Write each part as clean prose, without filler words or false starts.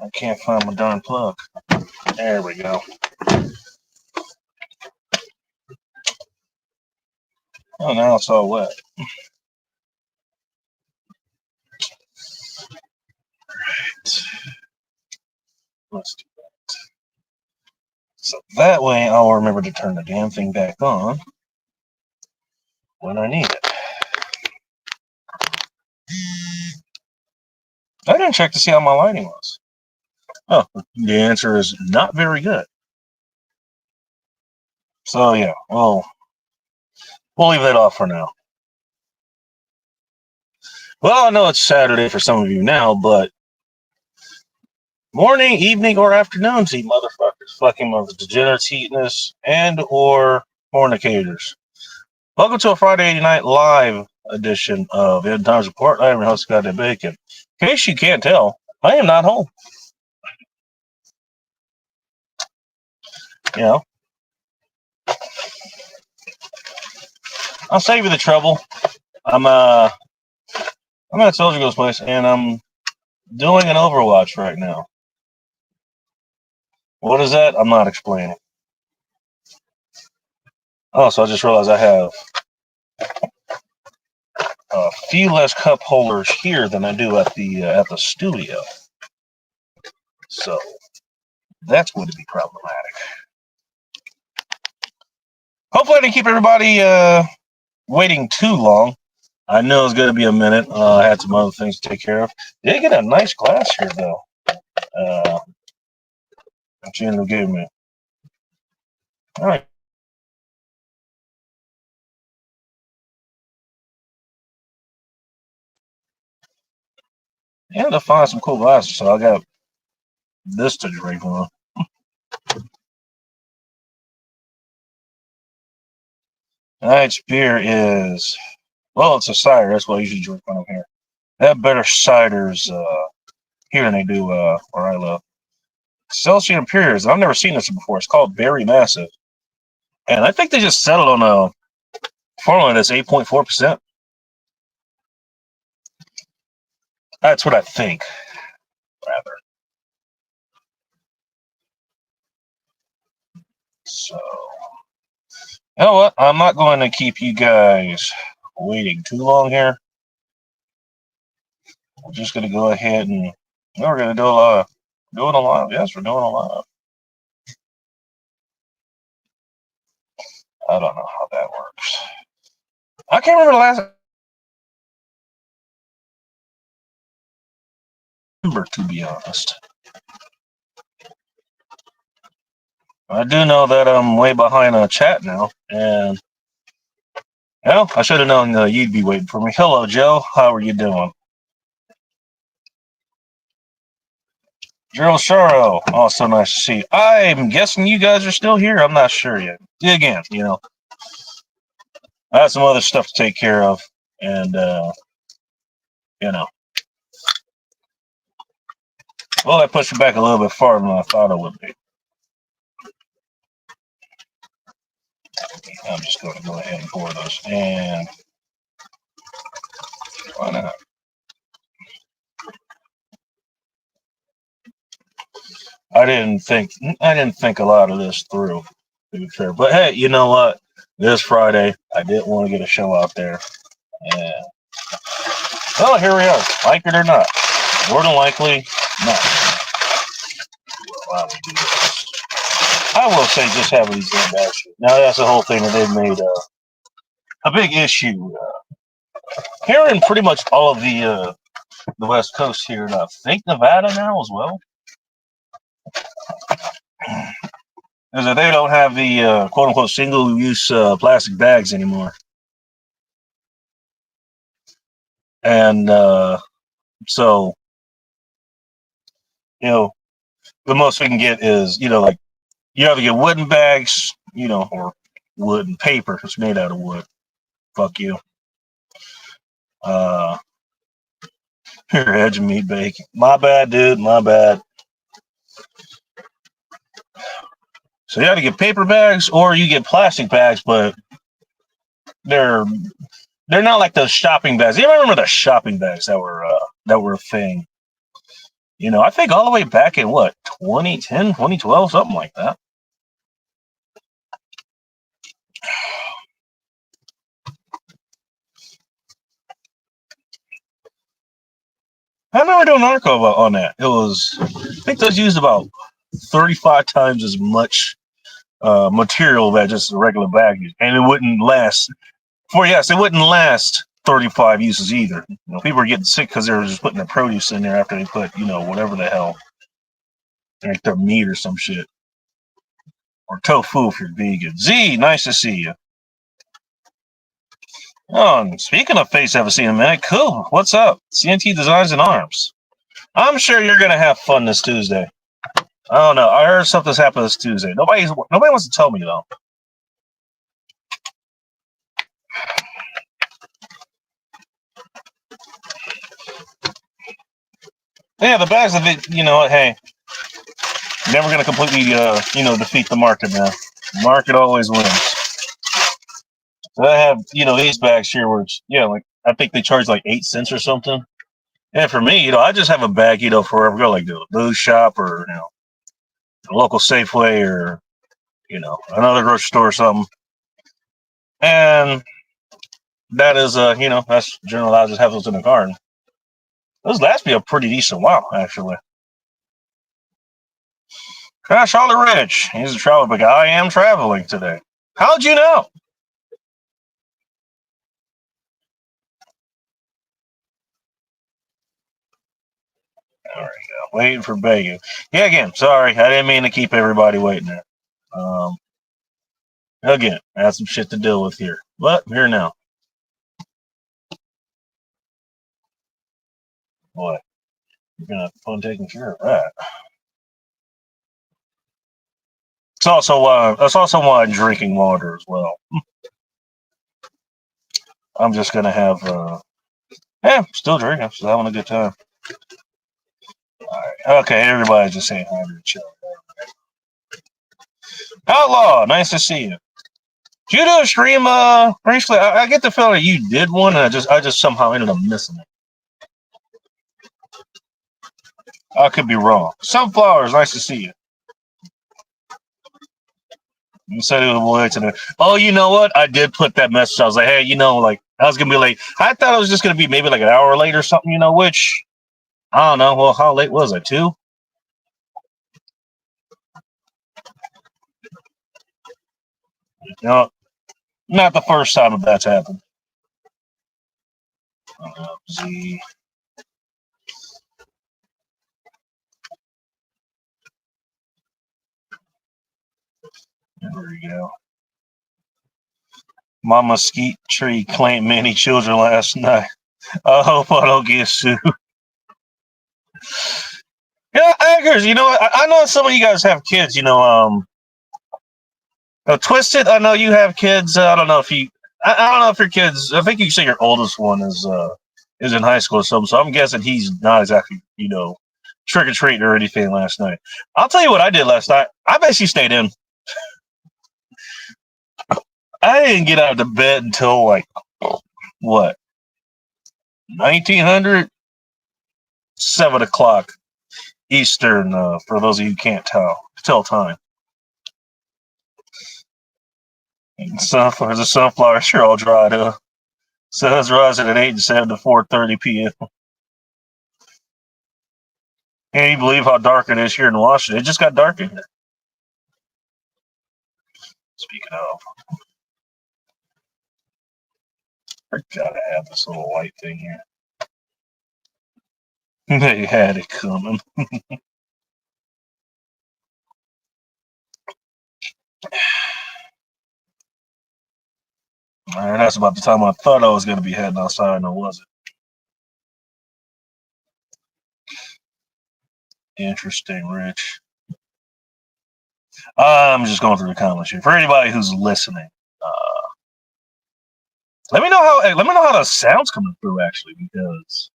I can't find my darn plug. There we go. Oh, now it's all wet. Let's do that. So that way I'll remember to turn the damn thing back on when I need it. I didn't check to see how my lighting was. Oh, the answer is not very good. So yeah, we'll leave that off for now. Well, I know it's Saturday for some of you now, but morning, evening, or afternoon to you motherfuckers, fucking mother degenerates, heatiness, and or fornicators. Welcome to a Friday night live edition of Ed Times Report. I am your host, Goddamn Bacon. In case you can't tell, I am not home. You know, I'll save you the trouble. I'm at Soldier Ghost place, and I'm doing an Overwatch right now. What is that? I'm not explaining. Oh, so I just realized I have a few less cup holders here than I do at the studio. So that's going to be problematic. Hopefully, I didn't keep everybody waiting too long. I know it's going to be a minute. I had some other things to take care of. Did get a nice glass here, though. That you ended up giving me. All right. I had to find some cool glasses, so I got this to drink on. Tonight's beer is, well, it's a cider. That's what I usually drink when I'm here. They have better ciders here than they do where I live. Celsius Imperials. I've never seen this before. It's called Berry Massive. And I think they just settled on a formula that's 8.4%. That's what I think, rather. So, you know what? I'm not going to keep you guys waiting too long here. We're just going to go ahead and we're going to do doing a live. Yes, we're doing a live. I don't know how that works. I can't remember the last number, to be honest. I do know that I'm way behind on chat now, and well, I should have known you'd be waiting for me. Hello, Joe. How are you doing? Gerald Sharo, also nice to see you. I'm guessing you guys are still here. I'm not sure yet. Again, I have some other stuff to take care of, and well, I pushed it back a little bit farther than I thought it would be. I'm just going to go ahead and pour those, and why not? I didn't think a lot of this through, to be fair. But hey, you know what? This Friday, I didn't want to get a show out there, and well, here we are. Like it or not, more than likely, not. Why we do this? I will say, just having these games actually. Now that's the whole thing that they've made a big issue here in pretty much all of the West Coast here, and I think Nevada now as well. Is that they don't have the quote unquote single use plastic bags anymore. And so, the most we can get is, like you either get wooden bags, or wood and paper. It's made out of wood. Fuck you. Here, edge of meat bacon. My bad, dude. My bad. So you either get paper bags or you get plastic bags, but they're not like those shopping bags. You remember the shopping bags that were a thing? I think all the way back in what, 2010, 2012, something like that. I remember doing an article on that. It was, I think those used about 35 times as much material that just a regular bag used, and it wouldn't last. It wouldn't last 35 uses either. People were getting sick because they were just putting their produce in there after they put, whatever the hell, like their meat or some shit, or tofu if you're vegan. Z, nice to see you. Oh, and speaking of face I haven't seen in a minute, cool. What's up? CNT Designs and Arms. I'm sure you're gonna have fun this Tuesday. I don't know. I heard something's happened this Tuesday. Nobody wants to tell me though. Yeah, the bags of it. You know what? Hey, never gonna completely defeat the market, man. The market always wins. So I have these bags here, which like I think they charge like 8 cents or something. And for me, I just have a bag, for wherever I go, like the booze shop or the local Safeway or another grocery store or something. And that is that's generally I just have those in the garden. Those last me a pretty decent while, actually. Charlotte Rich, he's a travel big guy. I am traveling today. How'd you know? There we go. Waiting for bacon. Yeah, again, sorry. I didn't mean to keep everybody waiting there. Again, I have some shit to deal with here. But I'm here now. Boy, you're going to have fun taking care of that. That's also why I'm drinking water as well. I'm just going to have, still drinking. Just having a good time. All right. Okay, everybody's just saying hi to each other. Outlaw, nice to see you. Did you do a stream recently? I get the feeling you did one, and I just somehow ended up missing it. I could be wrong. Sunflowers, nice to see you. You said it was late today. Oh, you know what? I did put that message. I was like, hey, like I was gonna be late. I thought I was just gonna be maybe like an hour late or something. Which I don't know. Well, how late was I? 2? No, not the first time that's happened. Z. There we go. My mesquite tree claimed many children last night. I hope I don't get sued. Yeah, Anchors, I know some of you guys have kids, Twisted, I know you have kids. I don't know if your kids, I think you say your oldest one is in high school or something, so I'm guessing he's not exactly, trick or treating or anything last night. I'll tell you what I did last night. I basically stayed in. I didn't get out of the bed until like, what, 1900? 7 o'clock Eastern, for those of you who can't tell time. The sunflowers sure all dried up. Sun's rising at 8 and 7 to 4:30 p.m. Can't you believe how dark it is here in Washington? It just got dark in here. Speaking of, I gotta have this little white thing here. They had it coming. All right, that's about the time I thought I was going to be heading outside, and I wasn't. Interesting, Rich. I'm just going through the comments here. For anybody who's listening, let me know how the sound's coming through. Actually, because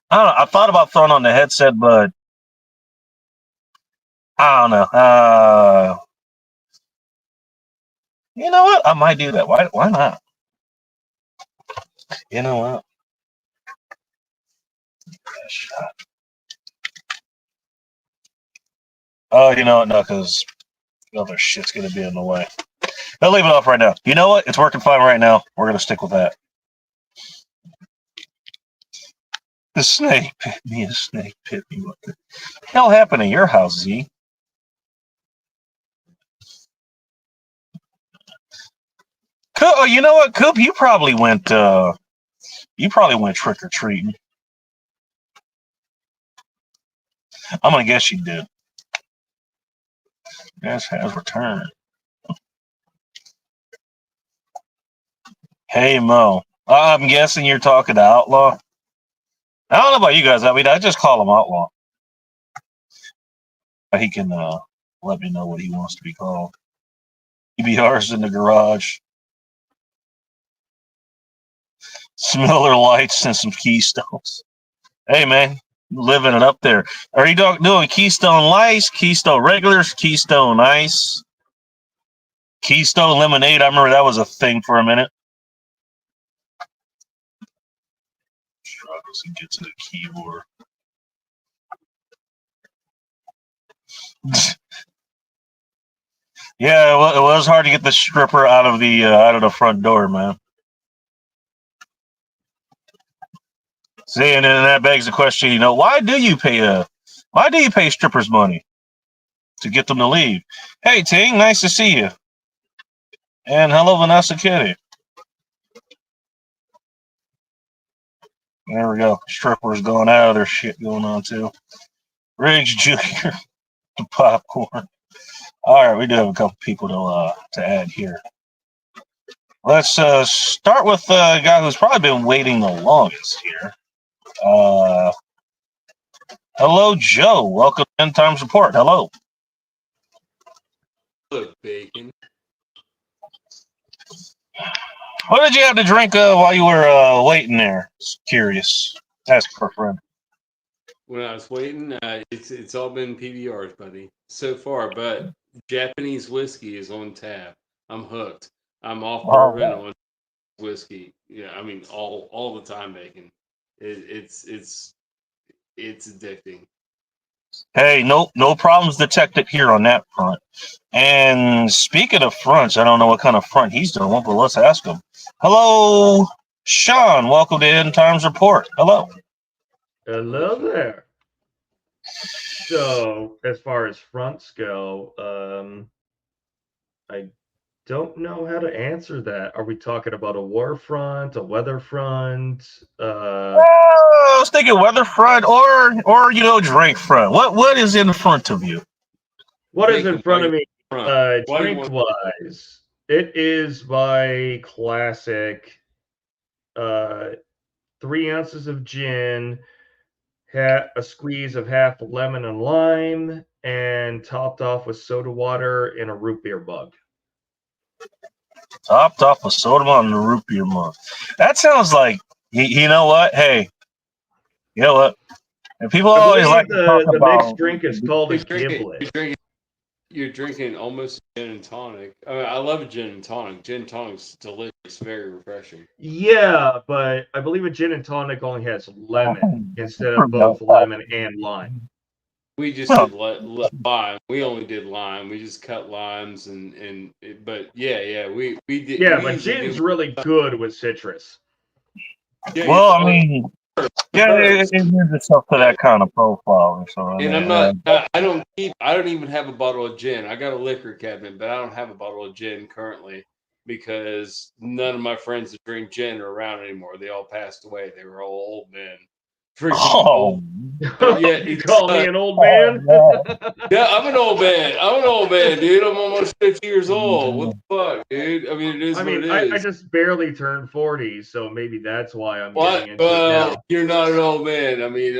I don't know. I thought about throwing on the headset, but I don't know. You know what? I might do that. Why not? You know what? You know what? No, because other shit's gonna be in the way. I'll leave it off right now. You know what? It's working fine right now. We're gonna stick with that. The snake bit me. A snake bit me. What the hell happened to your house, Z? Oh, you know what, Coop? You probably went. Trick or treating. I'm gonna guess you did. Yes, has returned. Hey Mo, I'm guessing you're talking to Outlaw. I don't know about you guys. I mean, I just call him Outlaw. He can let me know what he wants to be called. EBR's in the garage. Similar lights and some keystones. Hey man, living it up there. Are you doing Keystone Lights, Keystone Regulars, Keystone Ice, Keystone Lemonade? I remember that was a thing for a minute. Struggles to get to the keyboard. Yeah, it was hard to get the stripper out of the front door, man. See, and then that begs the question, why do you pay strippers money to get them to leave? Hey, Ting, nice to see you. And hello, Vanessa Kitty. There we go. Strippers going out of their shit going on too. Riggs Jr. the popcorn. All right, we do have a couple people to add here. Let's start with the guy who's probably been waiting the longest here. Hello, Joe. Welcome to End Times Report. Hello. Hello, Bacon. What did you have to drink while you were waiting there? Just curious. Ask for a friend. When I was waiting, it's all been PBRs, buddy, so far. But Japanese whiskey is on tap. I'm hooked. I'm off bourbon on whiskey. Yeah, I mean all the time, Bacon. It's addicting. Hey, no problems detected here on that front. And speaking of fronts, I don't know what kind of front he's doing, but let's ask him. Hello, Sean. Welcome to End Times Report. Hello. Hello there. So, as far as fronts go, I don't know how to answer that. Are we talking about a war front, a weather front? I was thinking weather front or drink front. What is in front of you? What is in front of me? Drink wise, it is my classic 3 ounces of gin, a squeeze of half lemon and lime, and topped off with soda water in a root beer mug. Topped off with soda water and a root beer mug. That sounds like, you know what? Hey, you know what? And people always like to talk the about mixed drink is called a giblet. You're drinking almost gin and tonic. I mean, I love gin and tonic. Gin and tonic's delicious, very refreshing. Yeah, but I believe a gin and tonic only has lemon instead of both lemon and lime. We just did lime. We only did lime. We just cut limes but yeah, we did. Yeah, but gin's really good with citrus. Yeah, well, I mean, it lends itself to that kind of profile. So, and I'm not. I don't even have a bottle of gin. I got a liquor cabinet, but I don't have a bottle of gin currently because none of my friends that drink gin are around anymore. They all passed away. They were all old men. Old. Yeah, you call me an old man? Yeah, I'm an old man, dude. I'm almost 50 years old. What the fuck, dude? I mean, it is what it is. I just barely turned 40, so maybe that's why I'm getting into it now. You're not an old man. I mean,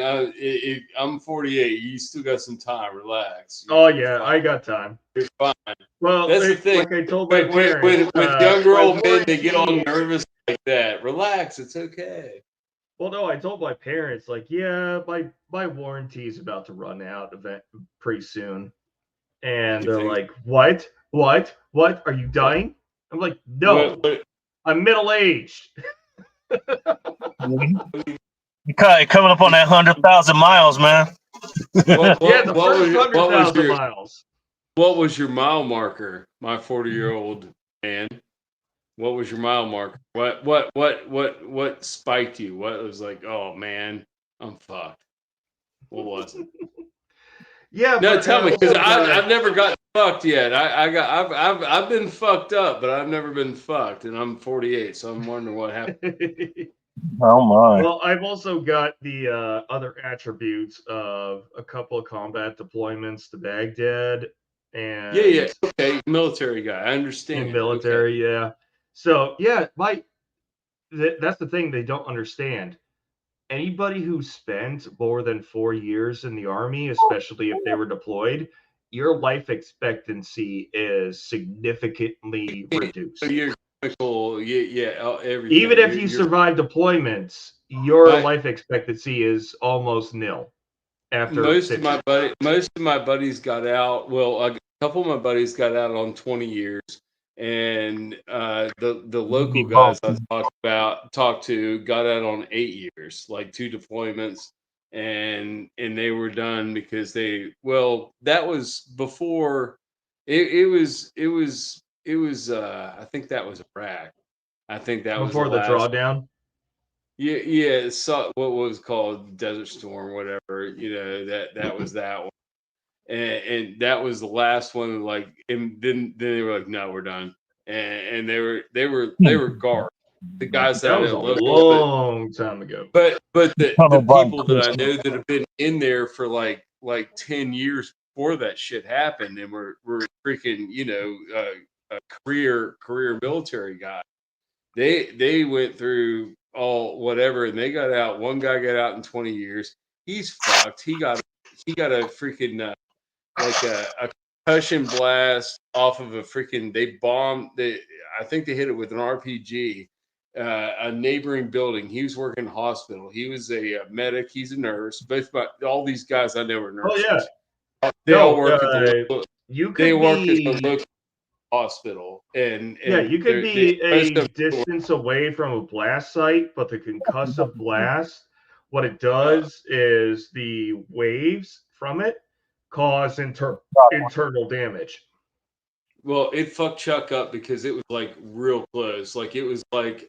I'm 48. You still got some time. Relax. I got time. You're fine. Well, that's the thing. Like I told my parents, with younger old men, they get all nervous like that. Relax. It's okay. Well, no, I told my parents, like, yeah, my warranty is about to run out pretty soon. And they're like, what? Are you dying? I'm like, no, I'm middle-aged. You're coming up on that 100,000 miles, man. Yeah, the first what 100,000 miles. What was your mile marker, my 40-year-old man? What was your mile marker? What spiked you? What was like, oh man, I'm fucked. What was it? Yeah, No, but I tell me, because also got I've never got fucked yet. I've been fucked up, but I've never been fucked, and I'm 48, so I'm wondering what happened. Oh my! well, I've also got the other attributes of a couple of combat deployments to Baghdad Yeah, and okay, military guy, I understand. in military, yeah. So yeah, that's the thing they don't understand. Anybody who spent more than 4 years in the army, especially if they were deployed, your life expectancy is significantly Okay. reduced. So you're chemical, everything. Even if you You're survive deployments, your my, life expectancy is almost nil after 50. most of my buddies got out. Well, a couple of my buddies got out on 20 years, and the local guys I talked to got out on 8 years, like 2 deployments, and they were done because that was before I think that was Iraq. I think that was the Before the last. drawdown. Yeah. So what was called Desert Storm, whatever. That was that one, and that was the last one. Like, and then they were like, "No, we're done," and they were guards, the guys that That I was know a local, long time ago. but Tunnel the blind people that I Christian. know that have been in there for like 10 years before that shit happened, and were freaking career military guys. They went through all whatever, and they got out. One guy got out in 20 years. He's fucked. He got a freaking like a concussion blast off of a freaking. They bombed. I think they hit it with an RPG. A neighboring building. He was working in a hospital. He was a medic. He's a nurse. All these guys I know are Oh yeah. nurses. They all No, work at the local. you They could work at the be local hospital, and yeah, and you could they be most a of distance away from a blast site, but the concussive blast, what it does is the waves from it cause internal damage. Well, it fucked Chuck up because it was like real close. Like it was like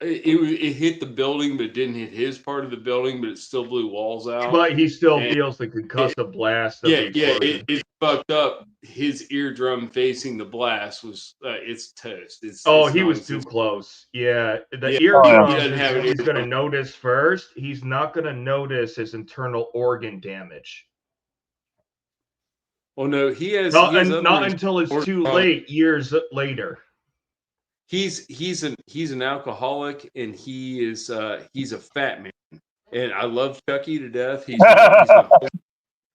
it hit the building, but it didn't hit his part of the building, but it still blew walls out. But he still And feels the it, concussive blast of yeah, the yeah, explosion. it fucked up. His eardrum facing the blast was it's toast. Oh, It's he was too nonsense. close. Yeah, the Yeah, he eardrums doesn't is have what an he's going to eardrum. notice first. He's not going to notice his internal organ damage. Well, no, Not, he has and not other until it's organ too problems. late, years later. He's an alcoholic, and he's a fat man. And I love Chucky to death. He's my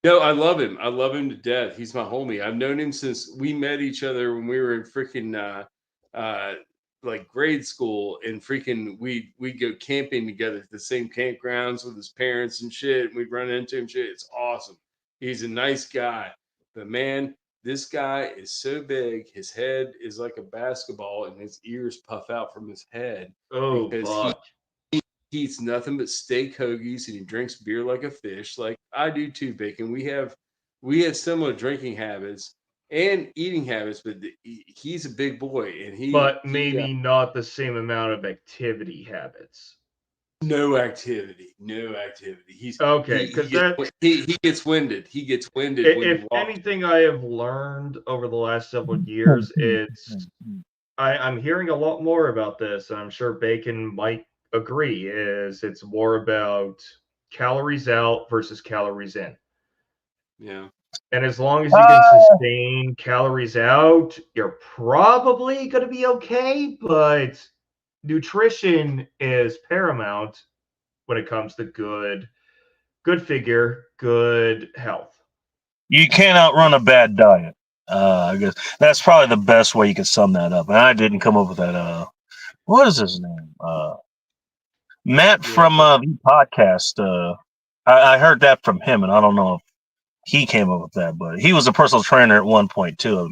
No, I love him. I love him to death. He's my homie. I've known him since we met each other when we were in freaking like grade school, and freaking we'd go camping together at the same campgrounds with his parents and shit. And we'd run into him. Shit, it's awesome. He's a nice guy, but man, this guy is so big. His head is like a basketball, and his ears puff out from his head Oh, because fuck. he eats nothing but steak hoagies, and he drinks beer like a fish, like I do too, Bacon. We have similar drinking habits and eating habits, but he's a big boy, and But he maybe not the same amount of activity habits. no activity, no activity. Okay, because that, He gets winded. He gets winded when if you walk. anything I have learned over the last several years, I'm hearing a lot more about this, and I'm sure Bacon might agree, is it's more about calories out versus calories in. Yeah. And as long as you can sustain calories out, you're probably going to be okay. But nutrition is paramount when it comes to good figure, good health. You can't outrun a bad diet. I guess that's probably the best way you can sum that up. And I didn't come up with that. What is his name? Matt from the podcast. I heard that from him, and I don't know if he came up with that, but he was a personal trainer at one point too.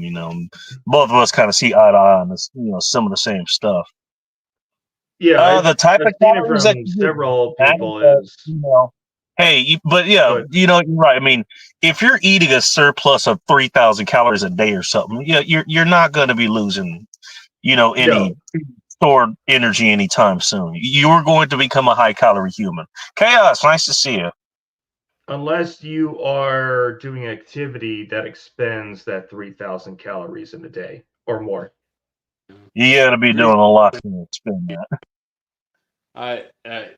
Both of us kind of see eye to eye on this, some of the same stuff. Yeah, The type I've of seen it calories that from you several get, people but, is Hey, but yeah, But you're right. I mean, if you're eating a surplus of 3,000 calories a day or something, yeah, you're not going to be losing, any no, stored energy anytime soon. You're going to become a high calorie human. Chaos, nice to see you. unless you are doing activity that expends that 3,000 calories in a day or more. You got to be doing a lot to spend that.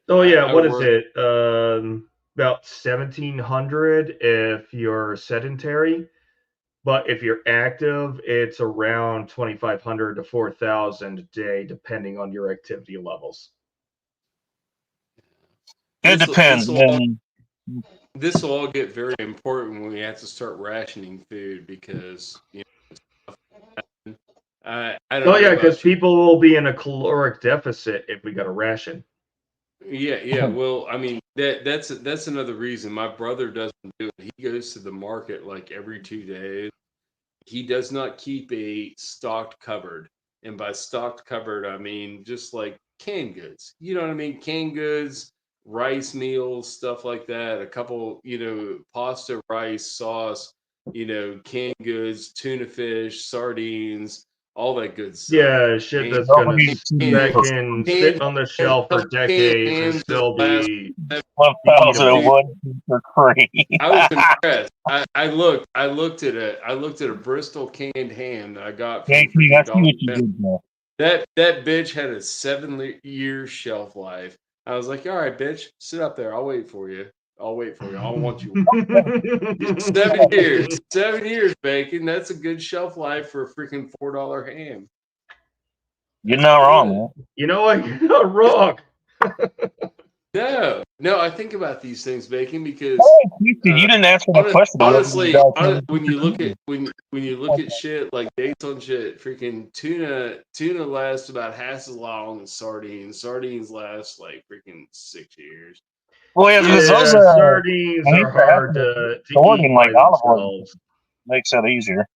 Oh yeah, I what is work. it? About 1,700 if you're sedentary, but if you're active, it's around 2,500 to 4,000 a day, depending on your activity levels. It depends. This will all get very important when we have to start rationing food because I Oh don't know yeah, because about you. people will be in a caloric deficit if we got a ration. Yeah. Well, I mean that's another reason my brother doesn't do it. He goes to the market like every 2 days. He does not keep a stocked cupboard, and by stocked cupboard I mean just like canned goods. You know what I mean? Canned goods, rice meals, stuff like that. A couple, pasta, rice, sauce. Canned goods, tuna fish, sardines, all that good stuff. Yeah, shit And that's gonna canned, that can sit canned, on the a shelf for couple canned decades and hams that still last. be eatable. 1,001 for free. I was impressed. I looked at a Bristol canned ham that I got Hey, from King, I freaking see Dollar what you General. did there. That bitch had a 7 year shelf life. I was like, all right, bitch, sit up there. I'll wait for you. I'll wait for you. I don't want you. 7 years. 7 years, bacon. That's a good shelf life for a freaking $4 ham. You're That's not wrong, good. man. You know what? You're not wrong. No, I think about these things, bacon, because Hey, Houston, you didn't answer the question. Of whether you honestly, guys have when you look at any- when you look at shit like dates on shit, freaking tuna lasts about half as long as sardines. Sardines last like freaking 6 years. Well, yeah, because those Yeah, sardines I are hate to have hard to to stored eat in by like olive oil themselves. makes it easier.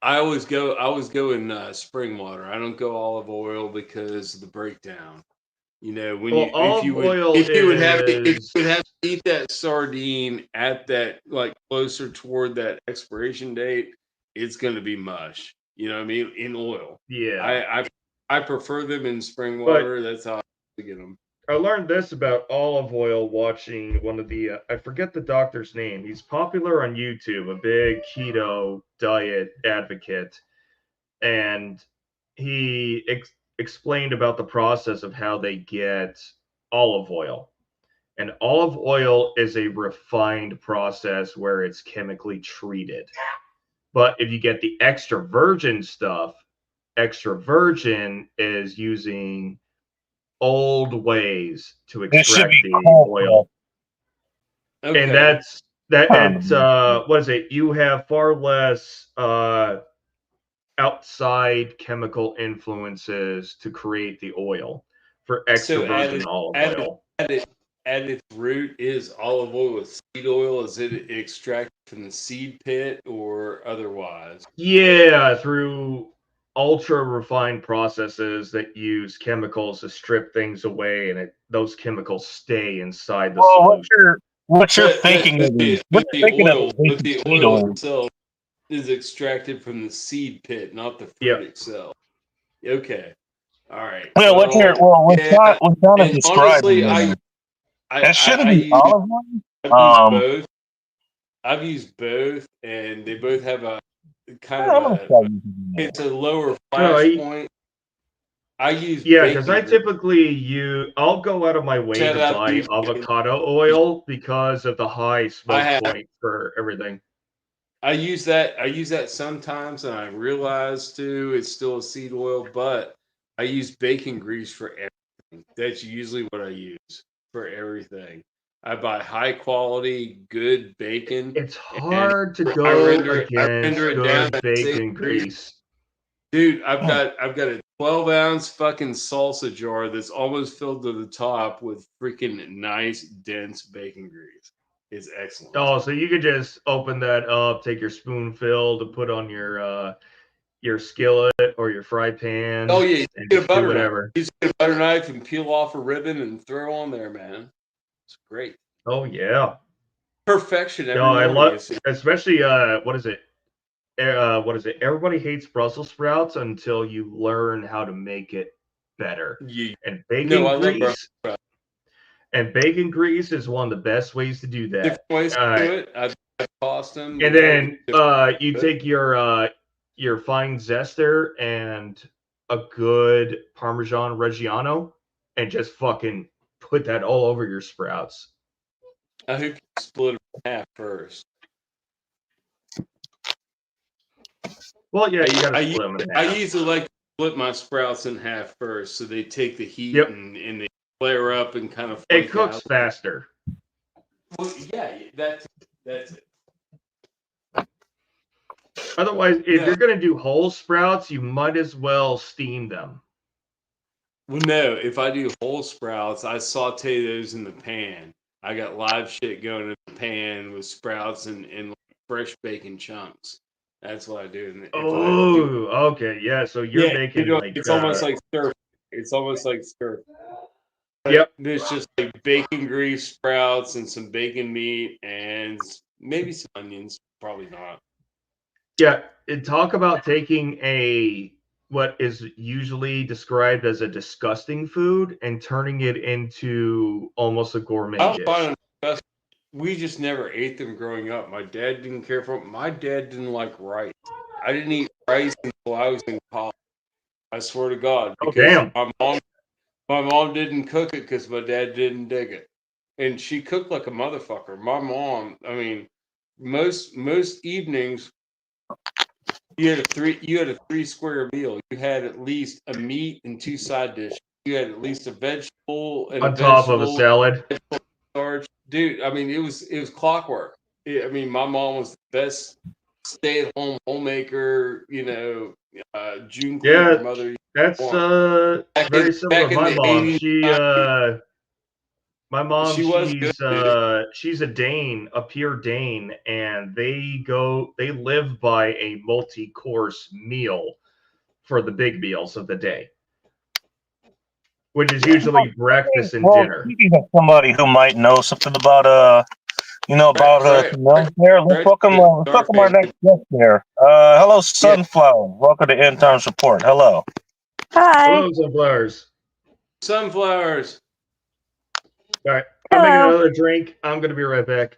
I always go in spring water. I don't go olive oil because of the breakdown. When Well, you olive oil if is you would have to eat that sardine at that like closer toward that expiration date, it's gonna be mush. You know what I mean? In oil. yeah. I prefer them in spring But water. That's how I get them. I learned this about olive oil watching one of the I forget the doctor's name. He's popular on YouTube, a big keto diet advocate, and he explained about the process of how they get olive oil. And olive oil is a refined process where it's chemically treated. But if you get the extra virgin stuff, extra virgin is using old ways to It should extract be the cold oil. And Okay. that's that it's pressed. what is it? You have far less outside chemical influences to create the oil for extra So virgin olive at it oil. at it at its root is olive oil with seed oil. Is it extracted from the seed pit or otherwise? Yeah, through ultra refined processes that use chemicals to strip things away, and those chemicals stay inside the Well, solution. what you're But thinking of is what but you're the thinking of oil is but basic the seed oil oil. itself is extracted from the seed pit, not the fruit Yep. itself. Okay. All right. Well, Well, yeah. what Sean is And honestly, describing, I that shouldn't I be use olive I've oil. used both. I've used both, and they both have a kind of I'm gonna try using it. it's a lower No, flash point. I use yeah, because I bacon grease. typically I'll go out of my way Shout to out to buy you, bacon avocado grease. oil because of the high I smoke have point for everything. I use that sometimes, and I realize too it's still a seed oil, but I use bacon grease for everything. That's usually what I use for everything. I buy high quality, good bacon, It's and hard to I go render it. I against render it down good to six bacon degrees. grease. Dude, I've got a 12-ounce fucking salsa jar that's almost filled to the top with freaking nice dense bacon grease. It's excellent. Oh, so you could just open that up, take your spoonful to put on your skillet or your fry Oh pan, yeah, you and get a just do butter knife. whatever. You just get a butter knife and peel off a ribbon and throw on there, man. It's great. Oh yeah. Perfection every No, I morning. love, especially what is it? What is it? Everybody hates Brussels sprouts until you learn how to make it better. You, And no, bacon I love Brussels grease, sprouts. and bacon grease is one of the best ways to do Different that. ways to do it. I've tossed them. And You know, then you take your fine zester and a good Parmesan Reggiano and just fucking put that all over your sprouts. I hope you split them in half first. Well, yeah, you gotta I, split them in I half. usually like to split my sprouts in half first, so they take the heat Yep. and they flare up and kind of It flake cooks out. faster. Well, yeah, that's it. Otherwise, if No, you're gonna do whole sprouts, you might as well steam them. well, no. If I do whole sprouts, I saute those in the pan. I got live shit going in the pan with sprouts and fresh bacon chunks. That's what I do. And if I do, Oh, okay, yeah. So you're yeah, making like it's almost like stir. It's almost like stir. yep. There's just like bacon grease, sprouts, and some bacon meat, and maybe some onions. Probably not. Yeah, and talk about taking a what is usually described as a disgusting food and turning it into almost a gourmet I don't dish. find them disgusting. We just never ate them growing up. My dad didn't care for them. My dad didn't like rice. I didn't eat rice until I was in college. I swear to God, Oh because damn. my mom didn't cook it because my dad didn't dig it, and she cooked like a motherfucker. My mom, I mean, most evenings you had a three square meal. You had at least a meat and two side dishes. You had at least a vegetable and a On top of a vegetable salad. starch. Dude, I mean it was clockwork. I mean my mom was the best stay at home homemaker, June Yeah, Cleaver mother you that's want. very similar Back to in my the mom. 80s, My mom, she was good, dude. she's a Dane, a pure Dane, and they live by a multi-course meal for the big meals of the day, which is usually breakfast and Well, dinner. speaking of somebody who might know something about about Try some milk there, let's try to welcome get our Scarface. next guest there. Hello, Yeah, Sunflower. Welcome to End Times Report. Hello. Hi. Hello, sunflowers. sunflowers. All right, I'm making Hello. another drink. I'm gonna be right back.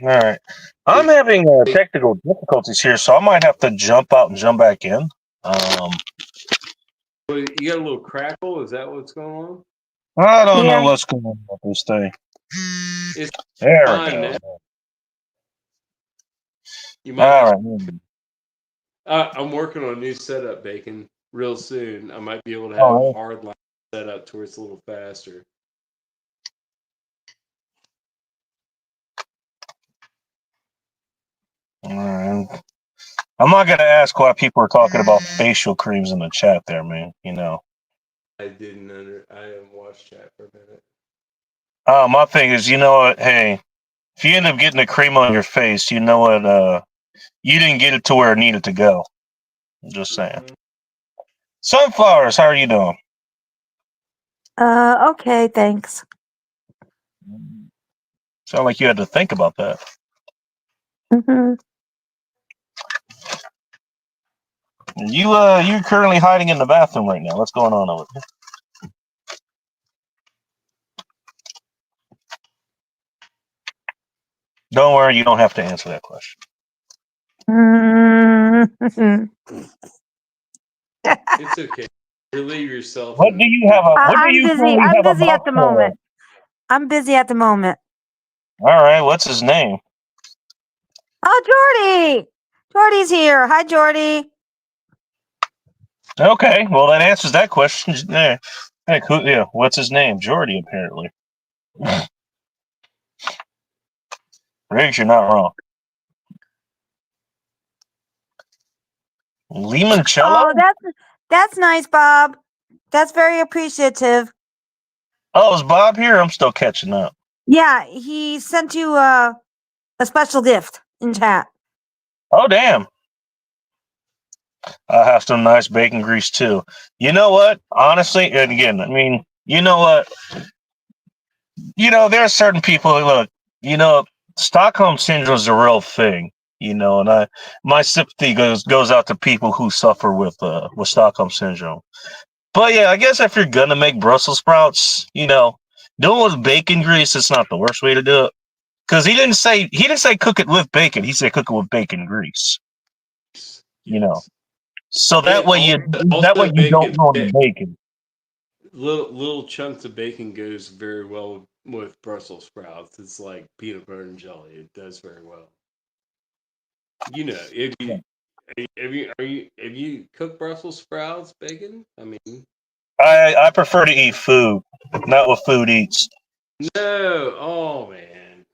All right. I'm having technical difficulties here, so I might have to jump out and jump back in. Um, You got a little crackle? Is that what's going on? I don't know Yeah. what's going on with this thing. It's There we fine go. now. You might All have. right. I'm working on a new setup, Bacon. Real soon, I might be able to have Oh, hard line set up to where it's a little faster. all right. I'm not gonna ask why people are talking about facial creams in the chat there, man. I didn't watch chat for a minute. My thing is, you know what? Hey, if you end up getting a cream on your face, you know what? You didn't get it to where it needed to go. I'm just saying. Sunflowers, how are you doing? Okay, thanks. Sound like you had to think about that. Hmm. You're currently hiding in the bathroom right now. What's going on over there? Don't worry, you don't have to answer that question. It's okay. Relieve yourself. What do you have? What do I'm you busy. currently I'm have a busy at mouth the for? moment. I'm busy at the moment. All right, what's his name? Oh, Jordy. Jordy's here. Hi, Jordy. Okay, well that answers that question. Yeah. Hey, cool. Yeah, what's his name? Jordy, apparently. Riggs, you're not wrong. Limoncello? Oh, that's nice, Bob. That's very appreciative. Oh, is Bob here? I'm still catching up. Yeah, he sent you a special gift in chat. Oh, damn. I have some nice bacon grease too. You know what? Honestly, and again, I mean, You know what? There are certain people. Look, you know, Stockholm syndrome is a real thing. And my sympathy goes out to people who suffer with Stockholm syndrome. But yeah, I guess if you're gonna make Brussels sprouts, doing it with bacon grease, it's not the worst way to do it. Because he didn't say cook it with bacon. He said cook it with bacon grease. Yes. So that And way you don't bacon. ruin the bacon. Little chunks of bacon goes very well with Brussels sprouts. It's like peanut butter and jelly. It does very well. If you have you cooked Brussels sprouts bacon? I mean, I prefer to eat food, not what food eats. no. Oh man,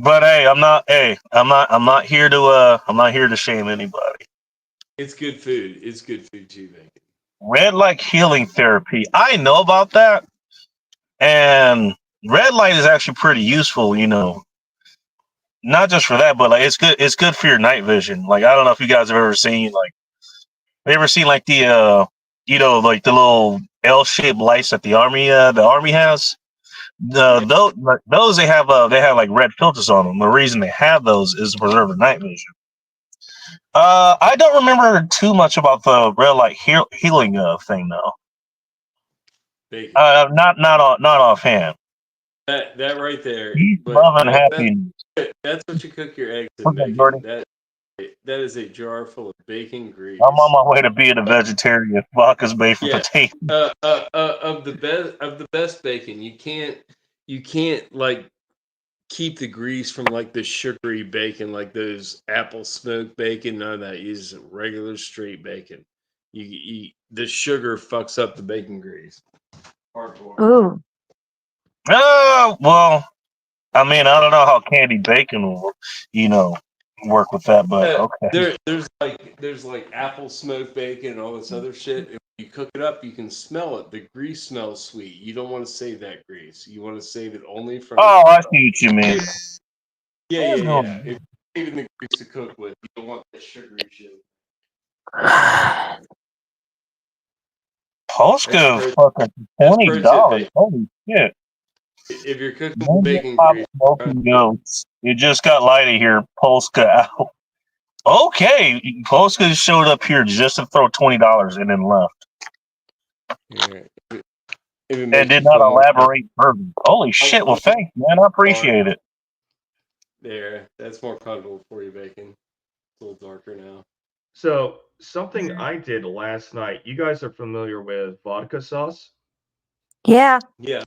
But hey, I'm not here to shame anybody. it's good food. It's good food too, bacon. Red light healing therapy. I know about that, and red light is actually pretty useful. Not just for that, but like it's good. It's good for your night vision. Like I don't know if you guys have ever seen like like the little L-shaped lights that the army has. Those they have like red filters on them. The reason they have those is to preserve the night vision. I don't remember too much about the red light healing thing though. Bacon. Not offhand. That right there. Peace, But love, and happiness. that's what you cook your eggs in, Okay, bacon. Gordy. That is a jar full of bacon I'm on grease. my way to being a vegetarian. Vodka's made from Yeah. potato. Of the best bacon, you can't like keep the grease from like the sugary bacon, like those apple smoked bacon. None of that. Use regular straight bacon. The sugar fucks up the bacon grease. Hardcore. Ooh. Oh well, I mean, I don't know how candy bacon will, work with that, but okay. There's like apple smoked bacon and all this other shit. If you cook it up, you can smell it. The grease smells sweet. You don't want to save that grease. You want to save it only from. Oh, I see what you mean. Yeah. If you're saving the grease to cook with, you don't want that sugary shit. Polska That's fucking That's pro tip, $20. bacon. Holy shit. If you're cooking with Mango bacon pop grease, smoking goats. It just got lighter here. Polska out. Okay. Polska showed up here just to throw $20 and then left. yeah, if it And makes did you not feel elaborate further. Holy shit. Well, thanks, man. I appreciate it. there, that's more comfortable for you, bacon. It's a little darker now. So something I did last night. You guys are familiar with vodka sauce? Yeah. Yeah.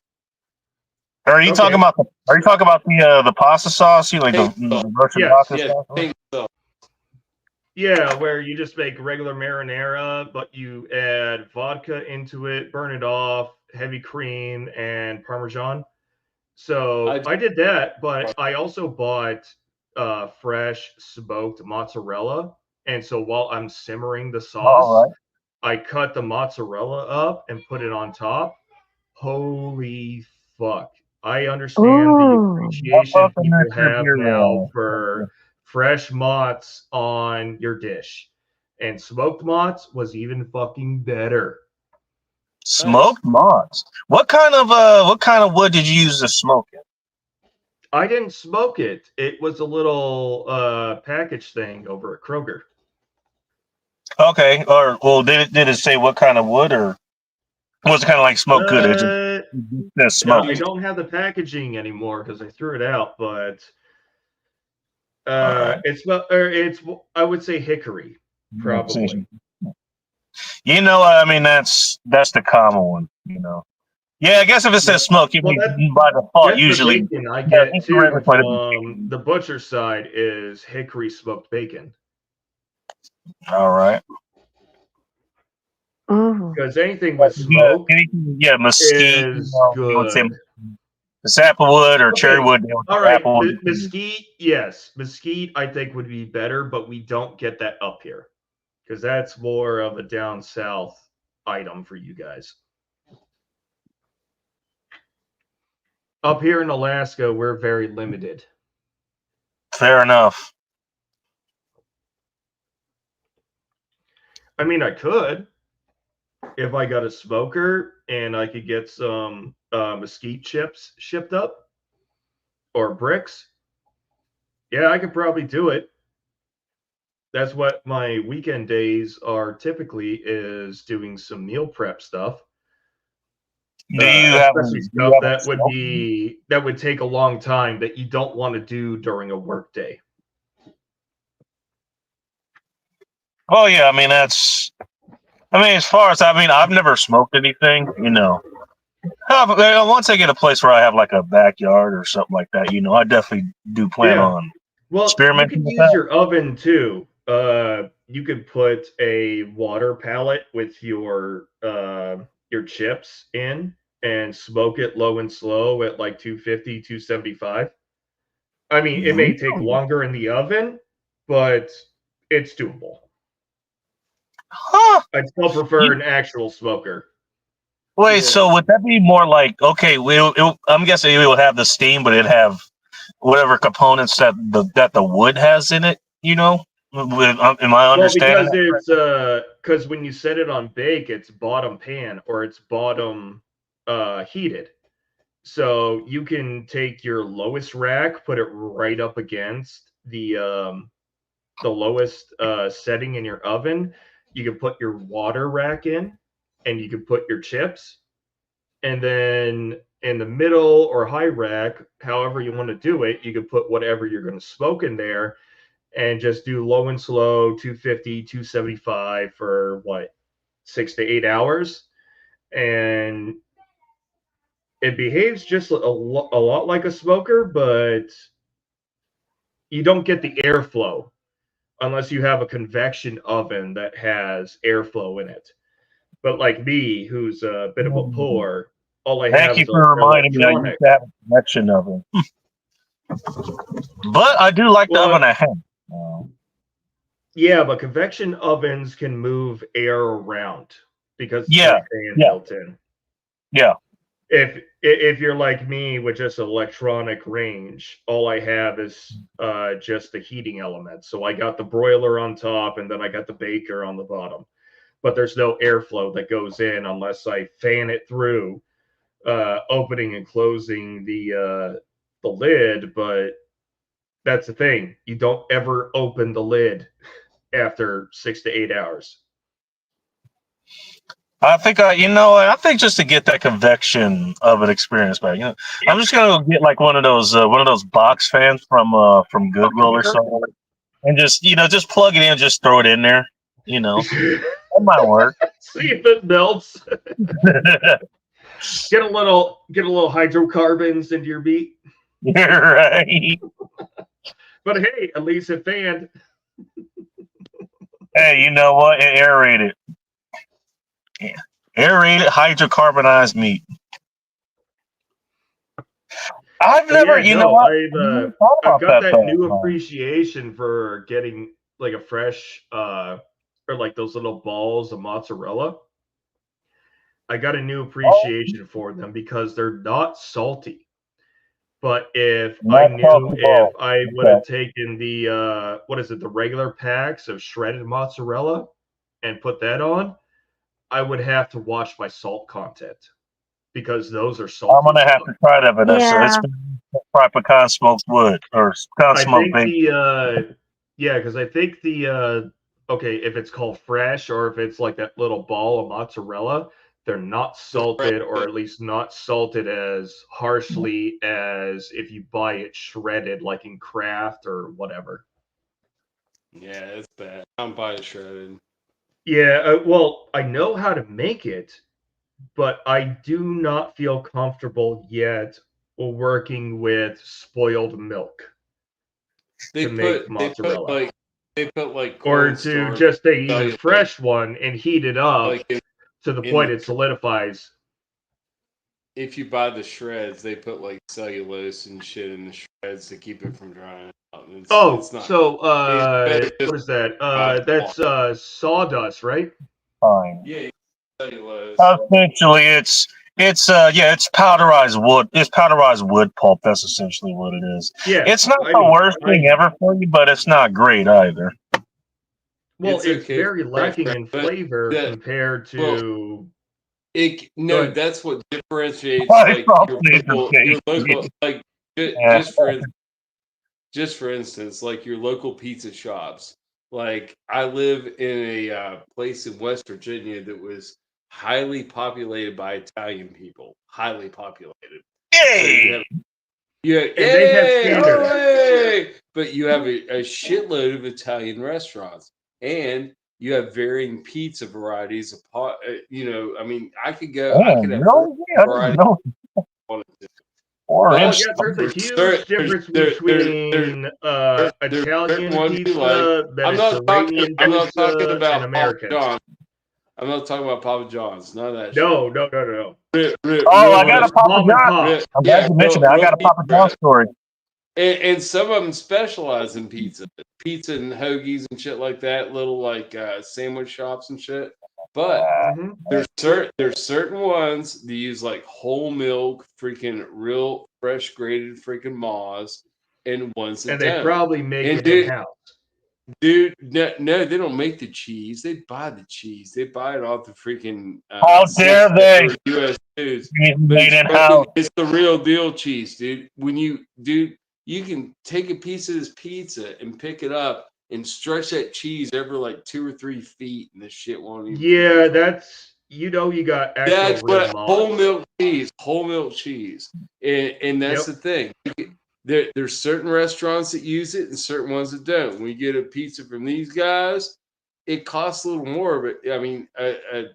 Are you talking about the pasta sauce? You like the Russian Yes. vodka sauce? Pink sauce. Yeah, where you just make regular marinara, but you add vodka into it, burn it off, heavy cream, and Parmesan. So I did that, but I also bought fresh smoked mozzarella. And so while I'm simmering the sauce, All right. I cut the mozzarella up and put it on top. Holy fuck. I understand the Ooh. appreciation Fucking people that's your have beer. now for fresh mozz on your dish. And smoked mozz was even fucking better. Smoked mods. What kind of wood did you use to smoke it? I didn't smoke it. It was a little package thing over at Kroger. Okay. Or well, did it say what kind of wood, or was it kind of like smoke good? It just smoke. I don't have the packaging anymore because I threw it out, but Right. it's I would say hickory, probably. I mean that's the common one. Yeah, I guess if it says smoke, you mean by default That's usually. the bacon I get too regular quite a from bit. the butcher side is hickory smoked bacon. All right. Ooh. Because anything with smoke mesquite. is You would say good. sapwood or cherry wood. All right, Applewood. mesquite, yes, mesquite I think would be better, but we don't get that up here because that's more of a down south item for you guys. Up here in Alaska, we're very limited. Fair enough. I mean, I could. if I got a smoker and I could get some mesquite chips shipped up or bricks, yeah, I could probably do it. That's what my weekend days are typically, is doing some meal prep stuff. Do you have Especially do you stuff have a that would take a long time that you don't want to do during a work day. Oh yeah, I mean as far as I've never smoked anything, Once I get a place where I have like a backyard or something like that, I definitely do plan Yeah. on Well, you experimenting could with use that. your oven too. You could put a water pallet with your chips in and smoke it low and slow at like 250, 275. I mean, it may take Really? longer in the oven, but it's doable. Huh? I'd still prefer an actual smoker. Wait, Yeah. so would that be more like okay? I'm guessing it will have the steam, but it'd have whatever components that the wood has in it. Am I Well, understanding because that it's correctly? because when you set it on bake, it's bottom pan or it's bottom heated. So you can take your lowest rack, put it right up against the lowest setting in your oven. You can put your water rack in, and you can put your chips, and then in the middle or high rack, however you want to do it, you can put whatever you're going to smoke in there, and just do low and slow 250, 275 for what, 6 to 8 hours, and it behaves just a lot like a smoker, but you don't get the airflow unless you have a convection oven that has airflow in it. But like me, who's a bit of a Mm. poor, all I Thank have you is for reminding me. I used electronic. to have a connection of it, but I do like the Well, oven I have. yeah, but convection ovens can move air around because it's got Yeah, a fan yeah, built in. yeah. If you're like me with just electronic range, all I have is just the heating element. So I got the broiler on top, and then I got the baker on the bottom. But there's no airflow that goes in unless I fan it through, opening and closing the lid. But that's the thing, you don't ever open the lid after 6 to 8 hours. I think just to get that convection of an experience back, I'm just gonna get like one of those box fans from Goodwill or something, and just plug it in, just throw it in there. That might work. See if it melts. Get a little hydrocarbons into your meat. You're right. But hey, at least it fanned. Hey, you know what? Aerated. Yeah. Aerated hydrocarbonized meat. I've But never, yeah, you know no, what? I never thought I've about got that that thought, new man. appreciation for getting like a fresh or like those little balls of mozzarella. I got a new Oh, appreciation for them because they're not salty. But if I not knew salty if balls. I would Okay. have taken the what is it, the regular packs of shredded mozzarella and put that on, I would have to watch my salt content because those are I'm salty gonna as have fuck. to try that, Vanessa. It's Yeah. been fried pecan smoked wood or pecan I smoked think bacon. yeah, because I think okay, if it's called fresh or if it's like that little ball of mozzarella, they're not The fresh salted, or at least not salted as harshly as if you buy it shredded like in Kraft or whatever. Yeah, it's bad. I'm buy it shredded. Yeah, well, I know how to make it, but I do not feel comfortable yet working with spoiled milk to make mozzarella. They put like Or cold to storage just take even cellulose. fresh one and heat it up Like in, to the in point the it solidifies. if you buy the shreds, they put like cellulose and shit in the shreds to keep it from drying out. And it's Oh, not. so It's better just what is that? buy That's sawdust, right? Fine. yeah, cellulose. Essentially, it's powderized wood. It's powderized wood pulp. That's essentially what it is. Yeah, It's not I the mean, worst thing ever for you, but it's not great either. Well, It's it's okay very for fresh lacking bread, in but flavor the compared well, to. no, ahead. that's what differentiates It's like all flavor your local based. like Yeah. just for instance, like your local pizza shops. Like I live in a place in West Virginia that was highly populated by Italian people, highly populated. So you Hey. have yeah, And they have yay, standards. hooray! But you have a shitload of Italian restaurants, and you have varying pizza varieties. You know, I mean, I could Man, have four really? Yeah, I didn't varieties know. if I wanted to. Or Oh But yeah, it's there's a there's huge difference between there's certain Italian ones you like. pizza, I'm not talking. Mediterranean I'm not talking pizza, and about Papa Americans. John's. I'm not talking about Papa John's. None of that shit. No. Oh, I Real, got real, a Papa Mom and John. pop. real, I'm glad yeah, you mentioned that. I real got a pizza Papa John bread. story. And some of them specialize in pizza and hoagies and shit like that, little like sandwich shops and shit. But Hmm. there's certain ones that use like whole milk, freaking real fresh grated freaking maws, and ones that And they don't. probably make And it in house. dude, no, they don't make the cheese. They buy the cheese. They buy it off the freaking How dare they? U.S. Foods. Cheese But made in house. it's the real deal cheese, dude. You can take a piece of this pizza and pick it up and stretch that cheese over like 2 or 3 feet, and the shit won't even. Yeah, that's you got actual That's real what whole mods. milk cheese, and that's Yep. the thing. There's certain restaurants that use it and certain ones that don't. When you get a pizza from these guys, it costs a little more, but I mean, a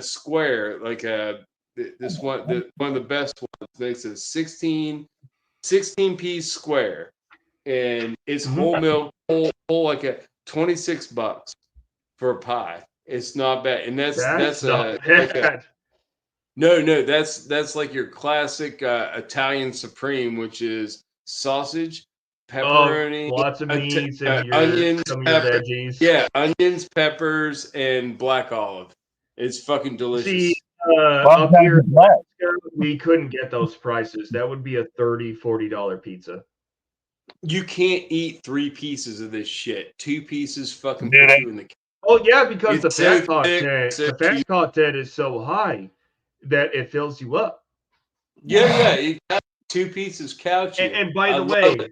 square like this one, one of the best ones makes a 16 piece square, and it's Mhm. whole milk, whole like a $26 for a pie. It's not bad, and That's that's not like a bad. no, that's like your classic Italian supreme, which is sausage, Oh, pepperoni, lots of meats and onions, some of your pepper, veggies. yeah, onions, peppers, and black olive. It's fucking See, delicious. Well, up gotta here be in black. Alaska, we couldn't get those prices. That would be a $30-$40 pizza. You can't eat 3 pieces of this shit. 2 pieces fucking Dude, put you in the. Oh yeah, because It's so thick, so the fat cheap. content is so high that it fills you up. Yeah, you got 2 pieces couch you. And by I the love way,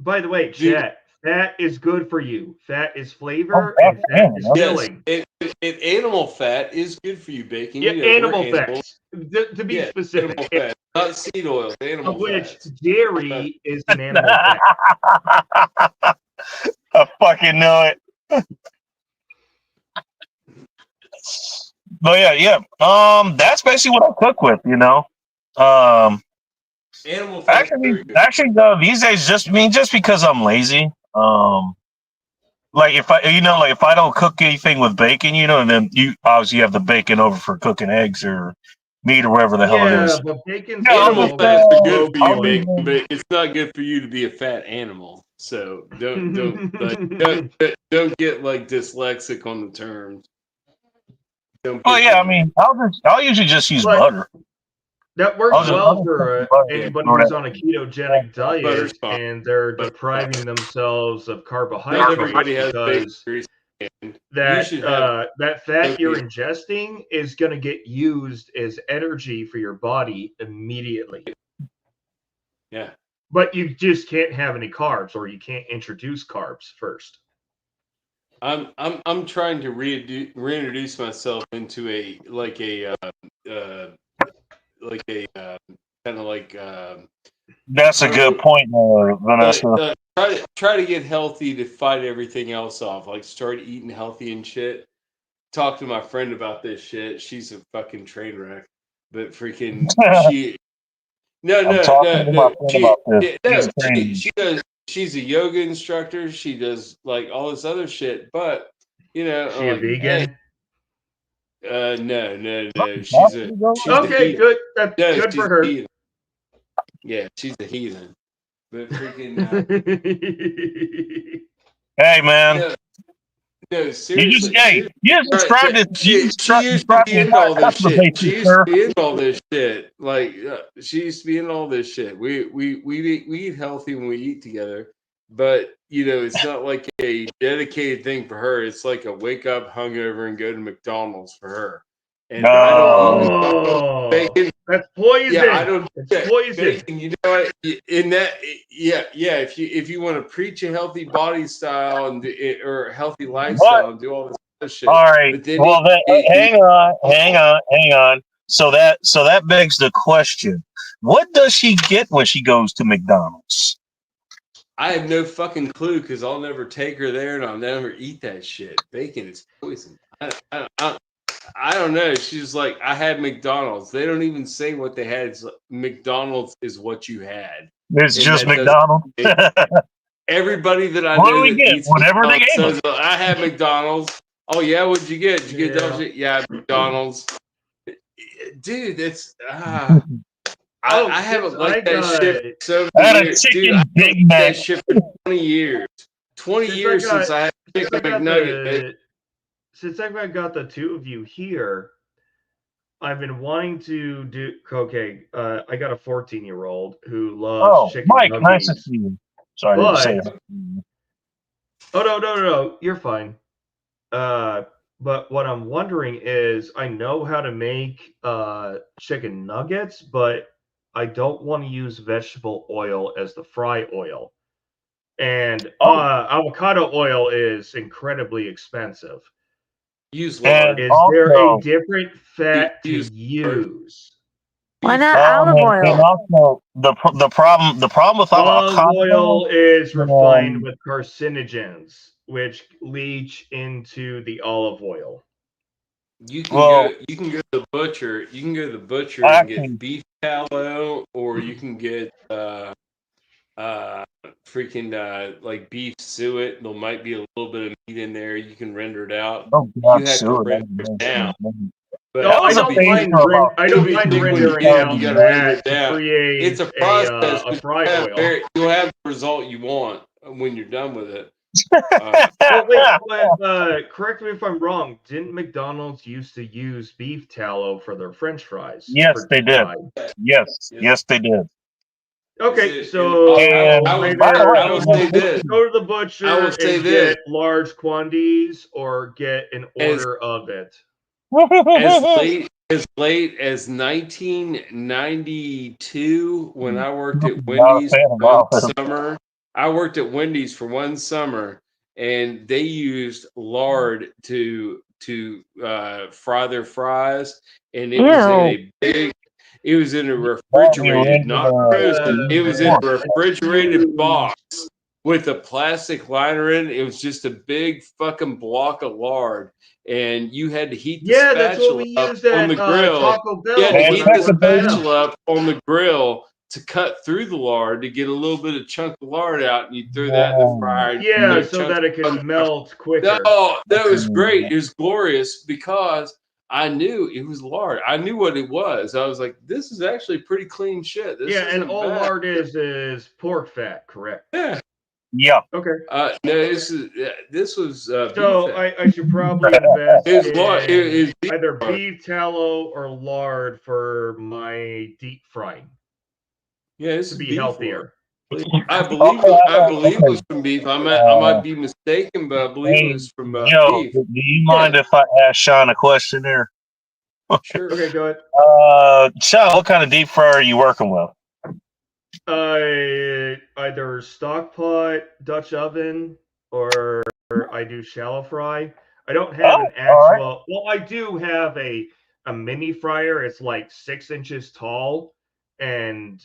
it. Dude, chat, fat is good for you. Fat is oh, flavor that's and fat is animal. yes, filling. animal fat is good for you, bacon. Yeah, You know, we're animal animals. fats. To be Yeah, specific, animal fat, not seed oils, of animal which fats. dairy is an animal fat. I fucking know it. But yeah. That's basically what I cook with, you know. Animal fat is very good. Actually, though, these days, just because I'm lazy. Like if I don't cook anything with bacon, and then you obviously have the bacon over for cooking eggs or meat or whatever the hell it Yeah, is. but bacon's Yeah, good Animal over fats are good low for you, calorie. bacon, but it's not good for you to be a fat animal. So don't get like dyslexic on the terms. Don't Oh get yeah, I there, man. mean, I'll usually just use But butter. that works I'll well just put for some butter and anybody throw who's that. on a ketogenic Butter's diet fine, and they're but depriving themselves of not carbohydrates everybody has bacon because grease. You that should have that fat you're protein. ingesting is going to get used as energy for your body immediately. Yeah. But you just can't have any carbs, or you can't introduce carbs first. I'm trying to reintroduce myself into a kind of like That's a good point, Vanessa. try to get healthy to fight everything else off. Like start eating healthy and shit. Talk to my friend about this shit. She's a fucking train wreck, but freaking she. No, I'm no, talking no, to my no. friend about this. He's No, training. she does. She's a yoga instructor. She does like all this other shit. But Is she a like, hey, vegan? no. She's a Okay, heathen. good. That's No, good she's for a her. heathen. Yeah, she's a heathen. But freaking Hey man, no, seriously. you just described it. You She used to described be the into all this customer shit. base, She used to sir. be into all this shit. Like she used to be into all this shit. We eat healthy when we eat together, but it's not like a dedicated thing for her. It's like a wake up hungover and go to McDonald's for her. And I don't eat Oh, bacon. that's poison. Yeah, I don't. It's poison. Bacon. You know what? In that, yeah. If you want to preach a healthy body style or a healthy lifestyle and do all this other shit, All right. but then Well, hang on. So that begs the question: what does she get when she goes to McDonald's? I have no fucking clue because I'll never take her there and I'll never eat that shit. Bacon is poison. I don't know. She's like, I had McDonald's. They don't even say what they had. It's like, McDonald's is what you had. It's just McDonald's. Everybody that I What do know we that get? eats Whatever they McDonald's gave us. says, I had McDonald's. Oh yeah, what'd you get? Did you get double shit? Yeah, McDonald's. Dude, that's I haven't liked that shit for so I had many a years. chicken Dude, I haven't Big liked Mac. that shit for 20 years. 20 years since I had a chicken McNugget. Since I got the two of you here, I've been wanting to do. Okay, I got a 14-year-old who loves chicken Mike, nuggets. nice to see you. Sorry to say it. Oh no, you're fine. But what I'm wondering is, I know how to make chicken nuggets, but I don't want to use vegetable oil as the fry oil. And avocado oil is incredibly expensive. Use lard. Is there a different fat to use? Why not olive oil? And also the problem with Olive avocado oil is refined with carcinogens, which leach into the olive oil. You can go to the butcher. You can go to the butcher and get beef tallow, or you can get like beef suet. There might be a little bit of meat in there. You can render it out. You have to render it down. But I don't mind rendering out that to create it's a process. a fry oil. You'll have the result you want when you're done with it. Wait, correct me if I'm wrong. Didn't McDonald's used to use beef tallow for their French fries? Yes, they did. Yes, they did. Okay, so I will say this: go to the butcher and get large quantities, or get an order of it. As late as 1992, when I worked at Wendy's one summer. I worked at Wendy's for one summer, and they used lard to fry their fries, and it was in a big. It was in a refrigerated, not frozen. It was in a refrigerated box with a plastic liner in it. It was just a big fucking block of lard, and you had to heat the spatula up on the grill. Taco Bell. You had to heat the spatula up on the grill to cut through the lard to get a little bit of chunk of lard out, and you throw that in the fryer. Yeah, so that it can melt quicker. Oh, that was great. It was glorious because I knew it was lard. I knew what it was. I was like, this is actually pretty clean shit. This and all bad. Lard is pork fat, correct? Yeah. Yeah. Okay. No, this was. So I should probably invest in either beef tallow or lard for my deep frying. Yeah, this to is be healthier. I believe it was from beef. I might be mistaken, but I believe it was from beef. Do you mind if I ask Sean a question there? Sure. Okay, go ahead. Sean, what kind of deep fryer are you working with? Either stock pot, Dutch oven, or I do shallow fry. I don't have an actual. Well, I do have a mini fryer. It's like 6 inches tall, and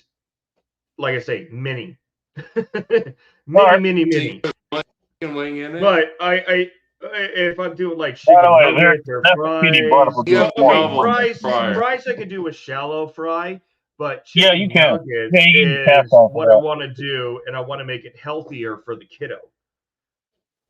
like I say, mini, mini. But I if I'm doing like chicken nuggets or fries I can do a shallow fry. But chicken you can. Nuggets is what I want to do, and I want to make it healthier for the kiddo.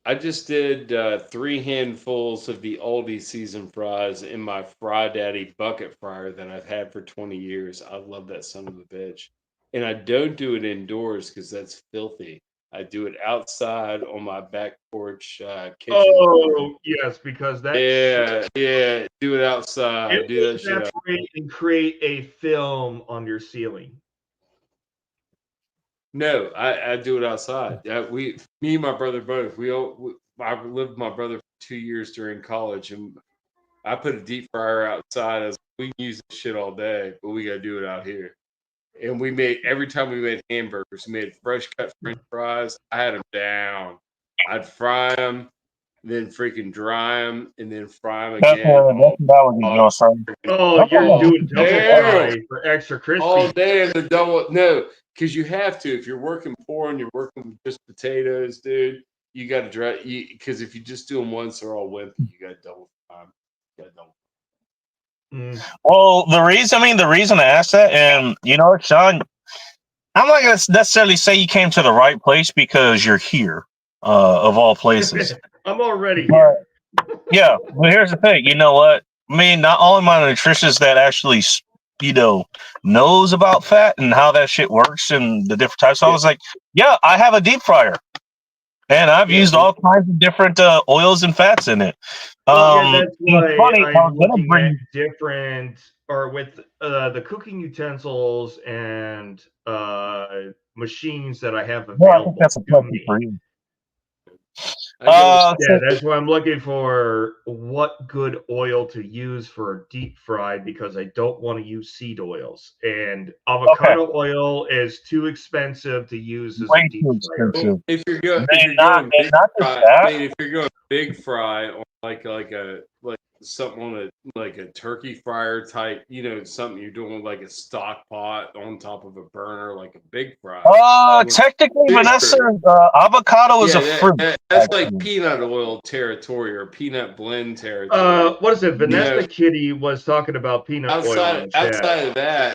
I just did 3 handfuls of the Aldi season fries in my Fry Daddy bucket fryer that I've had for 20 years. I love that son of a bitch. And I don't do it indoors because that's filthy. I do it outside on my back porch kitchen. Oh, yes, because that's... Yeah. Do it outside. Do that shit. And create a film on your ceiling. No, I do it outside. Me and my brother both. I lived with my brother for 2 years during college, and I put a deep fryer outside. As we can use this shit all day, but we got to do it out here. And we made every time we made hamburgers, we made fresh cut French fries. I had them down. I'd fry them, then freaking dry them, and then fry them That's again. what I was doing, son. Oh, you're doing double fry for extra crispy. All day in the double. No, because you have to. If you're working poor and you're working with just potatoes, dude, you got to dry. Because if you just do them once, they're all wimpy. You got to double fry 'em. You gotta double. Well, the reason I asked that, and you know, Sean, I'm not gonna necessarily say you came to the right place because you're here, of all places. I'm already here. Yeah, but here's the thing. You know what? I mean, not only my nutritionist that actually, knows about fat and how that shit works and the different types. So I was like, yeah, I have a deep fryer, and I've used all kinds of different oils and fats in it. That's why funny, I'm looking at different, or with the cooking utensils and machines that I have available. I think that's a question for you. That's why I'm looking for what good oil to use for a deep fry, because I don't want to use seed oils, and avocado oil is too expensive to use as a deep fryer. Well, if you're going big fry on like something on a turkey fryer type, something you're doing with like a stock pot on top of a burner, like a big fry. Technically, Vanessa, avocado is a fruit. That's like peanut oil territory or peanut blend territory. What is it? Vanessa Kitty was talking about peanut oil. Outside of that,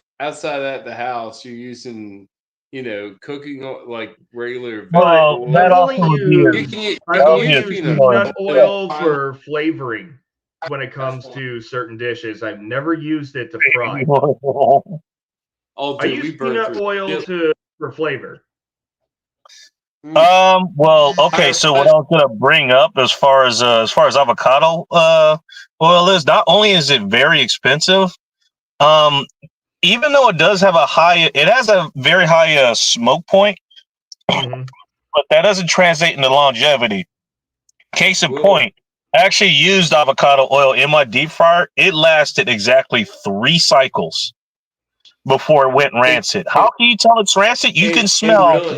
the house, you're using cooking like regular. Well, that also use peanut oil for flavoring. When it comes to certain dishes, I've never used it to fry. I use peanut oil for flavor. Well, okay. So what I was gonna bring up as far as avocado oil is, not only is it very expensive, even though it does have it has a very high smoke point, but that doesn't translate into longevity. Case in point. I actually used avocado oil in my deep fryer. It lasted exactly 3 cycles before it went rancid. How can you tell it's rancid? You can smell.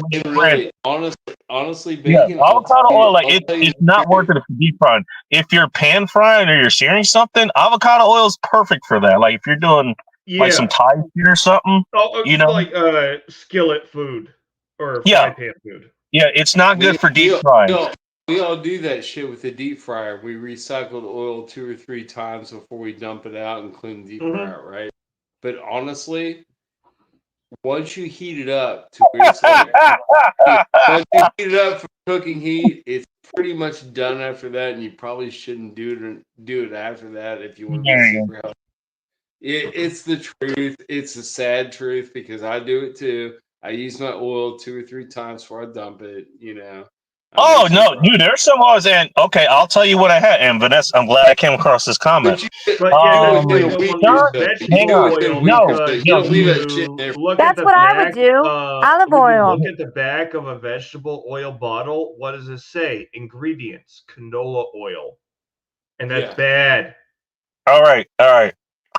Honestly, avocado oil, it's not worth it for deep frying. If you're pan frying or you're searing something, avocado oil is perfect for that. Like if you're doing like some Thai food or something, like skillet food or fry pan food. Yeah, it's not good for deep frying. We all do that shit with the deep fryer. We recycle the oil 2 or 3 times before we dump it out and clean the deep fryer out, right? But honestly, once you heat it up to where it's once you heat it up for cooking heat, it's pretty much done after that, and you probably shouldn't do it after that if you want to be super healthy. It's the truth. It's the sad truth because I do it too. I use my oil 2 or 3 times before I dump it, Oh no, dude! There's some oils, and okay, I'll tell you what I had. And Vanessa, I'm glad I came across this comment. That's what I would do. Olive oil. Look at the back of a vegetable oil bottle. What does it say? Ingredients: canola oil, and that's bad. All right.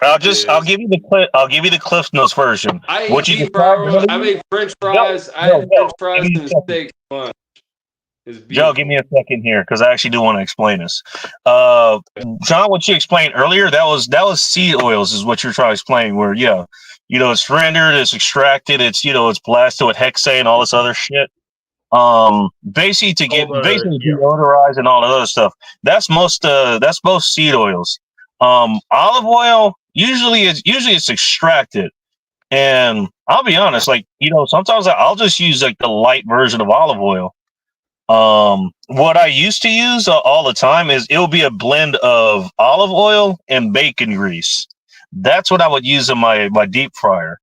I'll give you the Cliff Notes version. I made French fries. I had French fries and steak lunch. Joe, give me a second here because I actually do want to explain this. John, what you explained earlier, that was seed oils, is what you're trying to explain. Where it's rendered, it's extracted, it's blasted with hexane and all this other shit. Basically to get deodorized and all that other stuff. That's most seed oils. Olive oil usually it's extracted, and I'll be honest, sometimes I'll just use like the light version of olive oil. What I used to use all the time is it'll be a blend of olive oil and bacon grease. That's what I would use in my deep fryer.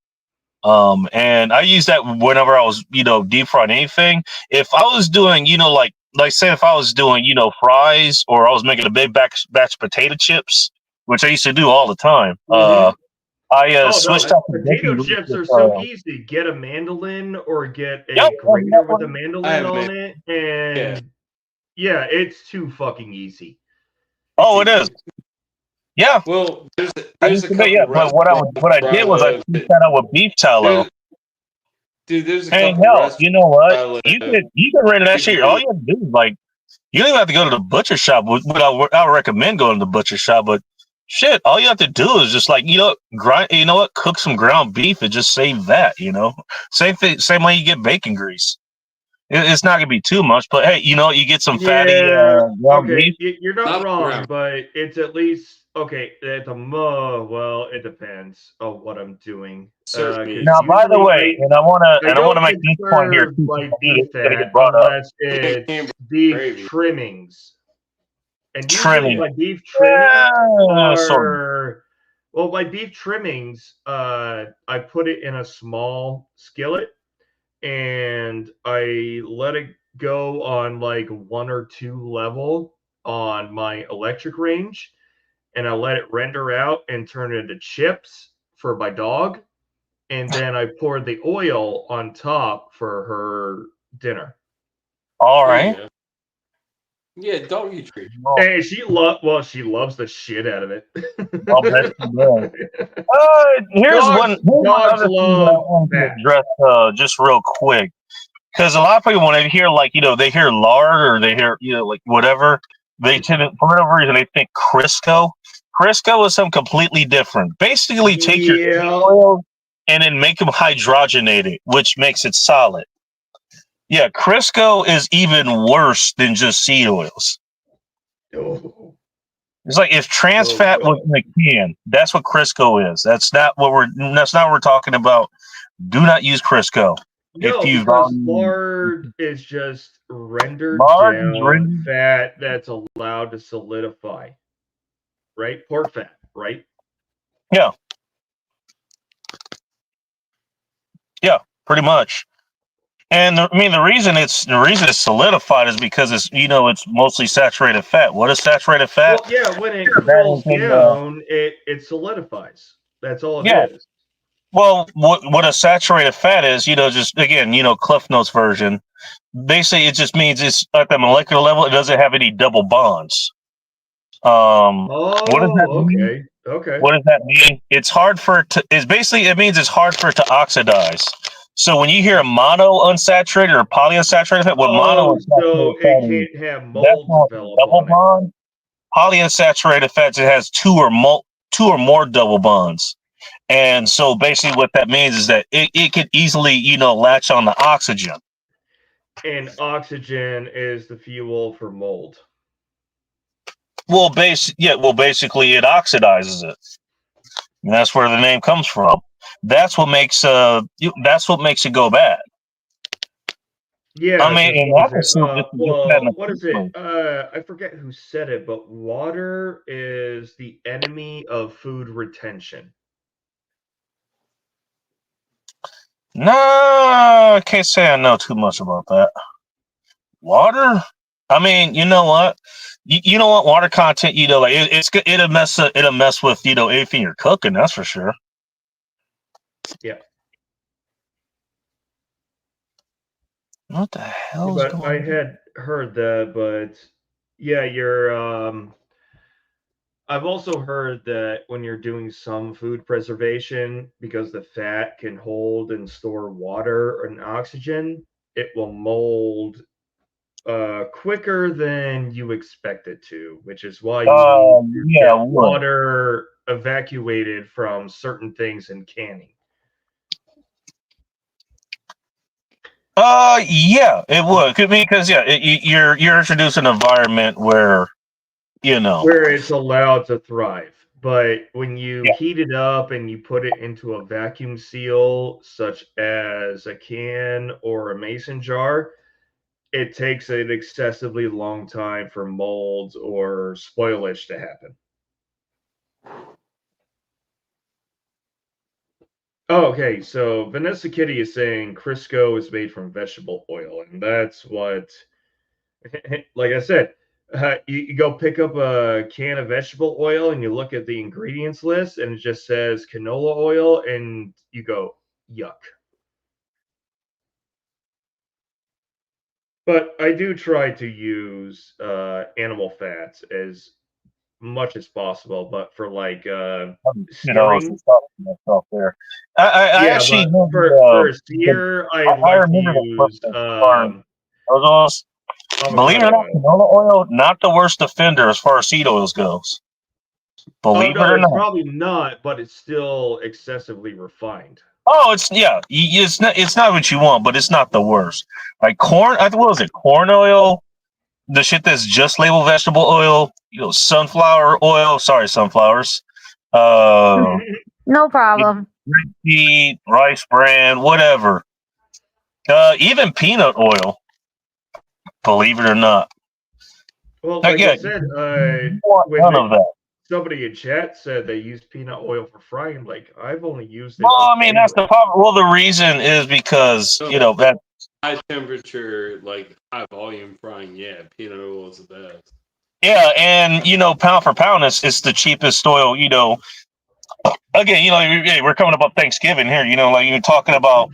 And I use that whenever I was, deep frying anything. If I was doing, say if I was doing, fries, or I was making a big batch of potato chips, which I used to do all the time. I Oh no, switched out the potato Mickey chips with, are so easy. Get a mandolin or get yep, a grater with a I mandolin have on it, and yeah, it's too fucking easy. Oh, it is. Yeah. Well, I there's used a to be, couple yeah, but what restaurants I where I did was I live. switched that out with beef tallow. Dude, there's a Hey, couple hell, restaurants you know what? where I You live. can rent that People shit. do All you have to do is like, you don't even have to go to the butcher shop. I would recommend going to the butcher shop, but shit, all you have to do is just like, grind. You know what? Cook some ground beef and just save that. Same thing, same way you get bacon grease. It's not gonna be too much, but hey, you get some fatty Yeah, ground okay, beef. you're not not wrong, ground. but it's at least okay. At the well, it depends on what I'm doing. Certain meats. Now, Because by the usually way, and I I wanna don't make this point here conserve too. my It's beef gonna fat get brought up. unless it's Hamburger beef gravy. trimmings. And usually Trimming. my beef trimmings Sort of. are my beef trimmings, I put it in a small skillet and I let it go on like 1 or 2 level on my electric range, and I let it render out and turn it into chips for my dog, and then I poured the oil on top for her dinner. All There you right. go. Yeah, doggy treat. And she loves the shit out of it. I'll bet you will. Here's one Dogs other thing that I love wanted to that. address just real quick. Because a lot of people, when they hear, like, they hear lard or they hear, like, whatever, they tend to, for whatever reason, they think Crisco. Crisco is something completely different. Basically, take your Yeah. oil and then make them hydrogenated, which makes it solid. Yeah, Crisco is even worse than just seed oils. Oh, It's like if trans fat was in a can, that's what Crisco is. That's not what we're talking about. Do not use Crisco. If no, you've because lard is just rendered lard is down really, fat that's allowed to solidify, right? Pork fat, right? yeah, pretty much. And the reason it's solidified is because it's mostly saturated fat. What is saturated fat? Well, yeah, when it That cools is down, it solidifies. That's all it yeah. is. Well, what a saturated fat is, just again, Cliff Notes version. Basically, it just means it's at the molecular level. It doesn't have any double bonds. What does that Oh, mean? okay. Okay. What does that mean? It's hard for it to. It's basically it means it's hard for it to oxidize. So when you hear mono unsaturated or polyunsaturated fat, what mono Oh, unsaturated so it fat is, can't have that's mold not develop double on it. bond. Polyunsaturated fats, it has two or more double bonds. And so basically what that means is that it could easily, latch on to oxygen. And oxygen is the fuel for mold. Well, basically it oxidizes it. And that's where the name comes from. That's what makes it go bad. Yeah, I mean, 'cause and what I is it? assume this is just that in the What is first it? place. I forget who said it, but water is the enemy of food retention. No, I can't say I know too much about that. Water? I mean, you know what? You know what? Water content, like it'll mess with anything you're cooking. That's for sure. Yeah. What the hell is But I going on? had heard that, but yeah, I've also heard that when you're doing some food preservation, because the fat can hold and store water and oxygen, it will mold quicker than you expect it to, which is why you need to Yeah, get wood. water evacuated from certain things in canning. Yeah, it would. Because you're introducing an environment where Where it's allowed to thrive. But when you yeah. heat it up and you put it into a vacuum seal, such as a can or a mason jar, it takes an excessively long time for molds or spoilage to happen. Oh, okay. So Vanessa Kitty is saying Crisco is made from vegetable oil, and that's what, like I said, You go pick up a can of vegetable oil and you look at the ingredients list and it just says canola oil and you go, yuck. But I do try to use animal fats as much as possible, but for like searing. Myself there. I Yeah, actually but know for a sear, I I like to remember the clip use that farm. Believe it or avocado not, oil. canola oil not the worst offender as far as seed oils goes. Oh Believe it no, or it's not. probably not, but it's still excessively refined. Oh, it's not what you want, but it's not the worst. Like corn, what was it? Corn oil, the shit that's just labeled vegetable oil. Sunflower oil. Sorry, sunflowers. Uh, No problem. Grapeseed, rice bran, whatever. Even peanut oil. Believe it or not. Well, like Yeah, I said, you want when none of that. somebody in chat said they use peanut oil for frying, like I've only used it Well, for I mean that's flavoring. the problem. Well, the reason is because that. High temperature, like high volume frying, yeah, peanut oil is the best. Yeah, and pound for pound, it's the cheapest oil. Again, we're coming up on Thanksgiving here. Like you're talking about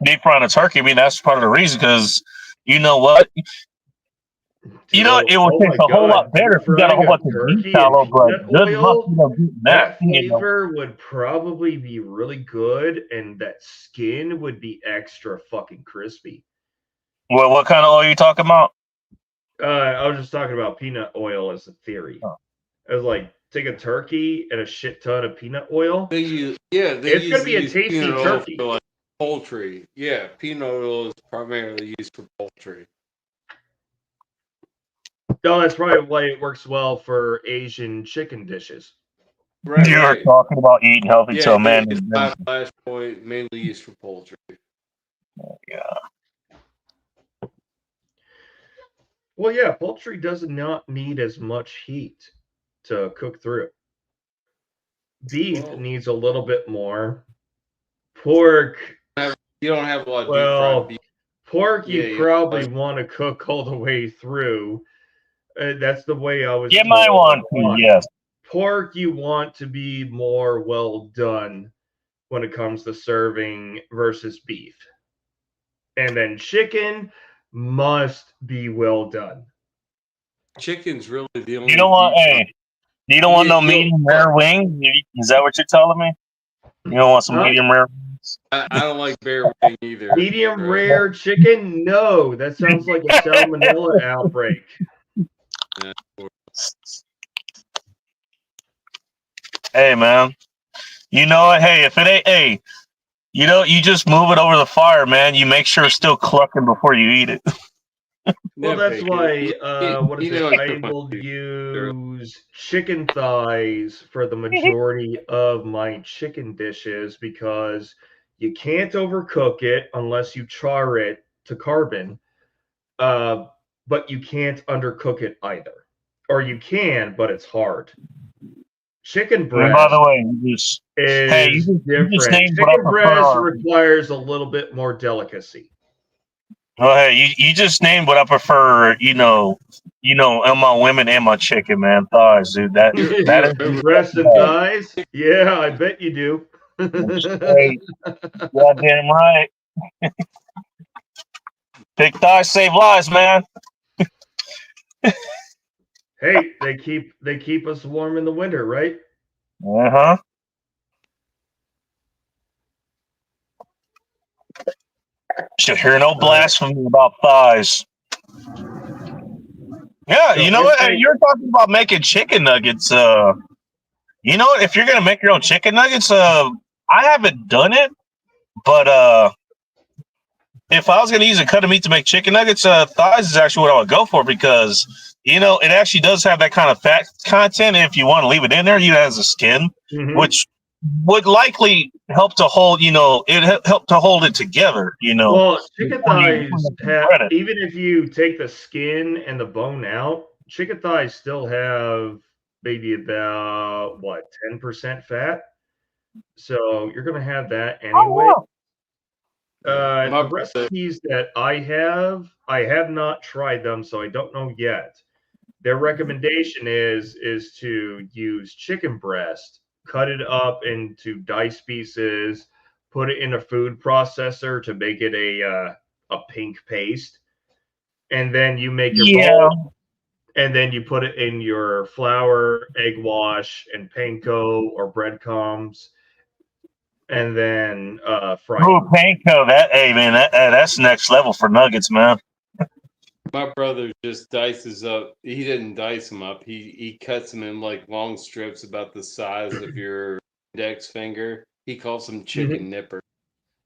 deep frying a turkey. I mean, that's part of the reason because you know what? Dude, It would oh taste my a whole god, lot deep better if you got a frying whole a bunch of beef turkey in tallow, but peanut good luck, oil, getting that. that flavor would probably be really good, and that skin would be extra fucking crispy. Well, what kind of oil are you talking about? I was just talking about peanut oil as a theory. Oh. I was like, take a turkey and a shit ton of peanut oil. They It's gonna be a use tasty peanut oil turkey. for like poultry. Yeah, peanut oil is primarily used for poultry. No, that's probably why it works well for Asian chicken dishes. Right, You were right. talking about eating healthy to Yeah, a man. it's high flash point, mainly used for poultry. Yeah. Well, yeah, poultry does not need as much heat to cook through. Beef needs a little bit more. Pork, you don't have a lot of deep fried well, beef. pork Yeah, you yeah, probably like- want to cook all the way through. That's the way I was You told. might want to, yes. Pork you want to be more well done when it comes to serving versus beef. And then chicken must be well done. Chicken's really the only. You don't want, you don't want no medium rare wing? Is that what you're telling me? You don't want some medium rare wings? I don't like bear wing either. Medium rare chicken? No, that sounds like a salmonella outbreak. Hey, man. You know what? Hey, if it ain't, you just move it over the fire, man. You make sure it's still clucking before you eat it. Well, that's why, I will use chicken thighs for the majority of my chicken dishes because you can't overcook it unless you char it to carbon, but you can't undercook it either. Or you can, but it's hard. Chicken breast by the way, you just different. Chicken breast requires a little bit more delicacy. Well, hey, you just named what I prefer. On my women and my chicken, man, thighs, dude. That is breast and thighs. Yeah, I bet you do. Hey, goddamn right. Big thighs save lives, man. Hey, they keep us warm in the winter, right? Uh-huh. Should hear no blasphemy about thighs. Yeah, you know what? Hey, you're talking about making chicken nuggets. You know what? If you're gonna make your own chicken nuggets, I haven't done it, but if I was gonna use a cut of meat to make chicken nuggets, thighs is actually what I would go for because it actually does have that kind of fat content. If you want to leave it in there, it has a skin, which would likely help to hold, it helped to hold it together, Well, chicken thighs even if you take the skin and the bone out, chicken thighs still have maybe about 10% fat. So you're gonna have that anyway. The recipes that I have not tried them, so I don't know yet. Their recommendation is to use chicken breast, cut it up into dice pieces, put it in a food processor to make it a pink paste, and then you make your Yeah. bowl, and then you put it in your flour, egg wash, and panko or breadcrumbs, and then fry Ooh, it. panko. Hey man, that's next level for nuggets, man. My brother just dices up. He didn't dice them up. He cuts them in like long strips about the size of your index finger. He calls them chicken nipper.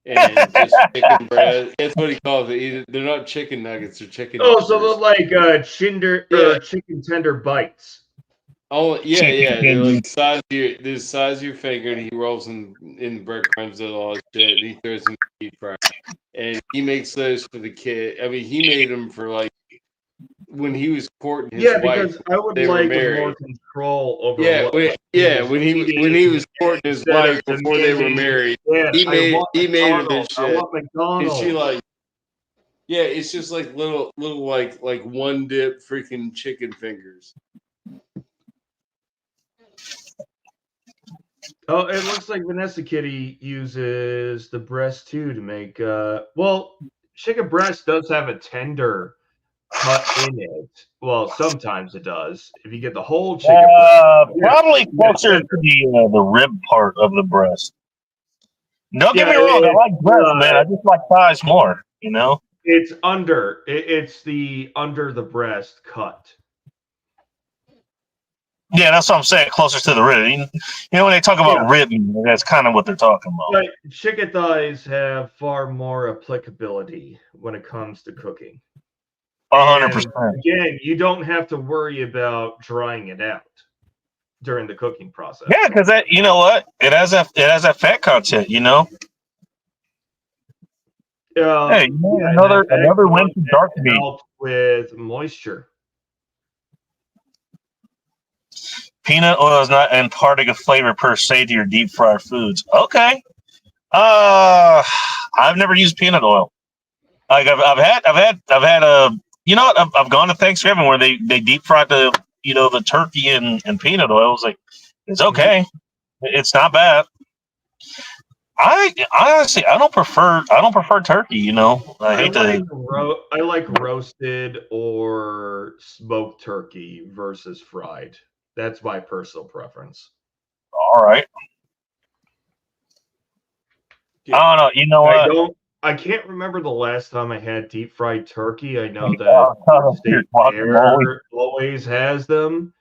And just chicken bread. That's what he calls it. They're not chicken nuggets. They're chicken Oh, so they're nippers. like chinder Yeah. or chicken tender bites. Oh yeah, Chicken yeah. They're tenders. like the size of your finger, and he rolls them in breadcrumbs and all that shit. And he throws them in deep fry. And he makes those for the kid. I mean, he made them for like when he was courting his Yeah, wife. because I would They were like married. more control over Yeah, what when he was courting his instead wife of before they were demanding, married, yes, he I made want him McDonald's. this I shit, want and she McDonald's. like, yeah, it's just like little like one dip freaking chicken fingers. Oh, it looks like Vanessa Kitty uses the breast too to make. Well, chicken breast does have a tender cut in it. Well, sometimes it does. If you get the whole chicken breast, Probably yeah, closer to the rib part of the breast. Don't get yeah, me wrong, I like breast, man. I just like thighs more. You know. it's under. It's the under the breast cut. Yeah, that's what I'm saying. Closer to the rib. You know, when they talk about Yeah. rib, that's kind of what they're talking about. But chicken thighs have far more applicability when it comes to cooking. 100%. Again, you don't have to worry about drying it out during the cooking process. Yeah, because that, you know what, it has that fat content. You know. Hey, you know, another win for dark meat. Helps with moisture. Peanut oil is not imparting a flavor per se to your deep fried foods. Okay. I've never used peanut oil. Like I've had a, you know what, I've gone to Thanksgiving where they deep fried the turkey and peanut oil. I was like, it's okay. It's not bad. I honestly I don't prefer turkey. You know, I like roasted or smoked turkey versus fried. That's my personal preference. All right. Yeah. I don't know. You know what? I can't remember the last time I had deep fried turkey. I know that State Fair always has them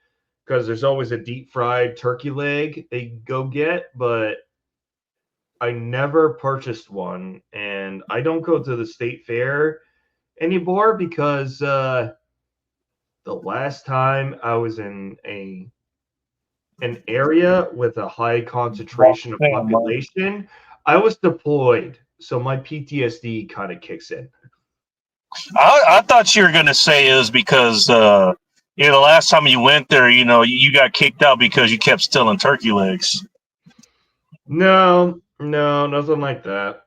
because there's always a deep fried turkey leg they go get, but I never purchased one, and I don't go to the State Fair anymore because the last time I was in an area with a high concentration of population, I was deployed, so my PTSD kind of kicks in. I thought you were going to say it was because the last time you went there, you got kicked out because you kept stealing turkey legs. No, nothing like that.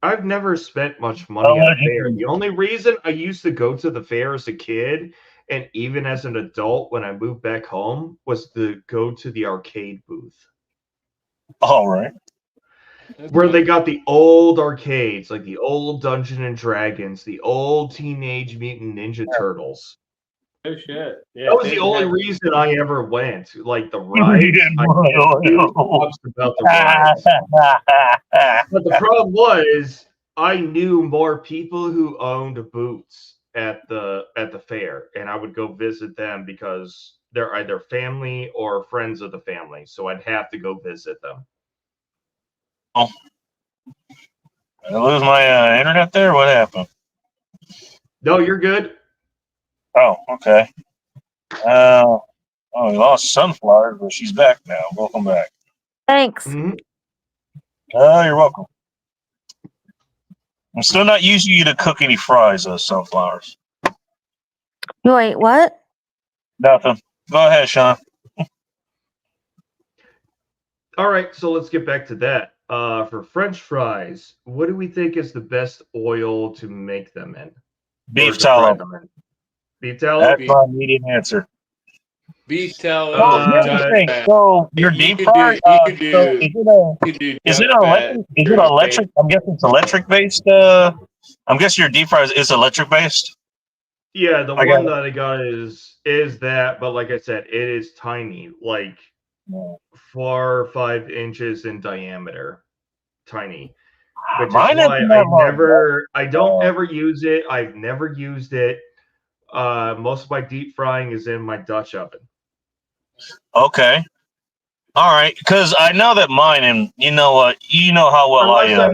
I've never spent much money at a fair. The only reason I used to go to the fair as a kid and even as an adult when I moved back home was to go to the arcade booth. All right. Where they got the old arcades, like the old Dungeons and Dragons, the old Teenage Mutant Ninja Turtles. Oh shit! Yeah, that was the only reason I ever went. Like the rides, I talks about the rides. But the problem was, I knew more people who owned booths at the fair, and I would go visit them because they're either family or friends of the family. So I'd have to go visit them. Oh, did I lose my internet there? What happened? No, you're good. Oh, okay. We lost Sunflower, but she's back now. Welcome back. Thanks. Mhm. You're welcome. I'm still not using you to cook any fries, Sunflowers. Wait, what? Nothing. Go ahead, Sean. All right, so let's get back to that. For French fries, what do we think is the best oil to make them in? Beef tallow. Beef tallow. That's my immediate answer. Beef tallow. So here's the thing. So your deep fryer. So is it electric? Is it electric? I'm guessing it's electric based. I'm guessing your deep fryer is electric based. Yeah, the one that I got is that, but like I said, it is tiny, like 4 or 5 inches in diameter, tiny. Which is Mine why isn't that large. I don't ever use it. I've never used it. Most of my deep frying is in my Dutch oven. Okay. All right, because I know that mine, and you know what, how well Unless I.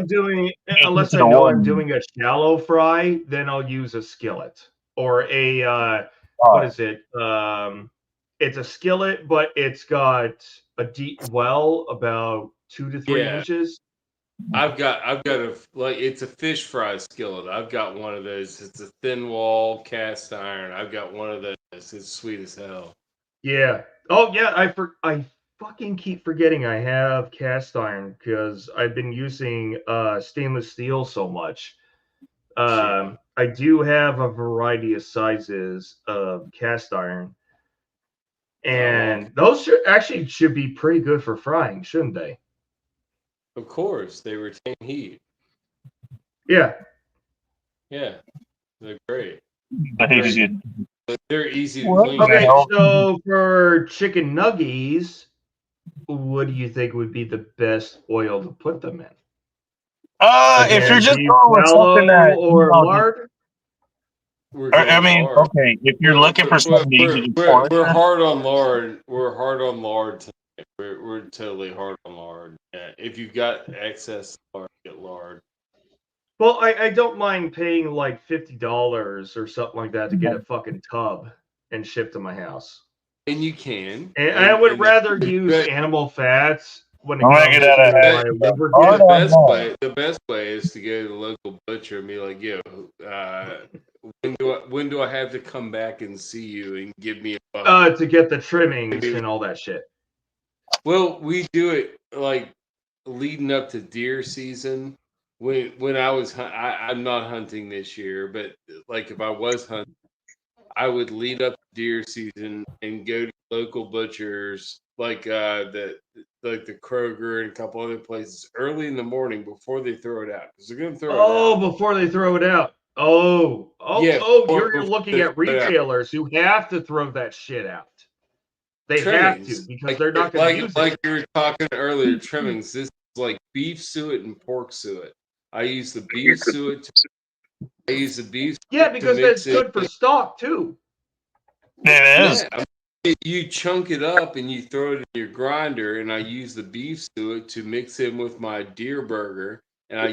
unless I know I'm doing a shallow fry, then I'll use a skillet or a what is it? It's a skillet, but it's got a deep well about 2 to 3 inches. I've got it's a fish fry skillet. I've got one of those. It's a thin wall cast iron. I've got one of those. It's sweet as hell. Yeah. Oh yeah, I fucking keep forgetting I have cast iron because I've been using stainless steel so much. I do have a variety of sizes of cast iron, and those should be pretty good for frying, shouldn't they? Of course, they retain heat. Yeah. Yeah, they're great. They're easy to clean. Okay, so for chicken nuggies, what do you think would be the best oil to put them in? If you're just going with something that or lard. Okay, if you're looking for something easy to we're hard on lard. We're hard on lard tonight. We're totally hard on lard. Yeah, if you've got excess lard, get lard. Well, I don't mind paying like $50 or something like that to get a fucking tub and shipped to my house. And you can. And I would rather use animal fats when it comes to my lubricant. The best way is to go to the local butcher and be like, "Yo, when do I have to come back and see you and give me a bucket?" To get the trimmings and all that shit. Well, we do it like leading up to deer season. When I was I'm not hunting this year, but like if I was hunting, I would lead up to deer season and go to local butchers like the Kroger and a couple other places early in the morning before they throw it out because they're going to throw it out. Before they throw it out. You're looking at retailers who have to throw that shit out. They have to because they're not going to use it. Like you were talking earlier, trimmings. This is like beef suet and pork suet. I use the beef suet. I use the beef. Yeah, because that's good for stock too. It is. Yeah, you chunk it up and you throw it in your grinder, and I use the beef suet to mix in with my deer burger. And I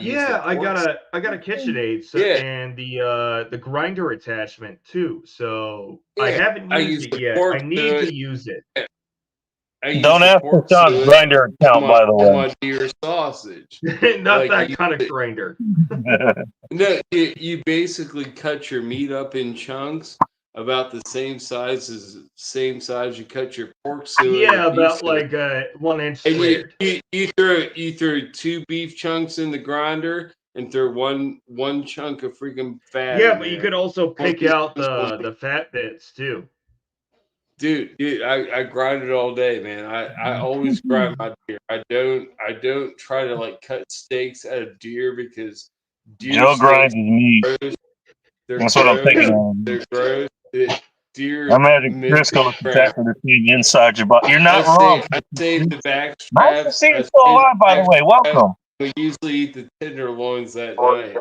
got a KitchenAid and the grinder attachment too. So I haven't used it yet. I need to use it. Don't ask for Sean's grinder account, by the way. My deer sausage. Not that kind of grinder. No, you basically cut your meat up in chunks about the same size you cut your pork suet. Yeah, about like 1 inch squared. You throw 2 beef chunks in the grinder and throw one chunk of freaking fat. Yeah, but you could also pick out the fat bits too. Dude, I grind it all day, man. I always grind my deer. I don't try to like cut steaks out of deer because Joe grinds his meat. That's what I'm thinking. They're gross. Deer. I'm at Crisco exactly the same inside your body. You're not wrong. I save the back straps. Nice to see you still alive, by the way. Welcome. We usually eat the tenderloins that night.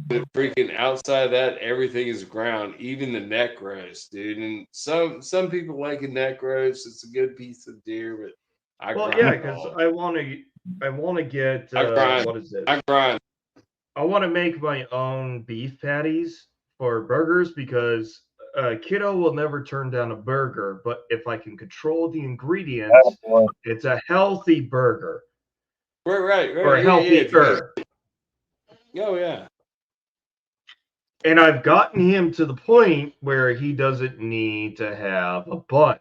But freaking outside of that, everything is ground, even the neck roast, dude. And some people like a neck roast. It's a good piece of deer, but because I want to get what is it? I grind. I want to make my own beef patties for burgers because Kiddo will never turn down a burger. But if I can control the ingredients, it's a healthy burger. Right. Or healthier. Oh yeah. And I've gotten him to the point where he doesn't need to have a bun.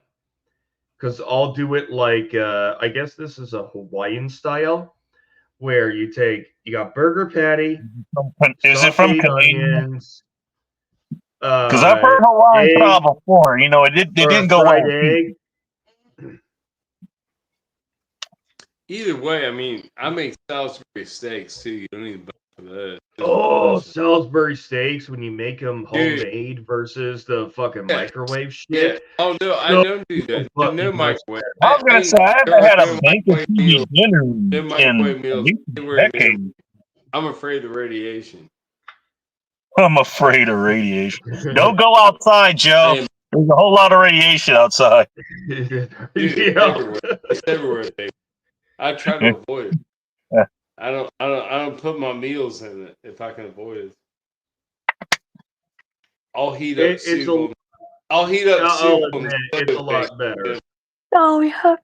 Because I'll do it like, I guess this is a Hawaiian style, where you got burger patty, is it from Canadian? Onions. Because I've heard Hawaiian egg style before. You know, it or a didn't go well. fried with egg. people. Either way, I mean, I make Salisbury steaks too. You don't need butter for that. It's Oh, delicious. Salisbury steaks when you make them Dude. homemade versus the fucking Yeah. microwave Yeah. shit. Oh no, I So don't do that. fucking No much microwave. I was gonna say I haven't had a no bacon microwave TV meals. dinner No in microwave at meals. least a Anywhere near decade. me. I'm afraid of radiation. I'm afraid of radiation. Don't go outside, Joe. Man, There's a whole lot of radiation outside. dude, it's everywhere. It's everywhere, baby. I try to avoid it. Yeah. I don't put my meals in it if I can avoid it. I'll heat up It's soup. a. I'll heat up I'll soup on admit, the it's a stove, lot better. Oh, yeah.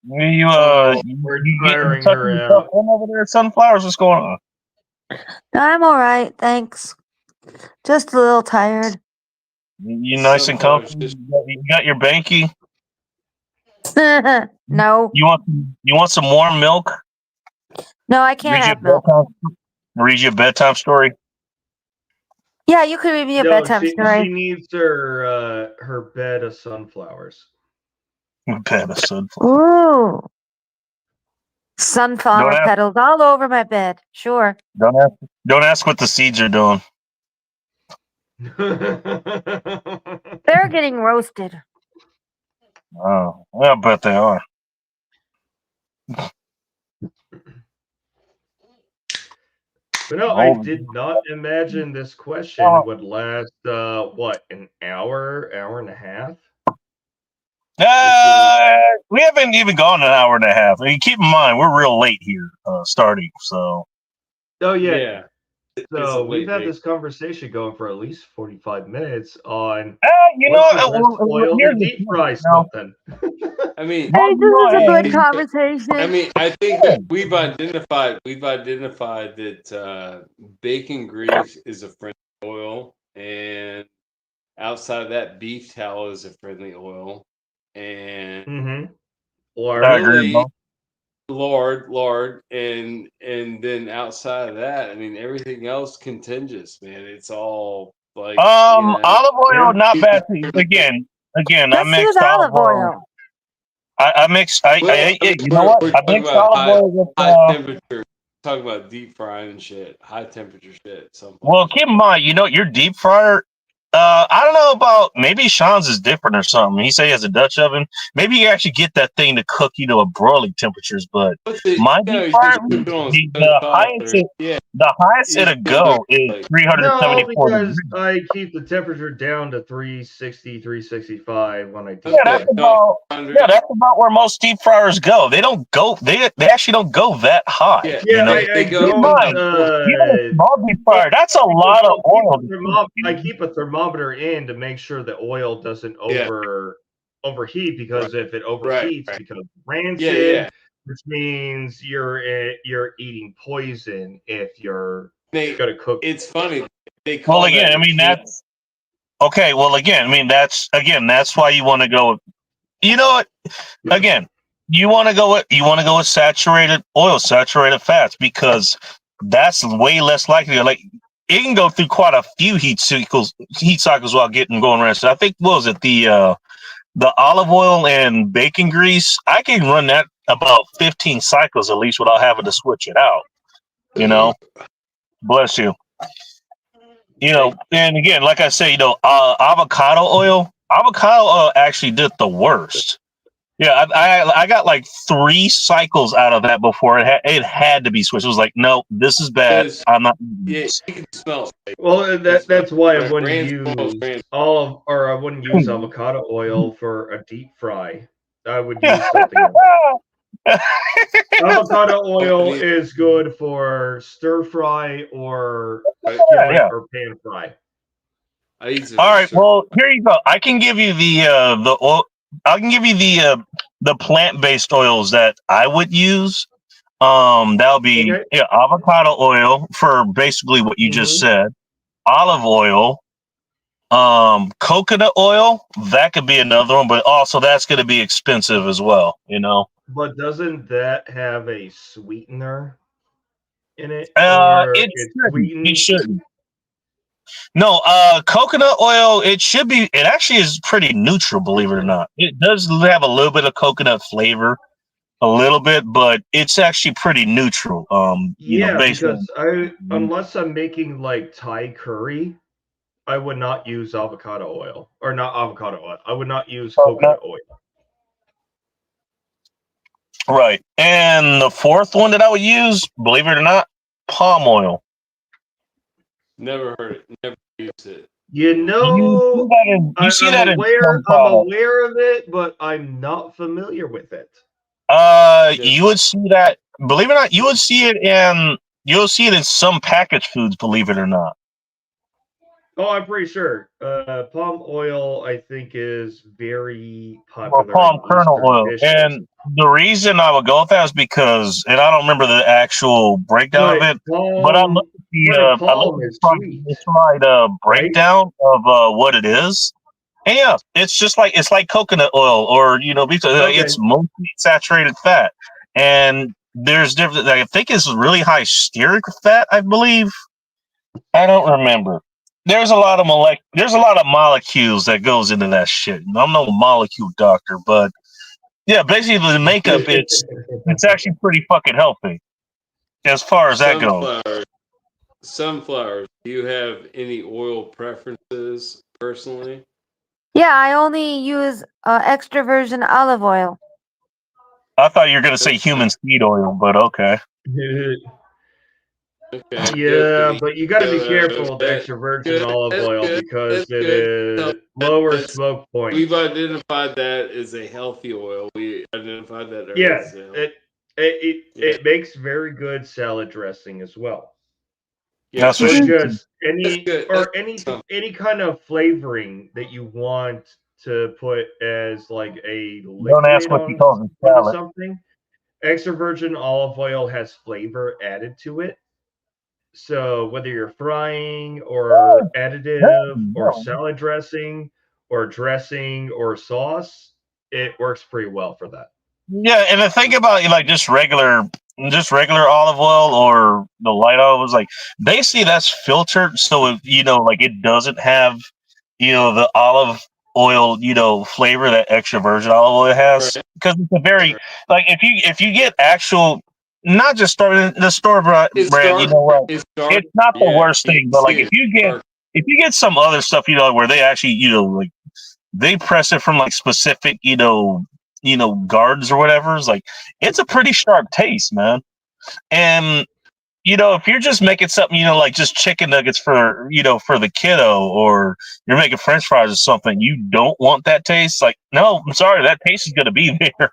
You We're you tiring tucking her yourself out. in over there, sunflowers. What's going on? I'm all right, thanks. Just a little tired. You nice and Sunflowers comfy. just You got your banky. No, You want some warm milk? no, I can't Read you a have milk. read you a bedtime story. Yeah, you could read me a No, bedtime she story. needs her bed of sunflowers. Bed of sunflowers. Ooh, Don't sunflower ask. petals all over my bed. Sure. Don't ask what the seeds are doing. They're getting roasted. Oh, I bet they are. But no, I did not imagine this question would last what, an hour and a half? We haven't even gone an hour and a half. I mean, keep in mind we're real late here starting. So Oh yeah. yeah. It's a So we've late had date. this conversation going for at least 45 minutes on you what's know, the best oil here's to the deep thing, fry you know. something. I mean, Well, Hey, you this know, is a hey, good conversation. I mean, I think that we've identified that bacon grease is a friendly oil, and outside of that, beef tallow is a friendly oil, and Mm-hmm. I agree, really bro. lard, and then outside of that, I mean, everything else contingents, man. It's all like Olive oil, Yeah. not bad. Again, I Let's use mixed olive olive oil. I mixed. Well, You know what? we're I talking mixed about olive oil with. high temperature. Talk about deep frying and shit, high temperature shit. At some point. Well, keep in mind, you know, your deep fryer. I don't know about maybe Sean's is different or something. He said he has a Dutch oven. Maybe you actually get that thing to cook you to broiling temperatures. But my deep fryer, the highest it'll go is 374 No, because degrees. I keep the temperature down to 360, 365 when I deep Yeah, fry. that's about where most deep fryers go. They don't go. They actually don't go that high. Yeah, you know, I keep in don't. mind, even a small deep fryer, that's a lot of oil. I keep a thermometer in to make sure the oil doesn't overheat, because if it overheats, it becomes rancid, which means you're eating poison if you're gonna cook. It's funny. They call Well, again, I mean that's okay. Well, again, I mean that's why you want to go. You know what? Again, you want to go with saturated oil, saturated fats, because that's way less likely. Like it can go through quite a few heat cycles while getting going rancid. I think what was it the olive oil and bacon grease? I can run that about 15 cycles at least without having to switch it out. You know, bless you. You know, and again, like I say, you know, avocado oil actually did the worst. Yeah, I got like 3 cycles out of that before it had to be switched. It was like, no, this is bad. I'm not. Yeah, you can smell it. Well, that's why I wouldn't use I wouldn't use avocado oil for a deep fry. I would use something else. Avocado oil is good for stir fry or or pan fry. All right, well, here you go. I can give you the oil. I can give you the plant-based oils that I would use. That'll be avocado oil for basically what you just said. Olive oil, coconut oil. That could be another one, but also that's going to be expensive as well. You know. But doesn't that have a sweetener? in it, or It it's shouldn't. It sweetened? shouldn't. No, coconut oil. It should be. It actually is pretty neutral, believe it or not. It does have a little bit of coconut flavor, a little bit, but it's actually pretty neutral. Yeah, Based because I on unless I'm making like Thai curry, I would not use avocado oil or not avocado oil. I would not use coconut. coconut oil. Right. And the fourth one that I would use, believe it or not, palm oil. Never heard it. Never used it. You know, You see I'm that in aware. some I'm products. aware of it, but I'm not familiar with it. You would see that. Believe it or not, you would see it in. You'll see it in some packaged foods. Believe it or not. Oh, I'm pretty sure. Palm oil, I think, is very Or popular in palm kernel Eastern oil. dishes. And the reason I would go with that is because, and I don't remember the actual breakdown of But it, but I looked at palm is sweet, the slide right? breakdown of what it is. And yeah, it's like coconut oil or Okay. it's mostly saturated fat. And there's different. I think it's really high stearic fat. I believe. I don't remember. There's a lot of molecules that goes into that shit. I'm no molecule doctor, but yeah, basically the makeup it's actually pretty fucking healthy as far as that goes. Sunflowers. Do you have any oil preferences personally? Yeah, I only use extra virgin olive oil. I thought you were gonna say human seed oil, but okay. Okay, Yeah, but you got to be good. careful with extra virgin Good, olive that's oil good. because That's it good. No, is lower that's smoke points. we've identified that as a healthy oil. We identified that earlier. Yeah, So. it makes very good salad dressing as well. Yeah, That's for Or sure. just that's good. any kind of flavoring that you want to put as like a Don't ask liquid what he calls a onto salad. something. Extra virgin olive oil has flavor added to it. So whether you're frying or additive or salad dressing or sauce, it works pretty well for that. Yeah, and the thing about like just regular olive oil or the light olives, like basically that's filtered, so like it doesn't have the olive oil flavor that extra virgin olive oil has, Right. because it's a very like if you get actual, not just the store brand, It's you dark. know what, It's dark. it's not the Yeah, worst you thing, but like see it dark. if you get some other stuff where they actually like they press it from like specific gardens or whatever, it's like it's a pretty sharp taste, man. And if you're just making something, like just chicken nuggets for the kiddo, or you're making French fries or something, you don't want that taste. Like, no, I'm sorry, that taste is going to be there.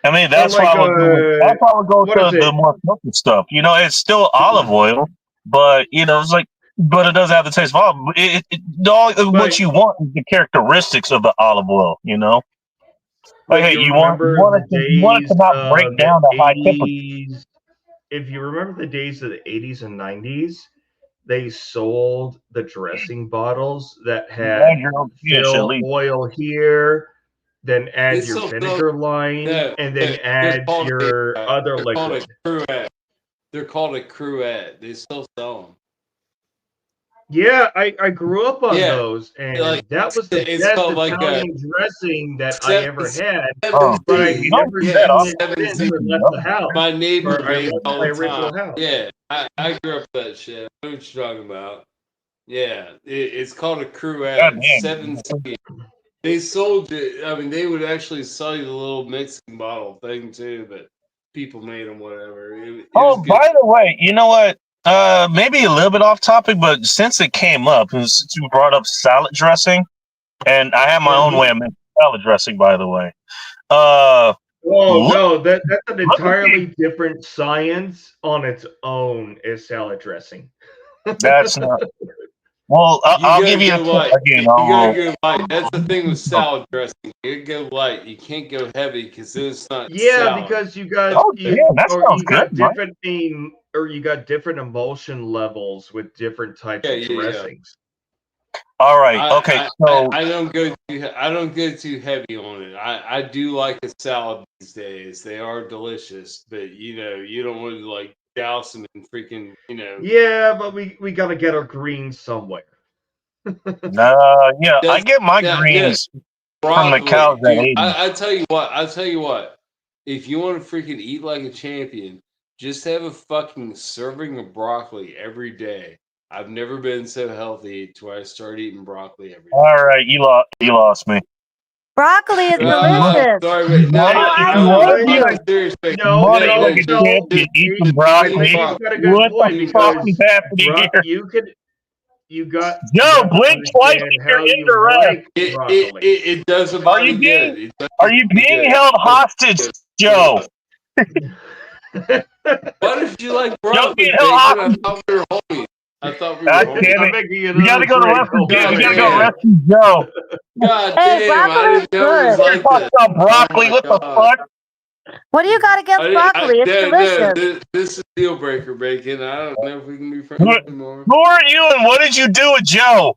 I mean, Or that's why like I would go with, that's why I would go what to is the it? more filtered stuff. It's still olive oil, but it's like, but it doesn't have the taste of olive. What But you want is the characteristics of the olive oil. Like, but hey, you remember the you want it days to not break of the down to high temperature. 80s? If you remember the days of the 80s and 90s, they sold the dressing bottles that You add had your own fish at fill least. oil here, then add It's your so vinegar line, no, and then they're add called your other they're called a liquid. cruet. They're called a cruet. They still sell them. Yeah, I grew up on Yeah, those, like and that was the it's best called like a Italian dressing that I ever seven had. Oh, But I've you C. don't never see that Yeah, seen it often. 7 since C. I left the house, My neighbor or I made it left all my the time. original house. Yeah, I grew up with that shit. I know what you're talking about. Yeah, it's called a God cruet. damn. 7C. They sold it. I mean, they would actually sell you the little mixing bottle thing too, but people made them whatever. It was Oh, good. by the way, you know what? Maybe a little bit off topic, but since it came up, and since you brought up salad dressing, and I have my own way of making salad dressing, by the way. Oh Look, no, that's an look at entirely the. different science on its own is salad dressing. That's not. Well, You I'll gotta give you a go tip light. again. You gotta go light. That's the thing with salad dressing. You gotta go light. You can't go heavy because then it's not Yeah, salad. because you got Oh, damn, that sounds good, Mike. different emulsion levels with different types Yeah, of yeah, yeah. dressings. All right. Okay. So I don't go too heavy on it. I do like a salad these days. They are delicious, but you don't want to like douse them in freaking, Yeah, but we gotta get our greens somewhere. Yeah, I get my greens from the cows that dude. ate 'em. I tell you what. If you want to freaking eat like a champion, just have a fucking serving of broccoli every day. I've never been so healthy till I started eating broccoli every day. All right, you lost me. Broccoli is Sorry, delicious. but I believe you. seriously. No, Want to eat like a champion, eat some broccoli. You've got a good What point the fuck because is happening here? you got Joe, to blink twice understand if you're how you indirect. like broccoli. It does a Are you body being good. It does are you a body being good. held hostage, Joe? Why did you like Joe broccoli, being held Bacon? hostage. I thought we were homies. I thought we were God homies. damn I'm it. making We another gotta go to drink. rescue Joe. We gotta go Yeah. rescue Joe. God Hey, damn, I broccoli is didn't know it was good. like Talk this. about broccoli. Oh my What the God. fuck? What do you got against broccoli? It's delicious. This is deal breaker, Bacon. I don't know if we can be friends Who anymore. who are you and what did you do with Joe?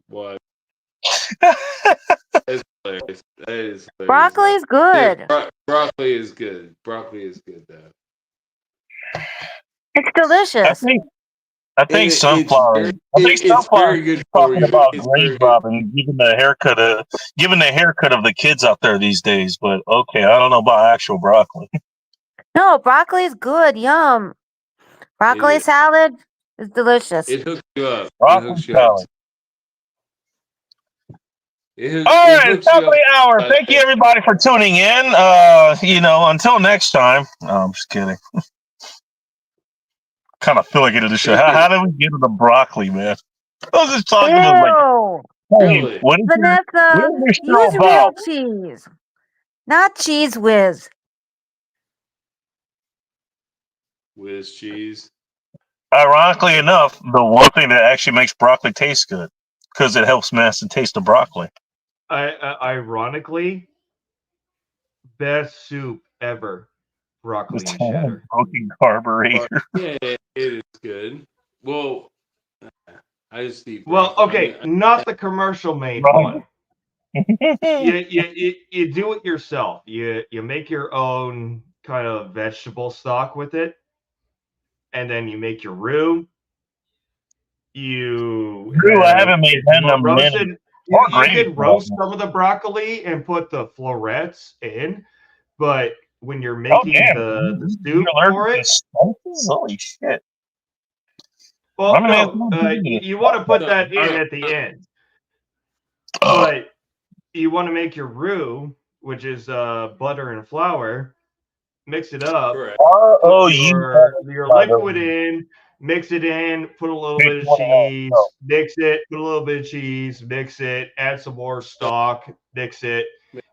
What? That's hilarious. That is hilarious. Broccoli's good. Broccoli is good. Broccoli is good, though. It's delicious. I think sunflower. It's sunflower very good is for talking you. about It's grade very good. dropping, giving the haircut of the kids out there these days. But okay, I don't know about actual broccoli. No, broccoli's good. Yum. Broccoli is. salad is delicious. It hooks you up. Broccoli salad. It All right, hooks top you of the up. hour. Thank you everybody for tuning in. Until next time. No, I'm just kidding. Kind of feel like it is the show. How did we get to the broccoli, man? I was just talking about Really? what is Vanessa, this show use real about? cheese, not cheese whiz. Whiz cheese. Ironically enough, the one thing that actually makes broccoli taste good because it helps mask the taste of broccoli. Ironically, best soup ever. Broccoli It's and cheddar. broken carburetor. Yeah, it is good. Well, I just eat. Well, okay, not the commercial made one. You do it yourself. You make your own kind of vegetable stock with it, and then you make your roux. I haven't made that in a minute. You can roast some of the broccoli and put the florets in, but when you're making the soup for it, holy shit! well, no, you want to put that in at the end, but you want to make your roux, which is butter and flour, mix it up. Put your liquid in, mix it in, put a little bit of cheese, mix it, put a little bit of cheese, mix it, add some more stock, mix it.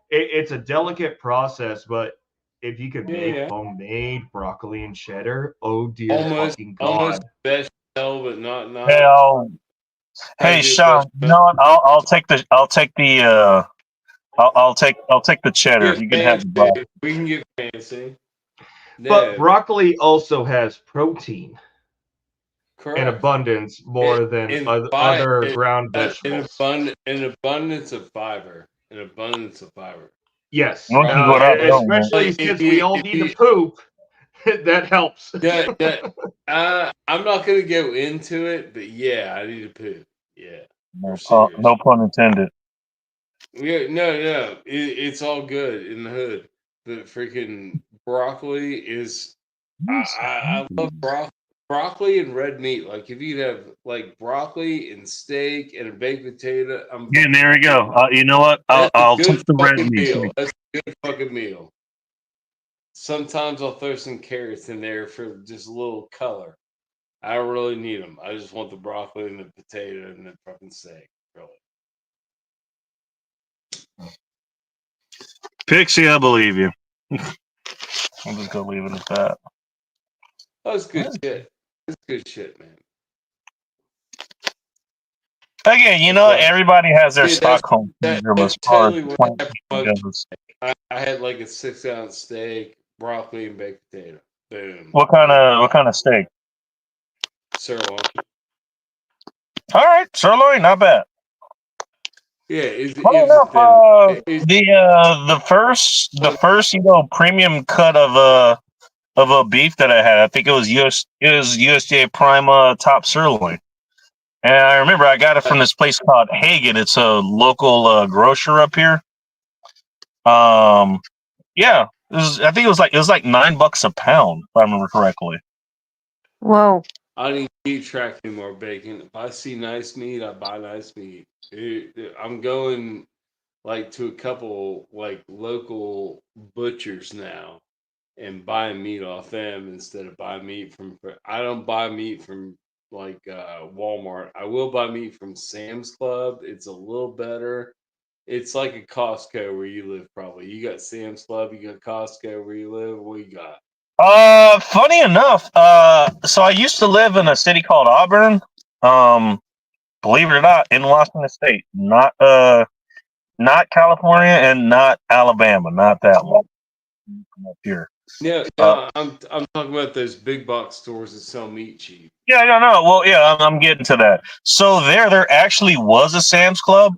It's a delicate process, but if you could make homemade broccoli and cheddar, oh dear fucking god! Almost best hell, but not. Hey, Sean, you know what? I'll take the cheddar. You can have the broccoli. We can get fancy. But broccoli also has protein. Correct. In abundance more than other ground vegetables. An abundance of fiber. Yes. Especially since we all need to poop. That helps. I'm not going to go into it, but yeah, I need to poop. Yeah. No pun intended. Yeah, no. It's all good in the hood. But freaking broccoli is. I love broccoli and red meat. Like if you have like broccoli and steak and a baked potato, there we go. You know what? I'll take the red meat. That's a good fucking meal. Sometimes I'll throw some carrots in there for just a little color. I don't really need them. I just want the broccoli and the potato and the fucking steak. Really. Pixie, I believe you. I'm just gonna leave it at that. That's good shit. That's good shit, man. Again, everybody has their Stockholm syndrome as far as I had like a 6-ounce steak, broccoli, and baked potato. Boom. What kind of steak? Sirloin. All right, sirloin, not bad. Yeah, the first premium cut of of beef that I had. I think it was USDA Prime top sirloin. And I remember I got it from this place called Hagen. It's a local grocer up here. Yeah, I think it was like $9 a pound, if I remember correctly. Whoa. I don't even keep track anymore, bacon. If I see nice meat, I buy nice meat. I'm going like to a couple like local butchers now and buying meat off them instead of buying meat from. I don't buy meat from like Walmart. I will buy meat from Sam's Club. It's a little better. It's like a Costco where you live, probably. You got Sam's Club, you got Costco where you live. What you got? Funny enough, so I used to live in a city called Auburn. Believe it or not, in Washington State, not California and not Alabama, not that one up here. No, Uh, no, I'm talking about those big box stores that sell meat cheap. yeah, I don't know. Well, yeah, I'm getting to that. So there actually was a Sam's Club,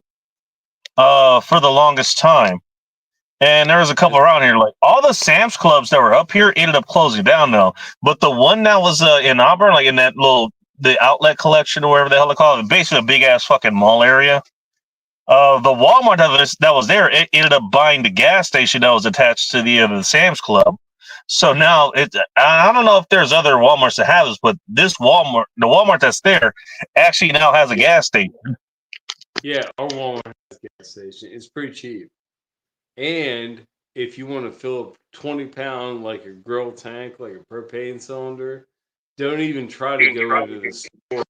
for the longest time. And there was a couple around here. Like all the Sam's Clubs that were up here ended up closing down now. But the one that was in Auburn, like in that the outlet collection or whatever the hell they call it, basically a big ass fucking mall area. The Walmart that was there, it ended up buying the gas station that was attached to the Sam's Club. So now I don't know if there's other Walmarts that have this, but this Walmart, the Walmart that's there, actually now has a gas station. Yeah, our Walmart has a gas station. It's pretty cheap. And if you want to fill a 20-pound like a grill tank, like a propane cylinder, don't even try to go into the store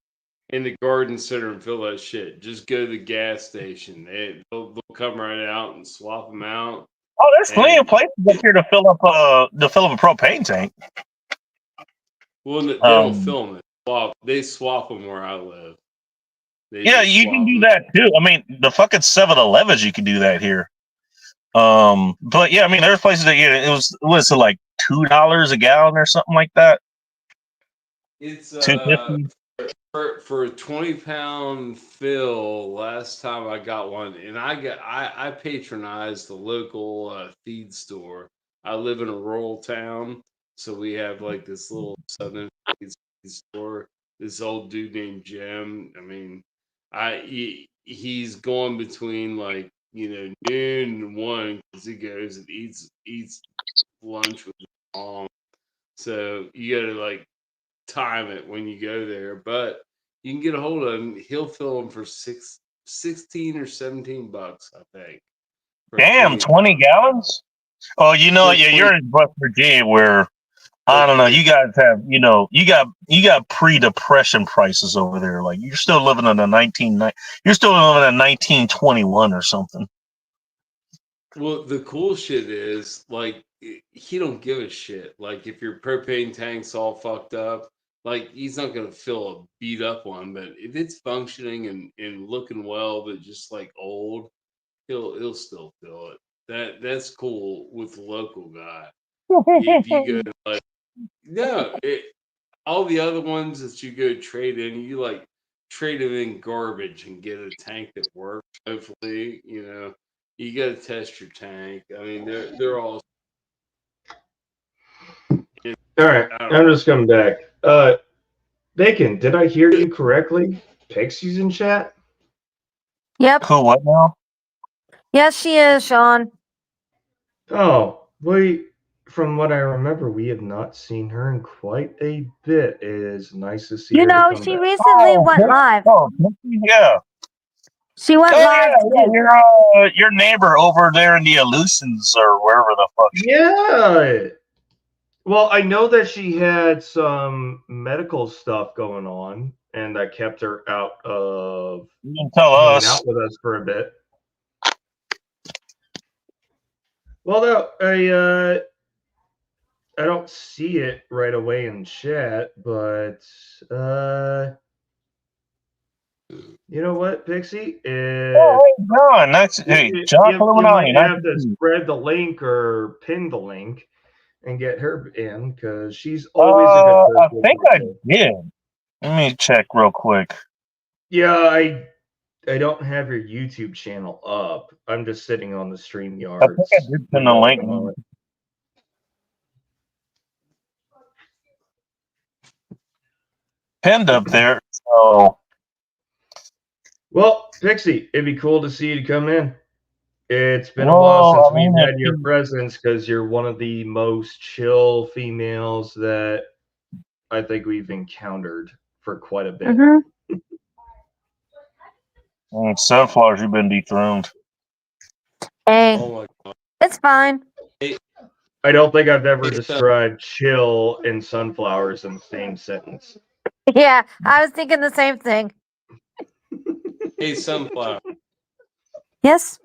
in the garden center and fill that shit. Just go to the gas station. They'll come right out and swap them out. Oh, there's plenty of places up here to fill up a propane tank. Well, they don't fill them. They swap them where I live. Yeah, you can do that too. I mean, the fucking 7-Elevens, you can do that here. But yeah, I mean, there's places that was it like $2 a gallon or something like that. It's $2.50. for a 20-pound fill. Last time I got one, and I patronize the local feed store. I live in a rural town, so we have like this little southern feed store. This old dude named Jim. I mean, he's going between like noon and 1 because he goes and eats lunch with his mom. So you gotta like time it when you go there, but you can get a hold of him. He'll fill them for 16 or $17, I think. Damn, 20 gallons? Oh, yeah, you're in West Virginia where I don't know. You guys have, you got pre-depression prices over there. Like you're still living in you're still living in 1921 or something. Well, the cool shit is like he don't give a shit. Like if your propane tank's all fucked up, like he's not gonna fill a beat up one. But if it's functioning and looking well, but just like old, he'll still fill it. That's cool with the local guy. If you go to like no, all the other ones that you go trade in, you like trade them in garbage and get a tank that works. Hopefully, you got to test your tank. I mean, they're all. All right, I'm just coming back. Bacon, did I hear you correctly? Pixie's in chat? Yep. Cool. What now? Yes, she is, Sean. Oh, from what I remember, we have not seen her in quite a bit. It is nice to see her come She back. recently went live. Oh, yeah. She went live. Yeah, your neighbor over there in the Aleutians or wherever the fuck. Yeah. Well, I know that she had some medical stuff going on, and that kept her out of You can tell hanging us. out with us for a bit. Well, no, I don't see it right away in chat, but you know what, Pixie? John, John You might have to spread the link or pin the link and get her in because she's always a good person. I think I did. Let me check real quick. Yeah, I don't have your YouTube channel up. I'm just sitting on the StreamYard. I think I did pin the link. pinned up there. So, Well, Pixie, it'd be cool to see you to come in. It's been a while well, since I mean, we've had your presence because you're one of the most chill females that I think we've encountered for quite a bit. Sunflowers, you've been dethroned. Hey, Oh my god. it's fine. I don't think I've ever described chill and sunflowers in the same sentence. Yeah, I was thinking the same thing. Hey, Sunflower, Yes?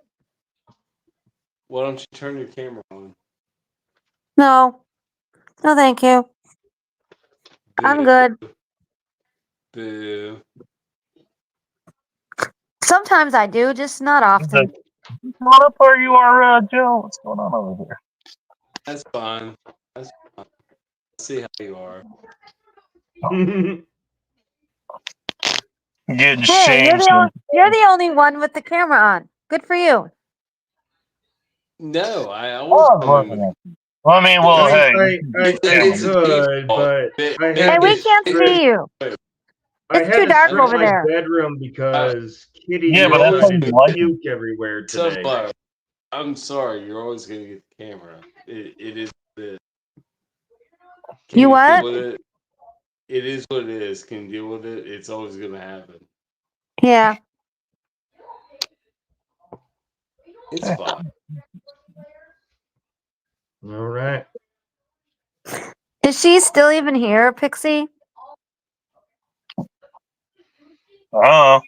why don't you turn your camera on? No. No, thank you. I'm good. Boo. Sometimes I do, just not often. What up where you are, Joe? What's going on over here? That's fine. That's fine. Let's see how you are. Getting Hey, shamed. you're the only one with the camera on. Good for you. No, I always Oh, come in with. well, I mean, well, hey. I It's could, but I Hey, had we to can't shrink. see you. I It's had too to dark shrink over my there. bedroom because Kitty Yeah, but that's how decided you to like it. puke everywhere today. Sunflower, I'm sorry, you're always gonna get the camera. It is what it is. Can You what? deal with it? It is what it is. Can you deal with it? It's always gonna happen. Yeah. It's fine. All right. Is she still even here, Pixie? I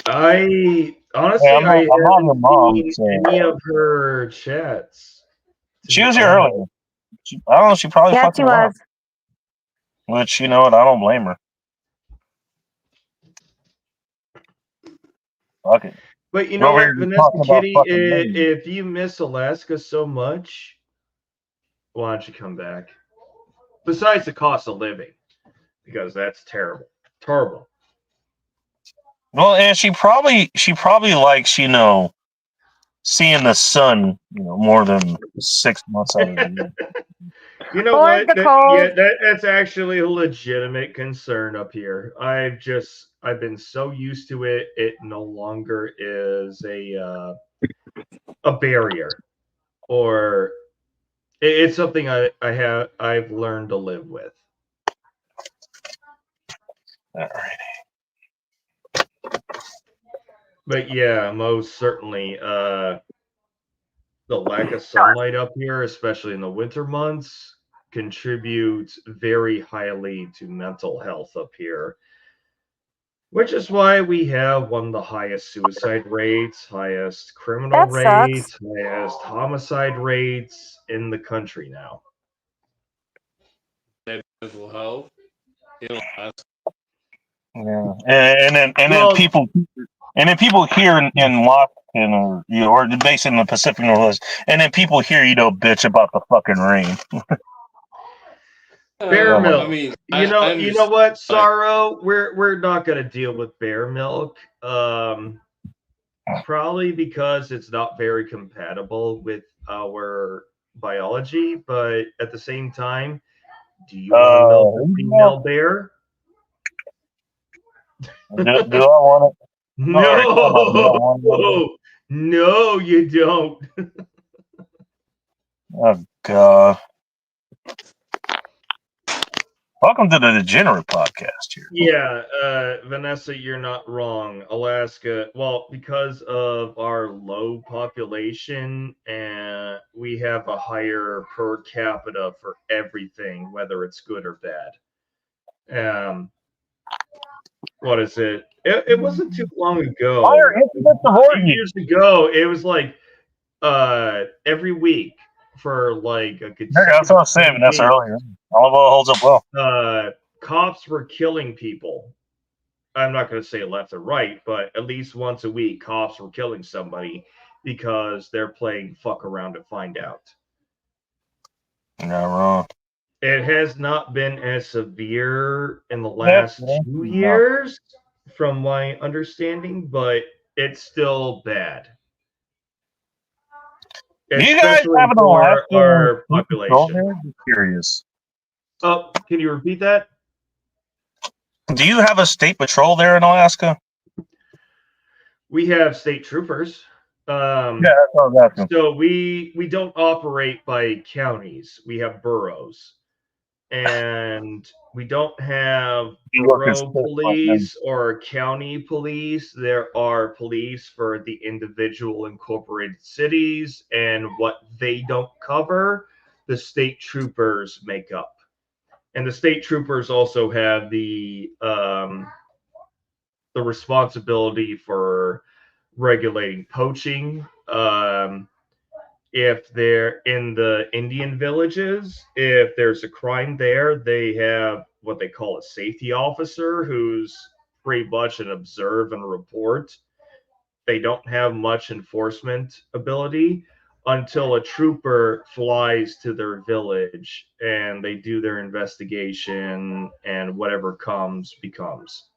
honestly, Yeah, I'm not your haven't mom, seen so- any of her chats. to She be was here honest. earlier. I don't know. She probably Yeah, fucking she was. left. Which, you know what? I don't blame her. Fuck it. But you know Over what, here Vanessa talking about Kitty, fucking names. if you miss Alaska so much, why don't you come back? Besides the cost of living, because that's terrible. Terrible. Well, and she probably likes, seeing the sun, more than 6 months out of the year. You know Or what? the cold. That's actually a legitimate concern up here. I've been so used to it, it no longer is a barrier, or it's something I've learned to live with. All right. But yeah, most certainly, the lack of sunlight up here, especially in the winter months, contributes very highly to mental health up here. Which is why we have one of the highest suicide rates, highest criminal That sucks. rates, highest homicide rates in the country now. Mental health. Yeah. And Well- then people here in Washington, or based in the Pacific Northwest, and then people here, bitch about the fucking rain. Bear milk. I mean, you know what, Sorrow? We're not gonna deal with bear milk. Probably because it's not very compatible with our biology, but at the same time, do you want to milk a female bear? Do I want it? No, you don't. Oh God! Welcome to the Degenerate Podcast here. Yeah, Vanessa, you're not wrong. Alaska, well, because of our low population, and we have a higher per capita for everything, whether it's good or bad. What is it? It wasn't too long ago. Higher incidence of A few orgies. years ago, it was like every week for like a That's what I was saying, Vanessa, earlier. All of it holds up well. Cops were killing people. I'm not going to say left or right, but at least once a week, cops were killing somebody because they're playing fuck around to find out. You're not wrong. It has not been as severe in the last 2 years, from my understanding, but it's still bad. Do you guys Especially have an for Alaska our control population. there? I'm curious. Oh, can you repeat that? Do you have a state patrol there in Alaska? We have state troopers. Yeah, that's what I was asking. So we don't operate by counties. We have boroughs, and we don't have You work in borough state police or county police. There are police for the individual incorporated cities, and what they don't cover, the state troopers make up. And the state troopers also have the responsibility for regulating poaching. If they're in the Indian villages, if there's a crime there, they have what they call a safety officer who's pretty much an observe and report. They don't have much enforcement ability until a trooper flies to their village and they do their investigation, and whatever comes becomes.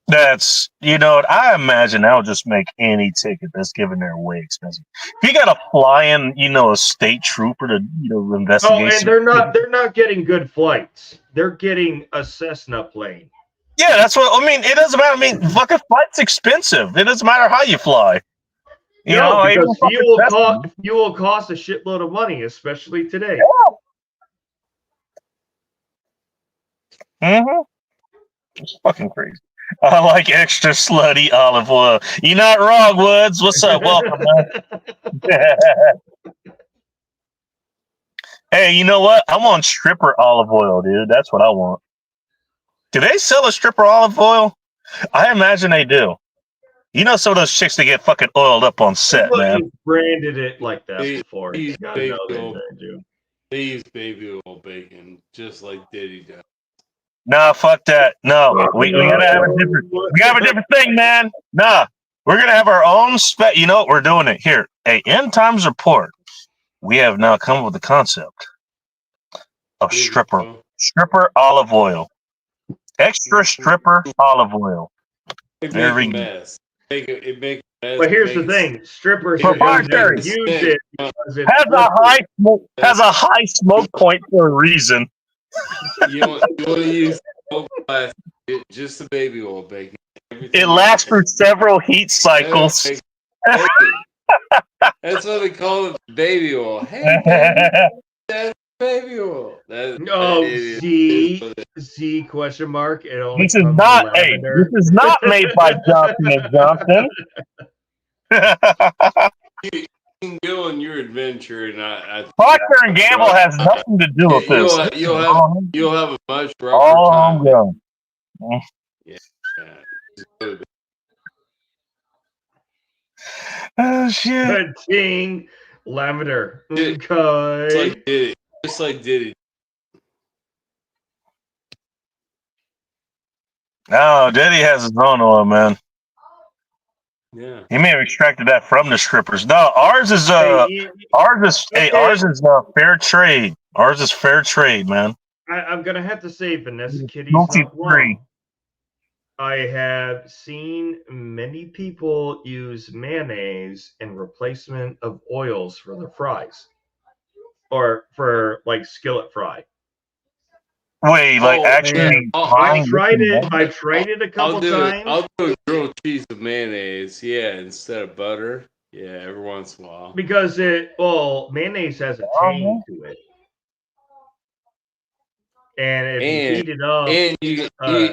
That's, you know, I imagine that'll just make any ticket that's given there way expensive. If you got to fly in, you know, a state trooper to, you know, investigate. Oh, and they're not getting good flights. They're getting a Cessna plane. Yeah, that's what I mean. It doesn't matter. I mean, fucking flight's expensive. It doesn't matter how you fly. You know, because fuel costs a shitload of money, especially today. Mm-hmm. It's fucking crazy. I like extra slutty olive oil. You're not wrong, Woods. What's up? Welcome, man. Hey, you know what? I want stripper olive oil, dude. That's what I want. Do they sell a stripper olive oil? I imagine they do. You know, some of those chicks that get fucking oiled up on set, man. Branded it like that before. They use baby oil. Do. They use baby oil bacon, just like Diddy does. Nah, fuck that. No, we gotta have a different. We have a different thing, man. Nah, we're gonna have our own spec. You know what? We're doing it here. A End Times report. We have now come up with the concept of stripper olive oil, extra stripper olive oil. There we go. It makes a mess. But here's the thing: strippers proprietary. use it has a high smoke point for a reason. You want to use just the baby oil bacon. It lasts for several heat cycles. That's what they call it, baby oil. Hey, baby, that's baby oil. Z question mark. This is not this is not made by Johnson and Johnson. You can go on your adventure, and Procter and Gamble has nothing to do with this. You'll have a much rougher time. Yeah. Oh shit! Ting lavender. Okay. Just like Diddy. No, Diddy has his own oil, man. Yeah. He may have extracted that from the strippers. No, ours is fair trade. Ours is fair trade, man. I'm gonna have to say Vanessa Kitty's not wrong. I have seen many people use mayonnaise in replacement of oils for their fries, or for like skillet fry. Wait, like actually? I tried it. I tried it a couple times. I'll do a grilled cheese with mayonnaise, instead of butter. Yeah, every once in a while. Because mayonnaise has a tang to it. And if you heat it up, and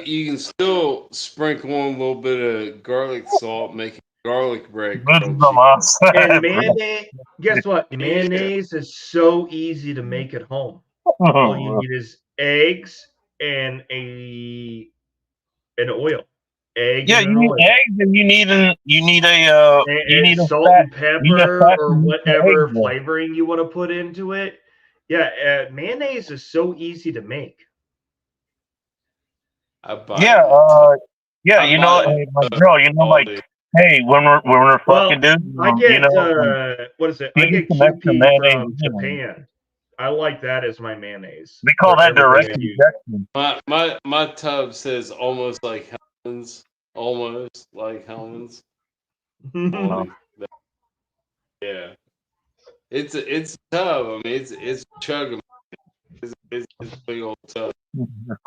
you can still sprinkle on a little bit of garlic salt, make garlic bread. And mayonnaise, guess what? Mayonnaise is so easy to make at home. All you need is eggs and an oil. You need eggs, and you need salt and pepper or whatever flavoring you want to put into it. Yeah, mayonnaise is so easy to make. You know, hey, my girl, you know, like, hey, when we're fucking dude, I get, you know, what is it? I get QP from Japan. I like that as my mayonnaise. We call that direct injection. My tub says almost like Hellman's. Almost like Hellman's. Yeah. It's a tub. I mean, it's chugging. It's a big old tub.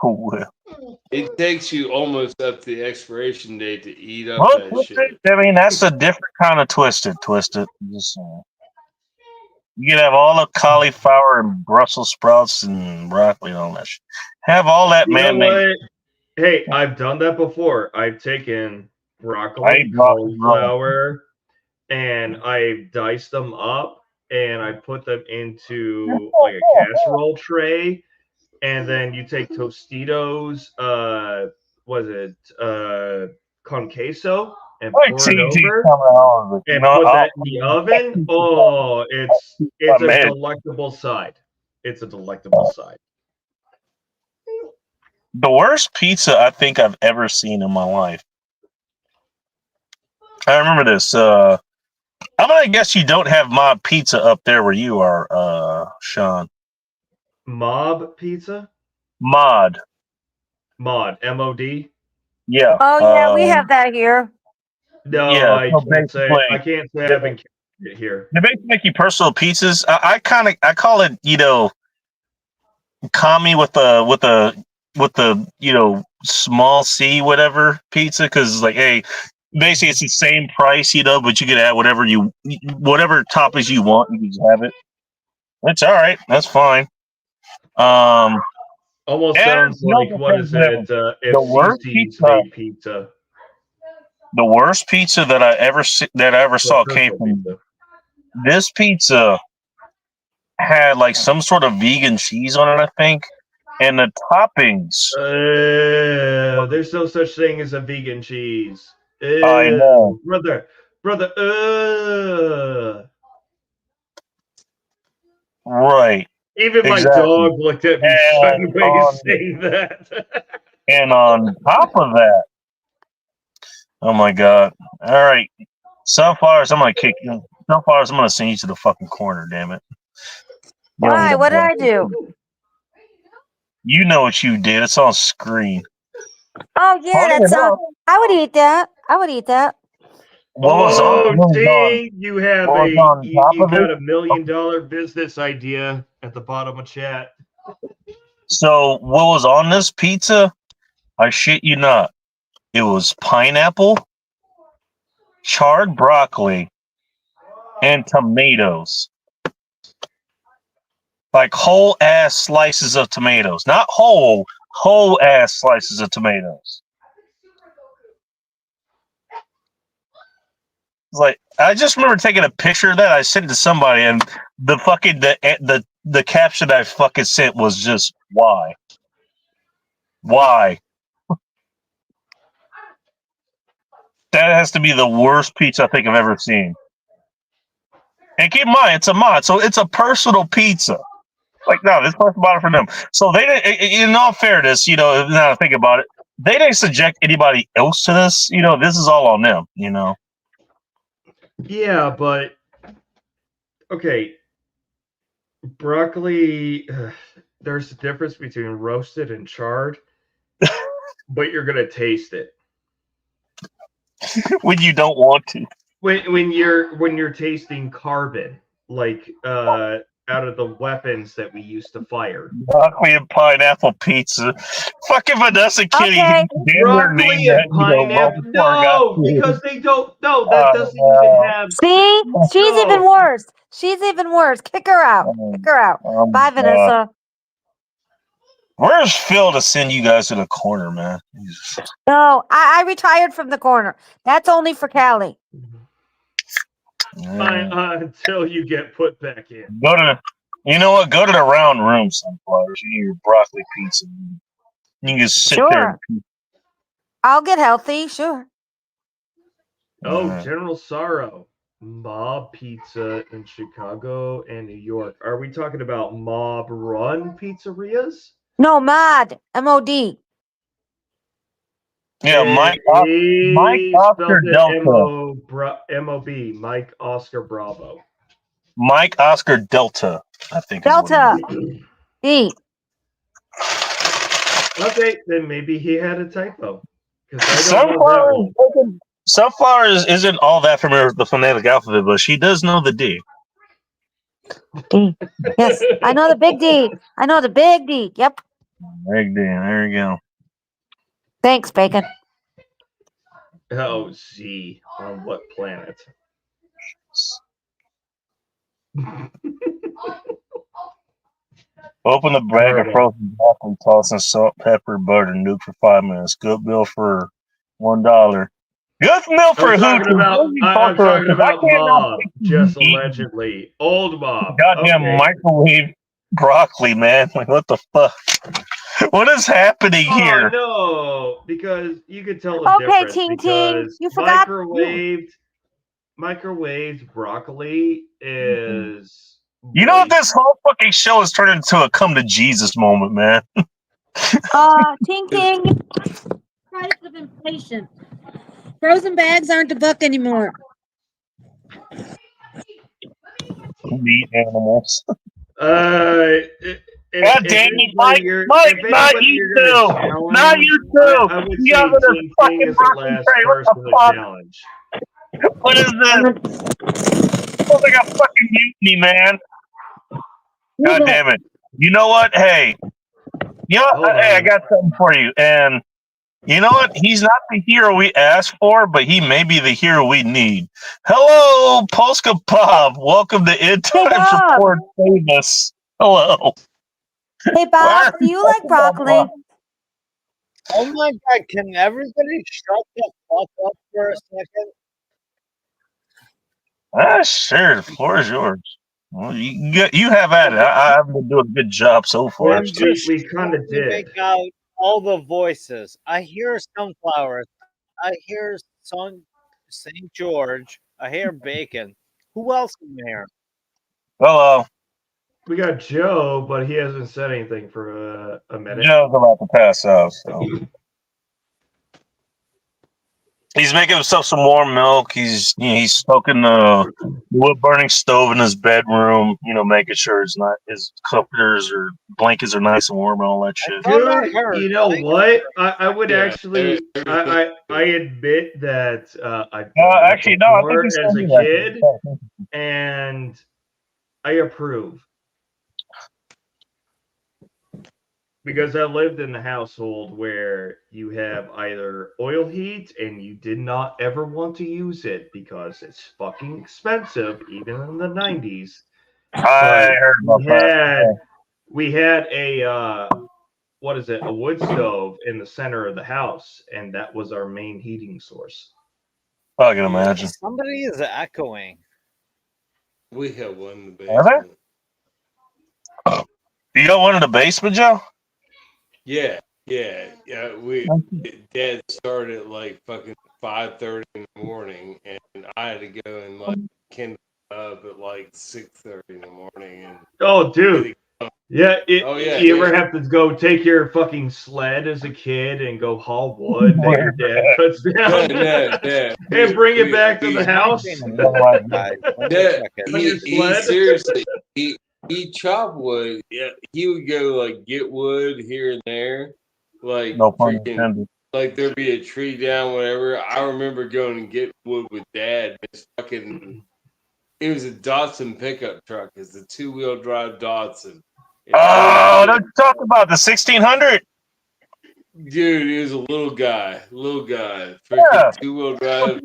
Cool. It takes you almost up to the expiration date to eat up Well, that shit. I mean, that's a different kind of twisted. Twisted. Just saying. You can have all the cauliflower and Brussels sprouts and broccoli and all that shit. Have all that You know man-made. what? Hey, I've done that before. I've taken I broccoli, ate broccoli raw. cauliflower, and I diced them up and I put them into like a casserole tray. And then you take Tostitos, was it con queso, and Wait pour till it you see over some of it. You and know, put that in the oven. Oh, it's a man. delectable side. It's a delectable side. The worst pizza I think I've ever seen in my life. I remember this. I'm gonna guess you don't have mob pizza up there where you are, Sean. Mob pizza? Mod. MOD? Yeah. Oh yeah, we have that here. No, Yeah. I So can't say I basically, can't say I haven't kept it here. they basically make you personal pizzas. I call it, commie with the small C whatever pizza, because like, hey, basically it's the same price, but you can add whatever toppings you want. You can just have it. It's all right. That's fine. Almost And sounds like what is it? the If worst CC's pizza, made pizza. the worst pizza that I ever saw came Personal from pizza. this pizza. Had like some sort of vegan cheese on it, I think, and the toppings. There's no such thing as a vegan cheese. I know. Brother. Right. Even my Exactly. dog looked at me And sideways saying that. and on top of that, oh my god! All right, Sunflowers, I'm gonna kick you. Sunflowers, I'm gonna send you to the fucking corner. Damn it! You don't need Why? a What did block. I do? You know what you did. It's on screen. Oh yeah, Funny that's enough, I would eat that. I would eat that. what was see, you have what was on top you of got it? $1 million business idea at the bottom of chat. So what was on this pizza? I shit you not. It was pineapple, charred broccoli, and tomatoes. Like whole ass slices of tomatoes. Not whole ass slices of tomatoes. It's like, I just remember taking a picture of that. I sent it to somebody, and the caption I fucking sent was just why? Why? That has to be the worst pizza I think I've ever seen. And keep in mind, it's a mod, so it's a personal pizza. Like, no, this person bought it for them. So they didn't, in all fairness, now that I think about it, they didn't subject anybody else to this. This is all on them, Yeah, but okay, broccoli. There's a difference between roasted and charred, but you're gonna taste it when you don't want to. when you're tasting carbon, like out of the weapons that we used to fire. Broccoli and pineapple pizza. Fucking Vanessa Kitty. Okay. Broccoli and pineapple. No, because they don't. No, that doesn't even have. See, she's No. even worse. She's even worse. Kick her out. Kick her out. Bye, Vanessa. Where's Phil to send you guys to the corner, man? No, I retired from the corner. That's only for Callie. Until you get put back in. You know what? Go to the round room, Sunflowers. You eat your broccoli pizza. You can just sit there. I'll get healthy, sure. Oh, General Sorrow. Mob Pizza in Chicago and New York. Are we talking about mob run pizzerias? No, MOD. MOD. Yeah, Mike Oscar Delta. MOB. Mike Oscar Bravo. Mike Oscar Delta, I think. Delta. E. Okay, then maybe he had a typo. Because I don't know that one. Sunflowers isn't all that familiar with the phonetic alphabet, but she does know the D. D. Yes, I know the big D. I know the big D. Yep. Big D. There you go. Thanks, Bacon. Oh, Z. On what planet? Open the bag of Myrtle. frozen broccoli, toss in salt, pepper, butter, nuke for 5 minutes. Good meal for $1. Good meal for I'm talking who? about, I'm talking about Bob, just allegedly. Old Bob. Goddamn Okay. microwave broccoli, man. Like, what the fuck? What is happening Oh, here? no, because you could tell the Okay, difference Ting Ting, because you forgot. microwaved broccoli is You know what? moist. This whole fucking show has turned into a come to Jesus moment, man. Ting Ting, price of inflation. Frozen bags aren't a buck anymore. Meat animals. If God damn it, anybody Mike, if not anybody you you're two. gonna Not challenge, you two. I would You say have this Ting Ting fucking is the broccoli last tray. What person the to fuck? challenge. What is this? Feels like a fucking mutiny, man. God damn it. You know what? Hey. You know Hold what? Hey, I on. got something for you. And you know what? He's not the hero we asked for, but he may be the hero we need. Hello, Polska Bob. Welcome to End Hey, Times Bob. Report Famous. Hello. Hey, Bob, do you like broccoli? Oh my god, can everybody shut the fuck up for a second? Sure. The floor is yours. Well, you have at it. I haven't been doing a good job so far. I'm So. just We kind of trying to did. make out all the voices. I hear sunflowers. I hear St. George. I hear bacon. Who else in there? Hello. We got Joe, but he hasn't said anything for a minute. Joe's about to pass out. So. He's making himself some warm milk. He's stoking the wood burning stove in his bedroom. Making sure his comforters or blankets are nice and warm and all that shit. thought I Dude, heard, you know like- what? I would Yeah, actually, everything. I admit that I've done that Actually, no. I think before he's as a telling me that. kid, and I approve. Because I lived in a household where you have either oil heat and you did not ever want to use it because it's fucking expensive, even in the 90s. I heard about that. We had a a wood stove in the center of the house, and that was our main heating source. I can imagine. Somebody is echoing. We have one in the Are there? basement. You got one in the basement, Joe? Yeah. Dad started at like fucking 5:30 in the morning, and I had to go and like kindle up at like 6:30 in the morning. And Oh, dude. Yeah, you ever yeah. have to go take your fucking sled as a kid and go haul wood that your dad cuts down No. and bring it back to the house? He seriously, he chopped wood. Yeah, he would go like get wood here and there, like No pun freaking, intended. like there'd be a tree down, whatever. I remember going and get wood with Dad. It was a Datsun pickup truck. It's a 2-wheel drive Datsun. Oh, don't talk about the 1600. Dude, he was a little guy. Freaking Yeah. 2-wheel drive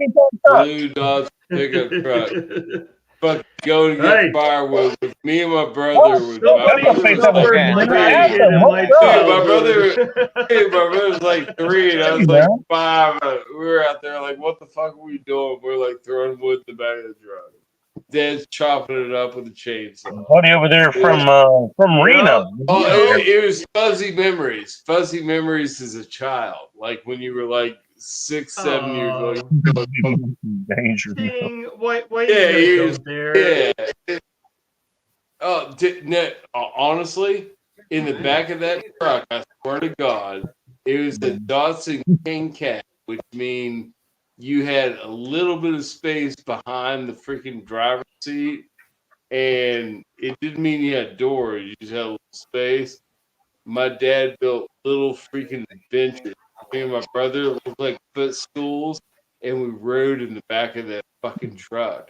blue Dodge pickup truck. Fucking go to get firewood with me and my brother. Somebody My brother was like 3 and I was like 5. We were out there like, what the fuck are we doing? We're like throwing wood in the back of the truck. Dad's chopping it up with a chainsaw. Buddy over there from Reno. Oh, it was fuzzy memories. Fuzzy memories as a child, like when you were like 6, 7 years old. Danger. Why you guys go there? Yeah. Oh, no, honestly, in the back of that truck, I swear to God, it was a Datsun King Cat, which means you had a little bit of space behind the freaking driver's seat, and it didn't mean you had doors, you just had a little space. My dad built little freaking benches. Me and my brother looked like footstools, and we rode in the back of that fucking truck.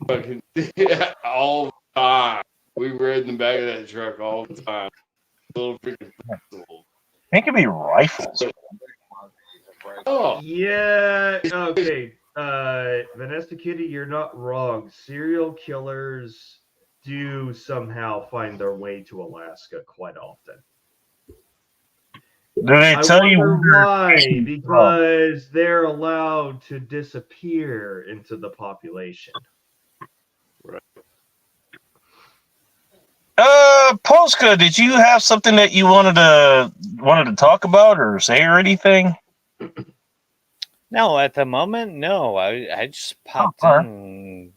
Fucking all the time. We rode in the back of that truck all the time. Little freaking footstools. It could be rifles. Oh, Yeah. Okay. Vanessa Kitty, you're not wrong. Serial killers do somehow find their way to Alaska quite often. Do they I tell you wonder where why. from? Because they're allowed to disappear into the population. Polska, did you have something that you wanted to talk about or say or anything? No, at the moment, no. I just popped all right. in.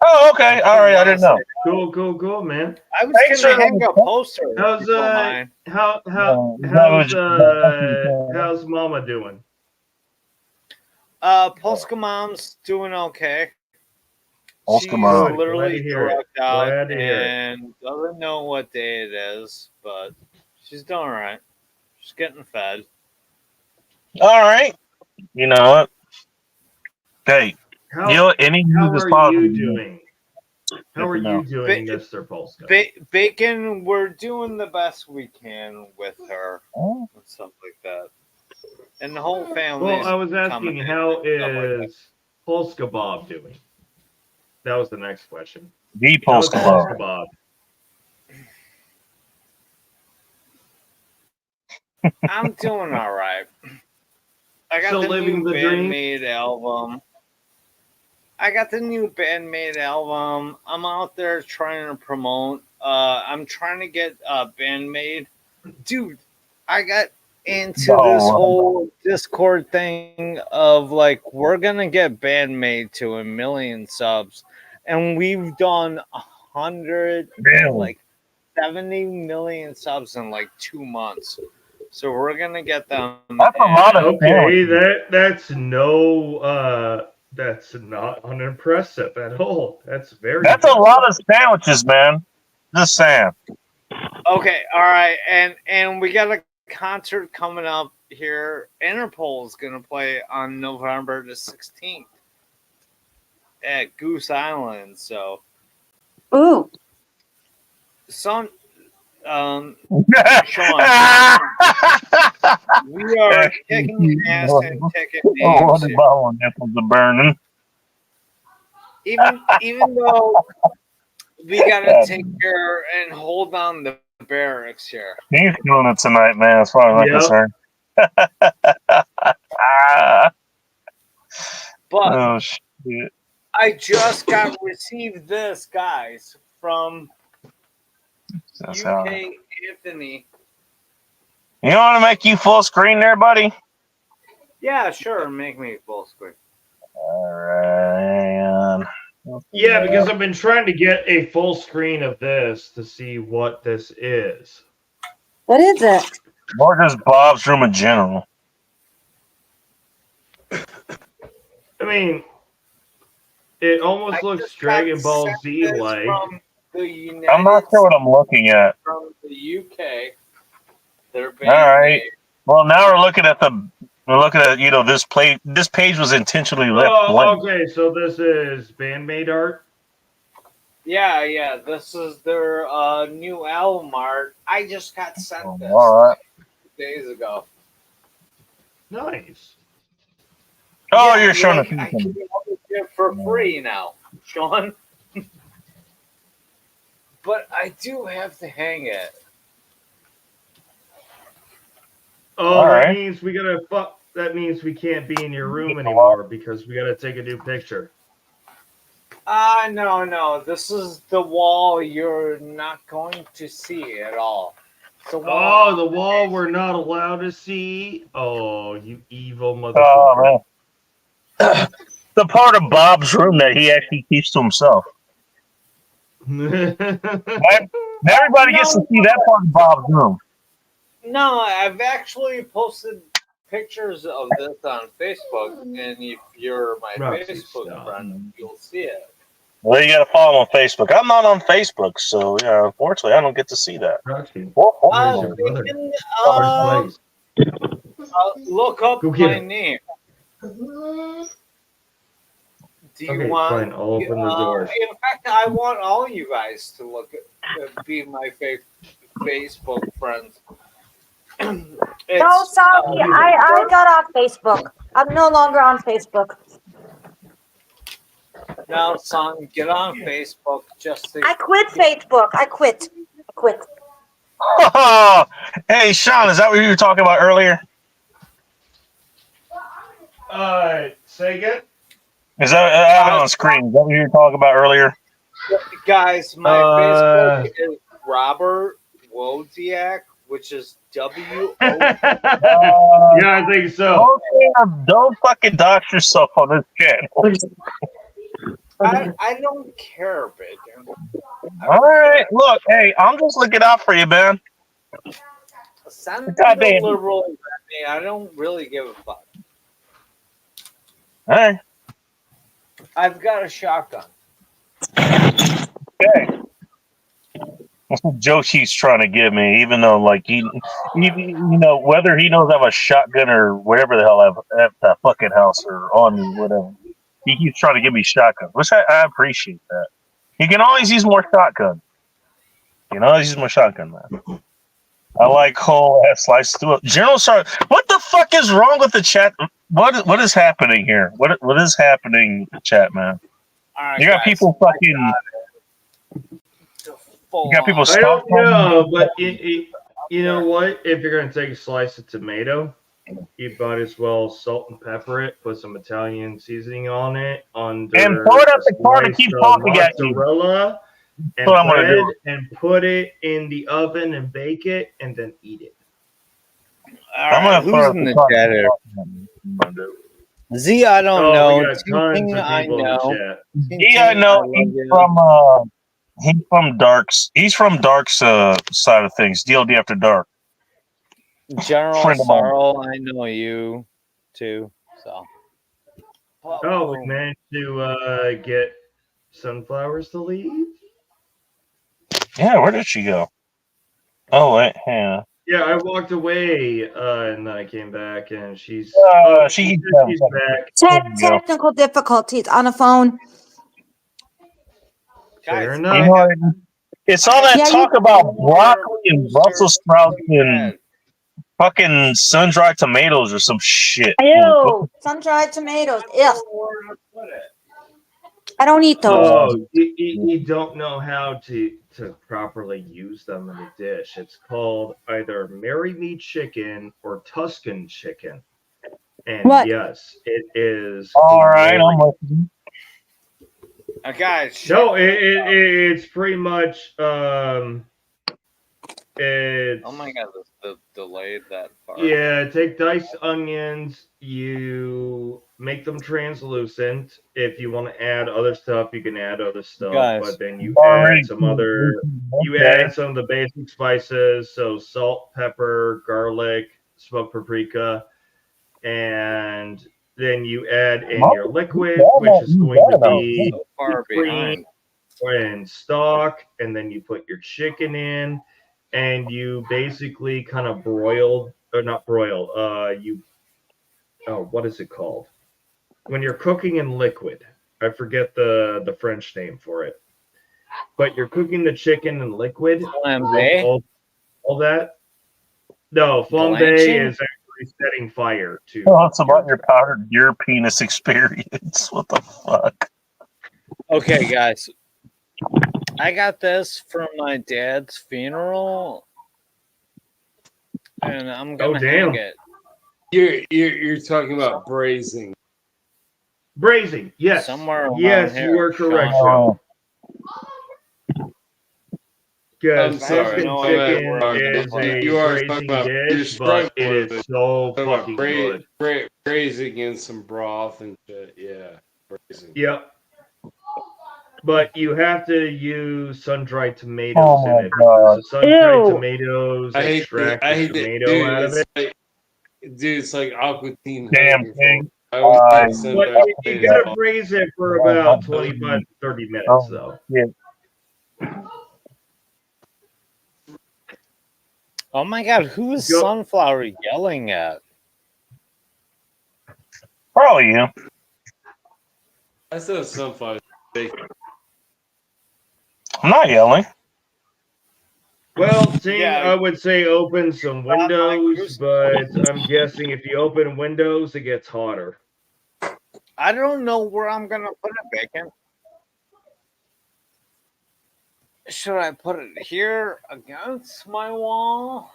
Oh, okay. All right. I didn't know. Cool, man. I was Thanks gonna for hang a poster. How's if you don't mind. how's Mama doing? Polska mom's doing okay. Polska She's mom. Good. Glad to literally hear it. drugged out Glad to hear it. and doesn't know what day it is, but she's doing all right. She's getting fed. All right. You know what? Hey, How any how news is are positive. you doing? How Good are to know. you doing, Mr. Polska? Bacon, we're doing the best we can with her Oh, and stuff like that. And the whole family. Well, I was asking, how is Polska Bob doing? That was the next question. the How's Polska Polska Bob. Bob? I'm doing all right. I got Still the living new the dream? Bandmate album. I'm out there trying to promote. I'm trying to get Bandmate. Dude, I got into this whole Discord thing of like, we're going to get Bandmate to 1 million subs. And we've done 170 million subs in like 2 months. So we're going to get them. That's a lot of Okay, that's not unimpressive at all. That's very That's impressive. a lot of sandwiches, man. Just saying. Okay, all right, and we got a concert coming up here. Interpol is gonna play on November the 16th at Goose Island. So, Ooh. Sean, we are kicking ass and ticket names here. Nipples are burning. Even though we gotta take care and hold on the barracks here. He's doing it tonight, man, as far as I'm concerned. But oh, shit. I just got received this, guys, from That's UK how. Anthony. You want to make you full screen there, buddy? Yeah, sure. Make me full screen. All right. Yeah, because I've been trying to get a full screen of this to see what this is. What is it? Or just Bob's room in general. I mean, it almost looks Dragon Ball Z like. I'm not sure what I'm looking at. From the UK. All right. Well, now we're looking at this page was intentionally left blank. Okay, so this is Bandmate art. Yeah. This is their new album art. I just got sent this all right. 2 days ago. Nice. Oh, you're showing I can get it for free now, Sean. But I do have to hang it. Oh, that means we gotta fuck. That means we can't be in your room anymore because we gotta take a new picture. No. This is the wall you're not going to see at all. The wall we're not allowed to see. Oh, you evil motherfucker. The part of Bob's room that he actually keeps to himself. Everybody gets to see that part of Bob's room. No, I've actually posted pictures of this on Facebook, and if you're my Facebook friend, you'll see it. Well, you got to follow him on Facebook. I'm not on Facebook, so yeah, unfortunately, I don't get to see that. Look up my name. Do you want? Fine. I'll open the doors. In fact, I want all you guys to be my Facebook friends. No, sorry, I got off Facebook. I'm no longer on Facebook. Now, son, get on Facebook just to. I quit Facebook. I quit. Hey, Sean, is that what you were talking about earlier? Say again? Is that I have it on the screen? Is that what you were talking about earlier? Guys, my Facebook is Robert Wozniak, which is W O. Yeah, I think so. Don't fucking dox yourself on this channel. I don't care, Bacon. All right, look, hey, I'm just looking out for you, man. Send Goddamn. the liberal at me. I don't really give a fuck. All right, I've got a shotgun. okay. That's what Joe keeps trying to give me, even though, like, he whether he knows I have a shotgun or whatever the hell I have at that fucking house or on me, whatever. He keeps trying to give me shotgun, which I appreciate that. He can always use more shotgun. You can always use more shotgun, man. I like whole ass slice to it. General Sergeant, what the fuck is wrong with the chat? What is happening here? What is happening, chat, man? All right, You got guys, people fucking. You got people. I don't know, but you know what? If you're gonna take a slice of tomato, you might as well salt and pepper it. Put some Italian seasoning on it. And throw it at the car to keep talking at you. Mozzarella and That's what I'm gonna bread, do. and put it in the oven and bake it, and then eat it. All right, who's in the chat here? Z, I don't know. We got tons of I people in know. the chat. Yeah, I know. He's from Dark's. He's from Dark's side of things. DLD After Dark. General Friend of mine. Sorrel, I know you too. So. Oh, we managed to get Sunflowers to leave. Yeah, where did she go? Oh wait, yeah. Yeah, I walked away and then I came back and she's she's back. Technical difficulties on the phone. Fair Guys, enough. It's all that talk about broccoli and Brussels sprouts and fucking sun-dried tomatoes or some shit. Ew, sun-dried tomatoes. Ugh. I don't eat those. Oh, you don't know how to properly use them in a dish. It's called either Marry Me chicken or Tuscan chicken. And yes, it is. All right, I'm listening. Guys, no, it's pretty much it's, oh my god, the delayed that far. Yeah, take diced onions, you make them translucent. If you want to add other stuff, you can add other stuff, but then you add some add some of the basic spices, so salt, pepper, garlic, smoked paprika, and then you add in your liquid, which is going to be cream and stock, and then you put your chicken in. And you basically kind of broil, or not broil, what is it called? When you're cooking in liquid. I forget the French name for it. But you're cooking the chicken in liquid. All that. No, flambe is actually setting fire to. Tell us about your penis experience. What the fuck? Okay, guys. I got this from my dad's funeral, and I'm gonna hang it. You're talking about braising. Braising, yes. Somewhere yes, here. You are correct, Sean. I'm sorry. Chicken is a braising dish, but it is so fucking good. Braising in some broth and shit. Yeah, braising. Yep. But you have to use sun-dried tomatoes in it. The sun-dried tomatoes extract the tomato out of it. Dude, it's like aquatine. Damn thing. But you gotta braise it for about 25 to 30 minutes, though. Yeah. Oh my god, who is Sunflower yelling at? Probably you. I said Sunflower. I'm not yelling. Well, Ting, Yeah. I would say open some windows, but I'm guessing if you open windows, it gets hotter. I don't know where I'm gonna put it, Bacon. Should I put it here against my wall?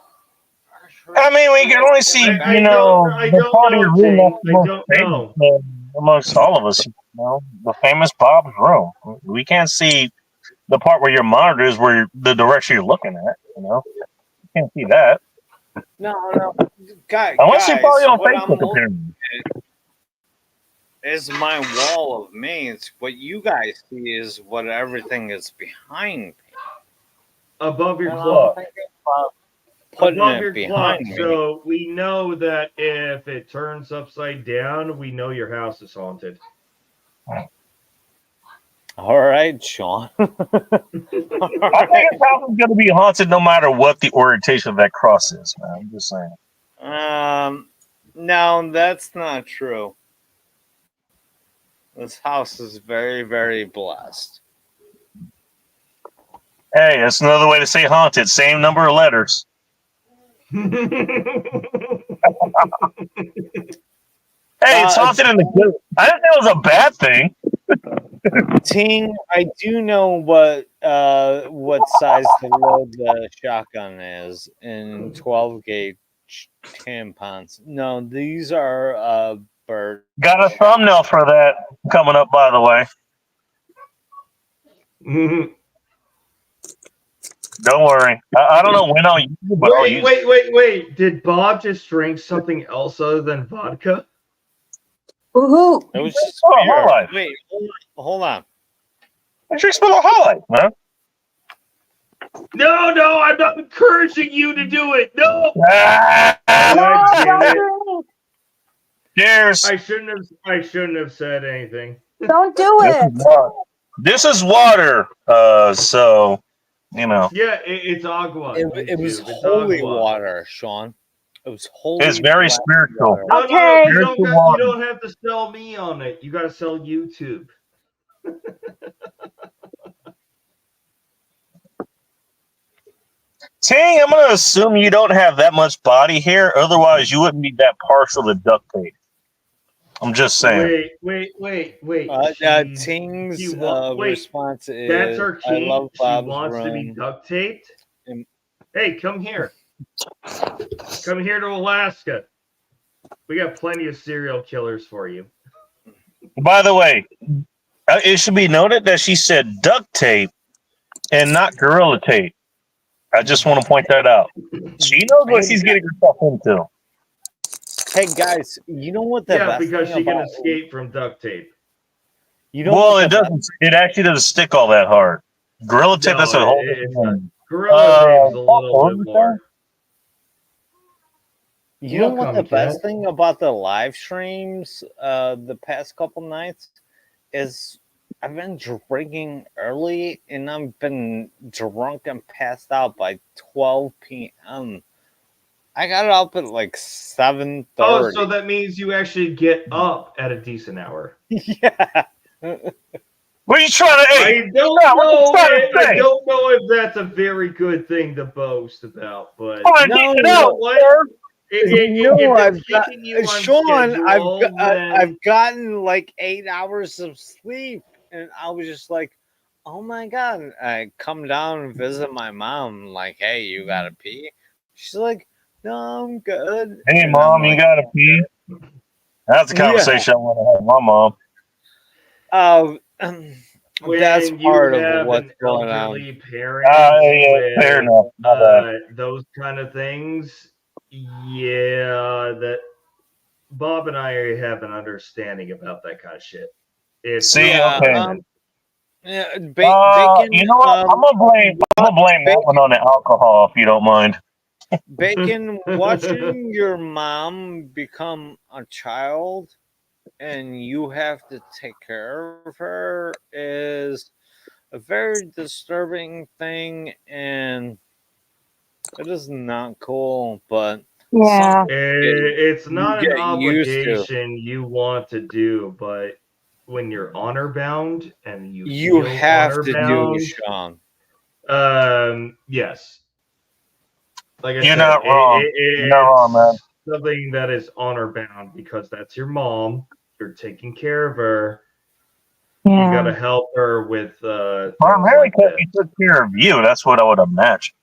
Or should I mean, we can only see, I you don't, know, I the don't part of your know, room Ting. that's I most don't famous know. amongst all of us. You know, the famous Bob's room. We can't see the part where your monitor is, where the direction you're looking at. You know, you can't see that No. unless you follow Guys, you on what I'm Facebook. looking Apparently, is my wall of mains. What you guys see is what everything is behind me. Above your And I'm clock. thinking about putting Above it your behind clock. me. So we know that if it turns upside down, we know your house is haunted. All right, Sean. I think his house is going to be haunted no matter what the orientation of that cross is. Man, I'm just saying. No, that's not true. This house is very, very blessed. Hey, that's another way to say haunted. Same number of letters. Hey, it's haunted in the good. I didn't think it was a bad thing. Ting, I do know what size to load the shotgun is in 12 gauge tampons. No, these are bird. Got a thumbnail for that coming up, by the way. Don't worry. I don't know when I'll use it, but I'll use it. wait. Did Bob just drink something else other than vodka? Woohoo! It was just Oh, beer. highlight. Wait, hold on. I drink some highlight, man. No, I'm not encouraging you to do it. No. Ah, God damn it. cheers. I shouldn't have said anything. Don't do it. This is water. So you know, Yeah, it's agua. It was YouTube. It's holy agua. water, Sean. It was holy. it's very black spiritual. water. No, Okay. you don't have to sell me on it. You got to sell YouTube. Ting, I'm gonna assume you don't have that much body hair. Otherwise, you wouldn't be that partial to duct tape. I'm just saying. Wait. Ting's wait, response is, That's our I king. love She Bob's wants to be room. duct taped. And- Hey, come here. Come here to Alaska. We got plenty of serial killers for you. By the way, it should be noted that she said duct tape and not gorilla tape. I just want to point that out. She knows what she's getting herself into. Hey guys, you know what the best because thing she can about escape from duct tape. you know Well, what it the doesn't. It actually doesn't stick all that hard. Gorilla tape. No, That's a whole it's different not. thing. Gorilla tape's a little what bit was more. You know what the Welcome, best Kat. thing about the live streams the past couple nights is I've been drinking early and I've been drunk and passed out by 12 p.m. I got up at like 7:30. Oh, so that means you actually get up at a decent hour. Yeah. What are you trying to? Hey, I don't Scott, what know. you trying to I say? don't know if that's a very good thing to boast about, but Come on, No, get it you out, know what? sir. No, if it's keeping you on Sean, schedule, then I've gotten like 8 hours of sleep, and I was just like, "Oh my god!" I come down and visit my mom. Like, hey, you gotta pee? She's like, "No, I'm good." Hey, And mom, I'm you like, gotta pee. That's the conversation I want to have with my mom. that's when part you of have what's an going on. elderly parent Yeah, fair with enough. My bad. those kind of things, yeah, that Bob and I have an understanding about that kind of shit. It's See, not okay. common. Yeah, bacon. You know what? I'm gonna blame that one on the alcohol, if you don't mind. Bacon, watching your mom become a child and you have to take care of her is a very disturbing thing, and it is not cool, but Yeah. It's not an get used to. obligation you want to do, but when you're honor bound and you You feel have honor to do, bound, Sean. yes. like I You're said, not wrong. You're not wrong, man. it's something that is honor bound because that's your mom. You're taking care of her. You got to help her with things like America, that. he took care of you. That's what I would imagine.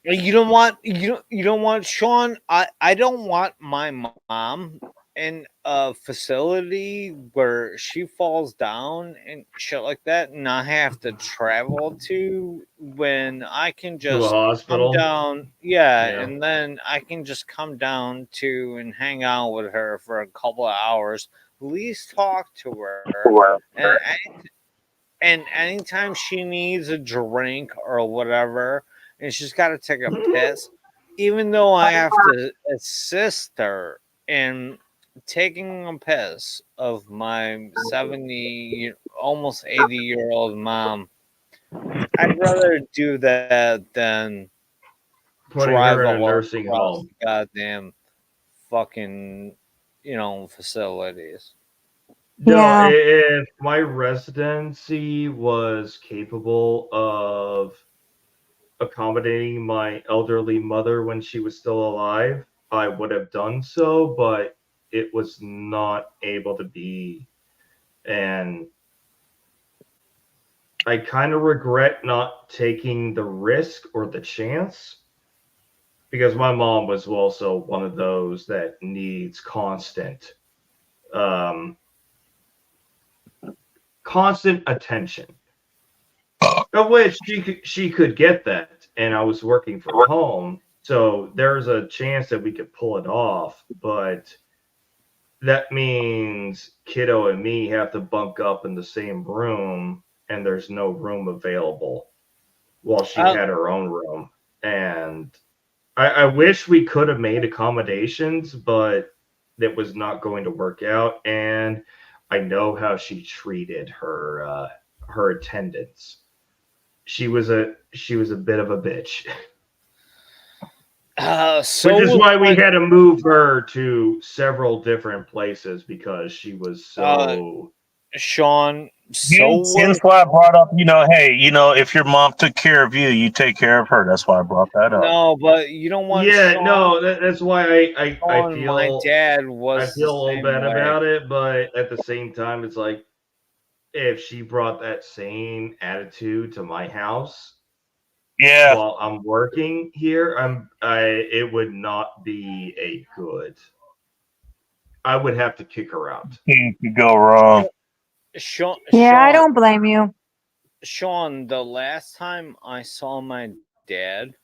You don't want you don't want Sean. I don't want my mom in a facility where she falls down and shit like that, and I have to travel to when I can To a just come hospital. down. Yeah, Yeah. and then I can just come down to and hang out with her for a couple of hours. At least talk to her, and anytime she needs a drink or whatever, and she's got to take a piss, even though I have to assist her in taking a piss of my 70, almost 80-year-old mom, I'd rather do that than Putting drive her in a all nursing across home. the goddamn fucking, facilities. No, Yeah. if my residency was capable of accommodating my elderly mother when she was still alive, I would have done so, but it was not able to be. And I kind of regret not taking the risk or the chance because my mom was also one of those that needs um, constant attention. Of which she could get that, and I was working from home, so there's a chance that we could pull it off. But that means kiddo and me have to bunk up in the same room, and there's no room available while she Uh, had her own room. And I wish we could have made accommodations, but that was not going to work out. And I know how she treated her attendants. She was a bit of a bitch, so which is was why we my had to move her to several different places because she was so. Sean. So Hence was why I brought up, hey, if your mom took care of you, you take care of her. That's why I brought that up. no, but you don't want Yeah, Sean. no, that's why I Sean, my feel dad was I feel the a little same bad way. about it, but at the same time, it's like if she brought that same attitude to my house Yeah, while I'm working here, it would not be a good. I would have to kick her out. you could go wrong. Sean, Yeah, I Sean, don't blame you. Sean, the last time I saw my dad,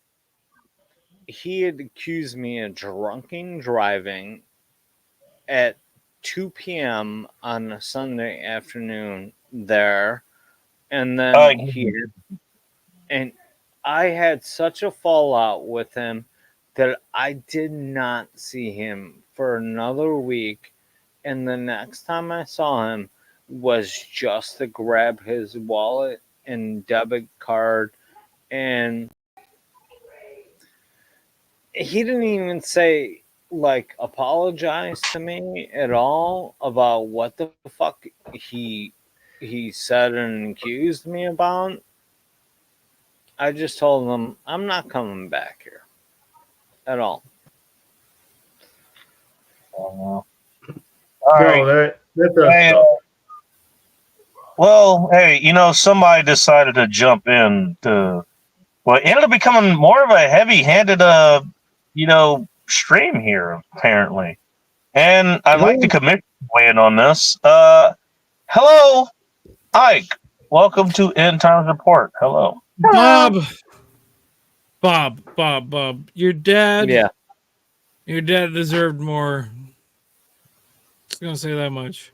he had accused me of drunken driving at 2 p.m. on a Sunday afternoon there, and then and I had such a fallout with him that I did not see him for another week, and the next time I saw him was just to grab his wallet and debit card, and he didn't even say like apologize to me at all about what the fuck he said and accused me about. I just told him I'm not coming back here at all. All No, right. that does Hey, suck. well, hey, somebody decided to jump in to it ended up becoming more of a heavy-handed, stream here apparently. And I'd like the commission to weigh in on this. Hello, Ike. Welcome to End Times Report. Hello. Bob. Your dad Yeah. deserved more. Just gonna say that much.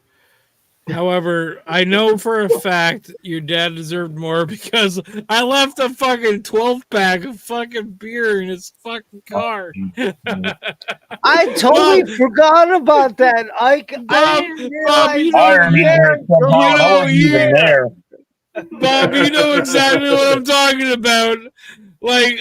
However, I know for a fact your dad deserved more because I left a fucking 12-pack of fucking beer in his fucking car. I totally forgot about that. I Bob, didn't Bob, realize Irony there somehow, and I wasn't even there. Bob, you know exactly what I'm talking about. Like,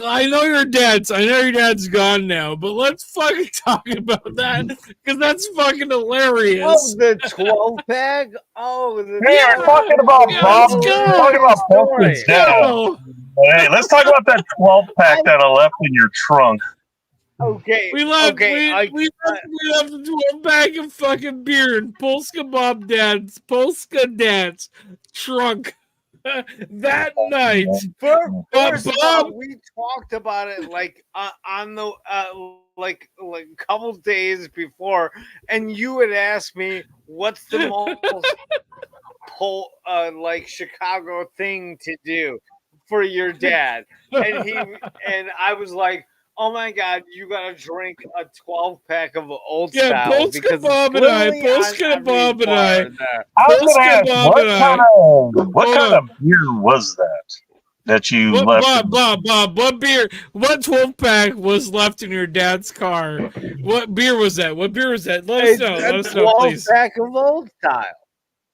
I know your dad's gone now, but let's fucking talk about that because that's fucking hilarious. Oh, the 12-pack? Oh, Hey, we're talking about yeah, Bob. let's We're go. talking about story. Poston's dad. Go. Hey, let's talk about that 12 pack that I left in your trunk. Okay. We left. Okay. We left the 12 bag of fucking beer in Polska Dad's trunk that night. First of all, Bob, we talked about it like on the like a couple days before, and you had asked me what's the most like Chicago thing to do for your dad, and I was like, oh my god, you gotta drink a 12 pack of Old yeah, Style Polska because Bob it's and I, literally on Polska every Bob and bar I, there. I was Polska gonna ask, Bob and I. what kind of beer was that you What left? Bob, what beer, what 12 pack was left in your dad's car? What beer was that? What beer was that? Let us know. Let us know, 12 please. pack of Old Style.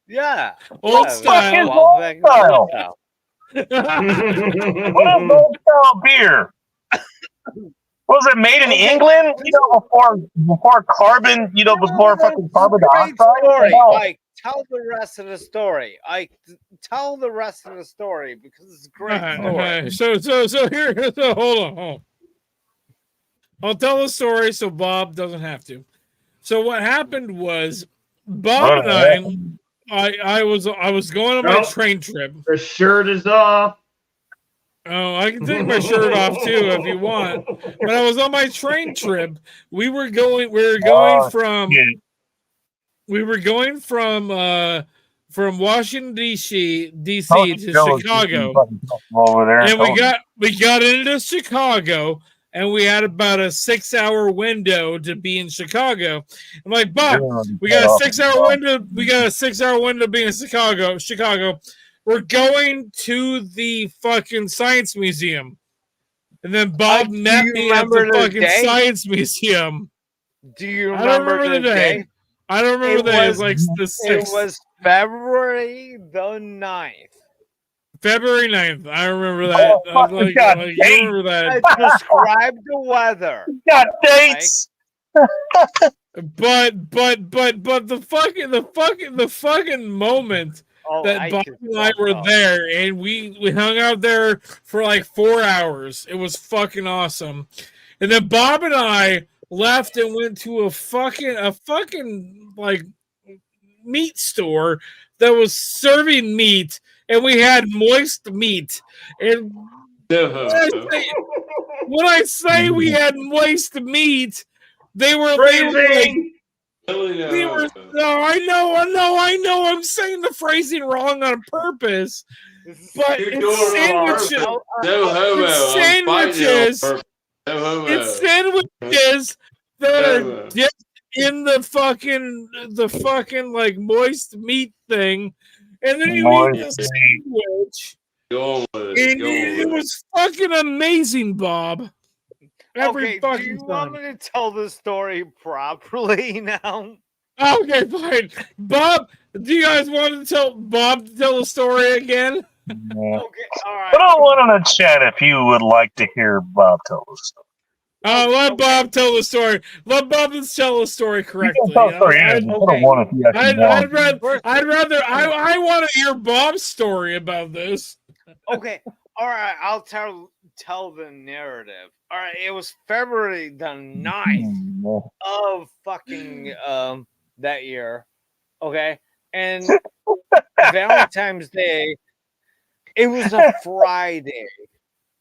Yeah. Old yeah, Style. 12 pack of Old Style. What is Old Style beer? Was it made in England? Before carbon, before fucking carbon Great dioxide? story. No. Like, tell the rest of the story. Tell the rest of the story because it's a great story. So here, so hold on. I'll tell the story so Bob doesn't have to. So what happened was Bob and I was going on my train trip. The shirt is off. Oh, I can take my shirt off too if you want. But I was on my train trip. We were going from Washington DC to Chicago. Over there. And we got into Chicago and we had about a 6-hour window to be in Chicago. I'm like, Bob, we got a 6-hour window. We got a 6-hour window being in Chicago. We're going to the fucking Science Museum. And then Bob met me at the fucking Science Museum. Do you remember the day? I don't remember the day. It was like the 6th. It was February the 9th. February 9th. I remember that. You remember that. Describe the weather. Got dates. But the fucking moment that Bob and I were there and we hung out there for like 4 hours. It was fucking awesome. And then Bob and I left and went to a fucking like meat store that was serving meat, and we had moist meat. And when I say we had moist meat, they were phrasing. No, I know. I'm saying the phrasing wrong on purpose. But it's sandwiches. It's sandwiches that are dipped in the fucking like moist meat thing, and then you eat the sandwich. It was fucking amazing, Bob. Okay, do you want me to tell the story properly now? Okay, fine. Bob, do you guys want to tell the story again? Okay, all right. Put on one in the chat if you would like to hear Bob tell the story. Let Bob tell the story. Let Bob tell the story correctly. I want to hear Bob's story about this. Okay, all right. I'll tell the narrative. All right, it was February the 9th of fucking that year. Okay, and Valentine's Day. It was a Friday.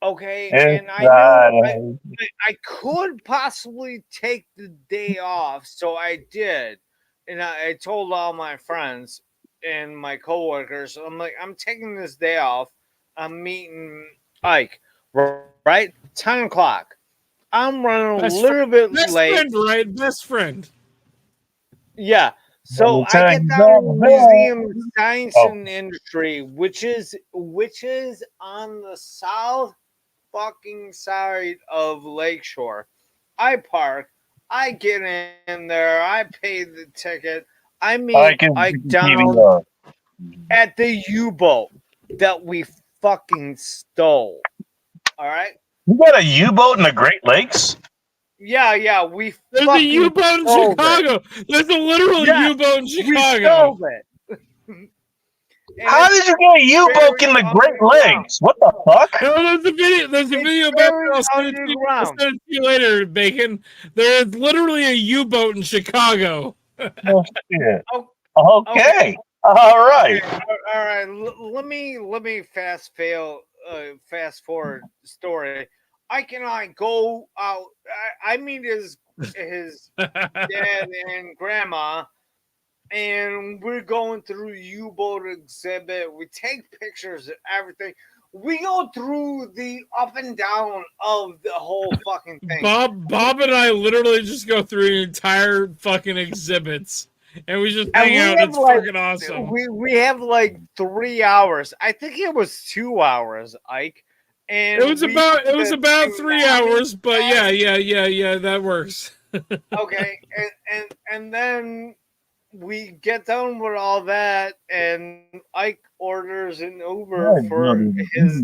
Okay, and I knew I could possibly take the day off, so I did, and I told all my friends and my coworkers, I'm like, I'm taking this day off. I'm meeting Ike, right? 10 o'clock. I'm running a little bit late. Best friend, right? Best friend. Yeah. So I get down to the Museum of Science and Industry, which is on the south fucking side of Lakeshore. I park. I get in there. I pay the ticket. I meet Ike down at the U-boat that we fucking stole. All right. You got a U-boat in the Great Lakes? Yeah. There's a U-boat in Chicago. There's a literal U-boat in Chicago. We stole it. How did you get a U-boat in the Great Lakes? What the fuck? No, there's a video. There's a video about it. I'll send it to you later, Bacon. There's literally a U-boat in Chicago. Oh, shit. Oh, Okay. All right. Okay, all right. Let me fast forward story. Ike and I go out. I meet his dad and grandma, and we're going through U-boat exhibit. We take pictures of everything. We go through the up and down of the whole fucking thing. Bob and I literally just go through the entire fucking exhibits. And we just hang out. It's fucking awesome. We have like 3 hours. I think it was 2 hours, Ike. And it was about 3 hours, but yeah, that works. Okay, and then we get done with all that, and Ike orders an Uber for his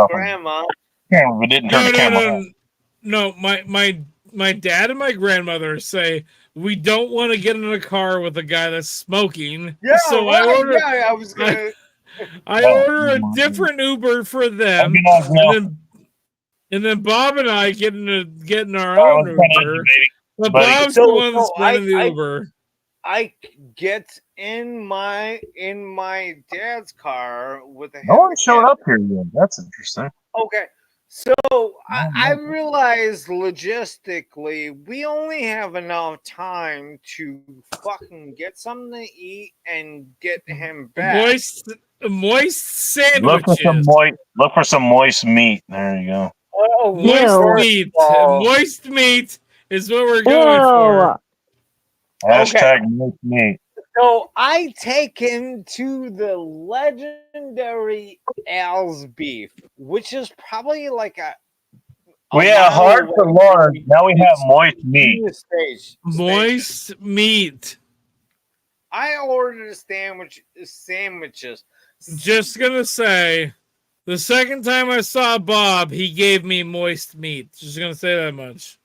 grandma. Yeah, we didn't turn the camera on. No, my dad and my grandmother say we don't want to get in a car with a guy that's smoking. Yeah, so right, I order a different Uber for them, and then Bob and I get in our own Uber. But Bob's the one that's running the Uber. I get in my dad's car with a. No one showed up here yet. That's interesting. Okay. So I realized logistically we only have enough time to fucking get something to eat and get him back. Moist sandwiches. Look for some moist meat. There you go. Oh, moist meat is what we're going for. Hashtag moist meat. So I take him to the legendary Al's Beef, which is probably like a we had hard to learn. Now we have moist meat. Moist meat. I ordered sandwiches. Just gonna say, the second time I saw Bob, he gave me moist meat. Just gonna say that much.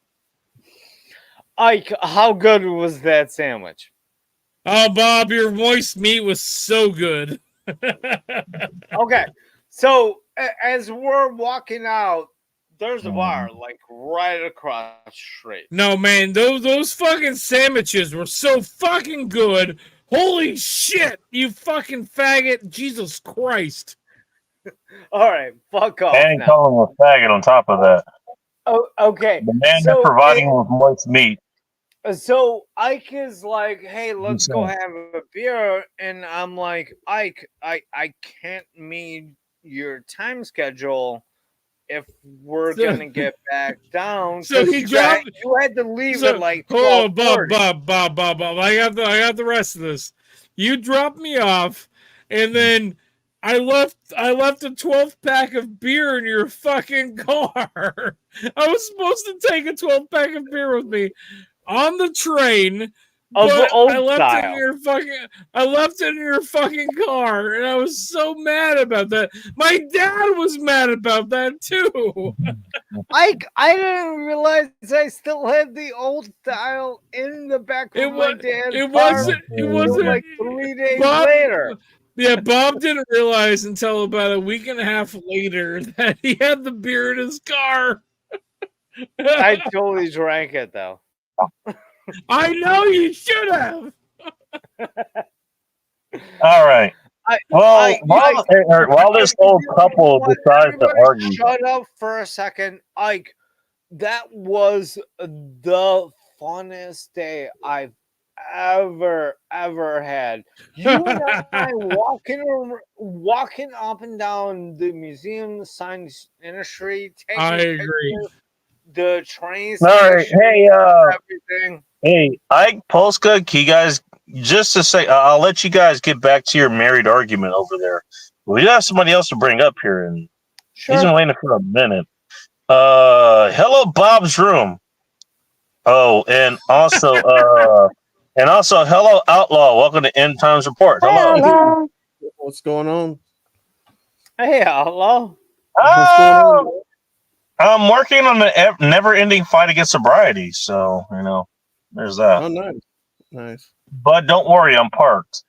Ike, how good was that sandwich? Oh, Bob, your moist meat was so good. Okay, so as we're walking out, there's a bar like right across the street. No, man, those fucking sandwiches were so fucking good. Holy shit, you fucking faggot! Jesus Christ! All right, fuck off. And calling him a faggot on top of that. Oh, okay. The man that's providing him with moist meat. So Ike is like, "Hey, let's go have a beer," and I'm like, "Ike, I can't meet your time schedule if we're gonna get back down." So you had to leave at like 12:30. Bob. I got the rest of this. You dropped me off, and then I left a 12 pack of beer in your fucking car. I was supposed to take a 12 pack of beer with me on the train, but I left it in your fucking car, and I was so mad about that. My dad was mad about that too. I didn't realize I still had the old style in the back of my dad's car. It wasn't like 3 days later. Yeah, Bob didn't realize until about a week and a half later that he had the beer in his car. I totally drank it though. I know you should have. All right. While this old couple decides to argue, shut up for a second, Ike. That was the funnest day I've ever had. You and I walking up and down the museum, the science industry, taking I agree. The trains. All right, hey, everything. Hey, Ike Polska, can you guys just to say, I'll let you guys get back to your married argument over there. We have somebody else to bring up here, and he's been waiting for a minute. Hello, Bob's room. Oh, and also, hello, Outlaw. Welcome to End Times Report. Hello. What's going on? Hey, Outlaw. Oh, I'm working on a never-ending fight against sobriety, so there's that. Oh, nice. But don't worry, I'm parked.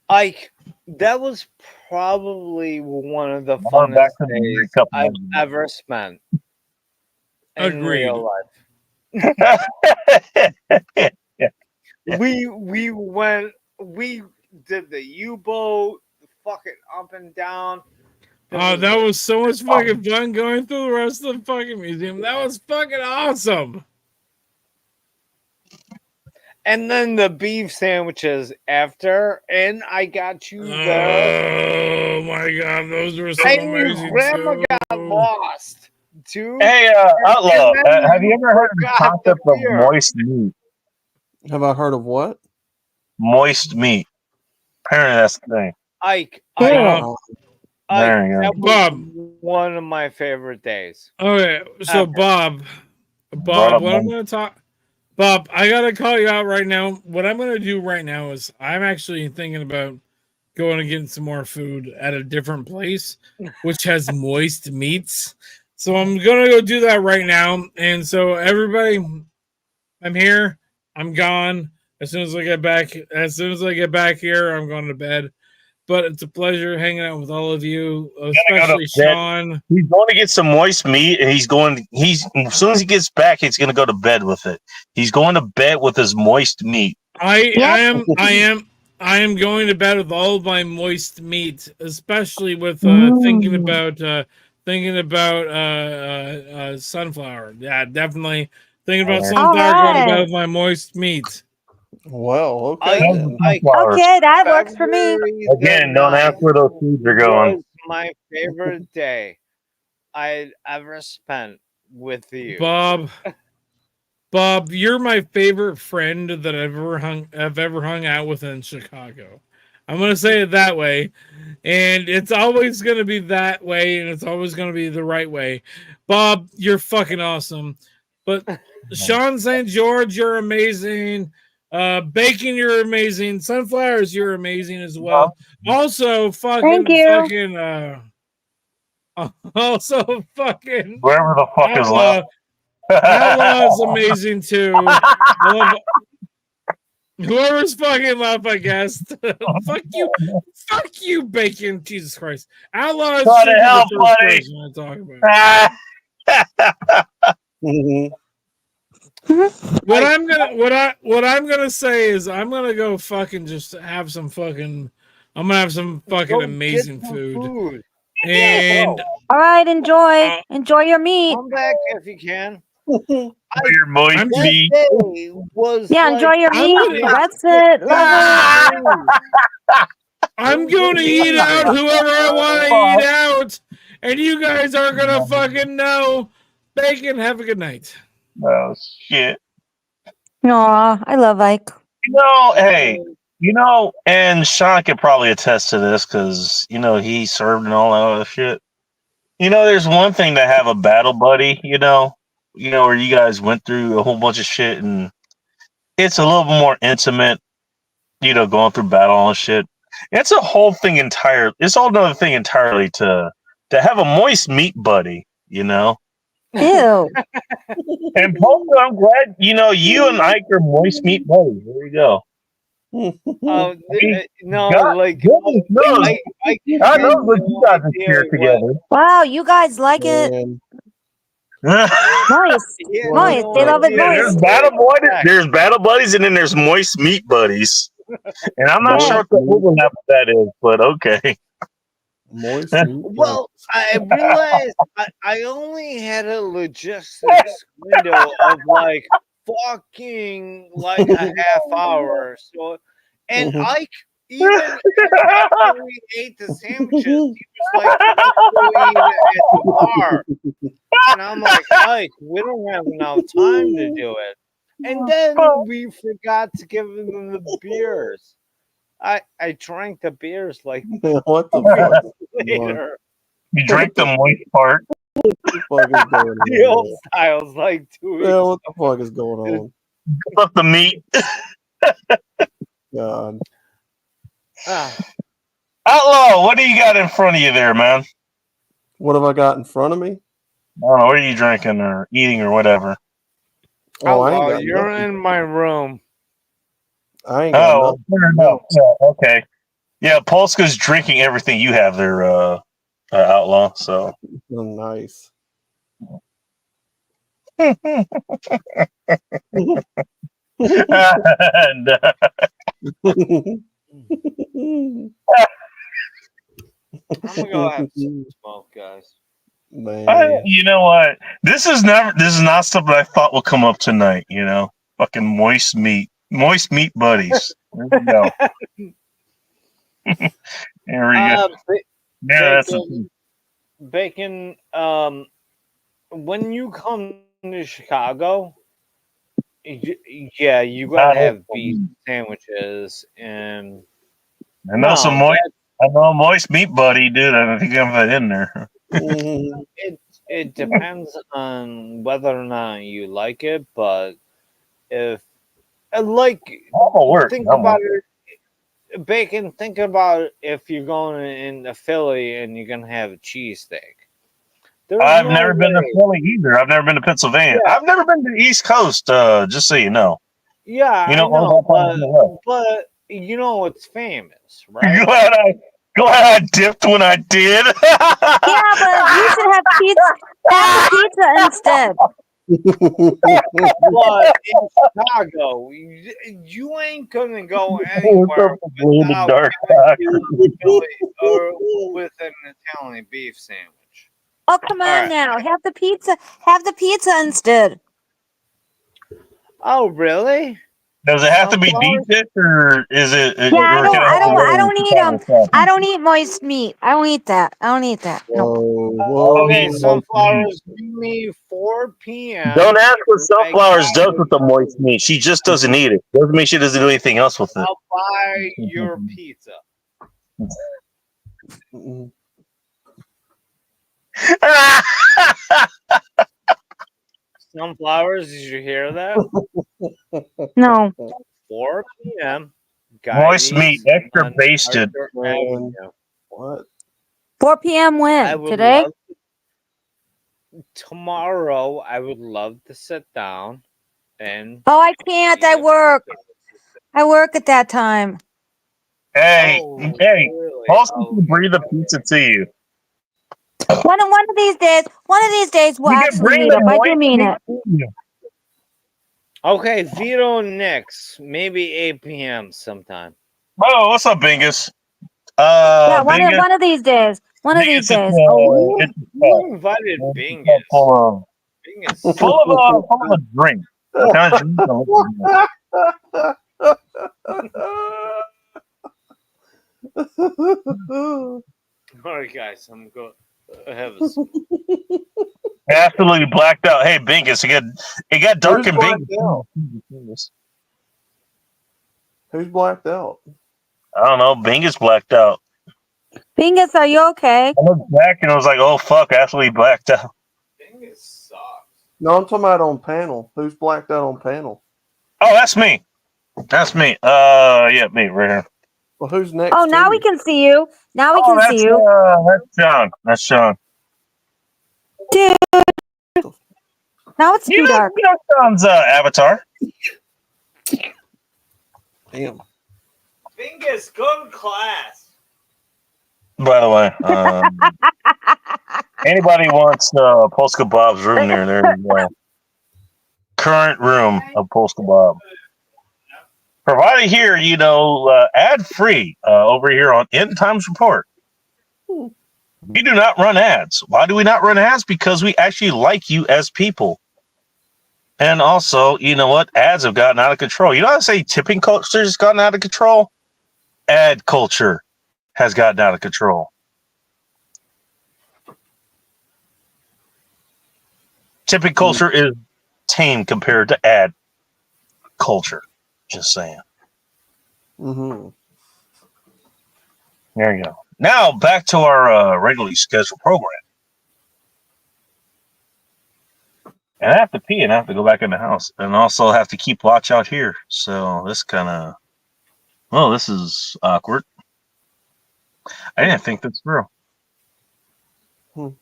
Ike, that was probably one of the We're back funnest to the days couple I've months ever spent in Agreed. real life. ago. We did the U-boat, fucking up and down. Oh, that was so much fucking fun going through the rest of the fucking museum. That was fucking awesome. And then the beef sandwiches after, and I got you there. Oh my god, those were so And your amazing grandma too. got lost, too. Hey, Outlaw, And then have you ever heard of the forgot the concept of beer. moist meat? Have I heard of what? Moist meat. Apparently that's the thing. Ike, Wow. There you go. that was Bob. one of my favorite days. Okay, so Ever. Bob, Brought up what I'm moist. gonna talk, Bob, I gotta call you out right now. What I'm gonna do right now is I'm actually thinking about going and getting some more food at a different place, which has moist meats. So I'm gonna go do that right now. And so everybody, I'm here. I'm gone. As soon as I get back here, I'm going to bed. But it's a pleasure hanging out with all of you, especially Sean. He's going to get some moist meat, and as soon as he gets back, he's going to go to bed with it. He's going to bed with his moist meat. I am going to bed with all of my moist meat, especially with thinking about sunflower. Yeah, definitely thinking about sunflower. Going to bed with my moist meat. Well, okay. Okay, that works for me. Again, don't ask where those seeds are going. Was my favorite day I'd ever spent with you, Bob, you're my favorite friend that I've ever hung out with in Chicago. I'm gonna say it that way, and it's always gonna be that way, and it's always gonna be the right way. Bob, you're fucking awesome. But Sean St. George, you're amazing. Bacon, you're amazing. Sunflowers, you're amazing as well. Also, Thank you. also fucking Wherever the fuck is left. Outlaw is amazing too. I love whoever's fucking left, I guess. Fuck you, Bacon. Jesus Christ. Outlaw is Try to help, the buddy. first person I talk about. What I'm gonna say is I'm gonna go fucking just have some fucking. I'm gonna have some fucking amazing food. And all right, enjoy your meat. Come back if you can. Your moist meat. Enjoy your meat. That's it. Love it. I'm going to eat out whoever I want to eat out, and you guys are gonna fucking know. Bacon, have a good night. Oh shit. Aw, I love Ike. Hey, and Sean could probably attest to this because he served and all that other shit. There's one thing to have a battle buddy, where you guys went through a whole bunch of shit, and it's a little bit more intimate, going through battle and shit. It's a whole thing entirely. It's all another thing entirely to have a moist meat buddy, Ew. And Polka, I'm glad you and Ike are moist meat buddies. There you go. No, God, like goodness knows. God knows what you guys are here together. Wow, you guys like it. Moist. Moist. They love it There's moist. there's battle buddies, and then there's moist meat buddies. And I'm not sure what the overlap of that is, but okay. Moist. Well, I realized I only had a logistics window of like fucking like a half hour. So, and Ike, even after we ate the sandwiches, he was like, "Let's go eat at the bar." And I'm like, Ike, we don't have enough time to do it. And then we forgot to give them the beers. I drank the beers like what the fuck later. You drank the moist part. What the fuck is going on? The old styles like 2 weeks. Yeah, what the fuck is going on? Up the meat. God. Outlaw, what do you got in front of you there, man? What have I got in front of me? I don't know. What are you drinking or eating or whatever? Oh, I ain't got you're nothing. in my room. I ain't got nothing. No. Yeah, okay. Yeah, Polska's drinking everything you have there, Outlaw. So Oh, nice. and, I'm gonna go have some smoke, guys. Man. you know what? This is not something I thought would come up tonight. You know, fucking moist meat buddies. There we go. There we go. Yeah, that's Bacon. When you come to Chicago, yeah, you gotta have beef sandwiches and I know some moist. I know a moist meat buddy, dude. I think I'm that in there. It depends on whether or not you like it, but if think about it, Bacon. Think about if you're going in Philly and you're gonna have a cheesesteak. I've never been to Philly either. I've never been to Pennsylvania. Yeah. I've never been to the East Coast. Just so you know. Yeah, You know, I know, but you know it's famous, right? Glad I dipped when I did. Yeah, but you should have pizza. Have the pizza instead. But in Chicago, you ain't gonna go anywhere without Philly or with an Italian beef sandwich. Oh, come on now. Have the pizza. Have the pizza instead. Oh, really? Does it have to be deep dish, or is it? Yeah, I don't eat them. I don't eat moist meat. I don't eat that. I don't eat that. No. Okay, sunflowers. Give me 4 p.m. Don't ask what sunflowers does with the moist meat. She just doesn't eat it. Doesn't mean she doesn't do anything else with it. I'll buy your pizza. Sunflowers, did you hear that? No. 4 p.m. Moist meat, extra basted. What? 4 p.m. when? Today? Tomorrow, I would love to sit down and. Oh, I can't. I work. I work at that time. Hey, also bring the pizza to you. One of these days, we'll actually meet up. I do mean it. Okay, Vito next, maybe 8 p.m. sometime. Oh, what's up, Bingus? Yeah, one of these days. One of these days. Who invited Bingus? Full of a drink. What kind of All right, guys, I'm going to have a smoke. Absolutely blacked out. Hey, Bingus, it got dark in Bingus. Who's blacked out? I don't know. Bingus blacked out. Bingus, are you okay? I looked back and I was like, "Oh fuck!" Absolutely blacked out. Bingus sucks. No, I'm talking about on panel. Who's blacked out on panel? Oh, that's me. That's me. Yeah, me right here. Well, who's next? Oh, now we can see you. Now we can see you. That's Sean. That's Sean. Dude. Now it's too dark. You know Sean's avatar. Damn. Bingus, go to class. By the way, anybody wants Polska Bob's room there you go. Current room of Polska Bob. Provided here, ad free over here on End Times Report. We do not run ads. Why do we not run ads? Because we actually like you as people. And also, you know what? Ads have gotten out of control. You know how to say tipping culture has gotten out of control? Ad culture has gotten out of control. Tipping culture is tame compared to ad culture. Just saying. Mm-hmm. There you go. Now back to our regularly scheduled program. And I have to pee and I have to go back in the house. And also have to keep watch out here. So this this is awkward. I didn't think this through. In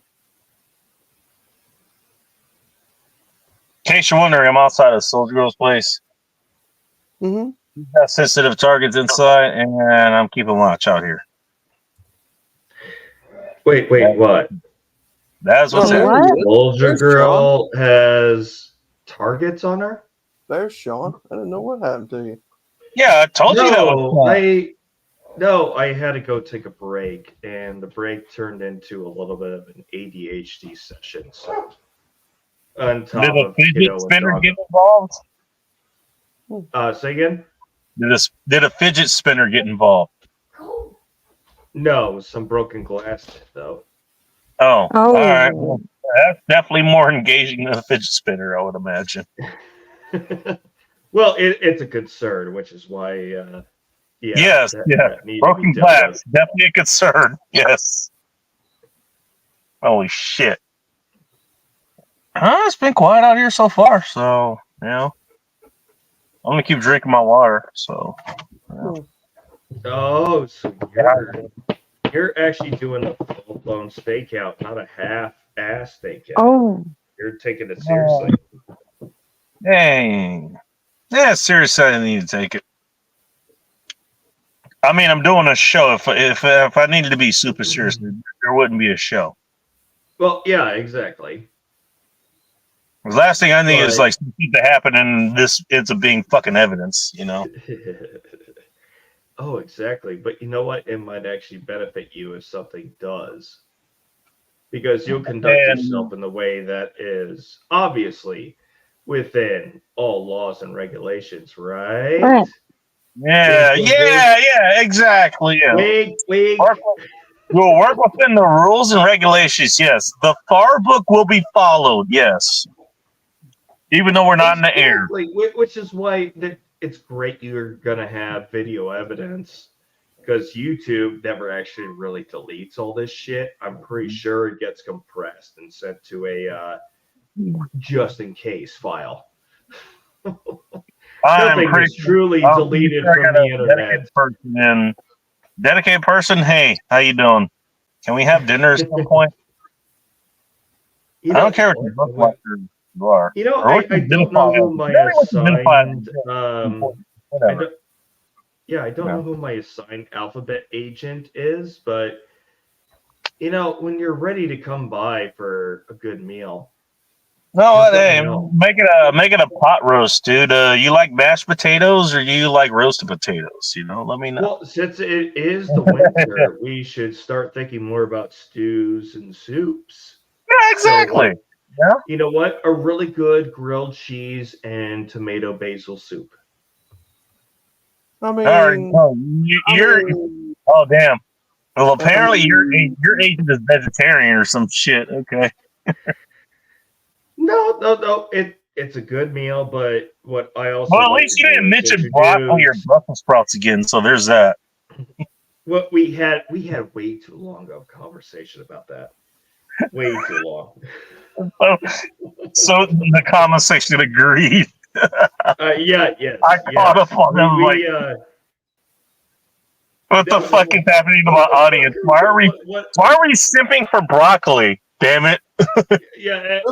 case you're wondering, I'm outside of Soldier Girl's place. Mm-hmm. He's got sensitive targets inside, and I'm keeping watch out here. Wait, what? That's what's Wait, happening. what? Soldier There's Girl has targets on her? There's Sean. I didn't know what happened to you. Yeah, I told you that was No, I had to go take a break, and the break turned into a little bit of an ADHD session. So, on top Did a of fidget spinner dog. get involved? Say again? Did a fidget spinner get involved? No, some broken glass though. Oh, Oh. all right. Well, that's definitely more engaging than a fidget spinner, I would imagine. Well, it's a concern, which is why, Yes, that need to broken be dealt glass, with. definitely a concern. Yes. Holy shit. It's been quiet out here so far, so I'm gonna keep drinking my water. So. Oh, so you're actually doing a full-blown stakeout, not a half-ass stakeout. Oh. You're taking it seriously. Dang. Yeah, seriously, I need to take it. I mean, I'm doing a show. If I needed to be super serious, there wouldn't be a show. Well, yeah, exactly. The last thing I need is But- something to happen, and this ends up being fucking evidence. Oh, exactly. But you know what? It might actually benefit you if something does. Because you'll conduct yourself in the way that is obviously within all laws and regulations, right? Right. Yeah, exactly. Yeah. Wink. We'll work within the rules and regulations. Yes, the FAR book will be followed. Yes, even though we're not in the air. Which is why it's great you're gonna have video evidence, because YouTube never actually really deletes all this shit. I'm pretty sure it gets compressed and sent to a just in case file. Nothing is truly deleted from the internet. Dedicated person, hey, how you doing? Can we have dinner at some point? I don't care what you look like or you are. You know, Or I what you don't know who my assigned. Whatever. I don't know who my assigned alphabet agent is, but when you're ready to come by for a good meal. No, Just let hey, me know. make it a pot roast, dude. You like mashed potatoes or do you like roasted potatoes? Let me know. Well, since it is the winter, we should start thinking more about stews and soups. Yeah, exactly. So, you know what? A really good grilled cheese and tomato basil soup. I mean, All right. Oh, oh, damn. Well, apparently your agent is vegetarian or some shit. Okay. No. It's a good meal, but what I also Well, at least you didn't mention broccoli or Brussels sprouts again, so there's that. What we had way too long of a conversation about that. Way too long. So the comment section agreed. Yes. I caught up on them. What the fuck is happening to my audience? Why are we simping for broccoli? Damn it!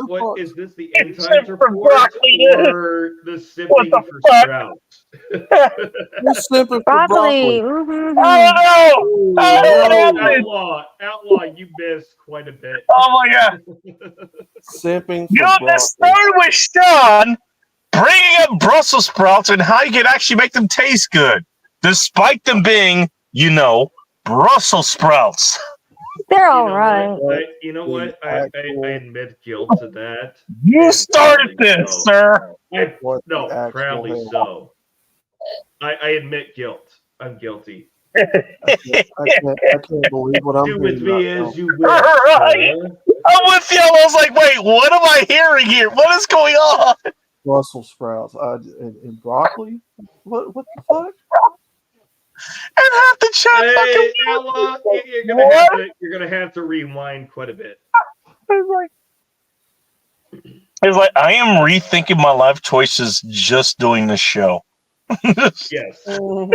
What is this? The end It's times for report broccoli, or the sipping for fuck? sprouts? who's simping for Broccoli. broccoli? Oh no! Oh, outlaw, you missed quite a bit. Oh my god! Simping for broccoli. This started with Sean bringing up Brussels sprouts and how you can actually make them taste good, despite them being, Brussels sprouts. They're all right. You know what? I admit guilt to that. You started this, sir. Proudly so. I admit guilt. I'm guilty. I can't believe what I'm Do with doing me right as now. you will. Right. I'm with you. I was like, wait, what am I hearing here? What is going on? Brussels sprouts and broccoli. What the fuck? And half the chat Hey, fucking Ella, you're gonna have to rewind quite a bit. It's like I am rethinking my life choices just doing this show. Yes. I'm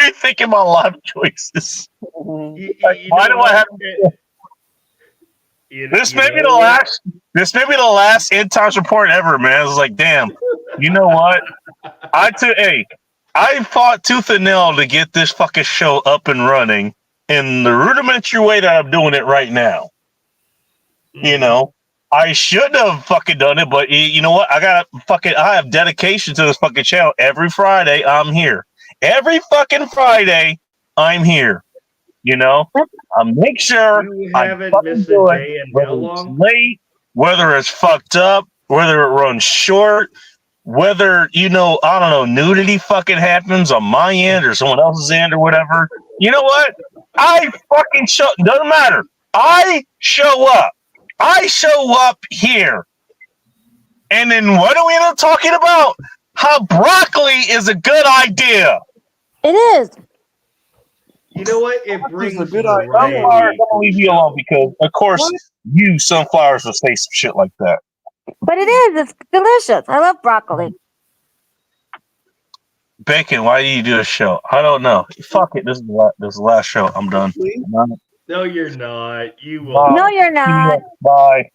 rethinking my life choices. Why do I have this? May be the last end times report ever, man. It's like, damn. You know what? I fought tooth and nail to get this fucking show up and running in the rudimentary way that I'm doing it right now. You know, I should have fucking done it, but you know what? I have dedication to this fucking channel. Every Friday, I'm here. Every fucking Friday, I'm here. You know, I make sure You I haven't fucking missed do a it, day in how whether it's long? late, whether it's fucked up, whether it runs short, whether, you know, I don't know, nudity fucking happens on my end or someone else's end or whatever. You know what? I fucking doesn't matter. I show up. I show up here. And then what do we end up talking about? How broccoli is a good idea. It is. You know what? It It's brings a good idea. Sunflowers, I'm variety gonna to leave the you alone show. because, of course, you sunflowers will say some shit like that. But it is. It's delicious. I love broccoli. Bacon, why do you do a show? I don't know. Fuck it. This is the last show. I'm done. No, you're not. You will. Bye. No, you're not. Bye.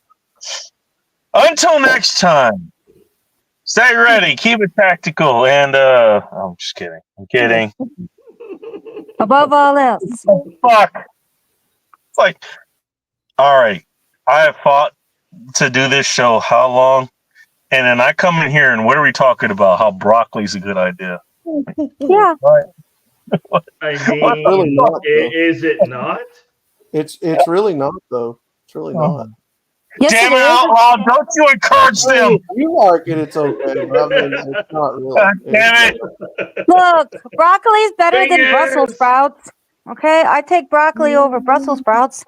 Until next time. Stay ready. Keep it tactical. And I'm just kidding. I'm kidding. Above all else. Fuck. It's like, all right. I have fought to do this show how long? And then I come in here and what are we talking about? How broccoli's a good idea. Yeah. I Really mean, not, though. is it not? It's really not though. It's really not. Yes, Damn it it, is. outlaw. Don't you encourage them. You like it, it's okay, but I mean, it's not really. God damn it. Look, broccoli's better than Fingers. Brussels sprouts. Okay, I take broccoli over Brussels sprouts.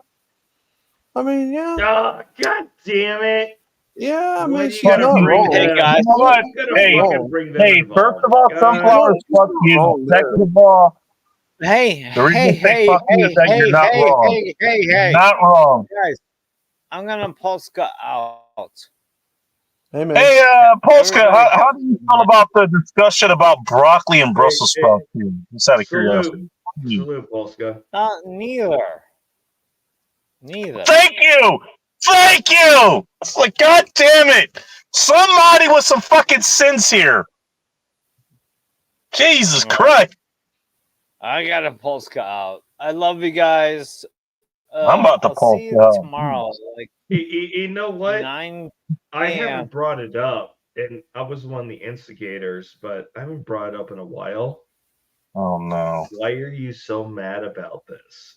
I mean, yeah, Oh, God damn it. yeah. I Why mean, do she's you gotta not bring wrong. Hey, them? guys. You know what? You gotta Hey, fucking bring them Hey, involved. first of all, God. sunflowers, fuck you. Wrong there. Second of all, Hey, the reason hey, I say hey, fuck you hey, is that hey, you're not hey, wrong. hey, hey, You're hey, not wrong. guys, I'm gonna Polska out. Hey man, Hey, Polska, Everybody how do you feel about the discussion about broccoli and Brussels Hey, sprouts? Here? Just out of curiosity. Salute, Polska. Neither. Neither. Thank you! Thank you! It's like, God damn it! Somebody with some fucking sense here. Jesus Right. Christ. I gotta Polska out. I love you guys. I'm about to I'll Polska see you out. tomorrow. Like You know what? 9 I a.m. haven't brought it up, and I was one of the instigators, but I haven't brought it up in a while. Oh, no. Why are you so mad about this?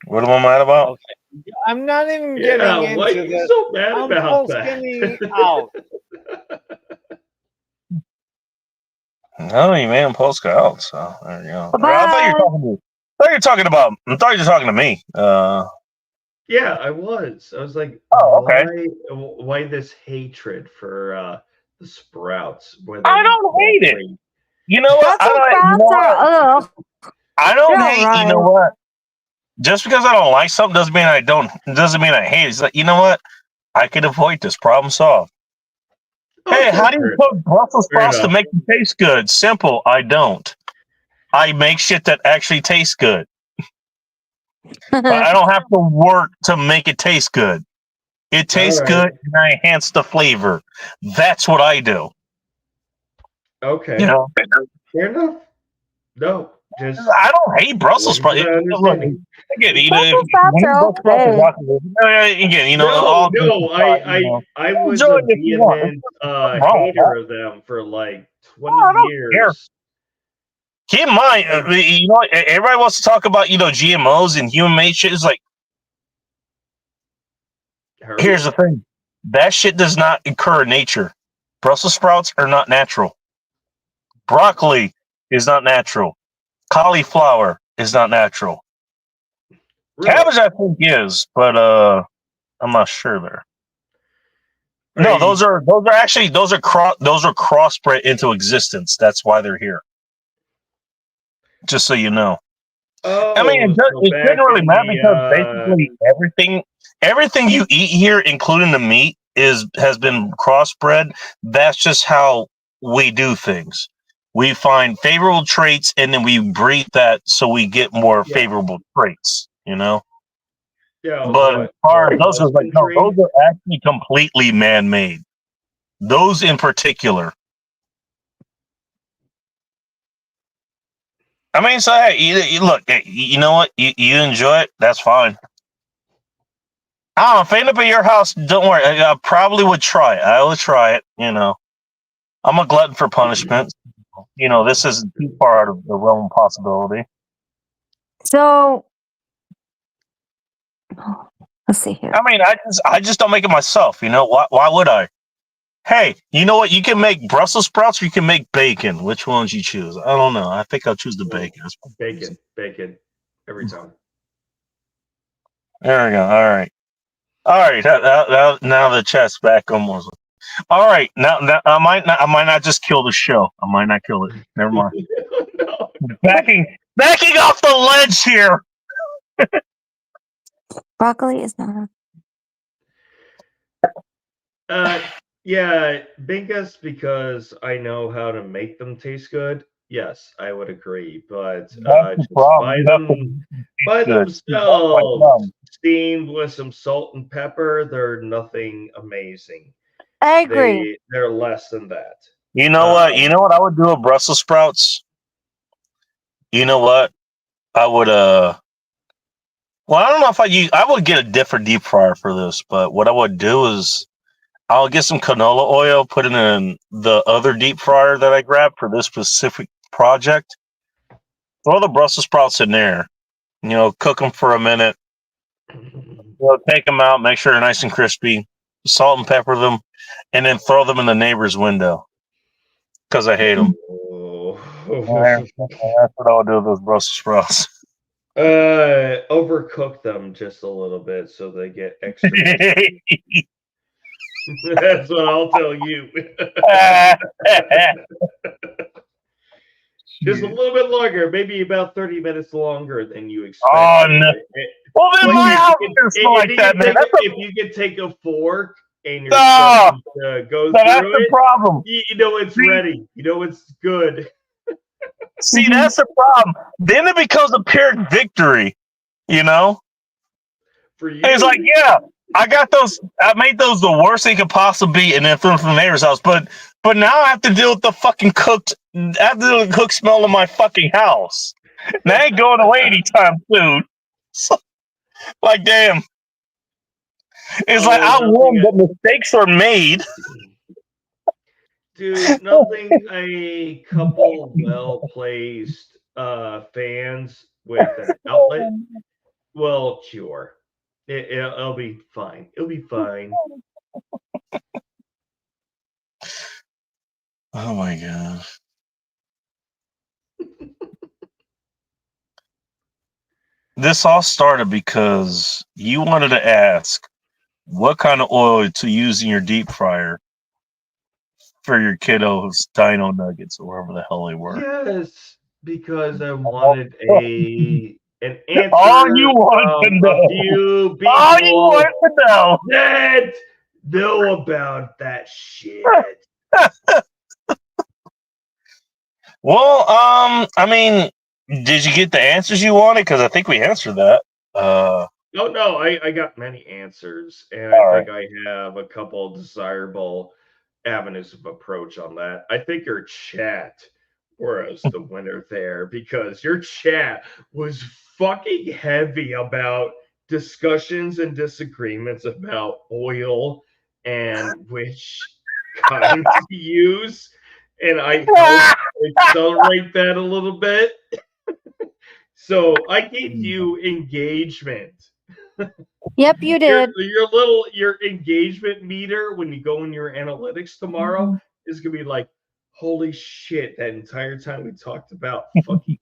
What am I mad about? Okay. I'm not even Yeah, getting why are into you this. so mad I'm about Polsking that? out. No, you made him Polska out, so there you go. Bye-bye. I thought you were talking to me. Yeah, I was. I was like, Oh, okay. why this hatred for the sprouts? Whether I don't hate it. broccoli- You know what? Brussels sprouts are ugh. I don't They're hate. alright. You know what? Just because I don't like something doesn't mean I don't. Doesn't mean I hate it. It's like, you know what? I can avoid this. Problem solved. Hey, Okay, how do you fair cook Brussels Fair sprouts to enough. make them taste good? Simple. I don't. I make shit that actually tastes good. But I don't have to work to make it taste good. It tastes All right. good, and I enhance the flavor. That's what I do. Okay, You know, fair enough. No, just I don't hate Brussels sprouts. Wait for that Look, understanding. again, you know, Brussels if sprouts you are Brussels sprouts okay. broccoli, again, you know, all no, different sides, you know. I was Enjoy a it if you want. vehement Nothing wrong with hater of them for like 20 I don't years. Keep in mind, you know, everybody wants to talk about, you know, GMOs and human made shit. It's like, Heard? here's the thing. That shit does not occur in nature. Brussels sprouts are not natural. Broccoli is not natural. Cauliflower is not natural. Really? Cabbage, I think, is, but I'm not sure there. No, Right. those are crossbred into existence. That's why they're here. Just so you know. Oh, I mean, so it back didn't really in matter the, because basically everything you eat here, including the meat, has been crossbred. That's just how we do things. We find favorable traits and then we breed that so we get more Yeah. favorable traits. You know. yeah, But as what, far as those are like, no, husbandry? those are actually completely man-made. Those in particular. I mean, so hey, look, hey, you know what? You enjoy it. That's fine. If I end up at your house, don't worry. I probably would try it. I would try it. I'm a glutton for punishment. This isn't too far out of the realm of possibility. So let's see here. I mean, I just don't make it myself. Why would I? Hey, you know what? You can make Brussels sprouts or you can make bacon. Which ones you choose? I don't know. I think I'll choose the bacon. Bacon, every time. There we go. All right. Now the chat's back almost. All right. Now I might not just kill the show. I might not kill it. Never mind. No. Backing off the ledge here. Broccoli is not. Yeah, Bingus, because I know how to make them taste good. Yes, I would agree, but just buy themselves steamed with some salt and pepper. They're nothing amazing. I agree. They're less than that. You know what? You know what I would do with Brussels sprouts? You know what? I would well, I don't know if I would get a different deep fryer for this, but what I would do is I'll get some canola oil, put it in the other deep fryer that I grabbed for this specific project. Throw the Brussels sprouts in there. Cook them for a minute. Take them out, make sure they're nice and crispy. Salt and pepper them, and then throw them in the neighbor's window because I hate them. That's what I'll do with those Brussels sprouts. Overcook them just a little bit so they get extra. That's what I'll tell you. Just a little bit longer, maybe about 30 minutes longer than you expect. Oh no! Well, then my house is like that, man. If you can take a fork and you're starting to go through that's the problem. You know it's ready. You know it's good. See, that's the problem. Then it becomes a pyrrhic victory. For you, it's like, yeah, I got those. I made those the worst they could possibly be, and then threw them from the neighbor's house. But now I have to deal with the fucking cooked. I have to deal with the cooked smell in my fucking house. And that ain't going away anytime soon. So, like, damn. It's like I warned that mistakes are made. Dude, nothing a couple well-placed fans with an outlet will cure. It'll be fine. It'll be fine. Oh my god. This all started because you wanted to ask what kind of oil to use in your deep fryer for your kiddos' dino nuggets or wherever the hell they were. Yes, because I wanted an answer. All you want to know. A few people all you want to know. That know about that shit. Well, I mean, did you get the answers you wanted? Because I think we answered that. No, I got many answers, and I think I have a couple desirable avenues of approach on that. I think your chat was the winner there because your chat was fucking heavy about discussions and disagreements about oil and which kind to use. And I helped accelerate that a little bit. So I gave you engagement. Yep, you did. Your engagement meter when you go in your analytics tomorrow is gonna be like, holy shit! That entire time we talked about fucking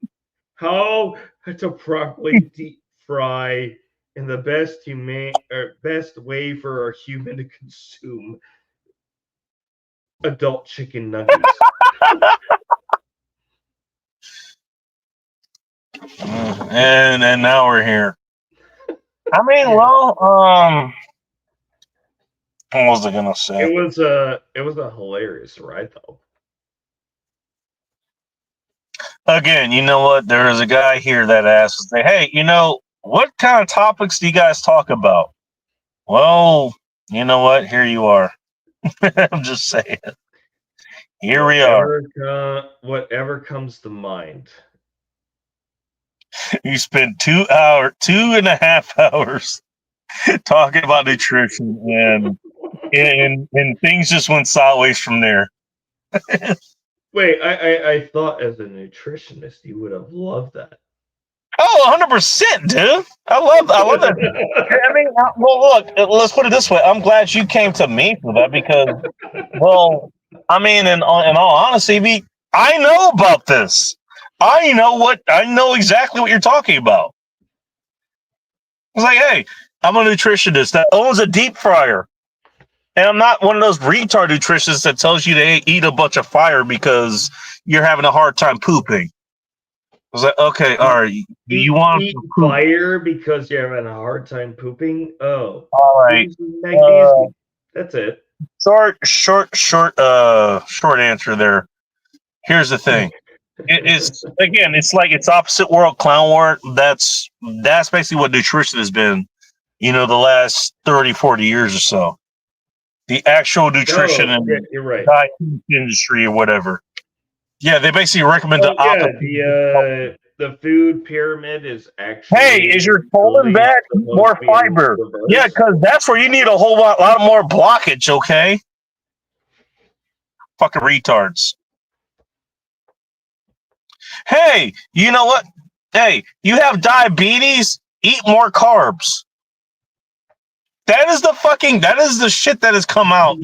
how to properly deep fry in the best way for a human to consume adult chicken nuggets. And now we're here. I mean, well, what was I gonna say? It was a hilarious ride though. Again, you know what? There is a guy here that asks, "Hey, what kind of topics do you guys talk about?" Well, you know what? Here you are. I'm just saying. Here we are. Whatever comes to mind. You spend 2.5 hours talking about nutrition, and things just went sideways from there. Wait, I thought as a nutritionist you would have loved that. Oh, 100%, dude. I love that. I mean, well, look, let's put it this way. I'm glad you came to me for that because, well, I mean, in all honesty, I know about this. I know exactly what you're talking about. It's like, hey, I'm a nutritionist that owns a deep fryer. And I'm not one of those retard nutritionists that tells you to eat a bunch of fire because you're having a hard time pooping. I was like, okay, all right. You want eat to poop? fire because you're having a hard time pooping? Oh, All right. magnesium. That's it. Short answer there. Here's the thing. It's like it's opposite world, clown world. That's basically what nutrition has been, the last 30, 40 years or so. The actual nutrition and you're right. diet industry or whatever. Yeah, they basically recommend the opposite. The food pyramid is actually. Hey, is your colon bad? More fiber. Yeah, because that's where you need a whole lot more blockage. Okay, fucking retards. Hey, you know what? Hey, you have diabetes? Eat more carbs. That is the shit that has come out,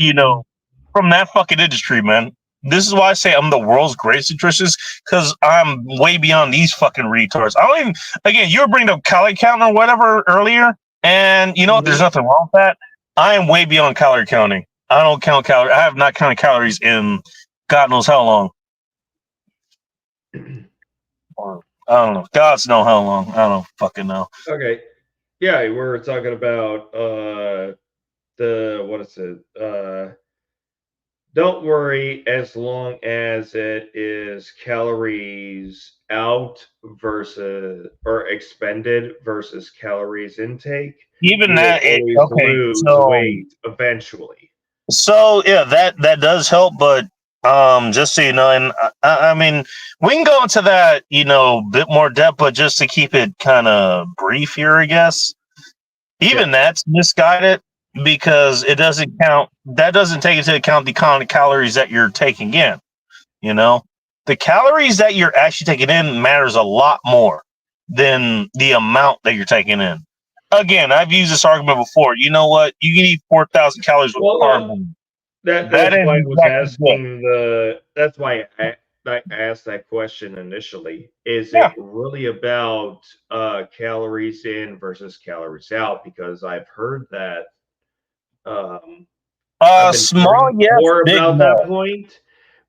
from that fucking industry, man. This is why I say I'm the world's greatest nutritionist, because I'm way beyond these fucking retards. I don't even, again, you were bringing up calorie count or whatever earlier, and you know what? There's nothing wrong with that. I am way beyond calorie counting. I don't count calories. I have not counted calories in God knows how long. I don't know. God's know how long. I don't fucking know. Okay. Yeah, we're talking about don't worry as long as it is calories out versus or expended versus calories intake. Even that, lose weight eventually. So yeah, that does help, but just so you know, and I mean, we can go into that, bit more depth, but just to keep it kind of brief here, I guess. Even that's misguided because it doesn't count. That doesn't take into account the kind of calories that you're taking in. The calories that you're actually taking in matters a lot more than the amount that you're taking in. Again, I've used this argument before. You know what? You can eat 4,000 calories with carbs. That's why I was asking that's why I asked that question initially. Is it really about calories in versus calories out? Because I've heard that small, yes, more about no. that point.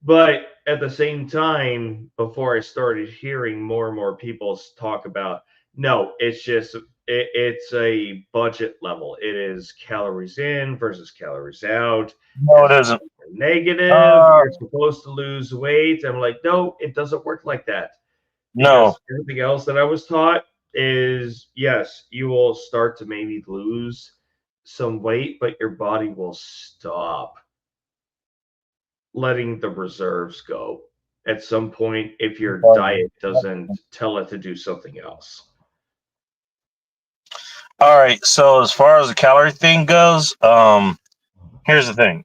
But at the same time, before I started hearing more and more people talk about, no, it's just it's a budget level. It is calories in versus calories out. No, it isn't. Negative. You're supposed to lose weight. I'm like, no, it doesn't work like that. No. Everything else that I was taught is yes, you will start to maybe lose some weight, but your body will stop letting the reserves go at some point if your diet doesn't tell it to do something else. All right. So as far as the calorie thing goes, here's the thing.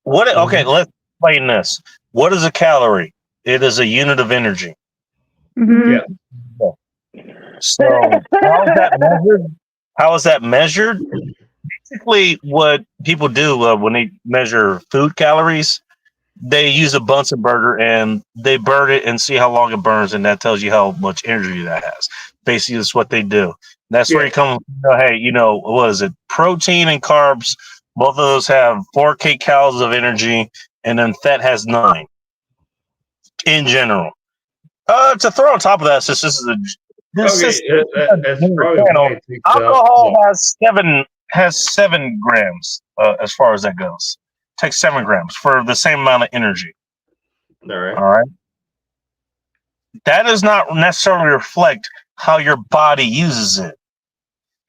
Let's explain this. What is a calorie? It is a unit of energy. Mm-hmm. Yeah. So how is that measured? Basically, what people do when they measure food calories, they use a Bunsen burner and they burn it and see how long it burns, and that tells you how much energy that has. Basically, that's what they do. That's where you come. Hey, what is it? Protein and carbs, both of those have 4 kcals of energy, and then fat has 9. In general, to throw on top of that, this is that's probably why alcohol has 7 grams as far as that goes. Takes 7 grams for the same amount of energy. All right. All right. That does not necessarily reflect how your body uses it.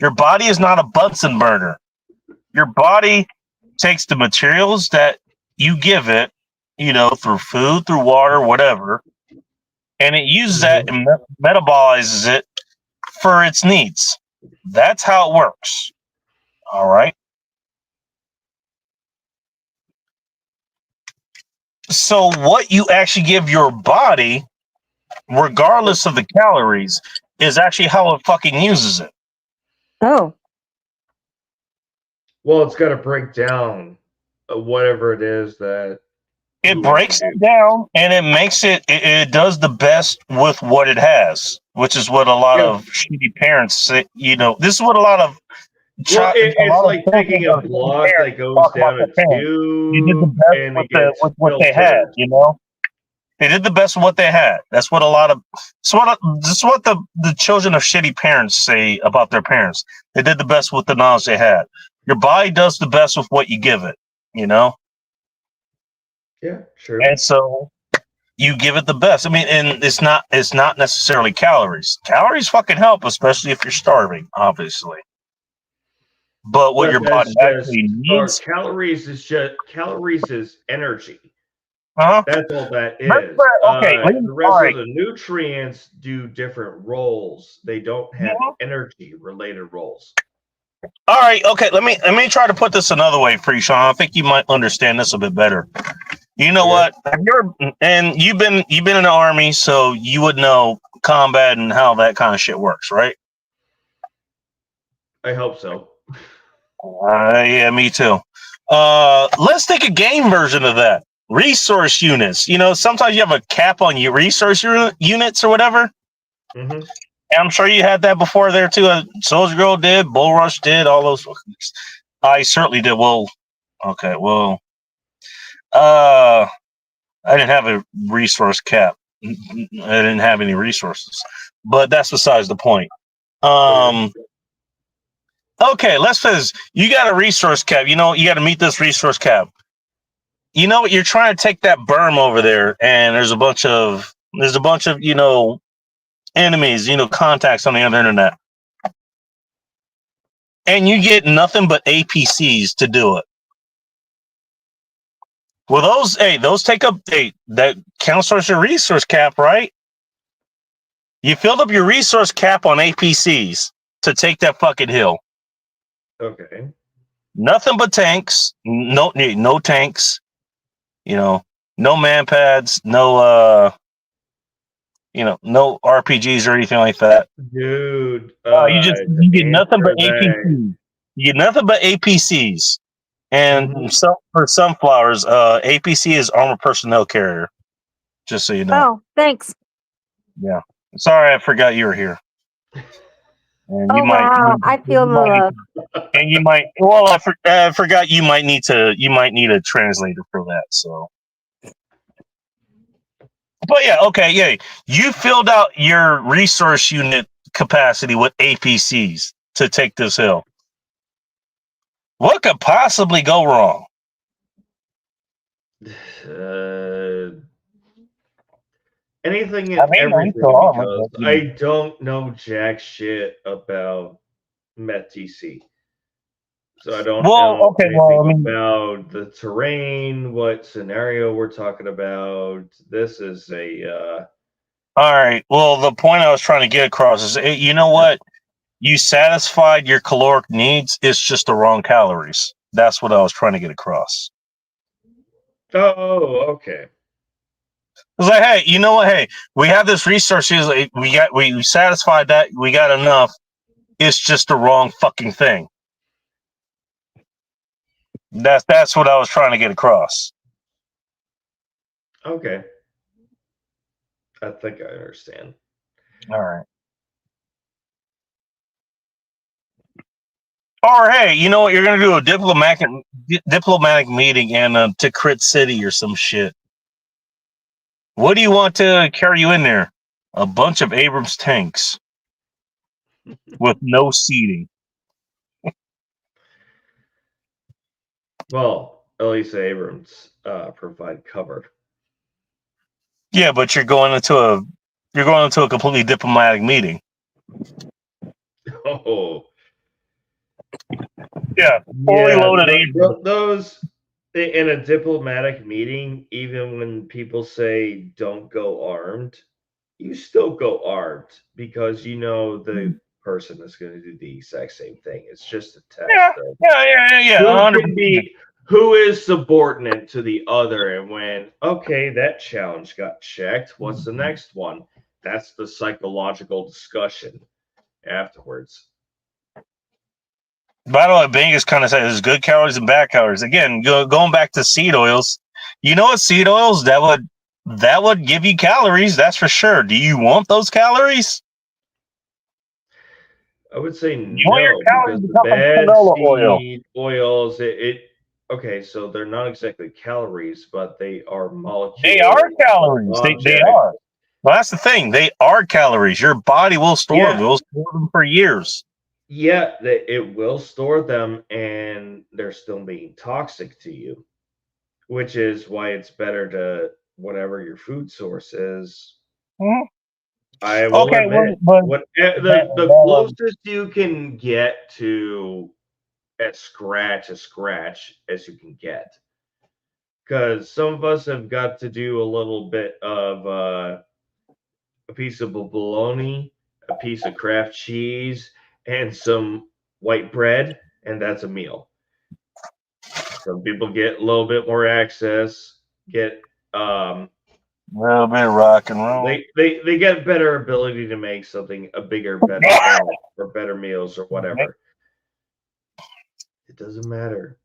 Your body is not a Bunsen burner. Your body takes the materials that you give it, through food, through water, whatever, and it uses that and metabolizes it for its needs. That's how it works. All right. So what you actually give your body, regardless of the calories, is actually how it fucking uses it. Oh, Well, it's got to break down whatever it is that It you breaks it introduce. down and it makes it does the best with what it has, which is what a lot Yeah. of shitty parents say. You know, this is what a lot of Well, a it's lot of like taking a children of shitty block parents that goes talk about down their a parents. You did the tube best and it gets with what they had. filtered. You know, they did the best with what they had. That's what a lot of this is what the children of shitty parents say about their parents. They did the best with the knowledge they had. Your body does the best with what you give it. You know, Yeah, true. and so you give it the best. I mean, and it's not necessarily calories. Calories fucking help, especially if you're starving, obviously. But what But your body actually needs, calories is energy. huh? That's all that Let's is. okay. The All rest right. of the nutrients do different roles. They don't have Mhm. energy related roles. All right. Okay. Let me try to put this another way for you, Sean. I think you might understand this a bit better. You know Okay. what? Have you ever, and you've been in the army, so you would know combat and how that kind of shit works, right? I hope so. Yeah, me too. Let's take a game version of that. Resource units. You know, sometimes you have a cap on your units or whatever. Hmm. And I'm sure you had that before there too. Soldier Girl did, Bull Rush did, all those. I certainly did. Well, okay, well, I didn't have a resource cap. I didn't have any resources, but that's besides the point. Okay, let's say this. You got a resource cap. You know, you got to meet this resource cap. You know, you're trying to take that berm over there, and there's a bunch of enemies, contacts on the other internet, and you get nothing but APCs to do it. Well, those take up that counts towards your resource cap, right? You filled up your resource cap on APCs to take that fucking hill. Okay. Nothing but tanks. No tanks. No man pads. No no RPGs or anything like that. Dude, You get the nothing but answer that APCs. You get nothing but APCs. And Mhm. for sunflowers, APC is armored personnel carrier. Just so you know. oh, thanks. Yeah. Sorry, I forgot you were here. And Oh, wow. I feel the love. and you might. Well, I forgot you might need a translator for that. So. But yeah, okay, yeah. You filled out your resource unit capacity with APCs to take this hill. What could possibly go wrong? Anything I and mean, no, he's still everything armored, because but, I don't know jack shit about MetTC. So I don't Well, know okay, anything well, I mean, about the terrain, what scenario we're talking about. This is a all right. Well, the point I was trying to get across is, you know what? You satisfied your caloric needs. It's just the wrong calories. That's what I was trying to get across. oh, okay. It's like, hey, you know what? Hey, we have this resource. We satisfied that. We got enough. It's just the wrong fucking thing. That's what I was trying to get across. Okay. I think I understand. All right. Or hey, you know what? You're gonna do a diplomatic meeting in to Crit City or some shit. What do you want to carry you in there? A bunch of Abrams tanks with no seating. Well, Elisa Abrams provide cover. Yeah, but you're going into a completely diplomatic meeting. Oh, Yeah, fully yeah. loaded Abrams. Those in a diplomatic meeting, even when people say don't go armed, you still go armed because you know the person that's going to do the exact same thing. It's just a test. Yeah. Who 100%. can be who is subordinate to the other, and when okay, that challenge got checked. What's the next one? That's the psychological discussion afterwards. By the way, Bingus kind of said there's good calories and bad calories. Again, going back to seed oils, you know what seed oils that would give you calories. That's for sure. Do you want those calories? I would say You want your no, calories because to the come from bad canola oil. seed oils, it okay, so they're not exactly calories, but they are molecules. They are calories. They are. Well, that's the thing. They are calories. Your body will store them. It will store them for years. Yeah, it will store them, and they're still being toxic to you, which is why it's better to whatever your food source is. Mhm. I will Okay, admit, the closest you can get to a scratch as you can get, because some of us have got to do a little bit of a piece of bologna, a piece of Kraft cheese, and some white bread, and that's a meal. Some people get a little bit more access, get a little bit of rock and roll. they get better ability to make something a bigger, better meal, or better meals or whatever. It doesn't matter.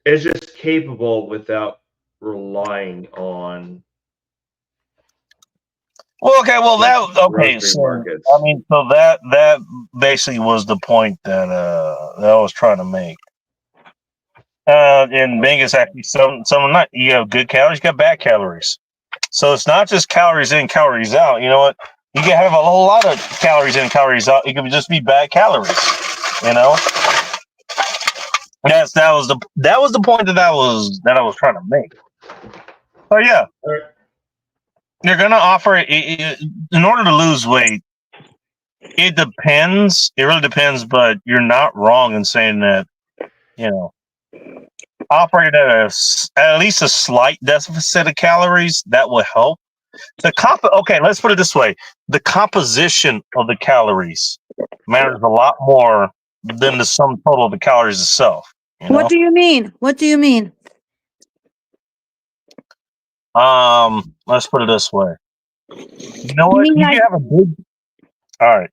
It's just capable without relying on So markets. I mean, so that basically was the point that I was trying to make. And Bingus actually some not you have good calories, you got bad calories. So it's not just calories in, calories out. You know what? You can have a whole lot of calories in, calories out. It could just be bad calories. You know? Yes, that was the point that I was trying to make. So yeah, you're gonna offer it in order to lose weight. It depends. It really depends, but you're not wrong in saying that. You know, operate at least a slight deficit of calories that will help. Okay, let's put it this way: the composition of the calories matters a lot more than the sum total of the calories itself. You know? What do you mean? What do you mean? Let's put it this way. You know You what? mean You like can have a big. All right.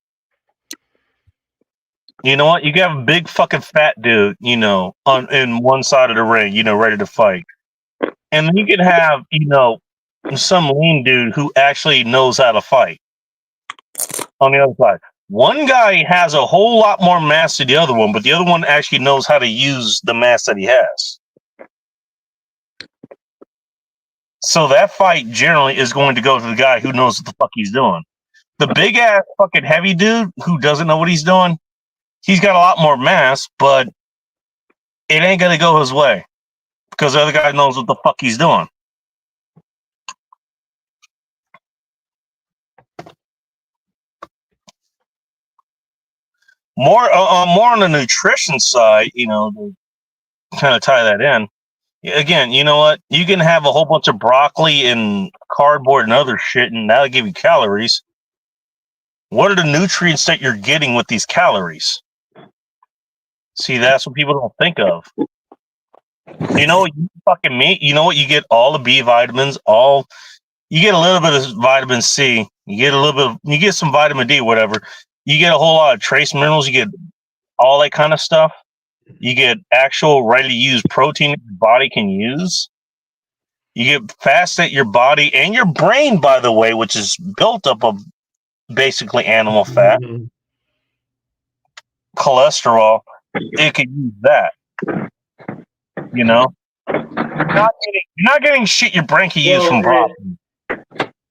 You know what? You can have a big fucking fat dude, in one side of the ring, ready to fight. And then you can have, some lean dude who actually knows how to fight on the other side. One guy has a whole lot more mass than the other one, but the other one actually knows how to use the mass that he has. So that fight generally is going to go to the guy who knows what the fuck he's doing. The big ass fucking heavy dude who doesn't know what he's doing, he's got a lot more mass, but it ain't gonna go his way because the other guy knows what the fuck he's doing. More on the nutrition side, to kind of tie that in. Again, you know what? You can have a whole bunch of broccoli and cardboard and other shit, and that'll give you calories. What are the nutrients that you're getting with these calories? See, that's what people don't think of. You know what you fucking meat? You know what you get? All the B vitamins, you get a little bit of vitamin C, you get some vitamin D, whatever. You get a whole lot of trace minerals, you get all that kind of stuff. You get actual ready to use protein that your body can use. You get fats that your body and your brain, by the way, which is built up of basically animal fat, cholesterol, it could use that. You're not getting shit your brain can use from broccoli.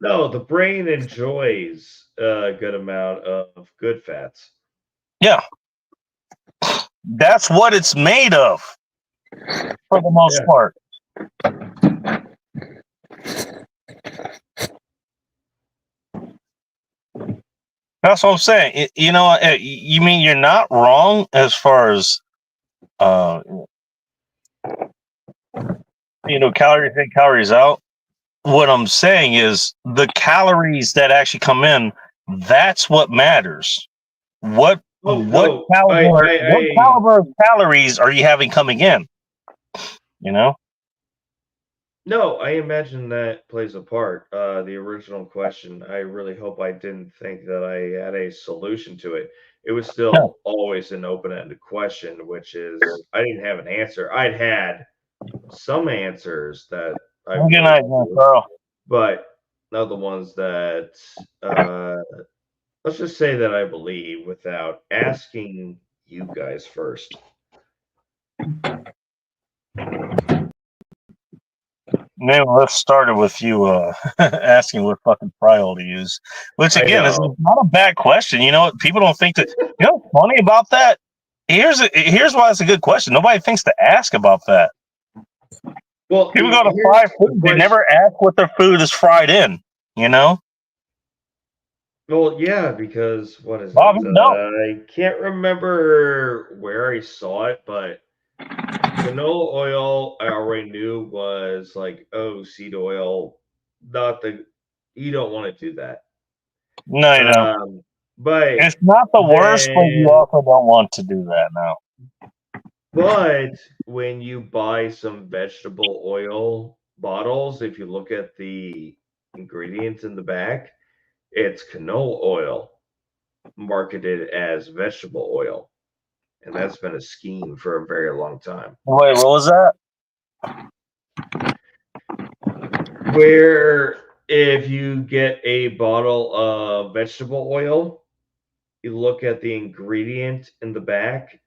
No, the brain enjoys a good amount of good fats. Yeah. That's what it's made of, for the most part. That's what I'm saying. You mean you're not wrong as far as, calories in, calories out. What I'm saying is the calories that actually come in That's what matters. What Oh, what no, caliber of calories are you having coming in? You know? No, I imagine that plays a part. The original question, I really hope I didn't think that I had a solution to it. It was still always an open-ended question, which is I didn't have an answer. I'd had some answers that I Good night, would, Carl. but not the ones that let's just say that I believe without asking you guys first. Maybe let's start it with you asking what fucking prial to use, which I again is know. not a bad question. You know what? People don't think that. You know what's funny about that? Here's why it's a good question. Nobody thinks to ask about that. Well, People go to here's fry the food. They question. never ask what their food is fried in. You know? Well, yeah, because what is Bobby, it? no. I can't remember where I saw it, but canola oil I already knew was like, oh, seed oil, not the you don't want to do that. No, you don't. But It's not the worst, but you then, also don't want to do that now. but when you buy some vegetable oil bottles, if you look at the ingredients in the back, it's canola oil marketed as vegetable oil. And that's been a scheme for a very long time. Wait, what was that? Where if you get a bottle of vegetable oil, you look at the ingredient in the back,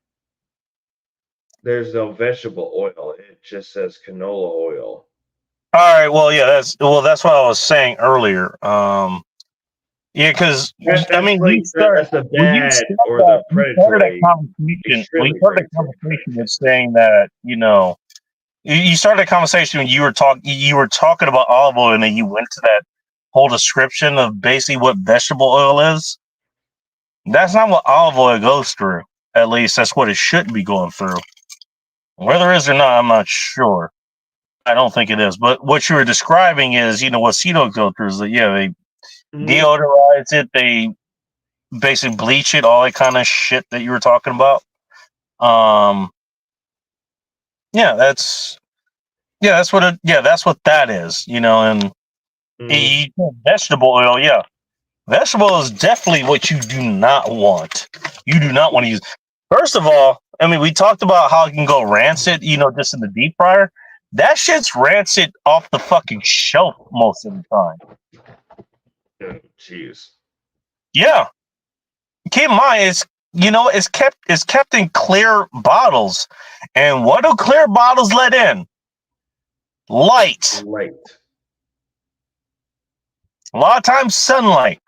there's no vegetable oil. It just says canola oil. All right. Well, yeah. That's what I was saying earlier. Yeah, because I mean, That's the bad or the you started that predatory, conversation. Well, you extremely started that predatory. conversation with saying that you started a conversation when you were talking about olive oil, and then you went to that whole description of basically what vegetable oil is. That's not what olive oil goes through. At least that's what it should be going through. Whether it is or not, I'm not sure. I don't think it is. But what you were describing is, what ceto go through is that they deodorize it, they basically bleach it, all that kind of shit that you were talking about. Yeah, that's that's what that is, and vegetable oil, yeah. Vegetable oil is definitely what you do not want. You do not want to use. First of all, I mean, we talked about how it can go rancid, just in the deep fryer. That shit's rancid off the fucking shelf most of the time. Oh, jeez. Yeah. Keep in mind, it's kept in clear bottles. And what do clear bottles let in? Light. Light. A lot of times, sunlight.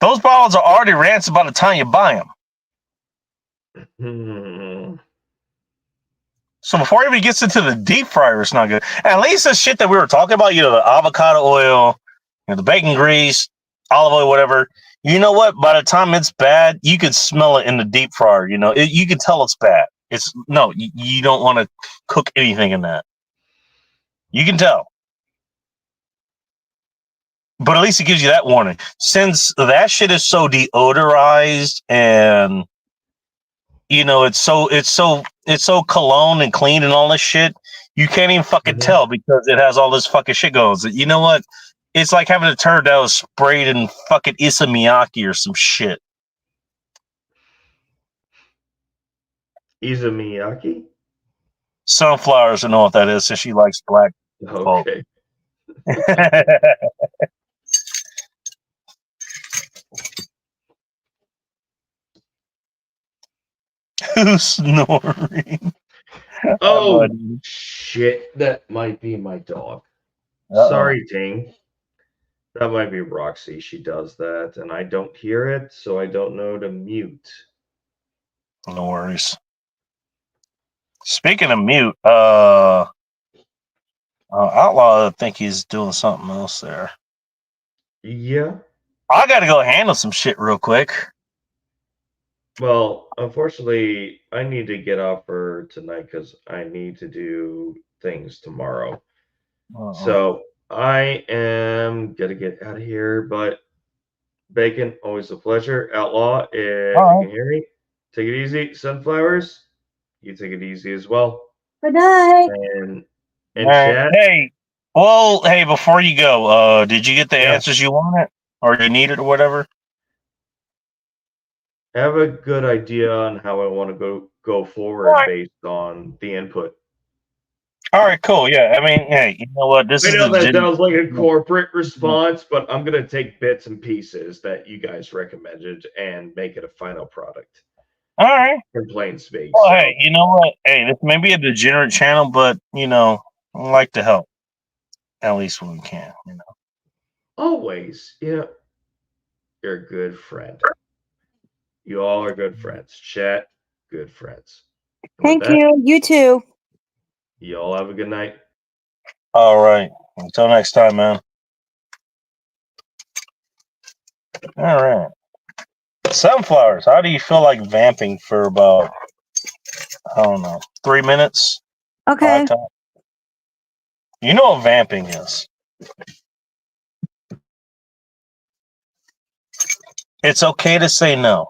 Those bottles are already rancid by the time you buy them. So before it even gets into the deep fryer, it's not good. At least the shit that we were talking about, the avocado oil, the bacon grease, olive oil, whatever. You know what? By the time it's bad, you can smell it in the deep fryer. You can tell it's bad. You don't want to cook anything in that. You can tell. But at least it gives you that warning. Since that shit is so deodorized and it's so cologne and clean and all this shit, you can't even fucking tell because it has all this fucking shit goes. You know what? It's like having a turd that was sprayed in fucking Isamiyaki or some shit. Izumiyaki? Sunflowers, I know what that is, since she likes black folk. Okay. Who's snoring? Oh, shit. That might be my dog. Sorry, Ding. That might be Roxy. She does that, and I don't hear it, so I don't know to mute. No worries. Speaking of mute, Outlaw, I think he's doing something else there. Yeah. I gotta go handle some shit real quick. Well, unfortunately, I need to get off for tonight because I need to do things tomorrow. So I am gonna get out of here, but Bacon, always a pleasure. Outlaw, if All you right. can hear me, take it easy. Sunflowers, you take it easy as well. Good night. And All in right. chat, Hey, well, hey, before you go, did you get the Yeah. answers you wanted or you needed or whatever? have a good idea on how I want to go forward All right. based on the input. All right, cool. Yeah, I mean, hey, you know what? This I is know that the sounds like a corporate response, but I'm going to take bits and pieces that you guys recommended and make it a final product all right. in plain speak. Well, So hey, you know what? Hey, this may be a degenerate channel, but you know, I like to help at least when we can. You know. always, you're a good friend. You all are good friends. Chat, good friends. And with Thank that, you. You too. you all have a good night. All right. Until next time, man. All right. Sunflowers. How do you feel like vamping for about, I don't know, 3 minutes? Okay. 5 times? You know what vamping is. It's okay to say no.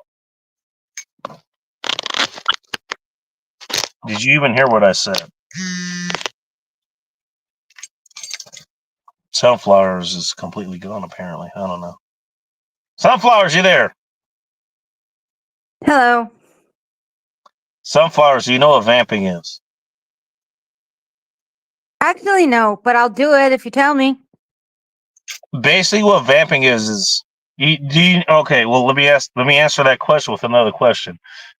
Did you even hear what I said? Sunflowers is completely gone, apparently. I don't know. Sunflowers, you there? Hello. Sunflowers, you know what vamping is? Actually, no, but I'll do it if you tell me. Basically, what vamping is okay? Well, let me answer that question with another question.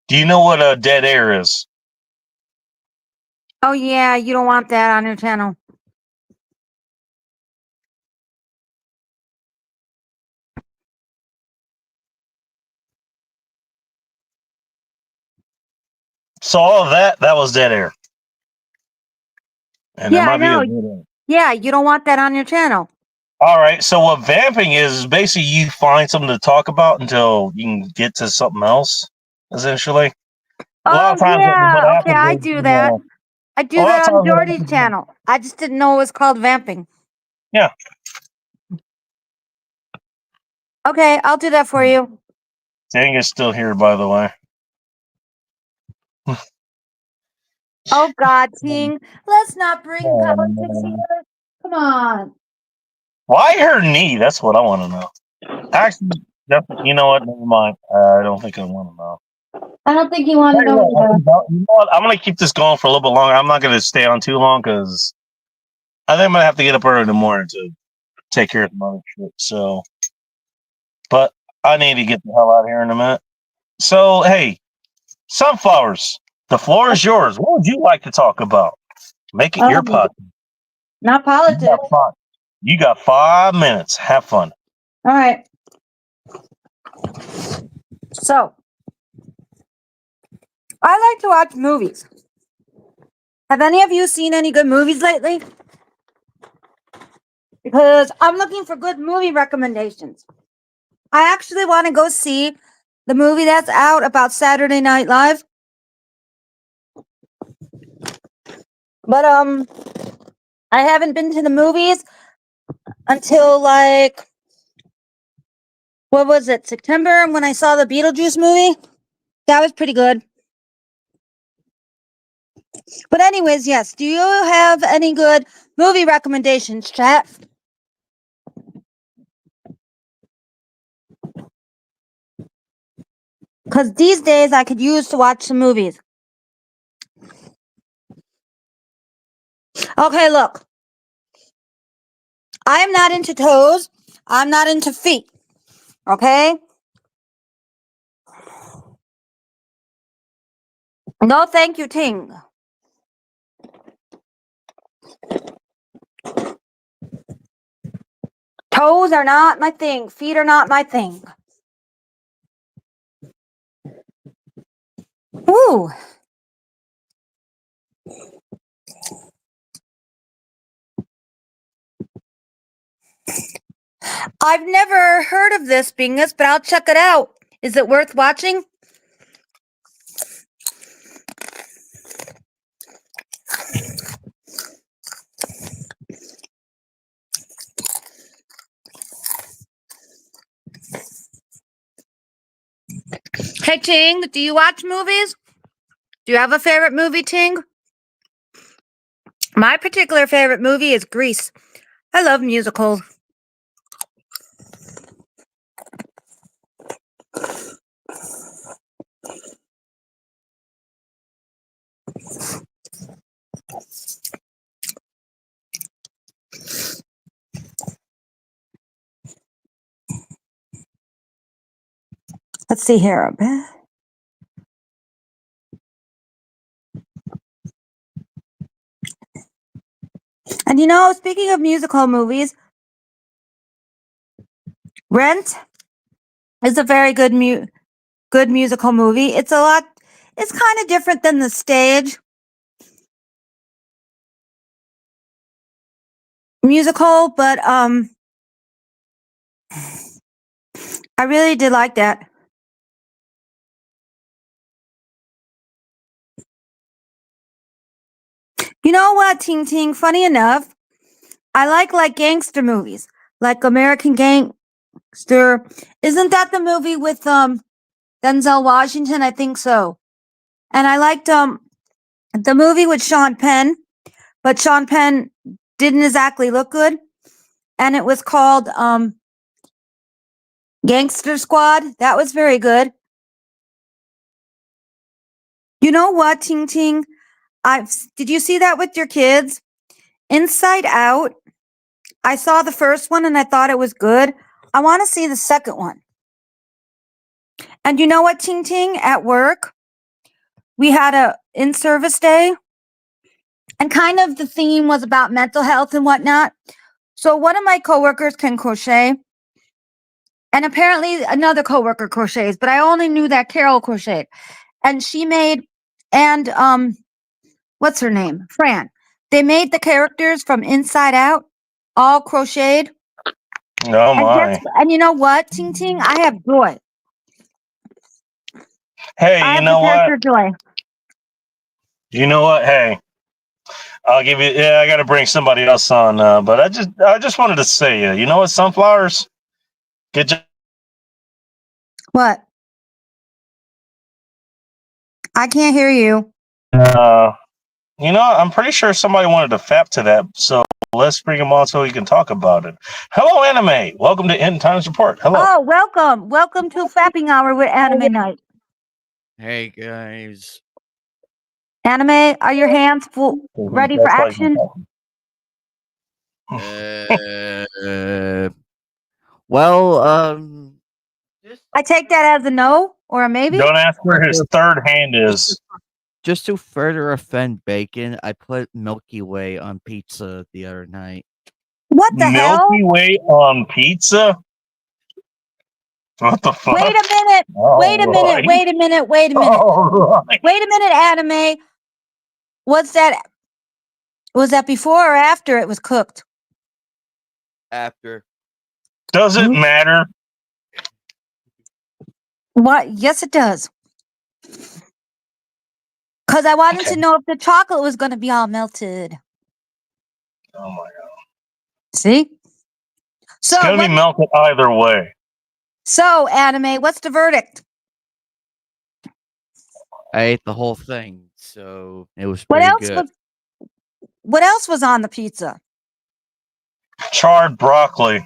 Do you know what a dead air is? Oh, yeah, you don't want that on your channel. So all of that was dead air, and there Yeah, I might be a know. dead air. Yeah, you don't want that on your channel. All right. So what vamping is basically you find something to talk about until you can get to something else. Essentially, a lot Oh, of times what yeah. Okay, happens I is, do that. I a do lot of that on times what Jordy's happens is, channel. I just didn't know it was called vamping. yeah. Okay, I'll do that for you. Dang is still here, by the way. Oh, God, Ting. Let's not bring Oh, politics man. here. Come on. Why her knee? That's what I want to know. Actually, you know what? Never mind. I don't think I want to know. I don't think you want to Hey, know look, either. you know what? I'm gonna keep this going for a little bit longer. I'm not gonna stay on too long because I think I'm gonna have to get up early in the morning to take care of some other shit. So, but I need to get the hell out of here in a minute. So, hey, sunflowers, the floor is yours. What would you like to talk about? Make it your podcast. Not You got politics. 5. You got 5 minutes. Have fun. All right. So, I like to watch movies. Have any of you seen any good movies lately? Because I'm looking for good movie recommendations. I actually want to go see the movie that's out about Saturday Night Live. But I haven't been to the movies until like what was it? September when I saw the Beetlejuice movie. That was pretty good. But anyways, yes, do you have any good movie recommendations, chat? Cuz these days I could use to watch some movies. Okay, look. I am not into toes. I'm not into feet. Okay? No, thank you, Ting. Toes are not my thing. Feet are not my thing. Ooh. I've never heard of this, Bingus, but I'll check it out. Is it worth watching? Hey, Ting, do you watch movies? Do you have a favorite movie, Ting? My particular favorite movie is Grease. I love musicals. Let's see here. And you know, speaking of musical movies, Rent is a very good musical movie. It's kind of different than the stage musical, but I really did like that. You know what, Ting Ting? Funny enough, I like gangster movies, like American Gangster. Isn't that the movie with Denzel Washington? I think so. And I liked the movie with Sean Penn, but Sean Penn didn't exactly look good, and it was called Gangster Squad. That was very good. You know what, Ting Ting? Did you see that with your kids? Inside Out. I saw the first one and I thought it was good. I want to see the second one. And you know what, Ting Ting? At work, we had a in-service day, and kind of the theme was about mental health and whatnot. So one of my coworkers can crochet, and apparently another coworker crochets, but I only knew that Carol crocheted. And she made, and what's her name? Fran. They made the characters from Inside Out, all crocheted. Oh my! And you know what, Ting Ting? I have joy. Hey, I you have know the what? character joy. You know what? Hey, I'll give you. Yeah, I got to bring somebody else on. But I just wanted to say, you know what? Sunflowers. Get your. What? I can't hear you. You know, I'm pretty sure somebody wanted to fap to that, so let's bring him on so he can talk about it. Hello, Anime. Welcome to End Times Report. Hello. Oh, welcome. Welcome to Fapping Hour with Anime Night. Hey guys. Anime, are your hands ready for action? Well, I take that as a no or a maybe. Don't ask where his third hand is. just to further offend Bacon, I put Milky Way on pizza the other night. What the hell? Milky Way on pizza? What the fuck? Wait a minute. Wait a minute. Wait a minute. Wait a minute. Wait a minute, Anime. Was that before or after it was cooked? After. Does it matter? What? Yes, it does. Because I wanted to know if the chocolate was going to be all melted. Oh my god. See? So It's gonna be melted either way. So, Anime, what's the verdict? I ate the whole thing, so it was pretty good. What else was on the pizza? Charred broccoli,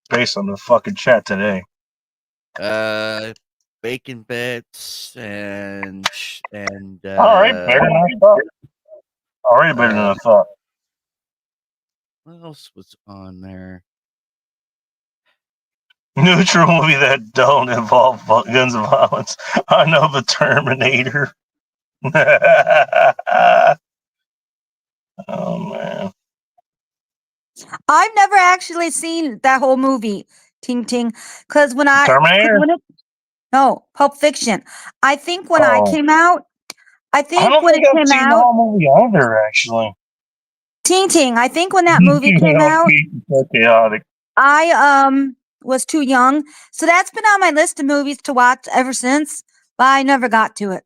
based on the fucking chat today. Bacon bits and all right, better than I thought. Already better than I thought. What else was on there? Neutral movie that don't involve guns and violence. I know the Terminator. Oh man. I've never actually seen that whole movie, Ting Ting, because Terminator? No, Pulp Fiction. I think when I came out, I don't think I've seen the whole movie either, actually. Ting Ting, I think when that movie came out, so chaotic. I was too young, so that's been on my list of movies to watch ever since, but I never got to it.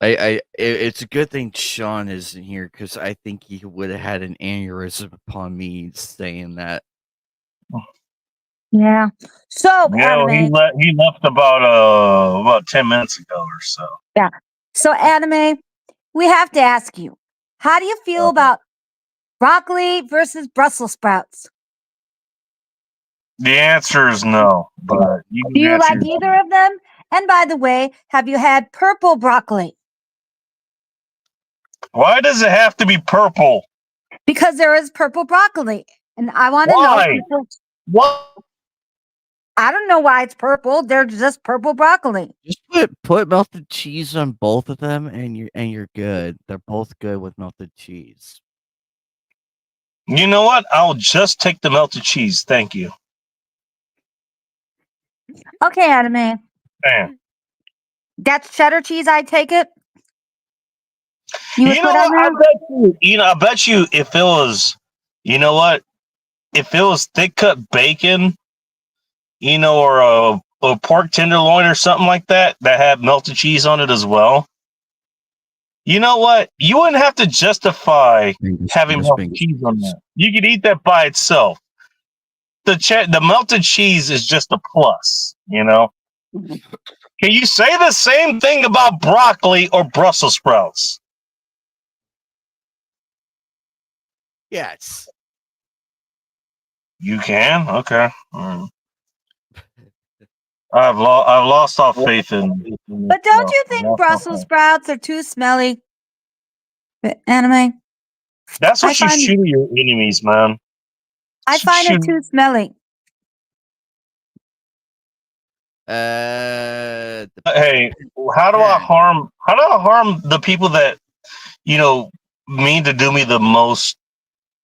It's a good thing Sean isn't here because I think he would have had an aneurysm upon me saying that. Yeah. So, Yeah, well, anime. he left about 10 minutes ago or so. Yeah. So, anime, we have to ask you, how do you feel about broccoli versus Brussels sprouts? The answer is no, but you Do can you answer like your either of them? And by the way, have you had purple broccoli? Why does it have to be purple? Because there is purple broccoli. And I want to know. Why? What? I don't know why it's purple. They're just purple broccoli. Just put melted cheese on both of them, and you're good. They're both good with melted cheese. You know what? I'll just take the melted cheese. Thank you. Okay, anime. Bam. That's cheddar cheese, I take it. You would You know put on what? there? I bet you if it was, you know what? If it was thick cut bacon, or a pork tenderloin or something like that had melted cheese on it as well. You know what? You wouldn't have to justify having melted cheese on that. You could eat that by itself. The melted cheese is just a plus, Can you say the same thing about broccoli or Brussels sprouts? Yes. You can? Okay. I've lost all faith in But don't you think Brussels sprouts are too smelly? Anime? That's what you find- shoot at your enemies, man. I find it too smelly. Hey, how do I harm the people that mean to do me the most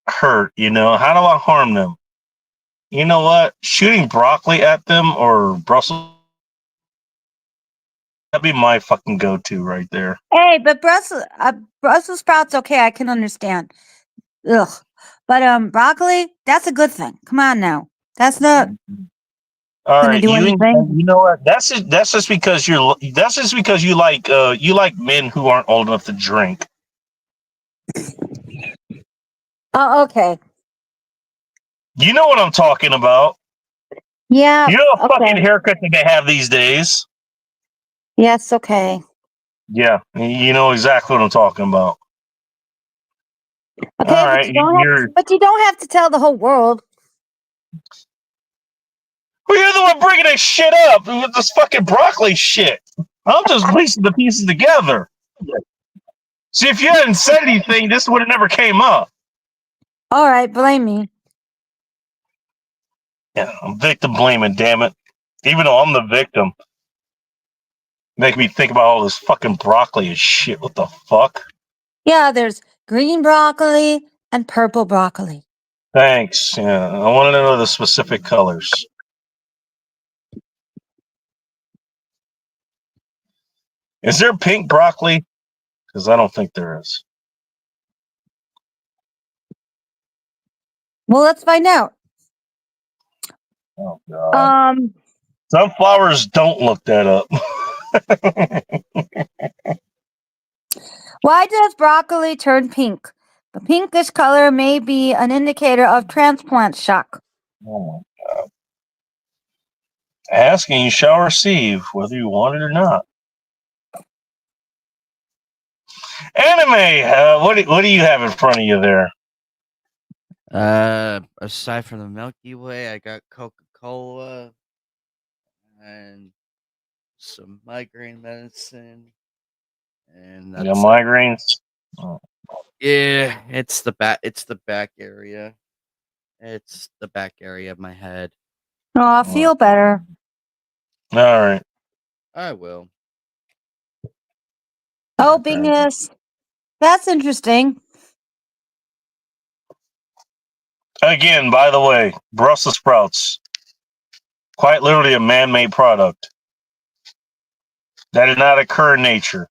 hurt? How do I harm them? You know what? Shooting broccoli at them or Brussels, that'd be my fucking go-to right there. Hey, but Brussels sprouts, okay, I can understand. Ugh. But broccoli, that's a good thing. Come on now. That's not All gonna right, do anything. you know what? That's just because you like men who aren't old enough to drink. Oh, okay. You know what I'm talking about. Yeah. You know the fucking Okay. haircut that they have these days. Yes, okay. Yeah, you know exactly what I'm talking about. Okay, All but right, you don't have to tell the whole world. well, you're the one bringing this shit up with this fucking broccoli shit. I'm just piecing the pieces together. See, if you hadn't said anything, this would have never came up. All right, blame me. Yeah, I'm victim blaming, damn it. Even though I'm the victim. Make me think about all this fucking broccoli and shit. What the fuck? Yeah, there's green broccoli and purple broccoli. Thanks. Yeah, I want to know the specific colors. Is there pink broccoli? Because I don't think there is. Well, let's find out. Oh, God. Sunflowers don't look that up. Why does broccoli turn pink? The pinkish color may be an indicator of transplant shock. Oh, my God. Asking, you shall receive, whether you want it or not. Anime, what do you have in front of you there? Aside from the Milky Way, I got Coca-Cola and some migraine medicine, and You got migraines? Oh. Yeah, it's the back. It's the back area. It's the back area of my head. Oh, I feel better. All right. I will. Oh, Bingus. That's interesting. Again, by the way, Brussels sprouts, quite literally a man-made product. That did not occur in nature.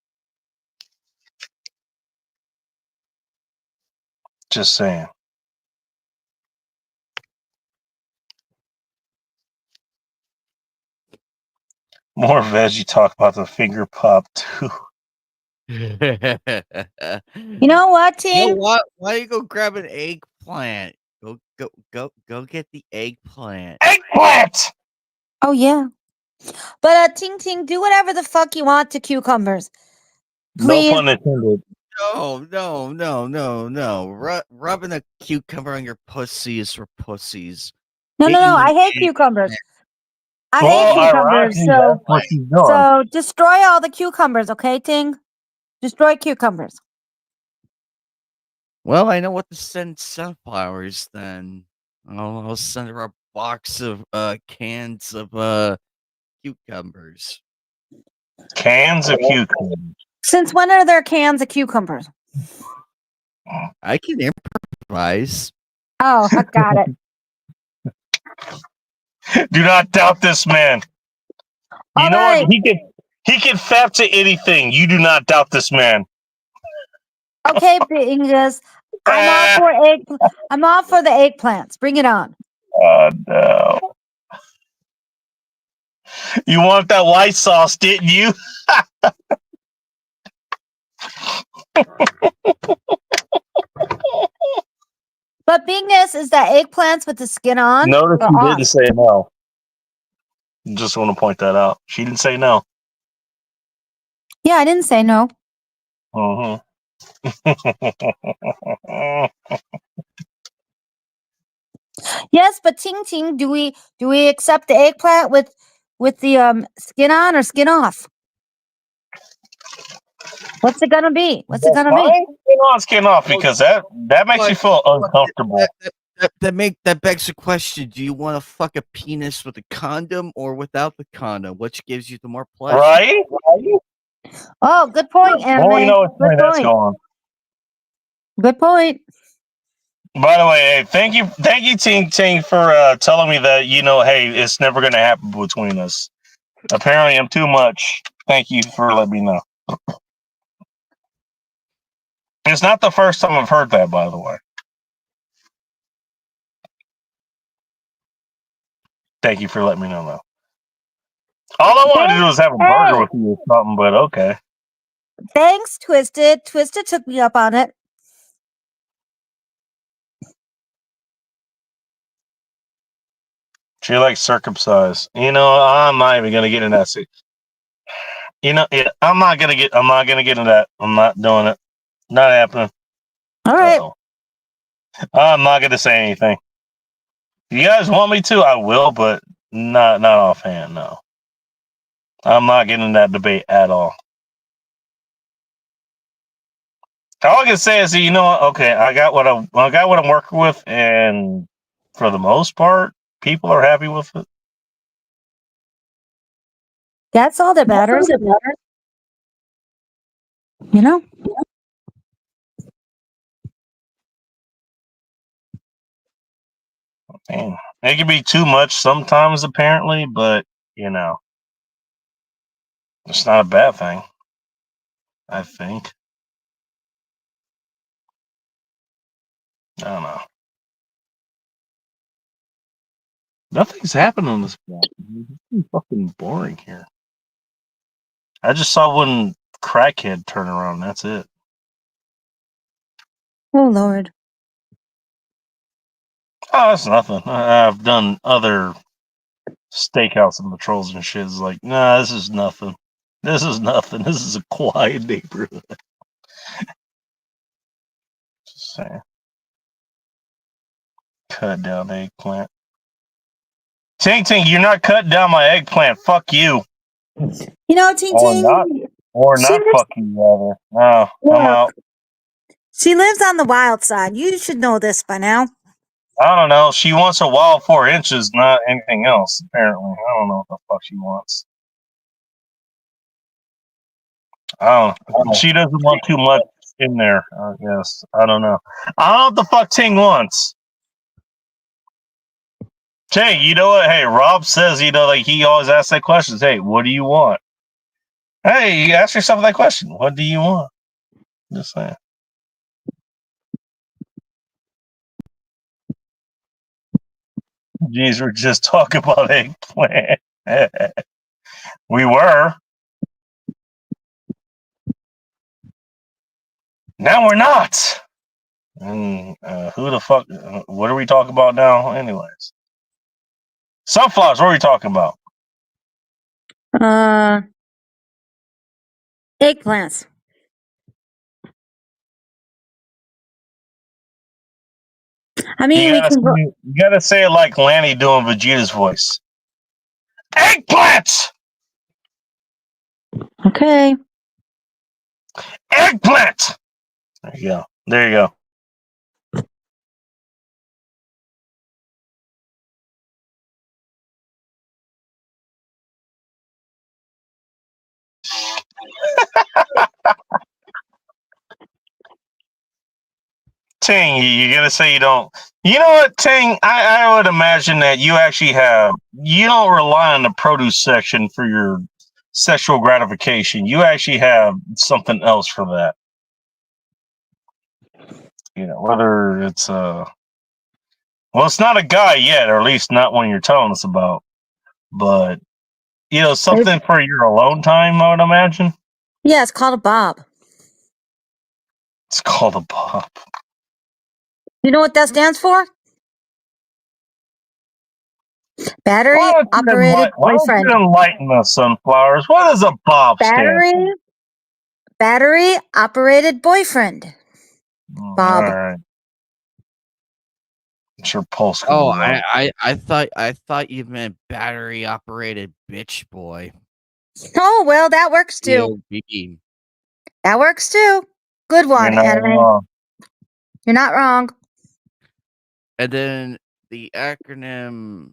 Just saying. More veggie talk about the finger pop too. You know what, You know team? what? Why you go grab an eggplant? Go get the eggplant. Eggplant! Oh yeah. But Ting Ting, do whatever the fuck you want to cucumbers. No Please. pun intended. No. Rubbing a cucumber on your pussy is for pussies. No. Get you I an hate cucumbers. I Well, hate cucumbers. ironically, that's what she's doing. So destroy all the cucumbers, okay, Ting? Destroy cucumbers. Well, I know what to send sunflowers then. I'll send her a box of cans of cucumbers. Cans of cucumbers. Since when are there cans of cucumbers? I can improvise. Oh, I got it. Do not doubt this man. You All know right. what? He can fap to anything. You do not doubt this man. Okay, Bingus. I'm all for the eggplants. Bring it on. Oh no. You want that white sauce, didn't you? But Bingus, is that eggplants with the skin on? Notice or you off? didn't say no. Just want to point that out. She didn't say no. Yeah, I didn't say no. Uh-huh. Yes, but Ting Ting, do we accept the eggplant with the skin on or skin off? What's it gonna be? What's it gonna be? Skin off, because that makes you feel uncomfortable. That begs the question: do you want to fuck a penis with a condom or without the condom? Which gives you the more pleasure? Right? Oh, good point, Anime. Well, you know which way Good that's point. going. Good point. By the way, hey, thank you, Ting Ting, for telling me that, hey, it's never going to happen between us. Apparently, I'm too much. Thank you for letting me know. It's not the first time I've heard that, by the way. Thank you for letting me know, though. All I wanted to do was have a burger with you or something, but okay. Thanks, Twisted. Twisted took me up on it. She likes circumcised. I'm not even gonna get into that. I'm not gonna get into that. I'm not doing it. Not happening. All right. Uh-oh. I'm not gonna say anything. If you guys want me to, I will, but not offhand. No, I'm not getting in that debate at all. All I can say is, what? Okay, I got what I'm working with, and for the most part, people are happy with it. That's all that matters. You know? Man, it can be too much sometimes, apparently, but it's not a bad thing, I think. I don't know. Nothing's happening on this block. It's fucking boring here. I just saw one crackhead turn around. That's it. Oh Lord. Oh, that's nothing. I've done other steakhouse and patrols and shit. It's like, nah, this is nothing. This is nothing. This is a quiet neighborhood. Just saying. Cut down eggplant. Ting Ting, you're not cutting down my eggplant. Fuck you. You know, Ting Ting. Or not fuck you, rather. No, I'm out. She lives on the wild side. You should know this by now. I don't know. She wants a wild 4 inches, not anything else, apparently. I don't know what the fuck she wants. I don't know. She doesn't want too much in there, I guess. I don't know. I don't know what the fuck Ting wants. Hey, you know what? Hey, Rob says, like he always asks that question. Hey, what do you want? Hey, you ask yourself that question. What do you want? Just saying. Jeez, we're just talking about eggplant. We were. Now we're not. And who the fuck? What are we talking about now, anyways? Sunflowers. What are we talking about? Eggplants. I mean, we can go. You gotta say it like Lanny doing Vegeta's voice. Eggplants. Okay. Eggplant. There you go. There you go. Ting, you gotta say you don't. You know what, Ting? I would imagine that you actually you don't rely on the produce section for your sexual gratification. You actually have something else for that. You know, whether it's well, it's not a guy yet, or at least not one you're telling us about. But something for your alone time, I would imagine. Yeah, it's called a bob. It's called a bob. You know what that stands for? Battery Why operated don't boyfriend. you enlighten us, Sunflowers? What does a bob stand for? Battery operated boyfriend. All Bob. right. It's your pulse. Oh, I thought you meant battery operated bitch boy. Oh, well, that works too. BOB. That works too. Good one, anime. You're not wrong. And then the acronym,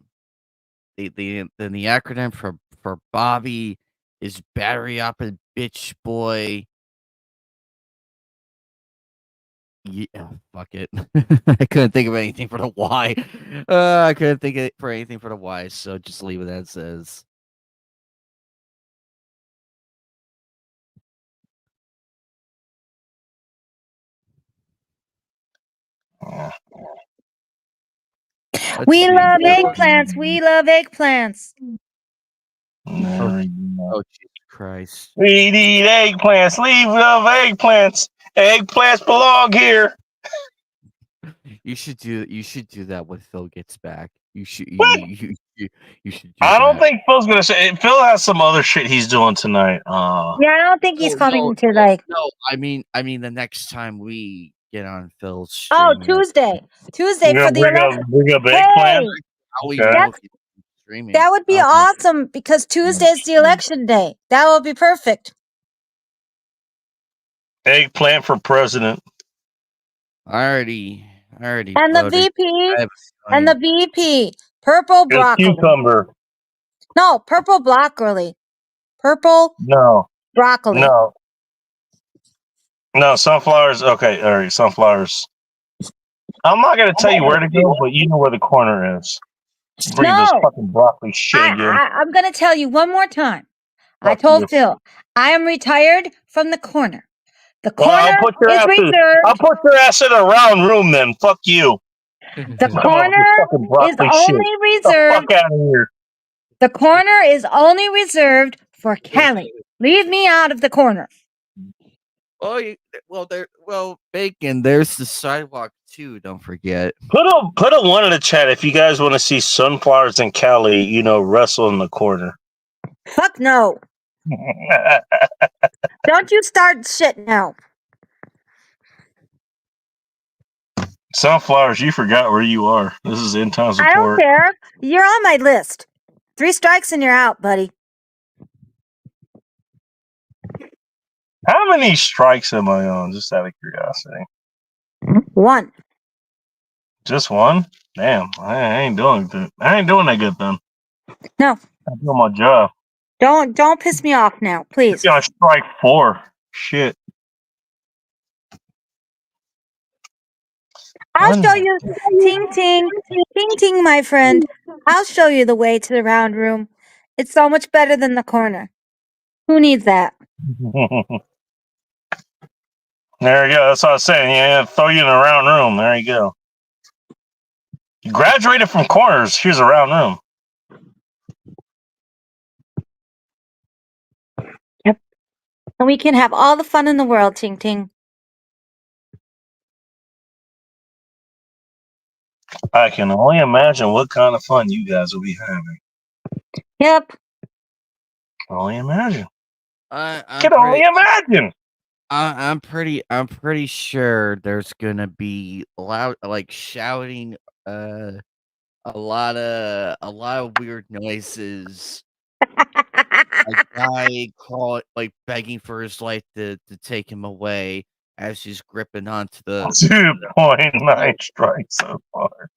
the acronym for Bobby is battery operated bitch boy. Yeah, fuck it. I couldn't think of anything for the Y. I couldn't think of for anything for the Y, so just leave it as is. We love eggplants. We love eggplants. There you go. Oh, Jesus Christ. We need eggplants. Leave love eggplants. Eggplants belong here. You should do that when Phil gets back. You should What? you should do I don't that. think Phil's gonna say. Phil has some other shit he's doing tonight. Yeah, I don't think he's coming to like. No, I mean the next time we get on Phil's Oh, stream. Tuesday You're for gonna the bring up Hey, eggplant. Streaming. that would be awesome because Tuesday's the election day. That would be perfect. Eggplant for president. I already. And the voted. VP I have and the VP, purple Good broccoli. cucumber. No, purple broccoli. Purple No. broccoli. No, sunflowers. Okay, all right, sunflowers. I'm not gonna tell you where to go, but you know where the corner is. Bring this No, fucking broccoli shit again. I'm going to tell you one more time. I Fuck told you. Phil, I am retired from the corner. The Well, corner I'll put your is ass reserved. in a round room then. Fuck you. The Come up with this fucking corner is broccoli shit. only Get the reserved. fuck out of here. The corner is only reserved for Kelly. Leave me out of the corner. Bacon. There's the sidewalk too. Don't forget. Put a one in the chat if you guys want to see sunflowers and Callie, wrestle in the corner. Fuck no. Don't you start shit now. Sunflowers, you forgot where you are. This is in town support. I don't care. You're on my list. 3 strikes and you're out, buddy. How many strikes am I on? Just out of curiosity. 1. Just one? Damn, I ain't doing good. I ain't doing that good then. No. I'm doing my job. Don't piss me off now, please. You're on strike 4. Shit. I'll show you. Ting, ting. Ting, ting, my friend. I'll show you the way to the round room. It's so much better than the corner. Who needs that? There you go. That's what I was saying. Yeah, throw you in a round room. There you go. You graduated from corners. Here's a round room. Yep. And we can have all the fun in the world, Ting Ting. I can only imagine what kind of fun you guys will be having. Yep. Only imagine. I'm Can only pretty. imagine. I'm pretty sure there's gonna be loud, like shouting, a lot of weird noises. A guy like begging for his life to take him away as he's gripping onto the 2.9 strikes so far.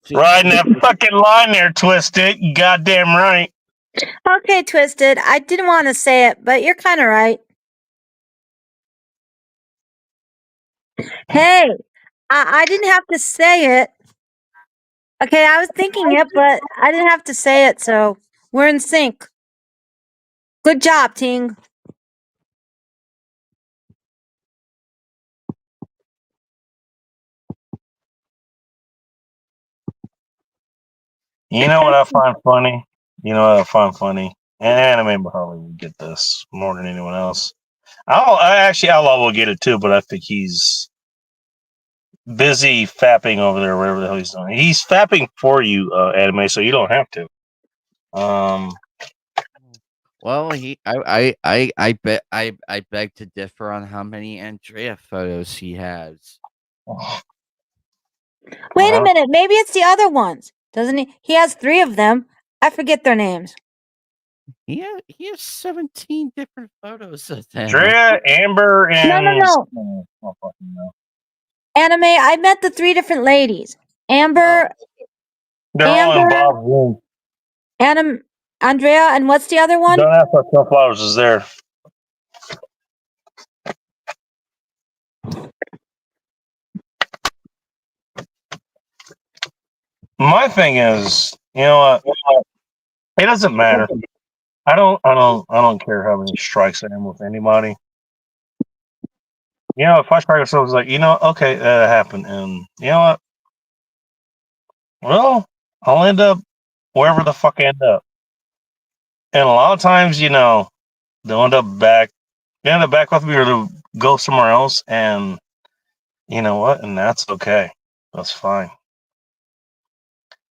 to- Riding that fucking line there, Twisted. You goddamn right. Okay, Twisted. I didn't want to say it, but you're kind of right. Hey, I didn't have to say it. Okay, I was thinking it, but I didn't have to say it, so we're in sync. Good job, Ting. You know what I find funny? You know what I find funny? And Anime probably would get this more than anyone else. Outlaw will get it too, but I think he's busy fapping over there, whatever the hell he's doing. He's fapping for you, Anime, so you don't have to. Well, I beg to differ on how many Andrea photos he has. Wait a minute. Maybe it's the other ones. Doesn't he? He has 3 of them. I forget their names. He has 17 different photos of them. Drea, Amber, and No. oh, fucking no. Anime, I met the 3 different ladies. Amber, They're all in Bob's room. Andrea, and what's the other one? Don't ask what Sunflowers is there. My thing is, you know what? It doesn't matter. I don't care how many strikes I am with anybody. You know, if I strike with someone's like, okay, that happened, and you know what? Well, I'll end up wherever the fuck I end up. And a lot of times, they'll they end up back with me or they'll go somewhere else, and you know what? And that's okay. That's fine.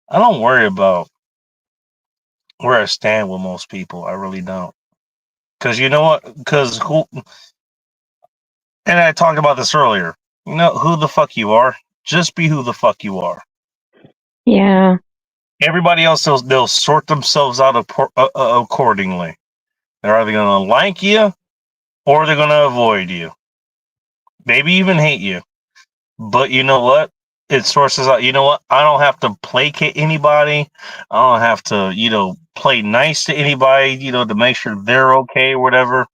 I don't worry about where I stand with most people. I really don't. Because you know what? And I talked about this earlier. You know who the fuck you are? Just be who the fuck you are. Yeah. Everybody else, they'll sort themselves out accordingly. They're either going to like you or they're going to avoid you. Maybe even hate you. But you know what? It sources out. You know what? I don't have to placate anybody. I don't have to, play nice to anybody, to make sure they're okay or whatever.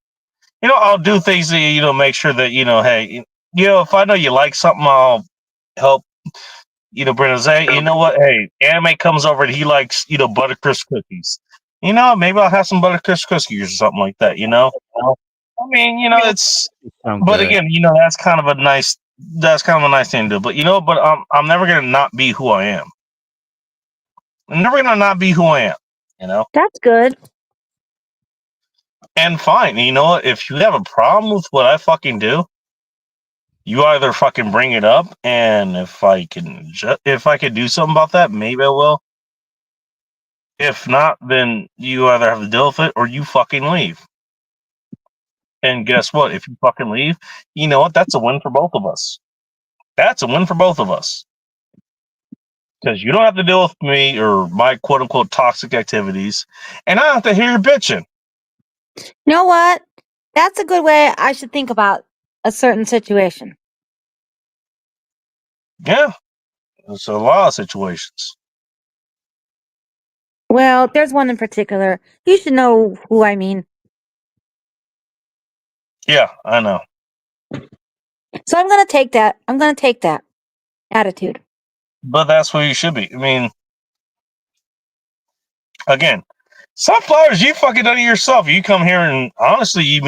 I'll do things to, make sure that, hey, if I know you like something, I'll help, Brenda say, you know what? Hey, Anime comes over and he likes, Buttercrisp cookies. Maybe I'll have some Buttercrisp cookies or something like that, I mean, it's, but again, that's kind of a nice thing to do. But I'm never gonna not be who I am. I'm never gonna not be who I am. That's good. And fine, if you have a problem with what I fucking do, you either fucking bring it up, and if I can do something about that, maybe I will. If not, then you either have to deal with it or you fucking leave. And guess what? If you fucking leave, you know what? That's a win for both of us. That's a win for both of us. Because you don't have to deal with me or my quote unquote toxic activities, and I don't have to hear you bitching. You know what? That's a good way I should think about a certain situation. Yeah, there's a lot of situations. Well, there's one in particular. You should know who I mean. Yeah, I know. So I'm going to take that. I'm going to take that attitude. But that's where you should be. I mean, again, Sunflowers, you fucking done it yourself. You come here and honestly,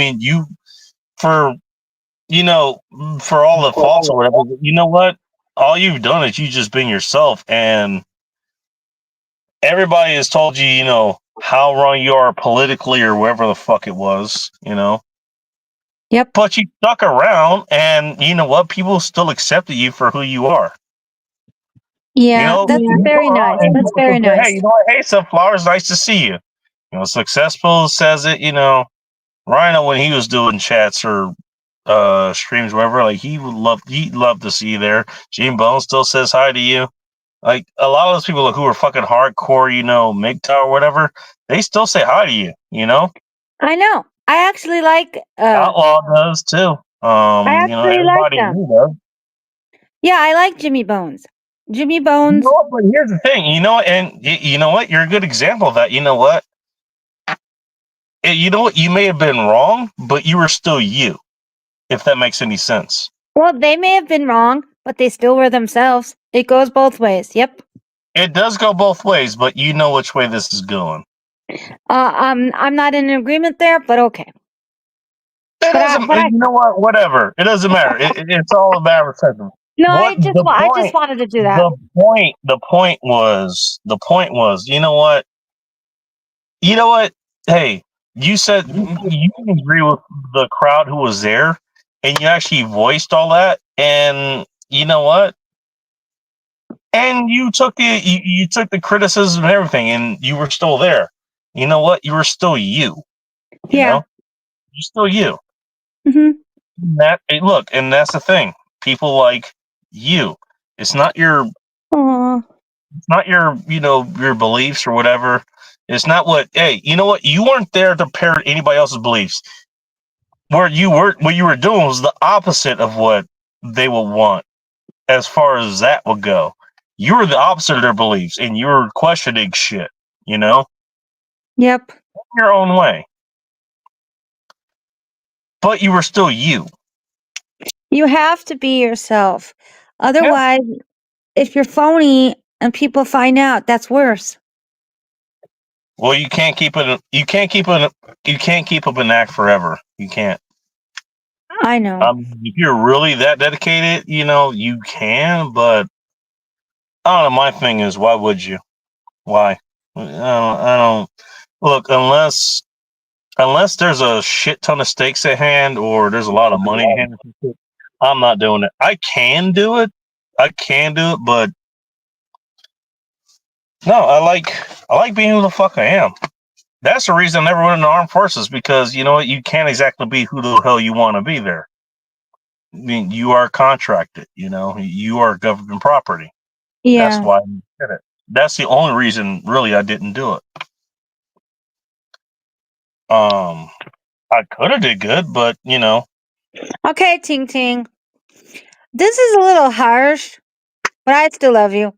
for for all the faults or whatever, you know what? All you've done is you just been yourself, and everybody has told you, how wrong you are politically or wherever the fuck it was, Yep. But you stuck around, and you know what? People still accepted you for who you are. Yeah, that's very nice. That's very nice. Hey, you know what? Hey, Sunflowers, nice to see you. You know, Successful says it. You know, Rhino when he was doing chats or streams, whatever, like he'd love to see you there. Gene Bones still says hi to you. Like a lot of those people who are fucking hardcore, you know, MGTOW or whatever, they still say hi to you. You know, I know. I actually like. Outlaw does too. I You know, actually like everybody them. who does. Yeah, I like Jimmy Bones. Jimmy You Bones. know what? But here's the thing. You know, and you know what? You're a good example of that. You know what? You know what? You may have been wrong, but you were still you. If that makes any sense. Well, they may have been wrong, but they still were themselves. It goes both ways. Yep. It does go both ways, but you know which way this is going. I'm not in agreement there, but okay. It doesn't. You know what? Whatever. It doesn't matter. It's all a matter of perspective. No, What I just wanted to do that. The point was. You know what? You know what? Hey, you said you can agree with the crowd who was there, and you actually voiced all that. And you know what? And you took it. You took the criticism and everything, and you were still there. You know what? You were still you. You know, you're still you. Mm-hmm. Look, and that's the thing. People like you. It's not your. Aww. It's not your. You know your beliefs or whatever. It's not what. Hey, you know what? You weren't there to parrot anybody else's beliefs. What you were doing was the opposite of what they would want, as far as that would go. You were the opposite of their beliefs, and you were questioning shit. You know. Yep. Your own way. But you were still you. You have to be yourself. Otherwise, if you're phony and people find out, that's worse. Well, you can't keep it. You can't keep it. You can't keep up an act forever. You can't. I know. If you're really that dedicated, you know you can. But I don't know. My thing is, why would you? Why? I don't look unless there's a shit ton of stakes at hand or there's a lot of money at hand. I'm not doing it. I can do it. But no, I like being who the fuck I am. That's the reason I never went in the armed forces, because you know what, you can't exactly be who the hell you want to be there. I mean, you are contracted. You know, you are government property. Yeah. That's why I did it. That's the only reason, really, I didn't do it. I could have did good, but you know. Okay, Ting Ting. This is a little harsh, but I still love you.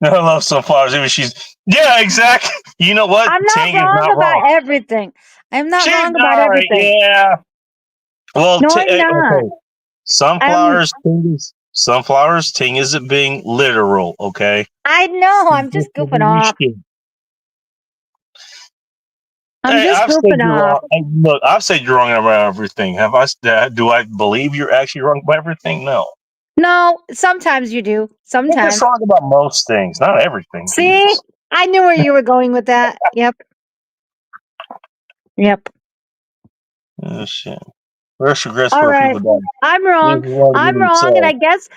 I love Sunflowers. Even yeah, exactly. You know what? I'm not Ting wrong is not about wrong. everything. I'm not She's wrong about all right. everything. Yeah. Well, No, I'm not. okay. Sunflowers. Ting isn't being literal. Okay. I know. I'm just goofing off. I'm just I've said goofing you're off. wrong. Look, I've said you're wrong about everything. Have I? Do I believe you're actually wrong about everything? No. No, sometimes you do. You're Sometimes. just wrong about most things, not everything. See? Jesus. I knew where you were going with that. Yep. Yep. Oh, shit. First regrets All for right. people dying. I'm wrong. I'm wrong, and I guess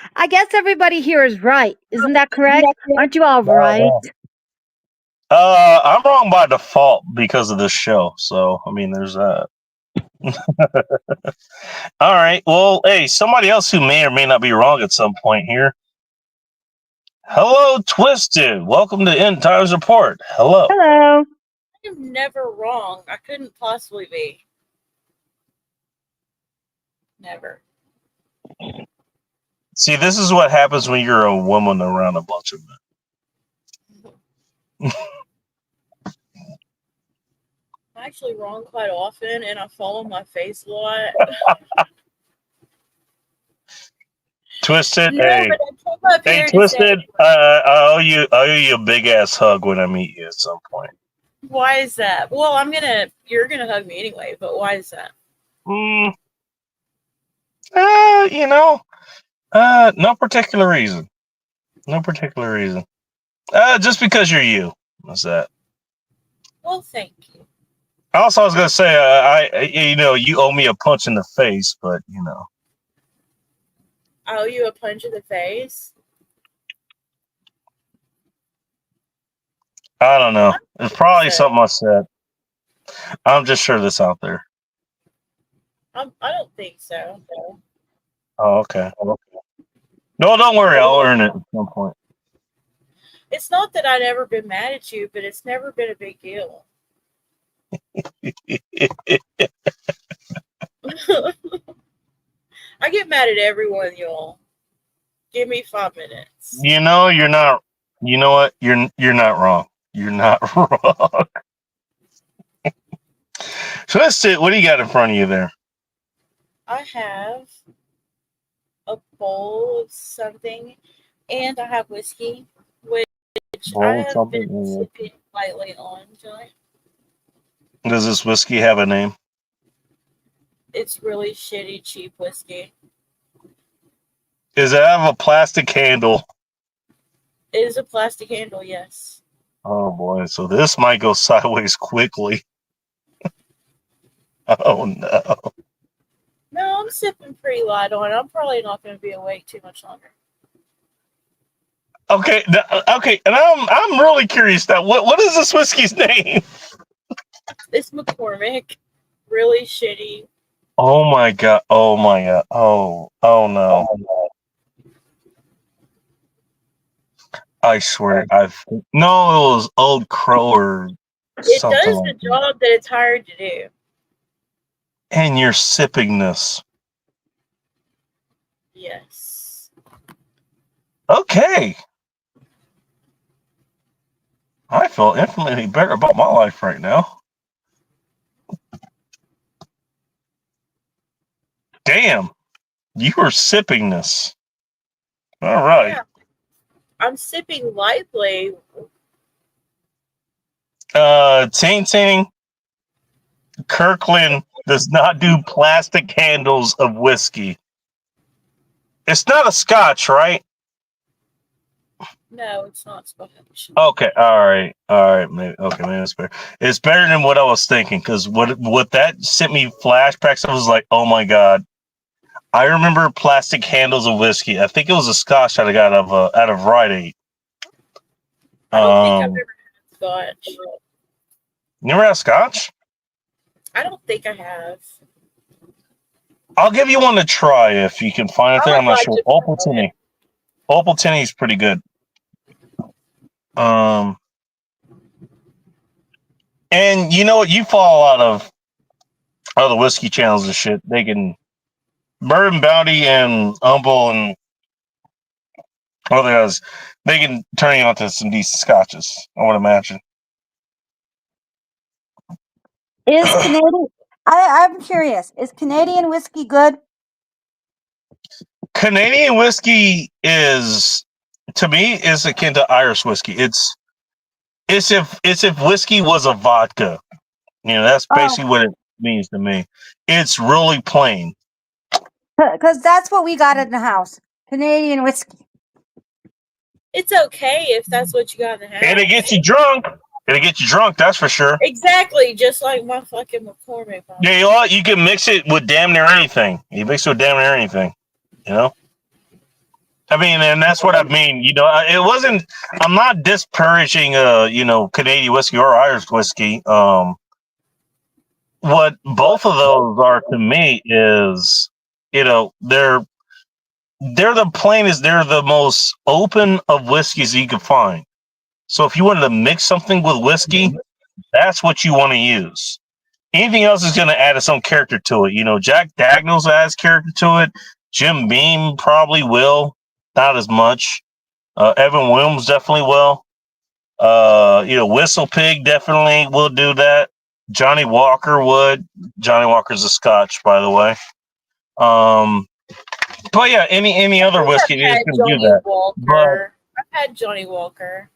everybody here is right. Isn't that correct? Aren't you all right? I'm wrong by default because of this show. So I mean, there's that. All right. Well, hey, somebody else who may or may not be wrong at some point here. Hello, Twisted. Welcome to End Times Report. Hello. Hello. I'm never wrong. I couldn't possibly be. Never. See, this is what happens when you're a woman around a bunch of men. I'm actually wrong quite often, and I fall on my face a lot. Twisted, No, hey, but I came up here to Twisted. say, I owe you a big ass hug when I meet you at some point. why is that? Well, you're gonna hug me anyway, but why is that? You know, no particular reason. No particular reason. Just because you're you. What's that? Well, thank you. Also, I was gonna say, you know, you owe me a punch in the face, but you know, I owe you a punch in the face. I don't know. It's probably something I said. I'm just sure this out there. I don't think so. Oh, okay. No, don't worry. I'll earn it at some point. It's not that I've never been mad at you, but it's never been a big deal. I get mad at everyone, y'all. Give me 5 minutes. You know, you're not. You know what? You're not wrong. You're not wrong. So let's see. What do you got in front of you there? I have a bowl of something, and I have whiskey, which I have been sipping lightly on tonight. Does this whiskey have a name? It's really shitty, cheap whiskey. Does it have a plastic handle? It is a plastic handle, yes. Oh boy, so this might go sideways quickly. Oh no. No, I'm sipping pretty light on it. I'm probably not going to be awake too much longer. Okay, and I'm really curious now. What is this whiskey's name? It's McCormick. Really shitty. Oh my god. Oh no. I swear it was Old Crow or It something. does the job that it's hired to do. And you're sipping this. Yes. Okay. I feel infinitely better about my life right now. Damn. You were sipping this. All right. Yeah. I'm sipping lightly. Ting. Kirkland does not do plastic handles of whiskey. It's not a Scotch, right? No, it's not Scotch. Okay, all right, maybe that's better. It's better than what I was thinking because what that sent me flashbacks. I was like, oh my god, I remember plastic handles of whiskey. I think it was a Scotch that I got out of Rite Aid. I don't think I've ever had Scotch. You never had Scotch? I don't think I have. I'll give you one to try if you can find it there. I'm not sure. Opaltini is pretty good. And you know what? You follow a lot of other whiskey channels and shit. They can Bourbon Bounty and Humble and other guys. They can turn you on to some decent scotches. I would imagine. Is Canadian? I'm curious. Is Canadian whiskey good? Canadian whiskey is, to me, is akin to Irish whiskey. It's if whiskey was a vodka. You know, that's basically what it means to me. It's really plain. Because that's what we got in the house. Canadian whiskey. It's okay if that's what you got in the house. And it gets you drunk. That's for sure. Exactly, just like my fucking McCormick. Yeah, you know what? You can mix it with damn near anything. You mix it with damn near anything. You know? I mean, and that's what I mean. You know, it wasn't. I'm not disparaging, Canadian whiskey or Irish whiskey. What both of those are to me is, they're the plainest. They're the most open of whiskeys you can find. So if you wanted to mix something with whiskey, that's what you want to use. Anything else is going to add some character to it. You know, Jack Daniels adds character to it. Jim Beam probably will. Not as much. Evan Williams definitely will. Whistle Pig definitely will do that. Johnny Walker would. Johnny Walker's a Scotch, by the way. But yeah, any other whiskey is going to do that. Walker. I've had Johnny Walker.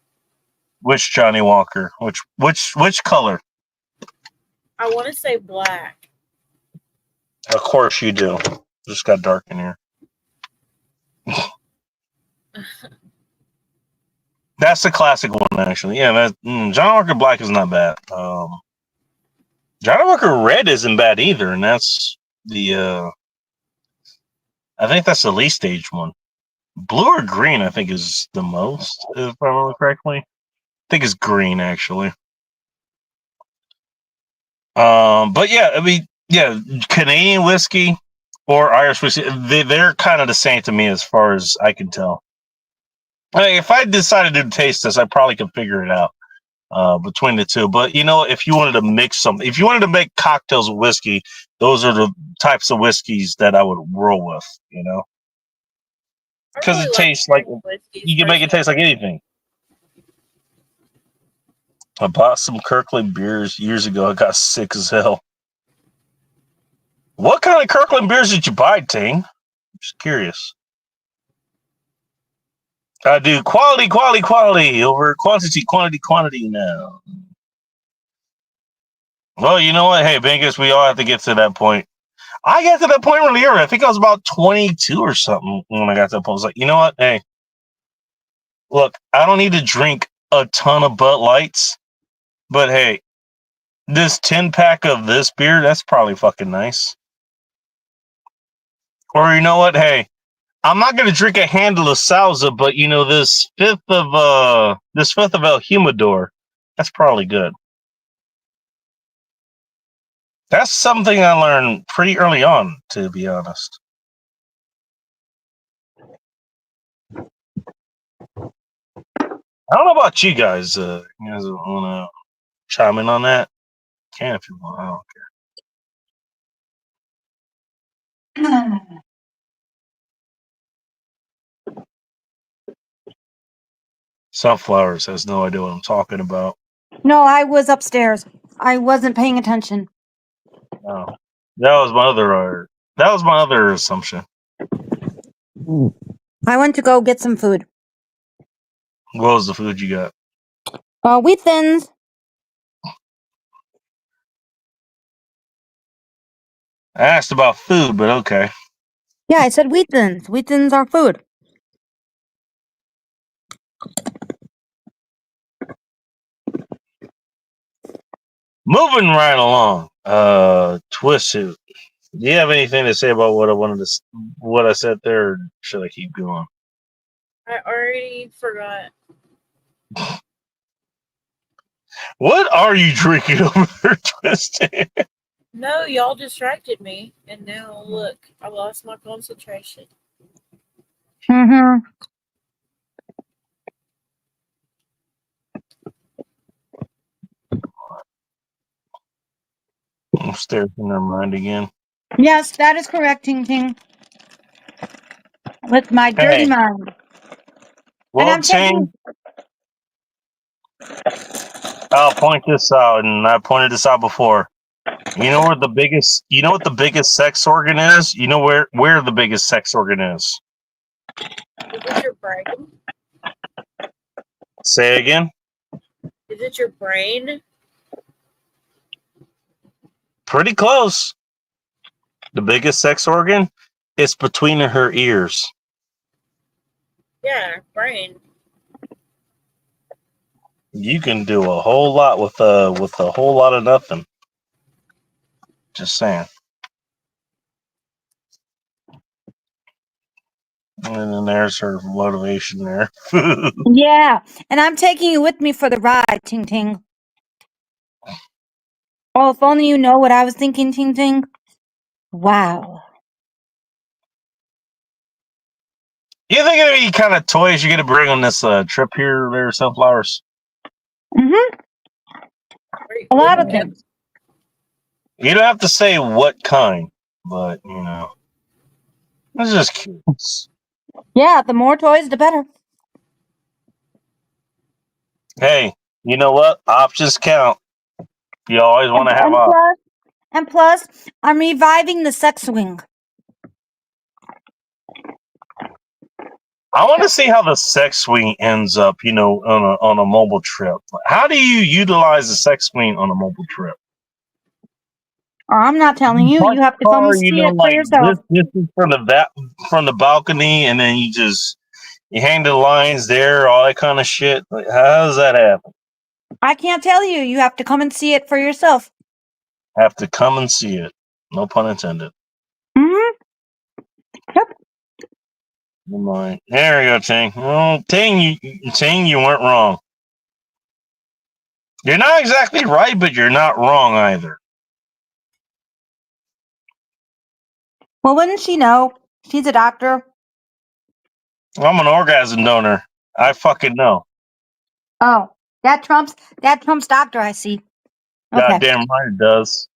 Which Johnny Walker? Which color? I want to say black. Of course you do. Just got dark in here. That's the classic one, actually. Yeah, Johnny Walker Black is not bad. Johnny Walker Red isn't bad either, and that's the. I think that's the least aged one. Blue or green, I think, is the most, if I remember correctly. I think it's green actually. But yeah, I mean, yeah, Canadian whiskey or Irish whiskey, they're kind of the same to me as far as I can tell. I mean, if I decided to taste this, I probably could figure it out between the two. But if you wanted to mix some, if you wanted to make cocktails with whiskey, those are the types of whiskeys that I would roll with. Because it tastes like you can make it taste like anything. I bought some Kirkland beers years ago. I got sick as hell. What kind of Kirkland beers did you buy, Ting? I'm just curious. I do quality over quantity now. Well, you know what? Hey, Bingus, we all have to get to that point. I got to that point really early. I think I was about 22 or something when I got to that point. I was like, you know what? Hey, look, I don't need to drink a ton of Bud Lights, but hey, this 10-pack of this beer, that's probably fucking nice. Or you know what? Hey, I'm not gonna drink a handle of Salsa, but this fifth of El Humidor, that's probably good. That's something I learned pretty early on, to be honest. I don't know about you guys. You guys want to chime in on that? Can if you want. I don't care. Sunflowers has no idea what I'm talking about. No, I was upstairs. I wasn't paying attention. No, that was my other. That was my other assumption. I went to go get some food. What was the food you got? Wheat thins. I asked about food, but okay. Yeah, I said wheat thins. Wheat thins are food. Moving right along. Twistsuit. Do you have anything to say about what I said there, or should I keep going? I already forgot. What are you drinking over there, Twisted? No, y'all distracted me, and now look, I lost my concentration. Mm-hmm. Upstairs in their mind again. Yes, that is correct, Ting Ting. With my dirty mind. Well, and I'm Ting, I'll point this out, and I pointed this out before. You know what the biggest sex organ is? You know where the biggest sex organ is? Is it your brain? Say again. Is it your brain? Pretty close. The biggest sex organ is between her ears. Yeah, brain. You can do a whole lot with a whole lot of nothing. Just saying. And then there's her motivation there. Yeah, and I'm taking you with me for the ride, Ting Ting. Oh, if only you know what I was thinking, Ting Ting. Wow. You think of any kind of toys you're gonna bring on this trip here, there, Sunflowers? Mm-hmm. A lot of things. You don't have to say what kind, but I was just curious. Yeah, the more toys, the better. Hey, you know what? Options count. You always want to have options. And plus, I'm reviving the sex swing. I want to see how the sex swing ends up, on a mobile trip. How do you utilize the sex swing on a mobile trip? I'm not telling you. You have to come and see it for yourself. This is from the balcony, and then you hang the lines there, all that kind of shit. Like, how does that happen? I can't tell you. You have to come and see it for yourself. Have to come and see it. No pun intended. Mm-hmm. Yep. Never mind. There you go, Ting. Well, Ting, you weren't wrong. You're not exactly right, but you're not wrong either. Well, wouldn't she know? She's a doctor. I'm an orgasm donor. I fucking know. Oh, that trumps doctor. I see. Okay, Goddamn right it does.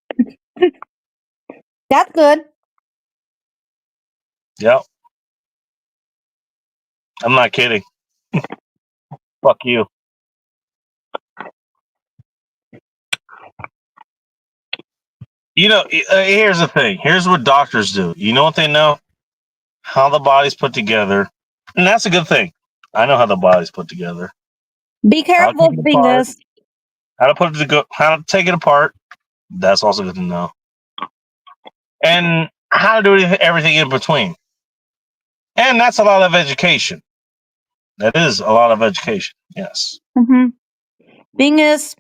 that's good. Yep. I'm not kidding. Fuck you. You know, here's the thing. Here's what doctors do. You know what they know? How the body's put together. And that's a good thing. I know how the body's put together. Be How to careful, take it apart. fingers. How to take it apart. That's also good to know. And how to do everything in between. And that's a lot of education. That is a lot of education. Yes. Mm-hmm. Fingers,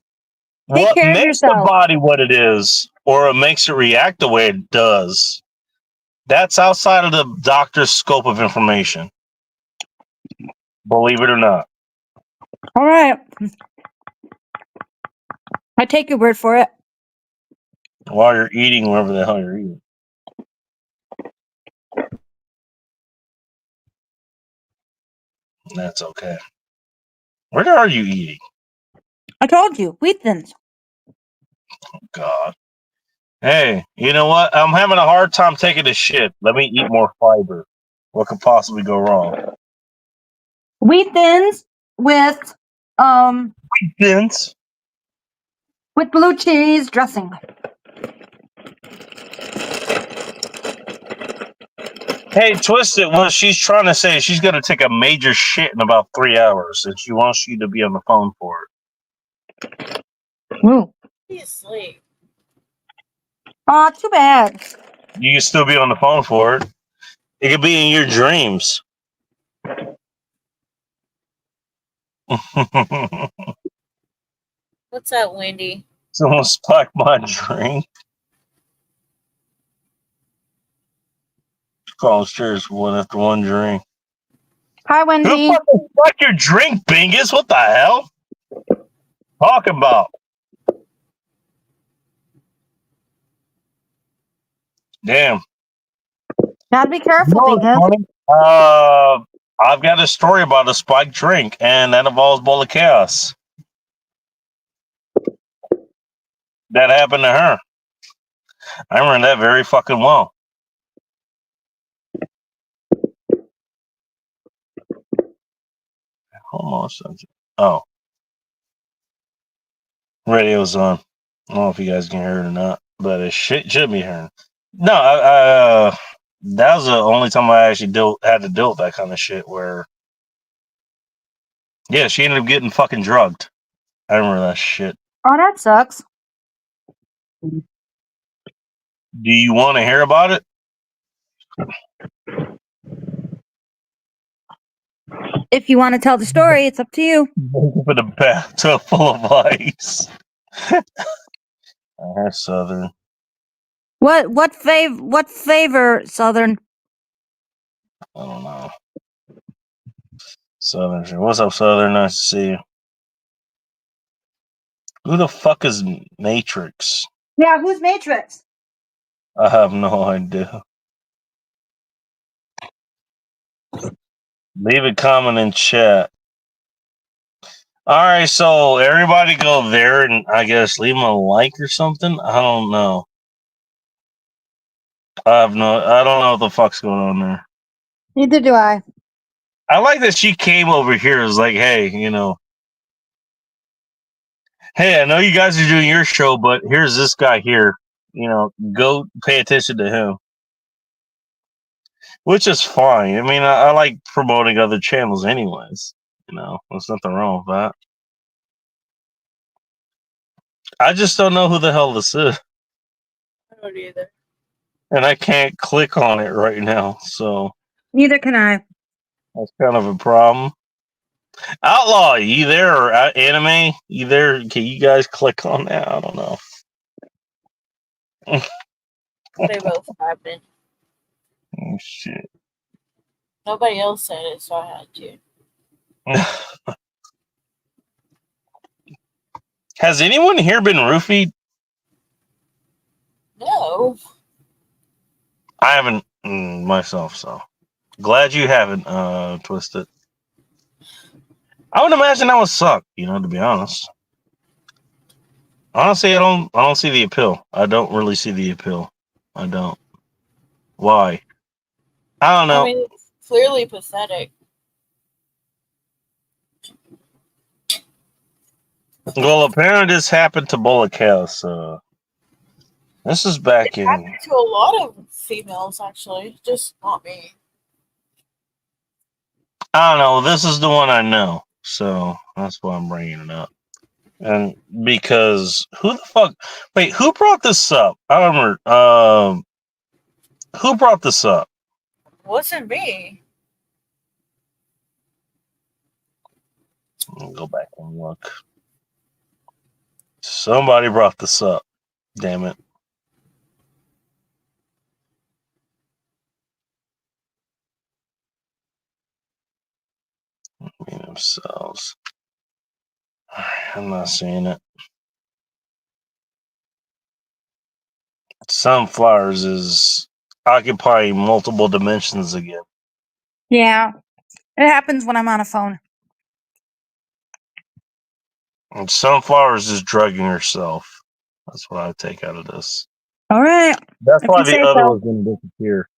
take What care of makes the yourself. body what it is, or it makes it react the way it does, that's outside of the doctor's scope of information. Believe it or not. All right, I take your word for it. While you're eating, whatever the hell you're eating. That's okay. Where are you eating? I told you, wheat thins. God. Hey, you know what? I'm having a hard time taking a shit. Let me eat more fiber. What could possibly go wrong? Wheat thins with Thins. with blue cheese dressing. Hey, Twisted, what she's trying to say is she's going to take a major shit in about 3 hours, and she wants you to be on the phone for it. Ooh. He's asleep. Aw, too bad. You can still be on the phone for it. It could be in your dreams. What's that, Wendy? Someone spiked my drink. Calling shares one after one drink. Hi, Who Wendy. fucking spiked your drink, Bingus? What the hell? Talk about. Damn. Gotta be careful, No, it's fingers. funny. I've got a story about a spiked drink, and that involves Bowl of Chaos. That happened to her. I remember that very fucking well. Almost. Oh. Radio's on. I don't know if you guys can hear it or not, but it should be hearing. No, that was the only time I actually had to deal with that kind of shit where, yeah, she ended up getting fucking drugged. I remember that shit. Oh, that sucks. Do you want to hear about it? If you want to tell the story, it's up to you. With a bathtub full of ice. That's Southern. What favor, Southern? I don't know. Southern. What's up, Southern? Nice to see you. Who the fuck is Matrix? Yeah, who's Matrix? I have no idea. Leave a comment in chat. All right, so everybody go there and I guess leave them a like or something. I don't know. I don't know what the fuck's going on there. Neither do I. I like that she came over here. It was like, hey, hey, I know you guys are doing your show, but here's this guy here. Go pay attention to him. Which is fine. I mean, I like promoting other channels anyways. There's nothing wrong with that. I just don't know who the hell this is. I don't either. And I can't click on it right now, so Neither can I. that's kind of a problem. Outlaw, you there? Or Anime, you there? Can you guys click on that? I don't know. They both happened. Oh, shit. Nobody else said it, so I had to. Has anyone here been roofied? No. I haven't myself, so glad you haven't Twisted. I would imagine that would suck, to be honest. Honestly, I don't see the appeal. I don't really see the appeal. I don't. Why? I don't I know. mean, it's clearly pathetic. Well, apparently this happened to Bullock House. This is back It in. happened to a lot of females, actually, just not me. I don't know. This is the one I know, so that's why I'm bringing it up. And because who the fuck? Wait, who brought this up? I don't remember. Who brought this up? Wasn't me. Let me go back and look. Somebody brought this up. Damn it. Themselves. I'm not seeing it. Sunflowers is occupying multiple dimensions again. Yeah, it happens when I'm on a phone. And Sunflowers is drugging herself. That's what I take out of this. All right. That's If why you the say other so. was going to disappear.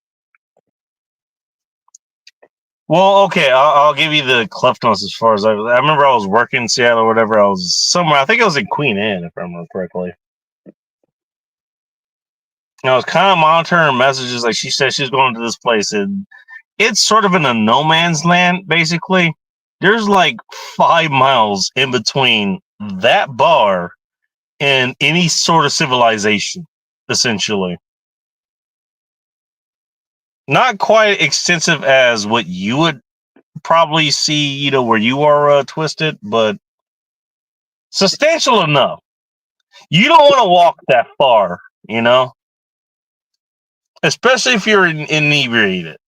Well, okay, I'll give you the cliff notes as far as I remember. I was working in Seattle or whatever. I was somewhere. I think I was in Queen Anne, if I remember correctly. And I was kind of monitoring her messages. Like she said, she's going to this place, and it's sort of in a no man's land. Basically, there's like 5 miles in between that bar and any sort of civilization, essentially. Not quite extensive as what you would probably see, where you are Twisted, but substantial enough. You don't want to walk that far, especially if you're inebriated,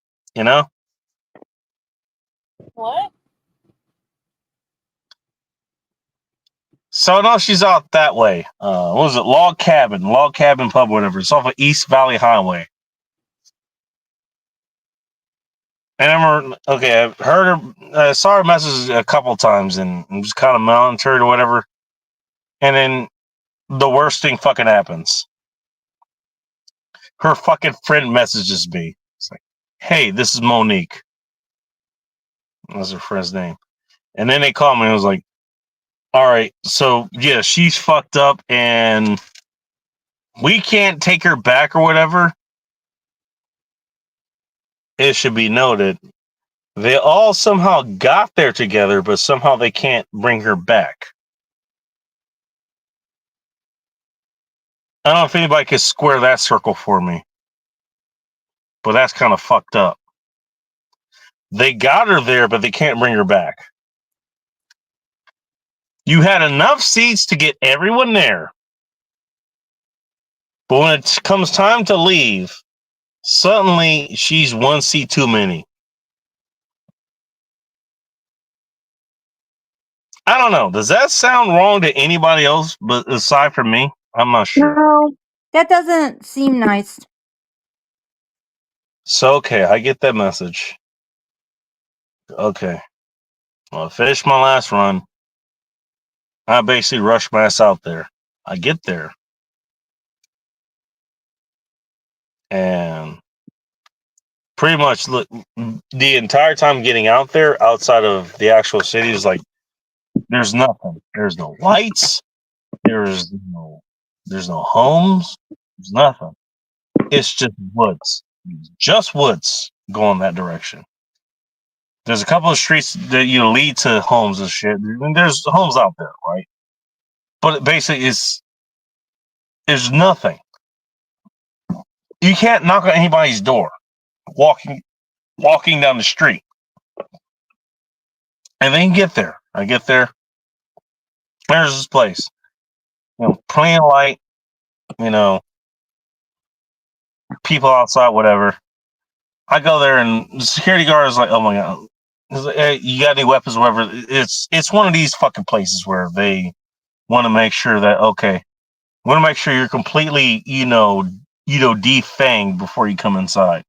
What? So no, she's out that way. What was it? Log Cabin Pub, whatever. It's off of East Valley Highway. And I remember, okay, I've heard her, I saw her message a couple times and just kind of monitored or whatever. And then the worst thing fucking happens. Her fucking friend messages me. It's like, hey, this is Monique. That's her friend's name. And then they called me and I was like, all right, so yeah, she's fucked up and we can't take her back or whatever. It should be noted, they all somehow got there together, but somehow they can't bring her back. I don't know if anybody could square that circle for me, but that's kind of fucked up. They got her there, but they can't bring her back. You had enough seats to get everyone there, but when it comes time to leave, suddenly she's one seat too many. I don't know. Does that sound wrong to anybody else, but aside from me? I'm not sure. No, that doesn't seem nice. So, okay, I get that message. Okay. Well, I finished my last run. I basically rushed my ass out there. I get there. And pretty much look, the entire time getting out there, outside of the actual city, is like, there's nothing. There's no lights. There's no homes. There's nothing. It's just woods. Just woods going that direction. There's a couple of streets that lead to homes and shit. And there's homes out there, right? But basically, there's nothing. You can't knock on anybody's door walking down the street. And then get there. I get there. There's this place. Plenty of light, people outside, whatever. I go there and the security guard is like, oh my God. He's like, hey, you got any weapons or whatever? It's one of these fucking places where they want to make sure that want to make sure you're completely, defanged before you come inside.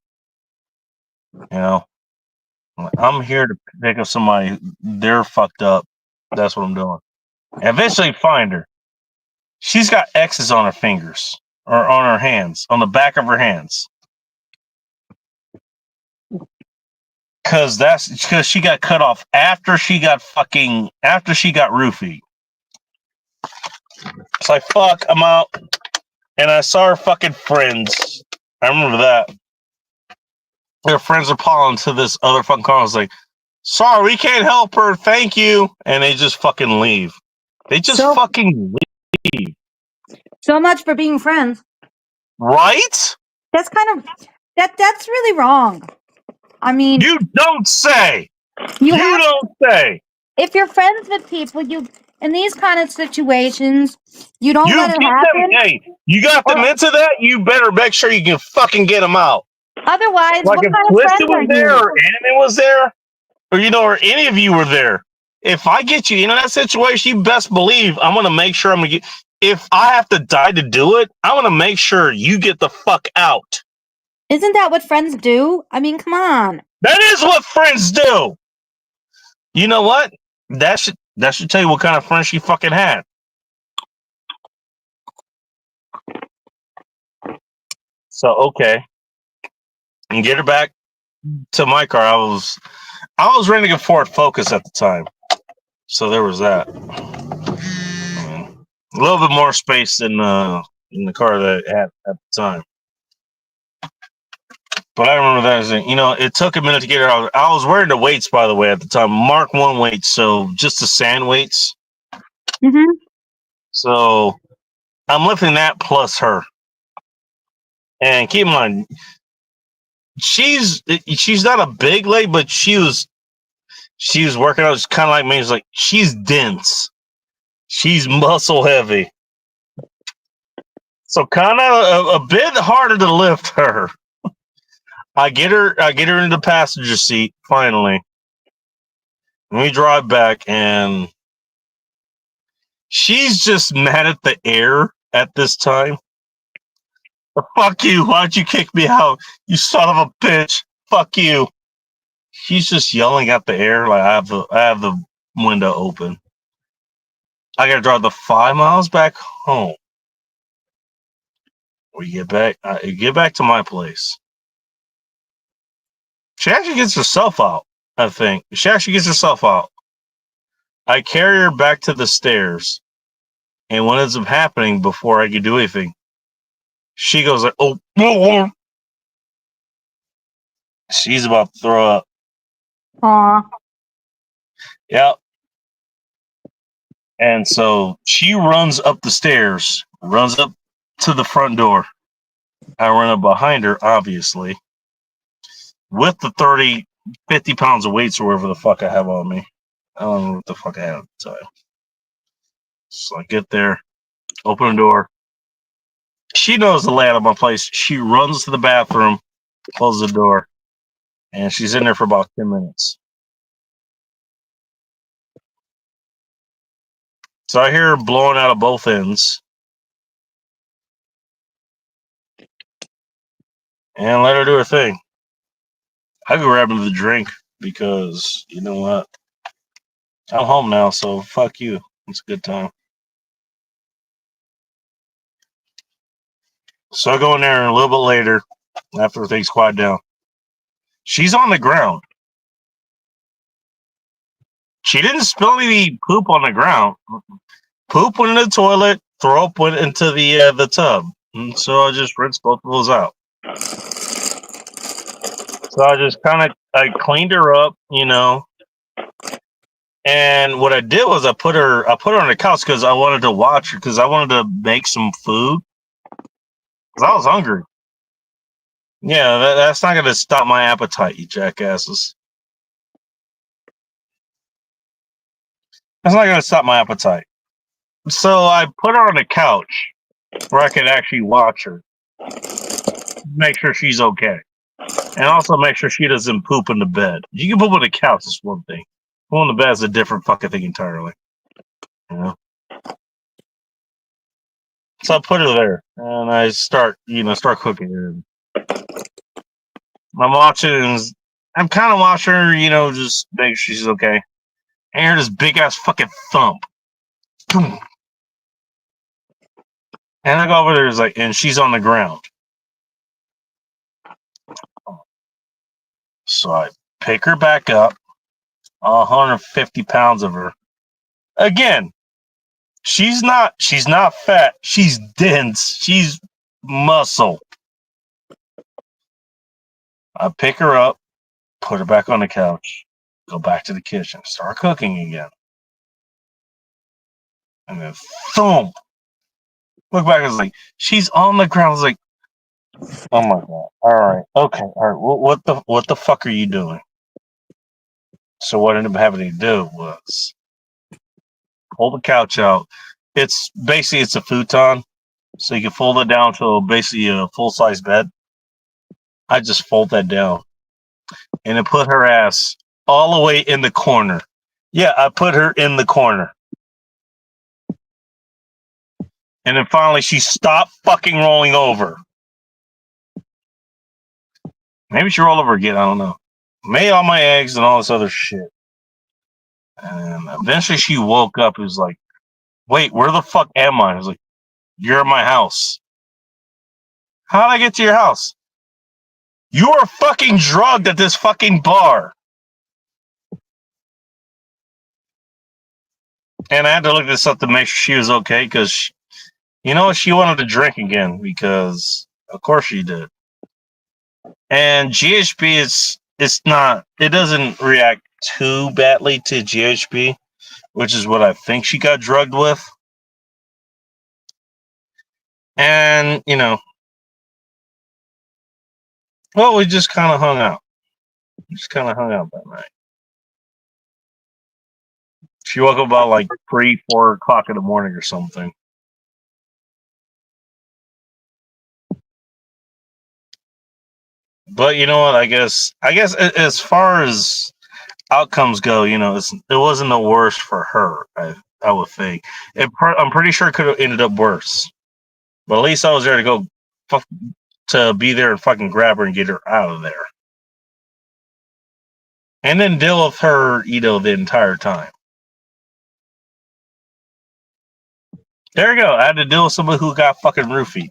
I'm here to pick up somebody. They're fucked up. That's what I'm doing. And eventually find her. She's got X's on her fingers or on her hands, on the back of her hands. Because she got cut off after she got roofied. It's like, fuck, I'm out. And I saw her fucking friends. I remember that. Their friends are piling to this other fucking car. I was like, sorry, we can't help her. Thank you. And they just fucking leave. They just fucking leave. So much for being friends. Right? That's kind of that's really wrong. I mean, you don't say. Don't say. If you're friends with people, you in these kind of situations, you don't let it happen. Hey, you got them into that. You better make sure you can fucking get them out. Otherwise, like what if kind of Twisted friends was are there, you? or Anime was there, or any of you were there. If I get you into that situation, you best believe I'm gonna make sure I'm gonna get. If I have to die to do it, I'm gonna make sure you get the fuck out. Isn't that what friends do? I mean, come on. That is what friends do. You know what? That should tell you what kind of friends she fucking had. So okay, and get her back to my car. I was renting a Ford Focus at the time, so there was that. A little bit more space in the car that I had at the time. But I remember that it took a minute to get her out. I was wearing the weights, by the way, at the time. Mark 1 weights, so just the sand weights. Mm-hmm. So I'm lifting that plus her. And keep in mind, she's not a big lady, but she was working out. It's kind of like me. It's like she's dense. She's muscle heavy. So kind of a bit harder to lift her. I get her into the passenger seat finally. We drive back, and she's just mad at the air at this time. Fuck you! Why'd you kick me out? You son of a bitch! Fuck you! She's just yelling at the air like I have the window open. I gotta drive the 5 miles back home. We get back to my place. She actually gets herself out. I think she actually gets herself out. I carry her back to the stairs, and what ends up happening before I could do anything, she goes like, "Oh, she's about to throw up." Aw. Yep. And so she runs up the stairs, runs up to the front door. I run up behind her, obviously, with the 50 pounds of weights or whatever the fuck I have on me. I don't know what the fuck I had at the time. So I get there, open the door. She knows the layout of my place. She runs to the bathroom, closes the door, and she's in there for about 10 minutes. So I hear her blowing out of both ends. And let her do her thing. I go grab another drink because, you know what? I'm home now, so fuck you. It's a good time. So I go in there a little bit later, after things quiet down. She's on the ground. She didn't spill any poop on the ground. Poop went in the toilet, throw up went into the tub. And so I just rinsed both of those out. So I just I cleaned her up, And what I did was I put her on the couch because I wanted to watch her, because I wanted to make some food. Because I was hungry. Yeah, that's not going to stop my appetite, you jackasses. That's not going to stop my appetite. So I put her on the couch where I could actually watch her. Make sure she's okay. And also make sure she doesn't poop in the bed. You can poop on the couch, is one thing. Poop on the bed is a different fucking thing entirely. You know? So I put her there, and I start cooking her. I'm watching, and I'm kind of watching her, just make sure she's okay. And I hear this big ass fucking thump. Boom. And I go over there, and she's on the ground. So I pick her back up, 150 pounds of her. Again, she's not fat. She's dense. She's muscle. I pick her up, put her back on the couch, go back to the kitchen, start cooking again. And then thump. Look back, it's like, she's on the ground. It's like, oh my god. All right. Okay. All right. What the fuck are you doing? So what I ended up having to do was pull the couch out. It's a futon, so you can fold it down to basically a full size bed. I just fold that down and then put her ass all the way in the corner. Yeah, I put her in the corner. And then finally she stopped fucking rolling over. Maybe she rolled over again, I don't know. Made all my eggs and all this other shit. And eventually she woke up and was like, wait, where the fuck am I? I was like, you're at my house. How did I get to your house? You were fucking drugged at this fucking bar. And I had to look this up to make sure she was okay, because she wanted to drink again, because of course she did. And GHB it doesn't react too badly to GHB, which is what I think she got drugged with. And, well, we just kind of hung out. That night. She woke up about like 3-4 o'clock in the morning or something. But you know what? I guess as far as outcomes go, it wasn't the worst for her. I would think. I'm pretty sure it could have ended up worse. But at least I was there to go to be there and fucking grab her and get her out of there. And then deal with her, the entire time. There you go. I had to deal with somebody who got fucking roofied.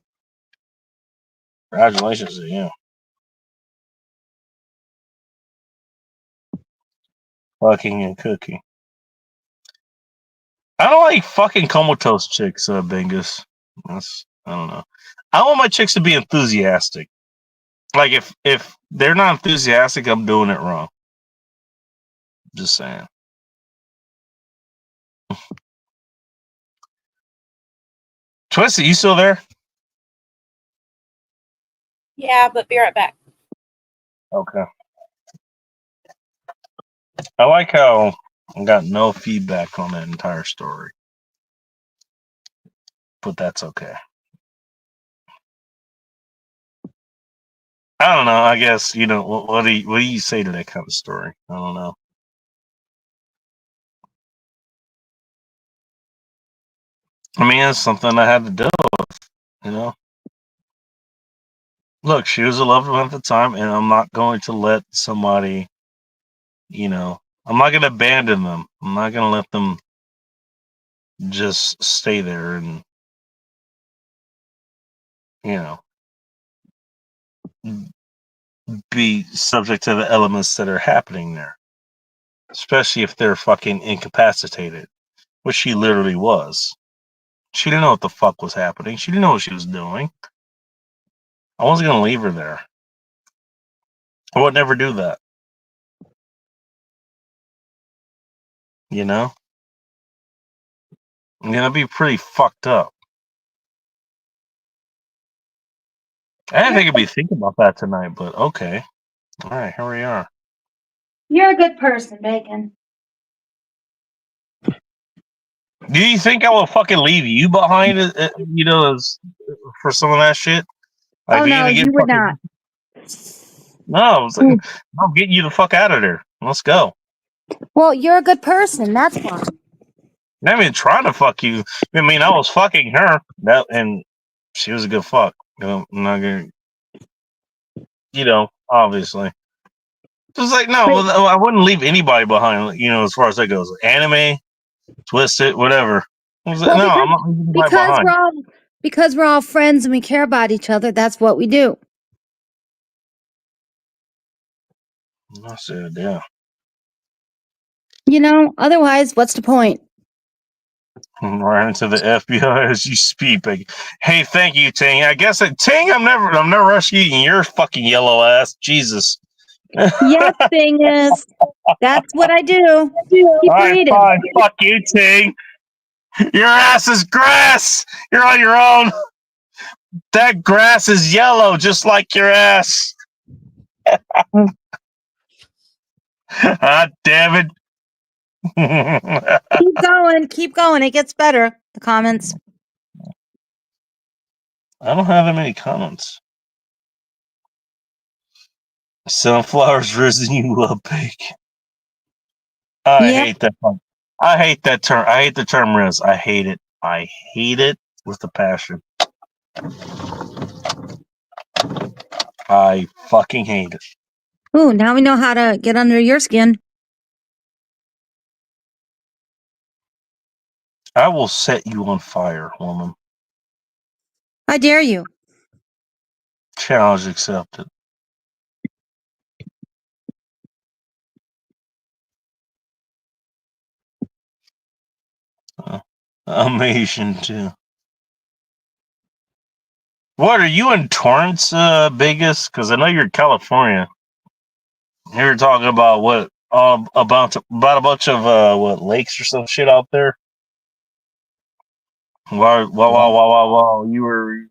Congratulations to you. Fucking and cooking. I don't like fucking comatose chicks, Bingus. I don't know. I want my chicks to be enthusiastic. Like if they're not enthusiastic, I'm doing it wrong. Just saying. Twisted, you still there? Yeah, but be right back. Okay. I like how I got no feedback on that entire story. But that's okay. I don't know. I guess, what do you say to that kind of story? I don't know. I mean, it's something I had to deal with, Look, she was a loved one at the time, and I'm not going to let somebody, I'm not going to abandon them. I'm not going to let them just stay there and, be subject to the elements that are happening there. Especially if they're fucking incapacitated, which she literally was. She didn't know what the fuck was happening. She didn't know what she was doing. I wasn't going to leave her there. I would never do that. That'd be pretty fucked up. I didn't think I'd be thinking about that tonight, but okay. All right, here we are. You're a good person, Bacon. Do you think I will fucking leave you behind, for some of that shit? Oh, no, you would not. No, I was like, I'm getting you the fuck out of there. Let's go. Well, you're a good person. That's why. I mean, trying to fuck you. I mean, I was fucking her, and she was a good fuck. I'm not gonna, obviously. Just like no, Wait. I wouldn't leave anybody behind. As far as that goes, anime, Twisted, whatever. I was like, Well, no, I'm not leaving anybody because behind. because we're all friends and we care about each other. That's what we do. I said, yeah. Otherwise, what's the point? Right into the FBI as you speak. Hey, thank you, Ting. I guess Ting, I'm never eating your fucking yellow ass. Jesus. Yes, thing is, that's what I do. All Keep right, reading. fine. Fuck you, Ting. Your ass is grass. You're on your own. That grass is yellow, just like your ass. Ah, damn it. Keep going. It gets better. The comments. I don't have that many comments. Sunflowers risen you up, big. I hate that one. I hate that term. I hate the term Riz. I hate it. I hate it with a passion. I fucking hate it. Ooh, now we know how to get under your skin. I will set you on fire, woman. I dare you. Challenge accepted. I'm Asian too. What are you in Torrance, Vegas? Because I know you're in California. You were talking about what? About a bunch of what lakes or some shit out there. Wow. You were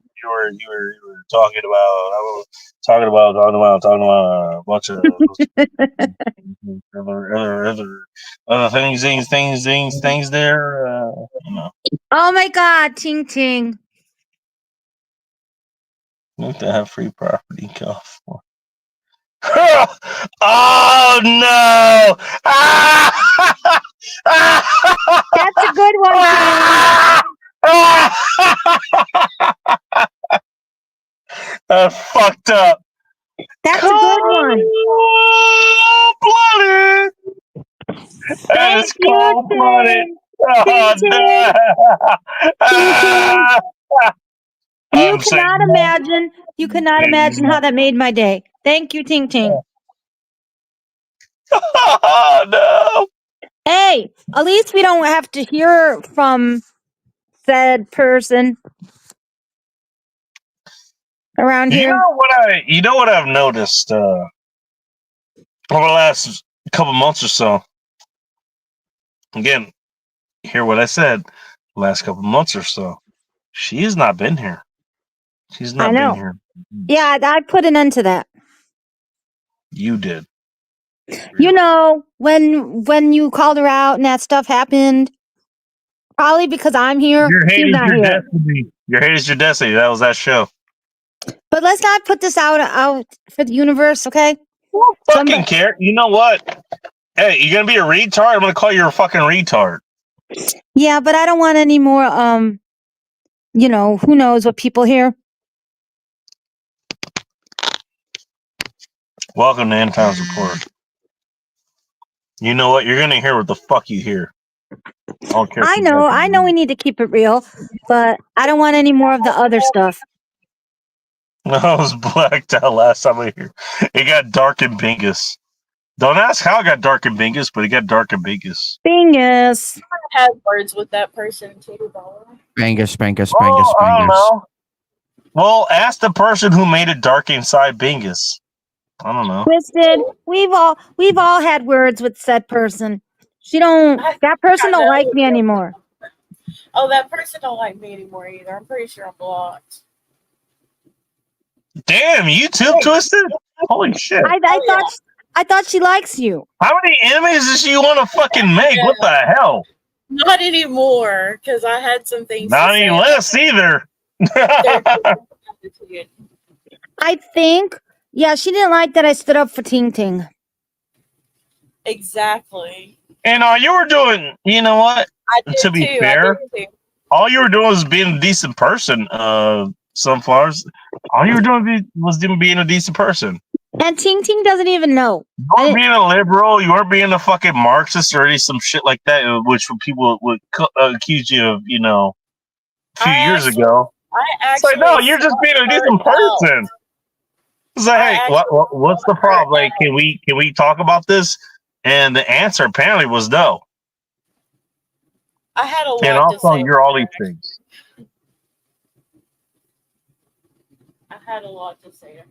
talking about. I was talking about a bunch of other things there. Oh my God, Ting Ting. Need to have free property in California. Oh no! That's a good one, That's fucked up. That's a good one. Cold-blooded. That is cold-blooded. Oh no! You cannot imagine how that made my day. Thank you, Ting Ting. Oh no! Hey, at least we don't have to hear from said person around here. You know what I've noticed over the last couple months or so. Again, hear what I said. Last couple months or so, she's not been here. She's not been here. Yeah, I put an end to that. You did. When you called her out and that stuff happened, probably because I'm here. Your hate She's is not your here. destiny. Your hate is your destiny. That was that show. But let's not put this out for the universe, okay? Fucking care. You know what? Hey, you gonna be a retard? I'm gonna call you a fucking retard. Yeah, but I don't want any more. Who knows what people hear. Welcome to End Times Report. You know what? You're gonna hear what the fuck you hear. I know we need to keep it real, but I don't want any more of the other stuff. I was blacked out last time I hear. It got dark in Bingus. Don't ask how it got dark in Bingus, but it got dark in Bingus. Bingus. I had words with that person too, though. Spangus. I don't know. Well, ask the person who made it dark inside Bingus. I don't know. Twisted. We've all had words with said person. That person don't like me anymore. Oh, that person don't like me anymore either. I'm pretty sure I'm blocked. Damn, you too, Twisted? Holy shit. I thought she likes you. How many enemies does she want to fucking make? What the hell? Not anymore, because I had some things. Not any less either. I think, yeah, she didn't like that I stood up for Ting Ting. Exactly. And you were doing, you know what? to be fair, all you were doing was being a decent person. Sunflowers. All you were doing was being a decent person. And Ting Ting doesn't even know. You weren't being a liberal. You weren't being a fucking Marxist or some shit like that, which people would accuse you of, a few years ago. It's like, no, you're just being a decent person. It's like, hey, what's the problem? Like, can we talk about this? And the answer apparently was no. I had a lot and to also, say. you're all these things. I had a lot to say.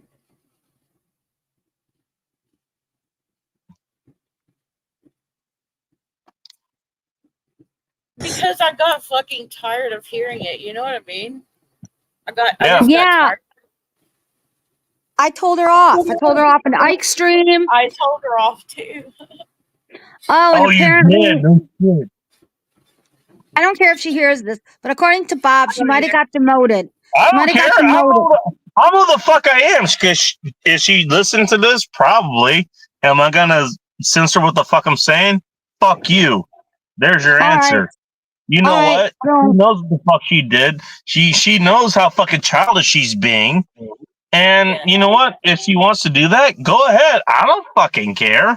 Because I got fucking tired of hearing it. You know what I mean? I just got tired. I told her off. I told her off an Ike stream. I told her off too. And apparently, you did. No shit. I don't care if she hears this, but according to Bob, she might have got demoted. I don't care. I know the fuck I am. Is she listening to this? Probably. Am I gonna censor what the fuck I'm saying? Fuck you. There's your answer. Right. You know what? She knows what the fuck she did. She knows how fucking childish she's being. And you know what? If she wants to do that, go ahead. I don't fucking care.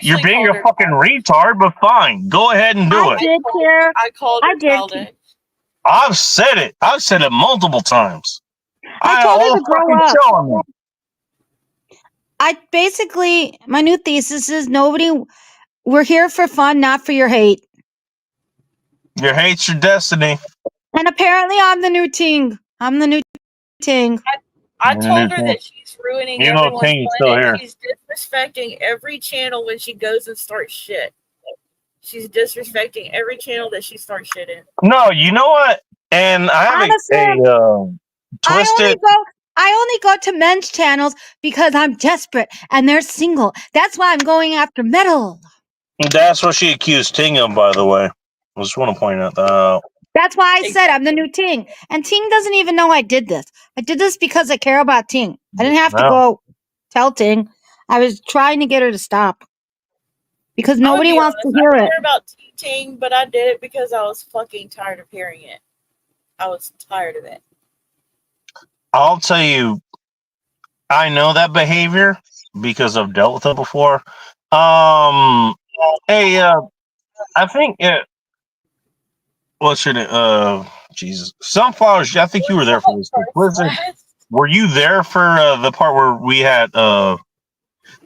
You're being a fucking retard, but fine. Go ahead and do it. Did care. I called her childish. I've said it. I've said it multiple times. I told her to grow up. My new thesis is we're here for fun, not for your hate. Your hate's your destiny. And apparently I'm the new Ting. I'm the new Ting. I told her that she's ruining everyone's Ting's still here. She's disrespecting every channel when she goes and starts shit. She's disrespecting every channel that she starts shit in. No, you know what? And I have twisted. I only go to men's channels because I'm desperate and they're single. That's why I'm going after metal. That's what she accused Ting of, by the way. I just want to point out that. That's why I said I'm the new Ting. And Ting doesn't even know I did this. I did this because I care about Ting. I didn't have to go tell Ting. I was trying to get her to stop. Because nobody wants to hear it. I care about Ting, but I did it because I was fucking tired of hearing it. I was tired of it. I'll tell you, I know that behavior because I've dealt with it before. I think what's your name? Jesus. Sunflowers, I think you were there for this. Listen, were you there for the part where we had I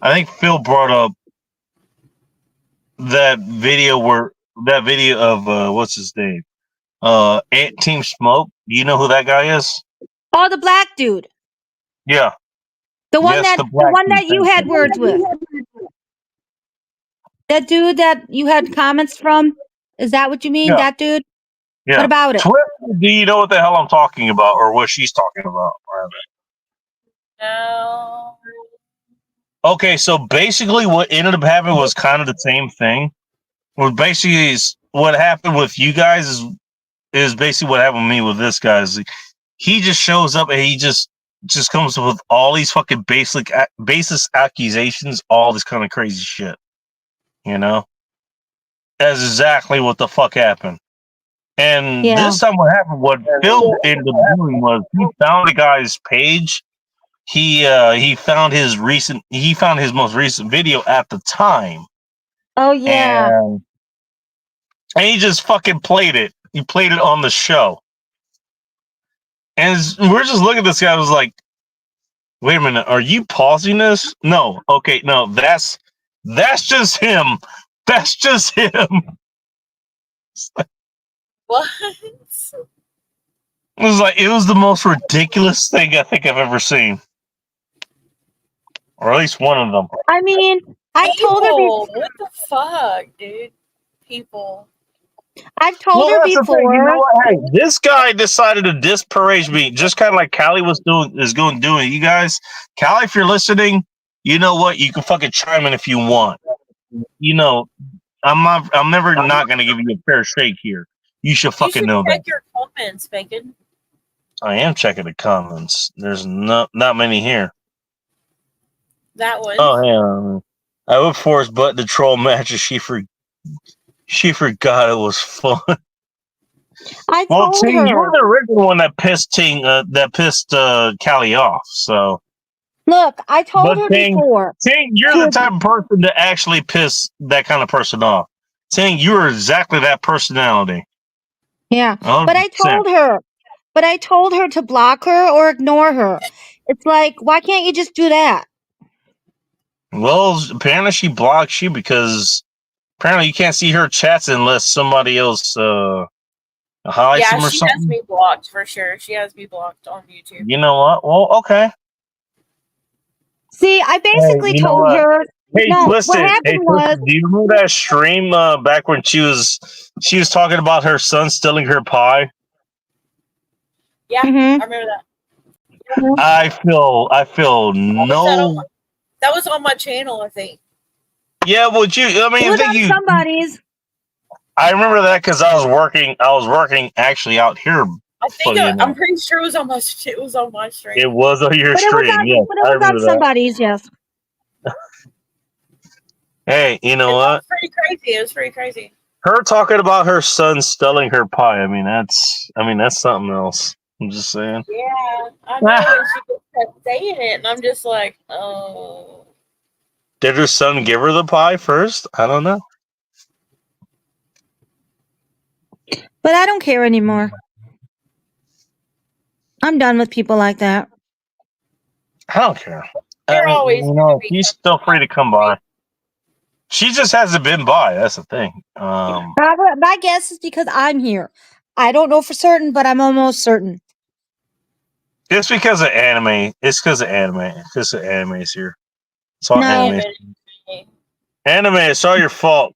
think Phil brought up that video of what's his name? Ant Team Smoke. You know who that guy is? Oh, the black dude. Yeah. The one that you had words with. That dude that you had comments from? Is that what you mean? Yeah. That dude? Yeah. What about it? Do you know what the hell I'm talking about or what she's talking about? No. Okay, so basically what ended up happening was kind of the same thing. Well, basically what happened with you guys is basically what happened with me with this guy. He just shows up and he just comes up with all these fucking baseless accusations, all this kind of crazy shit. You know? That's exactly what the fuck happened. And this time what happened, what Phil ended up doing was he found the guy's page. He found his most recent video at the time. Oh yeah. And he just fucking played it. He played it on the show. And we're just looking at this guy. I was like, wait a minute, are you pausing this? No. Okay, no, that's just him. That's just him. What? It was the most ridiculous thing I think I've ever seen. Or at least one of them. I mean, I told her before. What the fuck, dude? People. I've told her before. You know what? Hey, this guy decided to disparage me, just kind of like Callie doing you guys. Callie, if you're listening, you know what? You can fucking chime in if you want. You know, I'm never not gonna give you a fair shake here. You should fucking know that. Check your comments, Bacon. I am checking the comments. There's not many here. That one. Oh yeah. I would force Butt to troll matches. She forgot it was fun. I Well, told Ting, you were her. the original one that pissed Callie off. So, Look, I told but her Ting, before. you're the to- type of person to actually piss that kind of person off. Ting, you are exactly that personality. Yeah, 100%. but I told her. But I told her to block her or ignore her. It's like, why can't you just do that? Well, apparently she blocks you because apparently you can't see her chats unless somebody else highlights Yeah, them or she has something. me blocked for sure. She has me blocked on YouTube. You know what? Well, okay. See, I basically you know told what? her. Hey, No, what Twisted. happened Hey, was. Twisted. Do you remember that stream back when she was talking about her son stealing her pie? Yeah, Mhm. I remember that. I feel no. That was on my channel, I think. Yeah, well, I mean, It I was think on somebody's. I remember that because I was working actually out here. I think Funny enough. I'm pretty sure it was on my stream. It was on your But it was stream. on, Yes, but it I was on remember that. somebody's, yes. Hey, you know It what? was pretty crazy. It was pretty crazy. Her talking about her son stealing her pie. I mean, that's something else. I'm just saying. Yeah, I know. And she just kept saying it, and I'm just like, oh. Did her son give her the pie first? I don't know. But I don't care anymore. I'm done with people like that. I don't care. They're always He's still free to come by. She just hasn't been by. That's the thing. My guess is because I'm here. I don't know for certain, but I'm almost certain. It's because of anime. It's because of anime. It's because of anime's here. It's all No. anime. Anime, it's all your fault.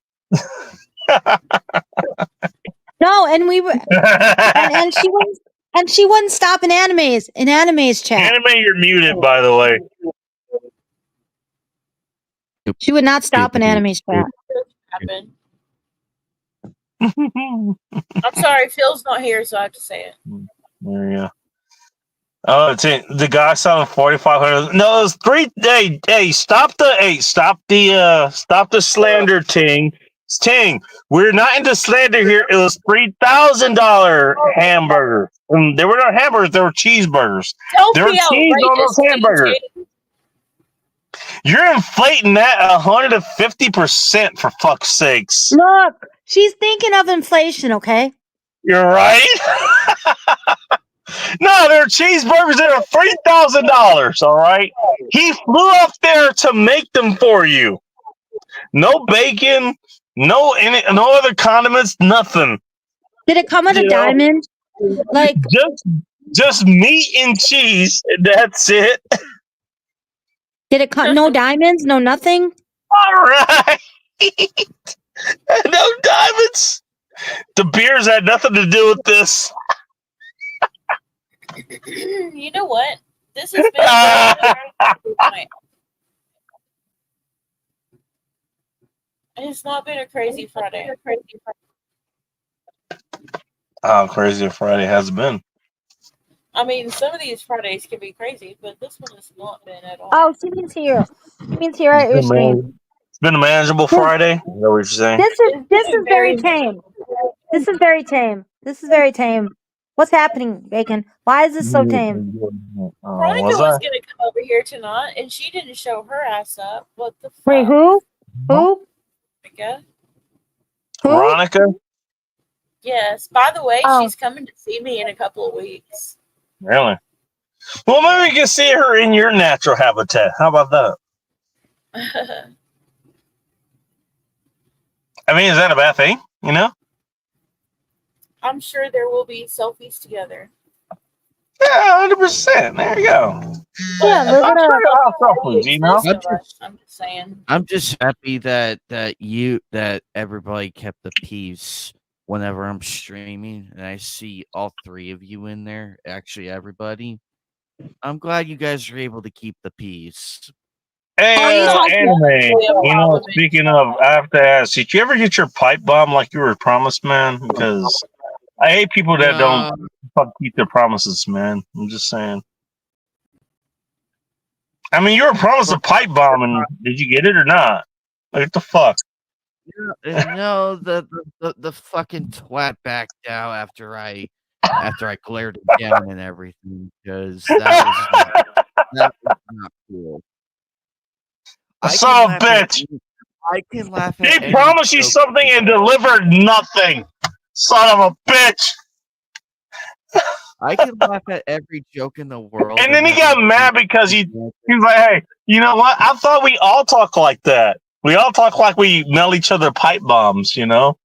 No, and we were, and she wouldn't stop in anime's chat. Anime, you're muted, by the way. She would not stop in anime's chat. I'm sorry, Phil's not here, so I have to say it. There you go. Oh, the guy selling 4,500. No, it was three. Hey, stop the slander, Ting. Ting, we're not into slander here. It was $3,000 hamburger. They were not hamburgers. They were cheeseburgers. Don't There were be cheese on outrageous, those hamburgers. TJ. You're inflating that 150% for fuck's sakes. Look, she's thinking of inflation, okay? You're right. No, they're cheeseburgers that are $3,000. All right. He flew up there to make them for you. No bacon, no other condiments, nothing. Did it come with a diamond? Like just meat and cheese. That's it. Did it come no diamonds, no nothing? All right. No diamonds. The beers had nothing to do with this. You know what? This has been it's not been a crazy Friday. How crazy a Friday has been. I mean, some of these Fridays can be crazy, but this one has not been at all. Oh, she means here. She means here at your stream. It's been a manageable Friday. Is that what you're saying? This is very tame. This is very tame. This is very tame. What's happening, Bacon? Why is this so tame? Veronica was gonna come over here tonight, and she didn't show her ass up. What the fuck? Wait, who? Who? Veronica? Veronica? Yes. By the way, she's coming to see me in a couple of weeks. Really? Well, maybe we can see her in your natural habitat. How about that? I mean, is that a bad thing? You know? I'm sure there will be selfies together. Yeah, 100%. There you go. Yeah, look at I'm just saying. I'm just happy that everybody kept the peace whenever I'm streaming and I see all three of you in there. Actually, everybody. I'm glad you guys are able to keep the peace. Hey, anime. Speaking of, I have to ask, did you ever get your pipe bomb like you were promised, man? Because I hate people that don't keep their promises, man. I'm just saying. I mean, you were promised a pipe bomb, and did you get it or not? Like, what the fuck? No, the fucking twat backed out after I glared him down and everything because that was not cool. Son of a bitch! I can laugh at He any promised you joke. something and delivered nothing. Son of a bitch! I can laugh at every joke in the world. And then he got mad because he was like, "Hey, you know what? I thought we all talk like that. We all talk like we mail each other pipe bombs, you know."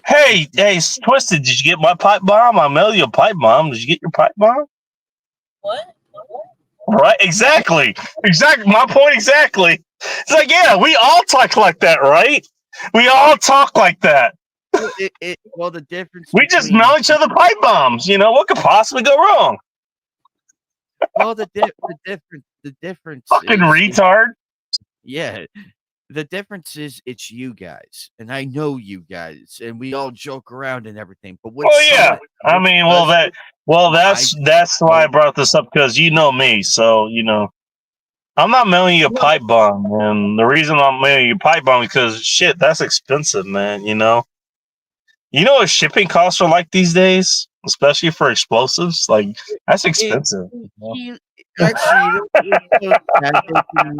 Hey, Twisted, did you get my pipe bomb? I mail you a pipe bomb. Did you get your pipe bomb? What? Right? Exactly. My point exactly. It's like, yeah, we all talk like that, right? We all talk like that. Well, the difference. We just mail each other pipe bombs. You know what could possibly go wrong? Well, the difference. Fucking retard. Yeah, the difference is it's you guys, and I know you guys, and we all joke around and everything. But when yeah, I mean, that's why I brought this up because you know me, so you know. I'm not mailing you a pipe bomb, and the reason I'm mailing you a pipe bomb is because shit, that's expensive, man. You know what shipping costs are like these days, especially for explosives. Like that's expensive. Actually, you know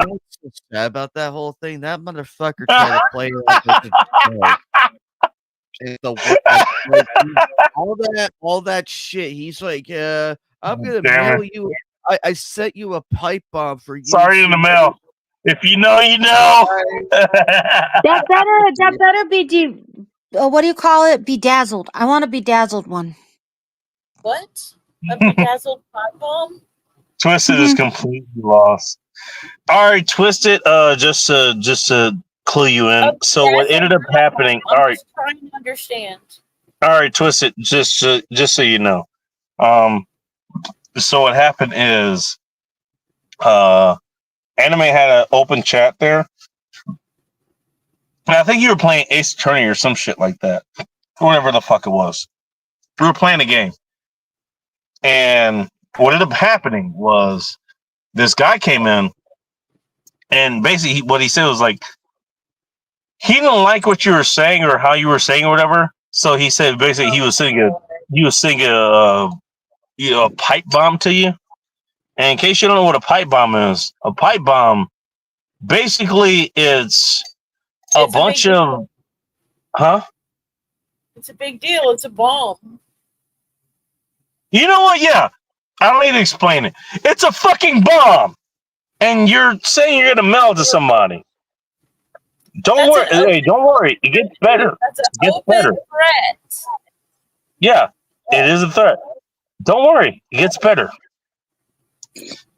what's so sad about that whole thing? That motherfucker tried to play it like all that shit. He's like, I'm gonna mail you. I sent you a pipe bomb for you. Sorry in the mail. If you know, you know. That better be what do you call it? Bedazzled. I want a bedazzled one. What? A bedazzled pipe bomb? Twisted is completely lost. All right, Twisted. Just to clue you in. So what ended up happening? I'm all right, just trying to understand. All right, Twisted. Just so you know. So what happened is, Anime had an open chat there. And I think you were playing Ace Attorney or some shit like that. Whatever the fuck it was. We were playing a game. And what ended up happening was this guy came in and basically what he said was like, he didn't like what you were saying or how you were saying or whatever. So he said basically he was singing a pipe bomb to you. And in case you don't know what a pipe bomb is, a pipe bomb basically it's a bunch of It's a big deal. It's a bomb. You know what? Yeah. I don't need to explain it. It's a fucking bomb. And you're saying you're gonna mail it to somebody. Don't worry. Hey, don't worry. It gets better. That's an open threat. Yeah, it is a threat. Don't worry. It gets better.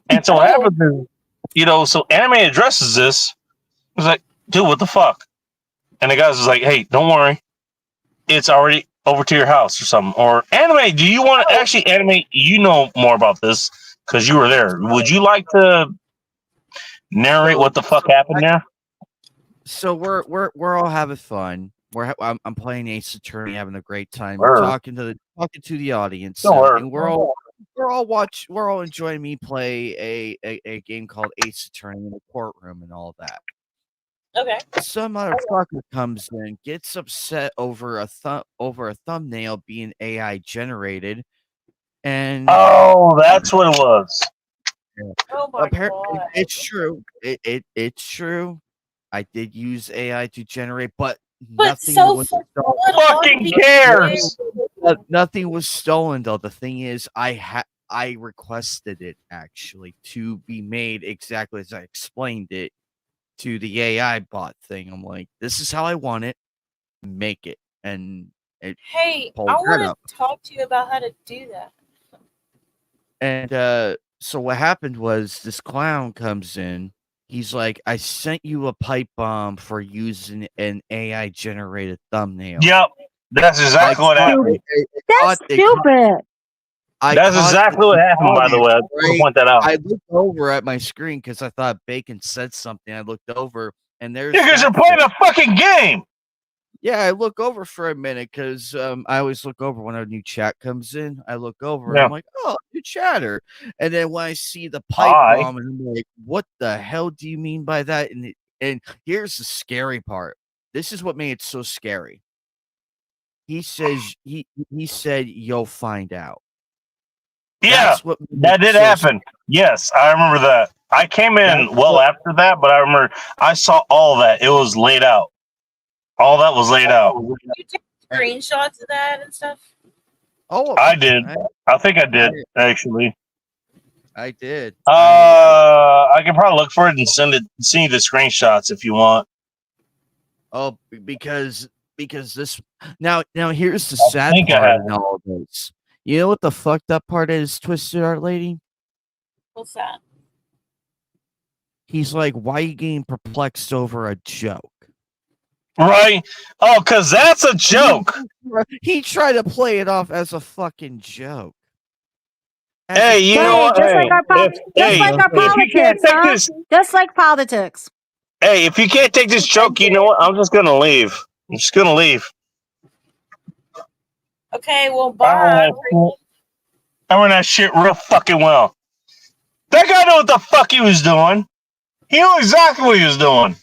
And so what happens is, so Anime addresses this. It's like, dude, what the fuck? And the guy's just like, hey, don't worry. It's already over to your house or something. Or Anime, do you want to actually Anime? You know more about this because you were there. Would you like to narrate what the fuck happened there? So we're all having fun. I'm playing Ace Attorney, having a great time, talking to the audience. And we're all enjoying me play a game called Ace Attorney in the courtroom and all that. Okay. Some motherfucker comes in, gets upset over a thumbnail being AI generated, and that's what it was. Oh my apparently, God. it's true. It's true. I did use AI to generate, but nothing was stolen. Fucking cares. Nothing was stolen though. The thing is, I requested it actually to be made exactly as I explained it to the AI bot thing. I'm like, this is how I want it. Make it. And hey, I want to talk to you about how to do that. And so what happened was this clown comes in. He's like, I sent you a pipe bomb for using an AI generated thumbnail. Yep. That's exactly what happened. That's stupid. That's exactly what happened, by the way. I want to point that out. I looked over at my screen because I thought Bacon said something. I looked over and there's because you're playing a fucking game. Yeah, I look over for a minute because I always look over when a new chat comes in. I look over and I'm like, oh, new chatter. And then when I see the pipe bomb, and I'm like, what the hell do you mean by that? And And here's the scary part. This is what made it so scary. He said you'll find out. Yeah, That's what made that it did so happen. Yes, I remember that. I came in That's well what after that, but I remember I saw all that. It was laid out. All that was laid out. You take screenshots of that and stuff. Oh, I did. I think I I did actually. I did. I can probably look for it and send you the screenshots if you want. Oh, because this now here's the I sad think I part have in it. all of this. You know what the fucked up part is, Twisted Art Lady? What's that? He's like, why are you getting perplexed over a joke? Right? Oh, because that's a joke. He tried to play it off as a fucking joke. Hey, you know what? Just like our Hey, like our if you can't politics, take huh? this, Just like politics. hey, if you can't take this joke, you know what? I'm just gonna leave. I'm just gonna leave. Okay, well, bye. I run that shit real fucking well. That guy knew what the fuck he was doing. He knew exactly what he was doing.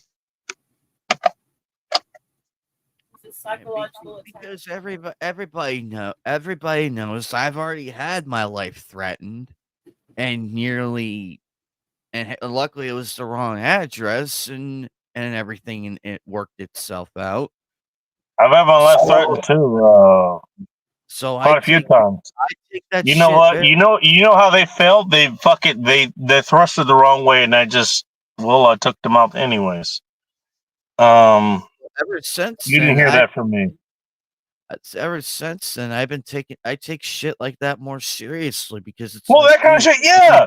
It's psychological attack. Because everybody knows I've already had my life threatened and nearly and luckily it was the wrong address and everything and it worked itself out. I've had my life threatened too. So Quite a few times. I take that You know shit what? very- You know how they failed? They thrusted the wrong way, and I took them out anyways. Ever since You didn't then, hear that from me. ever since then, I take shit like that more seriously because it's Well, like, that kind of dude, shit, yeah.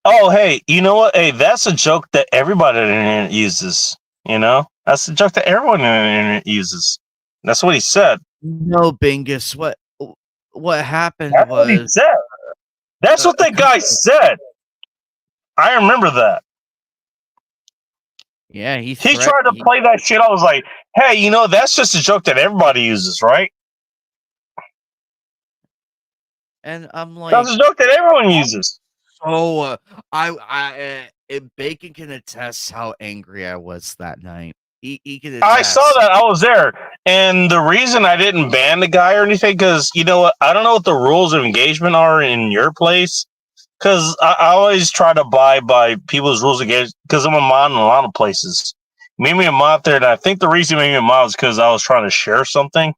Oh, hey, you know what? Hey, that's a joke that everybody on the internet uses. You know, that's a joke that everyone on the internet uses. That's what he said. No, Bingus. What happened That's what he was said. That's what a that guy couple- said. I remember that. Yeah, he tried to play that shit. I was like, hey, you know, that's just a joke that everybody uses, right? and I'm like, That's a joke that everyone uses. oh, Bacon can attest how angry I was that night. He can attest. I saw that. I was there. And the reason I didn't ban the guy or anything, because you know what? I don't know what the rules of engagement are in your place. Because I always try to abide by people's rules of engagement, because I'm a mod in a lot of places. Made me a mod there, and I think the reason made me a mod is because I was trying to share something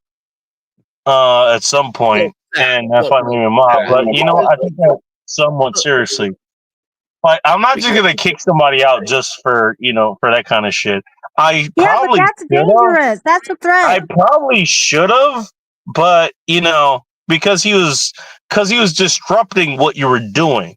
at some point, and that's why I made me a mod. But you know what? I take that somewhat seriously. Like, I'm not just gonna kick somebody out just for that kind of shit. Yeah, but that's dangerous. That's a threat. I probably should have, but because he was disrupting what you were doing.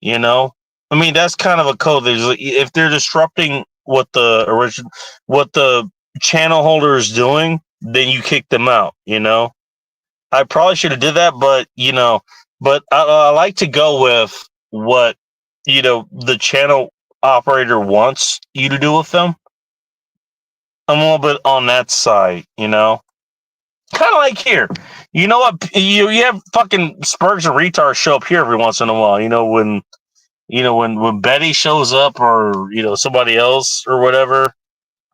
I mean, that's kind of a code. If they're disrupting what the channel holder is doing, then you kick them out. I probably should have did that, but I like to go with what the channel operator wants you to do with them. I'm a little bit on that side, kind of like here. You know what? You have fucking spurgs and retards show up here every once in a while. When Betty shows up or somebody else or whatever.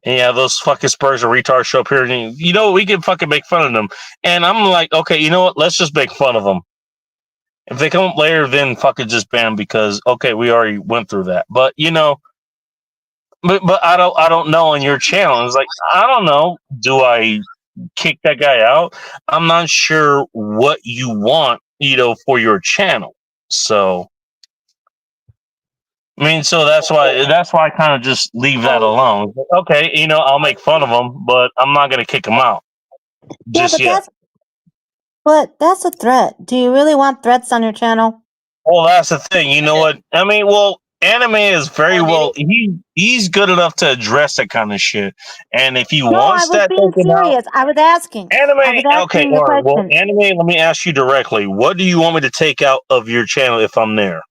And yeah, those fucking spurs and retards show up here, and we can fucking make fun of them. And I'm like, okay, you know what? Let's just make fun of them. If they come up later, then fucking just ban them because okay, we already went through that. But but I don't know on your channel. It's like I don't know. Do I kick that guy out? I'm not sure what you want, for your channel. So I mean, so that's why I kind of just leave that alone. Okay, I'll make fun of him, but I'm not gonna kick him out just yet. That's a threat. Do you really want threats on your channel? Well, that's the thing. You know what? I mean, Anime is very well. He's good enough to address that kind of shit. And if he wants that taken out, I was asking. Anime. Okay, the all right. Well, question. Anime. Let me ask you directly. What do you want me to take out of your channel if I'm there?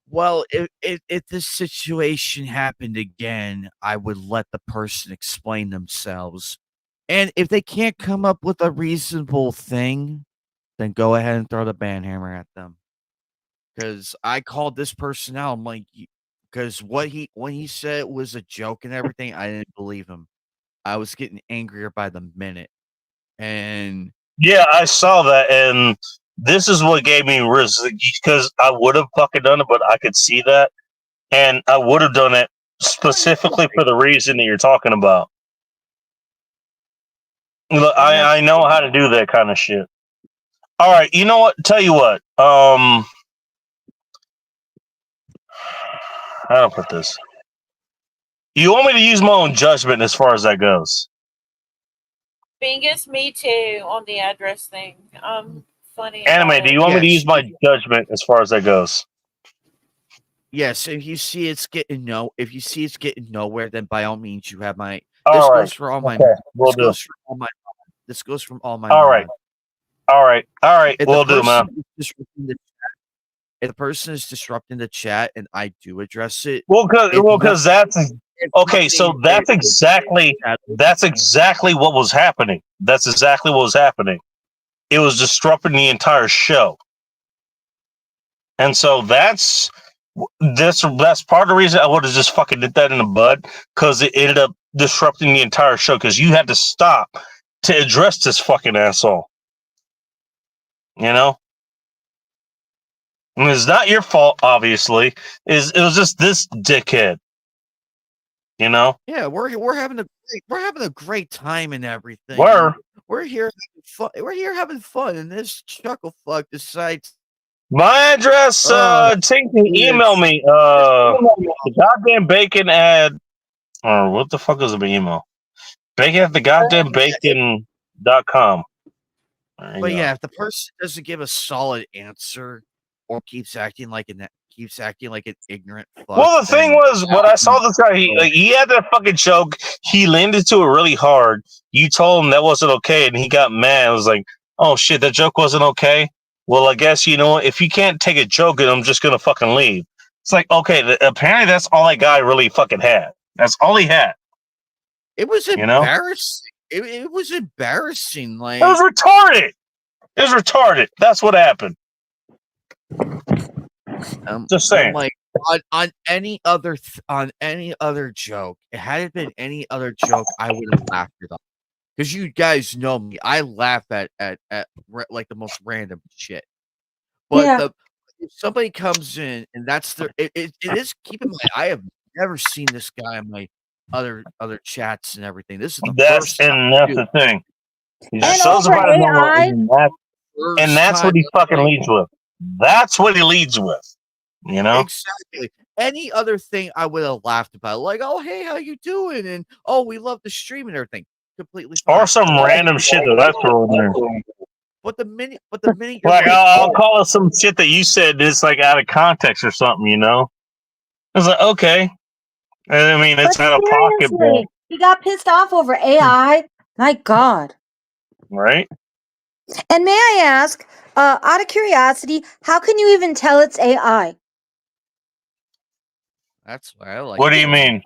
Well, if this situation happened again, I would let the person explain themselves. And if they can't come up with a reasonable thing, then go ahead and throw the ban hammer at them. Because I called this person out. I'm like, because when he said it was a joke and everything, I didn't believe him. I was getting angrier by the minute, and Yeah, I saw that, and this is what gave me risk because I would have fucking done it, but I could see that, and I would have done it specifically for the reason that you're talking about. Look, I know how to do that kind of shit. All right, you know what? Tell you what. How do I put this? You want me to use my own judgment as far as that goes? Bingus, me too on the address thing. I'm funny Anime, about do it. you want me to Yes. use my judgment as far as that goes? yes, if you see it's getting if you see it's getting nowhere, then by all means you have my. All This right. goes for all my. Okay, we'll This do. goes from all my. This goes from all my. All right. All right. All right. If We'll the do, man. person is disrupting the if the person is disrupting the chat and I do address it, Well, because that's it's okay. So nothing- that's it- exactly what was happening. That's exactly what was happening. It was disrupting the entire show, and so that's part of the reason I would have just fucking did that in the bud because it ended up disrupting the entire show because you had to stop to address this fucking asshole. You know. And it's not your fault, obviously. It was just this dickhead. You know? Yeah, we're having a great time and everything. We're here having fun. We're here having fun, and this chuckle fuck decides. My address, Tinky, email me. The goddamn bacon ad, or what the fuck is the email? Bacon at the goddamn bacon.com. But yeah, if the person doesn't give a solid answer or keeps acting like an ignorant fuck. Well, the thing was, when I saw this guy, he had that fucking joke. He leaned into it really hard. You told him that wasn't okay, and he got mad. I was like, oh shit, that joke wasn't okay? Well, I guess, you know, if you can't take a joke, then I'm just going to fucking leave. It's like, okay, apparently that's all that guy really fucking had. That's all he had. It was embarrassing. It was embarrassing. Like, it was retarded. It was retarded. That's what happened. Just saying. Like on any other joke, had it been any other joke, I would have laughed it off. Because you guys know me, I laugh at like the most random shit. But if somebody comes in and that's it is. Keep in mind, I have never seen this guy on my other chats and everything. This is the first time. That's the thing. He And shows over up out of nowhere, AI, and that's what he fucking leads with. That's what he leads with. You know? Exactly. Any other thing I would have laughed about, like, oh hey, how you doing? And oh, we love the stream and everything. Completely fine. Or some random shit that I throw in there. But the minute you're like, I'll call it some shit that you said that's like out of context or something, you know? It's like, okay. And I mean, it's out of pocket, but he got pissed off over AI. My God. Right? And may I ask, out of curiosity, how can you even tell it's AI? That's what I like. What do you mean?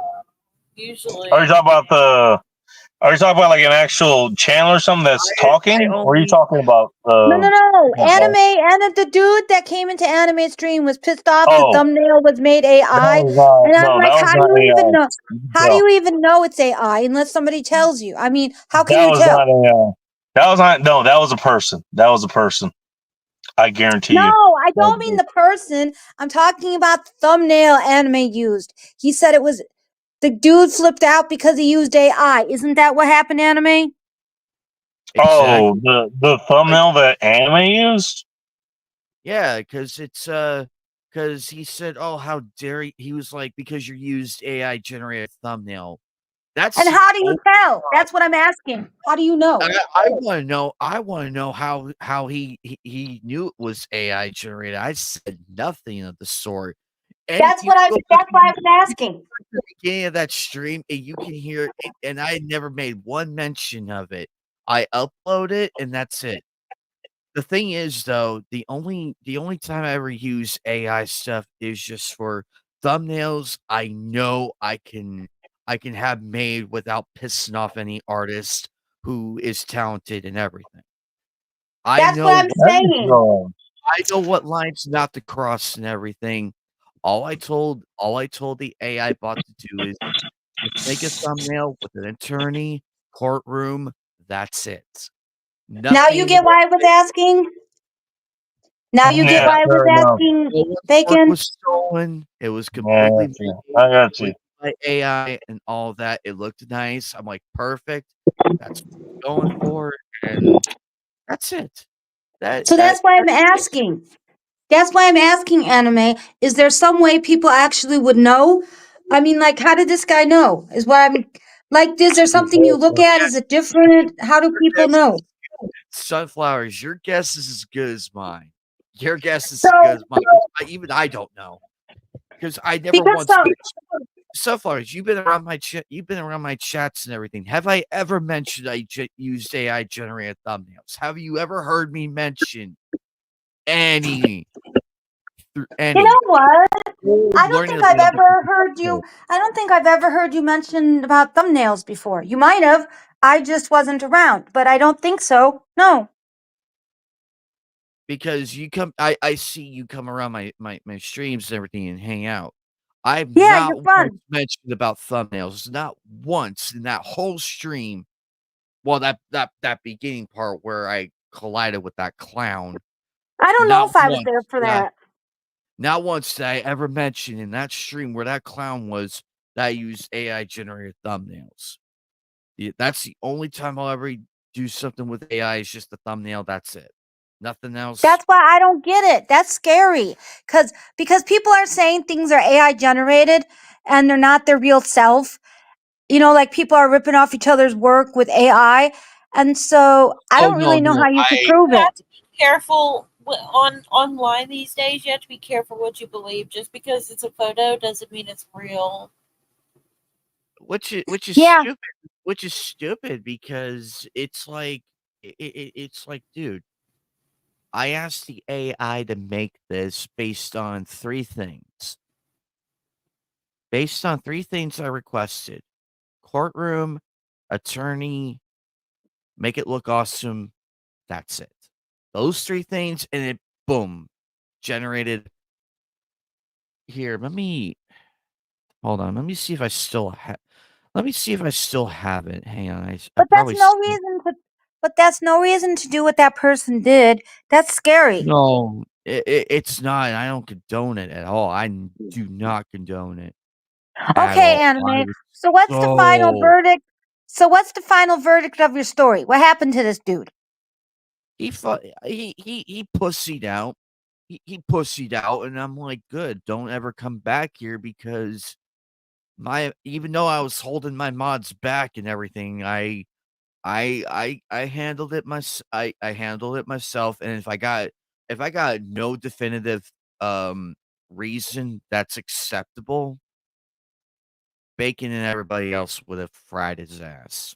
Usually. Are you talking about like an actual channel or something that's talking? Or are you talking about No. Anime and the dude that came into anime stream was pissed off the thumbnail was made AI. And I'm like, how do you even know? How do you even know it's AI unless somebody tells you? I mean, how can you tell? That was a person. That was a person. I guarantee you. No, I don't mean the person. I'm talking about the thumbnail anime used. He said it was the dude flipped out because he used AI. Isn't that what happened, anime? Oh, the thumbnail that anime used? Yeah, because it's because he said, oh, how dare he was like, because you used AI generated thumbnail. That's and how do you tell? That's what I'm asking. How do you know? I want to know. I want to know how he knew it was AI generated. I said nothing of the sort. And that's why I was asking. At the beginning of that stream, and you can hear it, and I never made one mention of it. I upload it, and that's it. The thing is, though, the only time I ever use AI stuff is just for thumbnails. I know I can have made without pissing off any artist who is talented and everything. That's what I'm saying. I know what lines not to cross and everything. All I told the AI bot to do is just make a thumbnail with an attorney, courtroom, that's it. Now you Nothing get why I was asking? Now you get Yeah, why I was fair enough. asking, no one's work Bacon? was stolen. It was Yeah, I completely got you. made I got you. by AI and all that. It looked nice. I'm like, perfect. That's what I'm going for, and that's it. That So that that's why I'm that's it. asking. That's why I'm asking, Anime. Is there some way people actually would know? I mean, like, how did this guy know? Is what I'm like. Is there something you look at? Is it different? How do people Guess know? Sunflowers, your guess is as good as mine. Your guess is So as good as mine. Even I don't know because I never because once some, mentioned Sunflowers. You've been around my chat. You've been around my chats and everything. Have I ever mentioned I used AI generated thumbnails? Have you ever heard me mention any you any? know what? I don't Learning think of I've the ever heard you. I don't think I've ever heard you mention about thumbnails before. You might have. I just wasn't around, but I don't think so. No. because you come I see you come around my streams and everything and hang out. I've Yeah, you're not once fun. mentioned about thumbnails, not once in that whole stream. Well, that beginning part where I collided with that clown, I don't know not if I was once there for did I that. not once did I ever mention in that stream where that clown was that I used AI generated thumbnails. That's the only time I'll ever do something with AI is just the thumbnail, that's it. Nothing else. That's why I don't get it. That's scary. Because people are saying things are AI generated and they're not their real self. You know, like people are ripping off each other's work with AI. And so I Oh, don't no, really know no, how you could I prove You it. have to be careful on online these days. You have to be careful what you believe. Just because it's a photo doesn't mean it's real. which is Yeah. stupid, which is stupid because it's like it's like, dude, I asked the AI to make this based on 3 things. Based on 3 things I requested: courtroom, attorney, make it look awesome, that's it. Those 3 things, and it boom, generated here, let me hold on, let me see if I still have let me see if I still have it. Hang on, I But that's probably no still reason to but that's no reason to do what that person did. That's scary. no, it's not, I don't condone it at all. Do not condone it at Okay, all. I Anime. was So what's the final so verdict? So what's the final verdict of your story? What happened to this dude? he pussied out. He pussied out, and I'm like, "Good, don't ever come back here," because my even though I was holding my mods back and everything, I handled it I handled it myself, and if I got no definitive, reason that's acceptable, Bacon and everybody else would have fried his ass.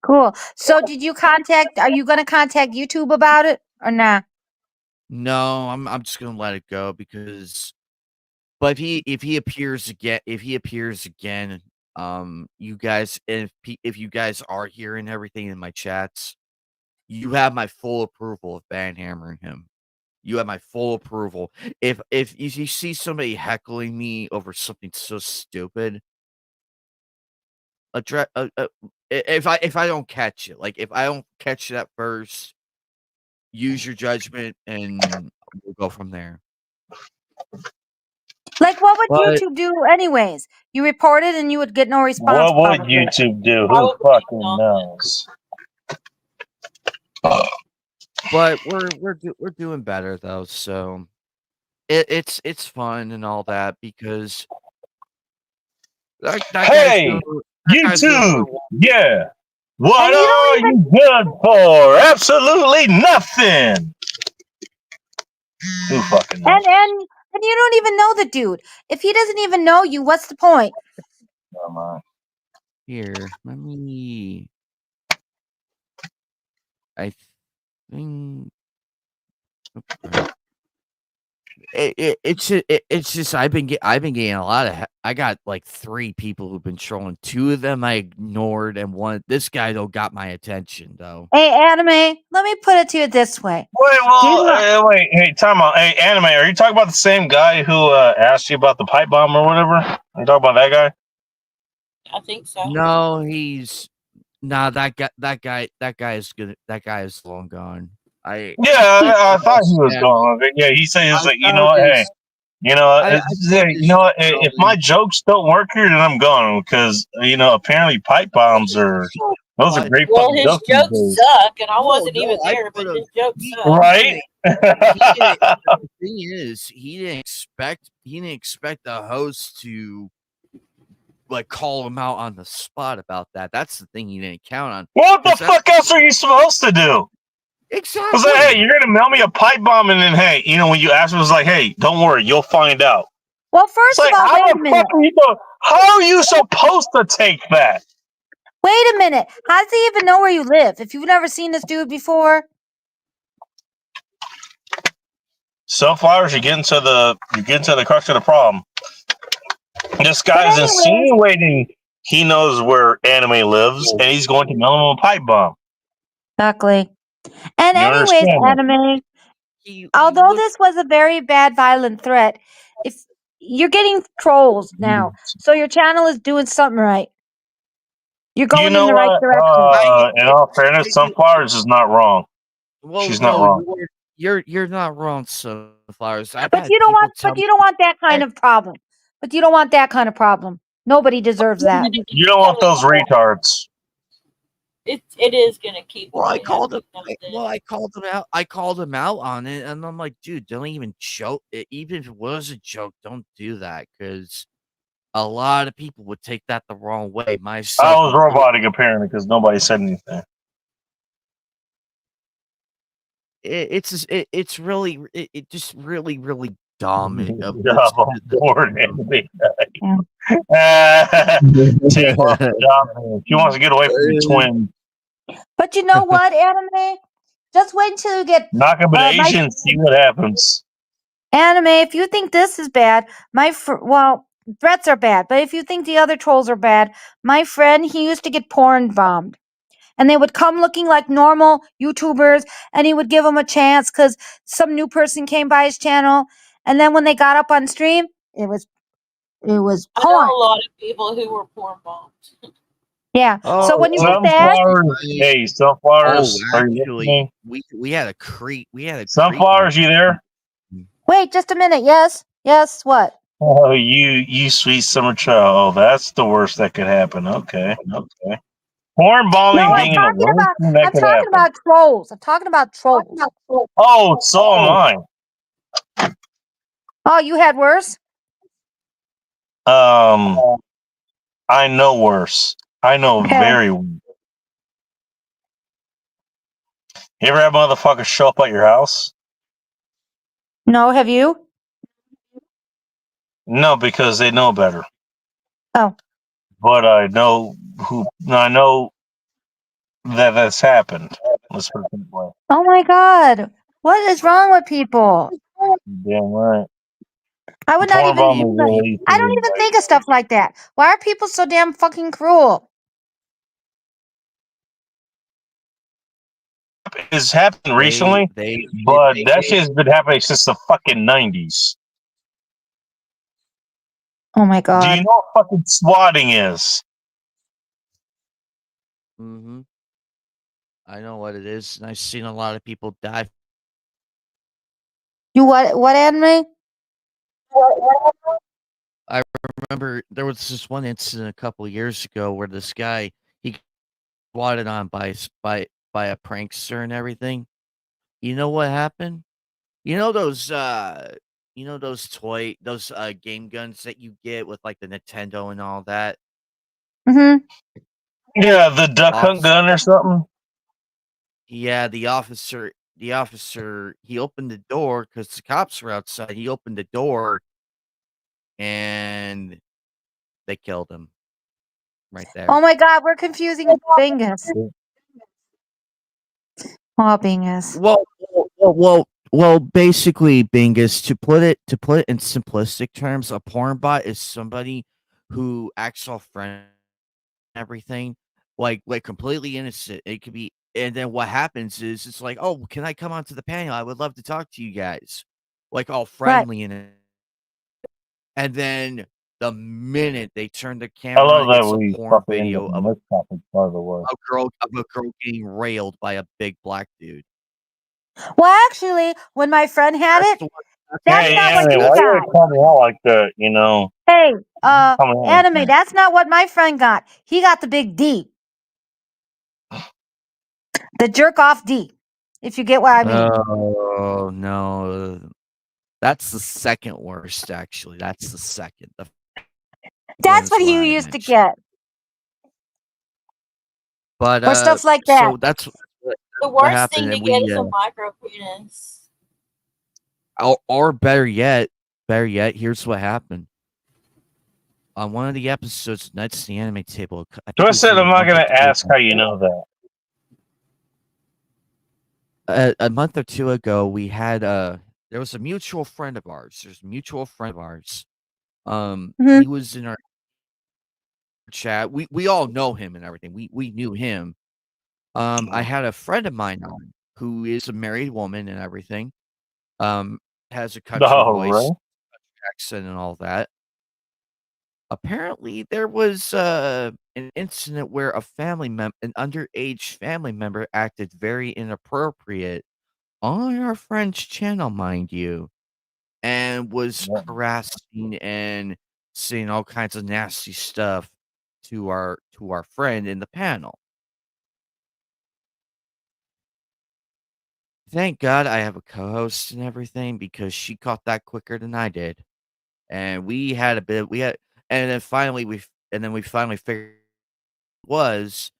Cool. So are you gonna contact YouTube about it or not? No, I'm just gonna let it go because but if he appears again, you guys if you guys are hearing everything in my chats, you have my full approval of banhammering him. You have my full approval. If you see somebody heckling me over something so stupid, address if I don't catch it, like if I don't catch it at first, use your judgment and we'll go from there. Like what would But YouTube do anyways? You report it and you would get no response What would probably. YouTube do? Who Probably fucking not. knows? but we're doing better though, so it's fun and all that because that Hey, guy's doing YouTube! real well. Yeah! What And you don't are even you good for? Absolutely nothing! Who fucking knows? and you don't even know the dude. If he doesn't even know you, what's the point? Never mind. Here, let me I think oh, crap. It's just I've been getting a lot of I got like 3 people who've been trolling. 2 of them I ignored, and this guy though got my attention though. Hey, Anime, let me put it to you this way. Wait, hey, time out. Hey, Anime, are you talking about the same guy who asked you about the pipe bomb or whatever? Are you talking about that guy? I think so. No, that guy is good. That guy is long gone. I thought he was gone. Yeah, he said he's like, you know what, hey. You know, if my jokes don't work here, then I'm gone because apparently pipe bombs are great. Well, his jokes suck, and I wasn't even there, but his jokes suck. Right? The thing is, he didn't expect the host to like call him out on the spot about that. That's the thing he didn't count on. What the fuck else are you supposed to do? Exactly. It's like, hey, you're gonna mail me a pipe bomb, and then hey, when you ask me, it's like, hey, don't worry, you'll find out. Well, first of all, wait a minute. How are you supposed to take that? Wait a minute. How does he even know where you live? If you've never seen this dude before. Sunflowers, you get into the crux of the problem. This guy's insinuating he knows where Anime lives, and he's going to mail him a pipe bomb. Exactly. And anyways, Anime, although this was a very bad, violent threat, if you're getting trolls now, so your channel is doing something right. You're going in the right direction. In all fairness, Sunflowers is not wrong. Well, she's not wrong. You're not wrong, Sunflowers. But you don't want that kind of problem. But you don't want that kind of problem. Nobody deserves that. You don't want those retards. It is gonna keep. Well, I called him out. I called him out on it, and I'm like, dude, don't even joke. Even if it was a joke, don't do that because a lot of people would take that the wrong way. I was robotic apparently because nobody said anything. It's just really dumb. She wants to get away from the twin. But you know what, Anime? Just wait until you get knock up an Asian, see what happens. Anime, if you think this is bad, threats are bad. But if you think the other trolls are bad, my friend, he used to get porn bombed. And they would come looking like normal YouTubers, and he would give them a chance because some new person came by his channel. And then when they got up on stream, it was porn. I know a lot of people who were porn bombed. Yeah. So when you get that, hey, Sunflowers, actually, we had a creep. Sunflowers, you there? Wait, just a minute. Yes. What? Oh, you sweet summer child. Oh, that's the worst that could happen. Okay. Porn bombing being I'm talking about trolls. I'm talking about trolls. Oh, so am I. Oh, you had worse? I know worse. I know very worse. You ever have motherfuckers show up at your house? No, have you? No, because they know better. Oh. But I know that's happened. Let's put it that way. Oh my God. What is wrong with people? Damn right. I would not even I don't even think of stuff like that. Why are people so damn fucking cruel? It's happened recently, but that shit has been happening since the fucking 90s. Oh my God. Do you know what fucking swatting is? Mm-hmm. I know what it is, and I've seen a lot of people die. You what anime? I remember there was this one incident a couple of years ago where this guy he got swatted on by a prankster and everything. You know what happened? You know those game guns that you get with like the Nintendo and all that? Mm-hmm. Yeah, the duck hunt gun or something. Yeah, the officer, he opened the door because the cops were outside. He opened the door and they killed him right there. Oh my God, we're confusing Bingus. Oh, Bingus. Well, Well, basically, Bingus, to put it in simplistic terms, a porn bot is somebody who acts all friendly and everything, like completely innocent. It could be, and then what happens is it's like, oh, can I come onto the panel? I would love to talk to you guys, like all Right. friendly and then the minute they turn the I camera on, love that it's a we porn fucking ended video on this topic, by the way. of a girl getting railed by a big black dude. Well, actually, when my friend had That's it, the one. that's Hey, not what Annie, he why you got. gotta call me out like that? You know, Hey, call me out like anime, that. that's not what my friend got. He got the big D, the jerk off D, if you get what I mean. Oh no, that's the second worst. Actually, that's the second. The one That's is what what he I used to mentioned. get, But or stuff like that. so that's The what worst happened, thing to and get we is a micro penis. or better yet, here's what happened. On one of the episodes of Nights at the Anime Table, I So think I it was said either I'm a not month or gonna two ask ago. how you know that. A month or two ago, we had there was a mutual friend of ours. There's a mutual friend of ours. Hmm. He was in our chat. We all know him and everything. We knew him. I had a friend of mine on who is a married woman and everything. Has a country Oh, voice, right? accent, and all that. Apparently, there was an incident where an underage family member acted very inappropriate on our friend's channel, mind you, and was Yeah. harassing and saying all kinds of nasty stuff to our friend in the panel. Thank God I have a co-host and everything because she caught that quicker than I did. And and then we finally figured it was,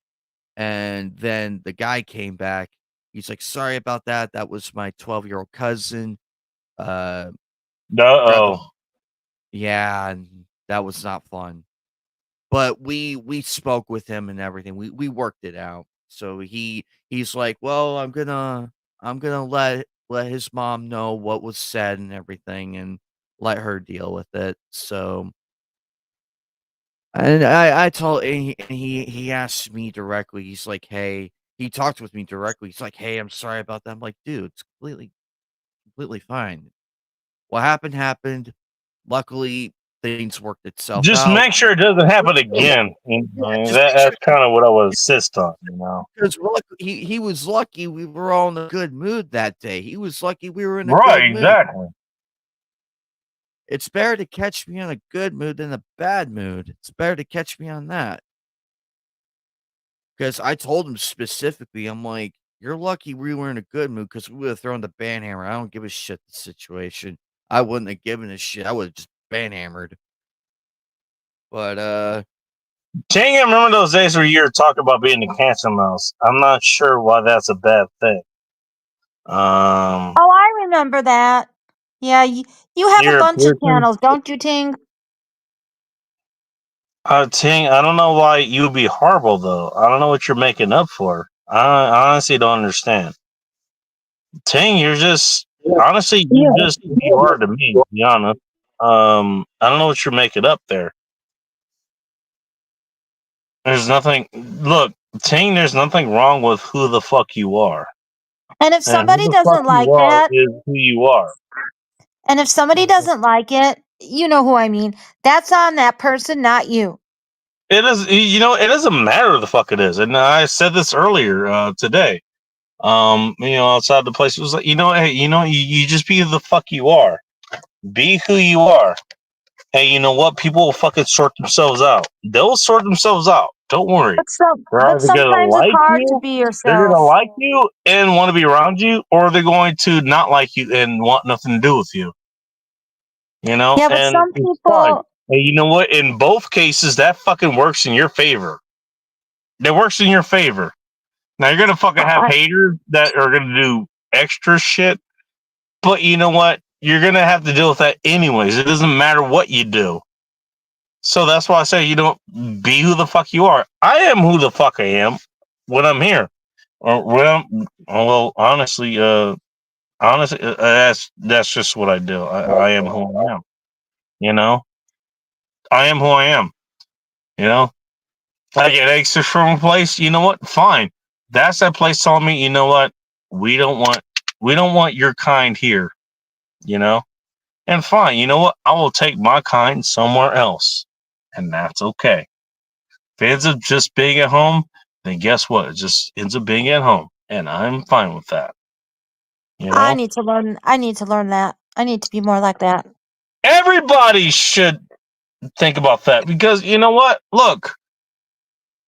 and then the guy came back. He's like, "Sorry about that. That was my 12-year-old cousin." Uh grab the Uh-oh. Yeah, and that was not fun. But we spoke with him and everything. We worked it out. So he's like, "Well, I'm gonna let his mom know what was said and everything and let her deal with it." So and I told and he asked me directly. He's like, "Hey," he talked with me directly. He's like, "Hey, I'm sorry about that." I'm like, "Dude, it's completely fine. What happened happened. Luckily, things worked itself Just out." make sure it doesn't happen again. You Yeah, know, just make sure that's kind of what I would insist on, you know. because he was lucky we were all in a good mood that day. He was lucky we were in a Right, good mood. exactly. It's better to catch me in a good mood than a bad mood. It's better to catch me on that. Because I told him specifically, I'm like, "You're lucky we were in a good mood because we would have thrown the ban hammer. I don't give a shit the situation. I wouldn't have given a shit. I would have just ban hammered." But Dang, I remember those days where you were talking about being a cancer mouse. I'm not sure why that's a bad thing. Oh, I remember that. Yeah, you have a You're a bunch of person. channels, don't you, Ting? Ting, I don't know why you would be horrible though. I don't know what you're making up for. I honestly don't understand. Ting, you're just honestly you're just who you are to me, to be honest. I don't know what you're making up there. There's nothing look, Ting, there's nothing wrong with who the fuck you are. And if And who somebody the fuck doesn't like you are that, is who you are. and if somebody doesn't like it, you know who I mean. That's on that person, not you. It is, you know, it doesn't matter the fuck it is. And I said this earlier today. You know, outside the place, it was like, you know, hey, you know, you just be the fuck you are. Be who you are. Hey, you know what? People will fucking sort themselves out. They'll sort themselves out. Don't worry. They're But either gonna sometimes it's like hard to you, be they're yourself. gonna like you and want to be around you, or they're going to not like you and want nothing to do with you. You know, Yeah, but and some it's fine. people, Hey, you know what? In both cases, that fucking works in your favor. That works in your favor. Now you're gonna fucking have I, haters that are gonna do extra shit, but you know what? You're gonna have to deal with that anyways. It doesn't matter what you do. So that's why I say, you know, be who the fuck you are. I am who the fuck I am when I'm here. Or well, honestly, Honestly, that's just what I do. I am who I am. You know, I am who I am. You know, I get extras from a place. You know what? Fine. That's that place telling me, you know what? We don't want we don't want your kind here. You know, and fine. You know what? I will take my kind somewhere else, and that's okay. If it ends up just being at home, then guess what? It just ends up being at home, and I'm fine with that. You I know, need to learn. I need to learn that. I need to be more like that. everybody should think about that because you know what? Look,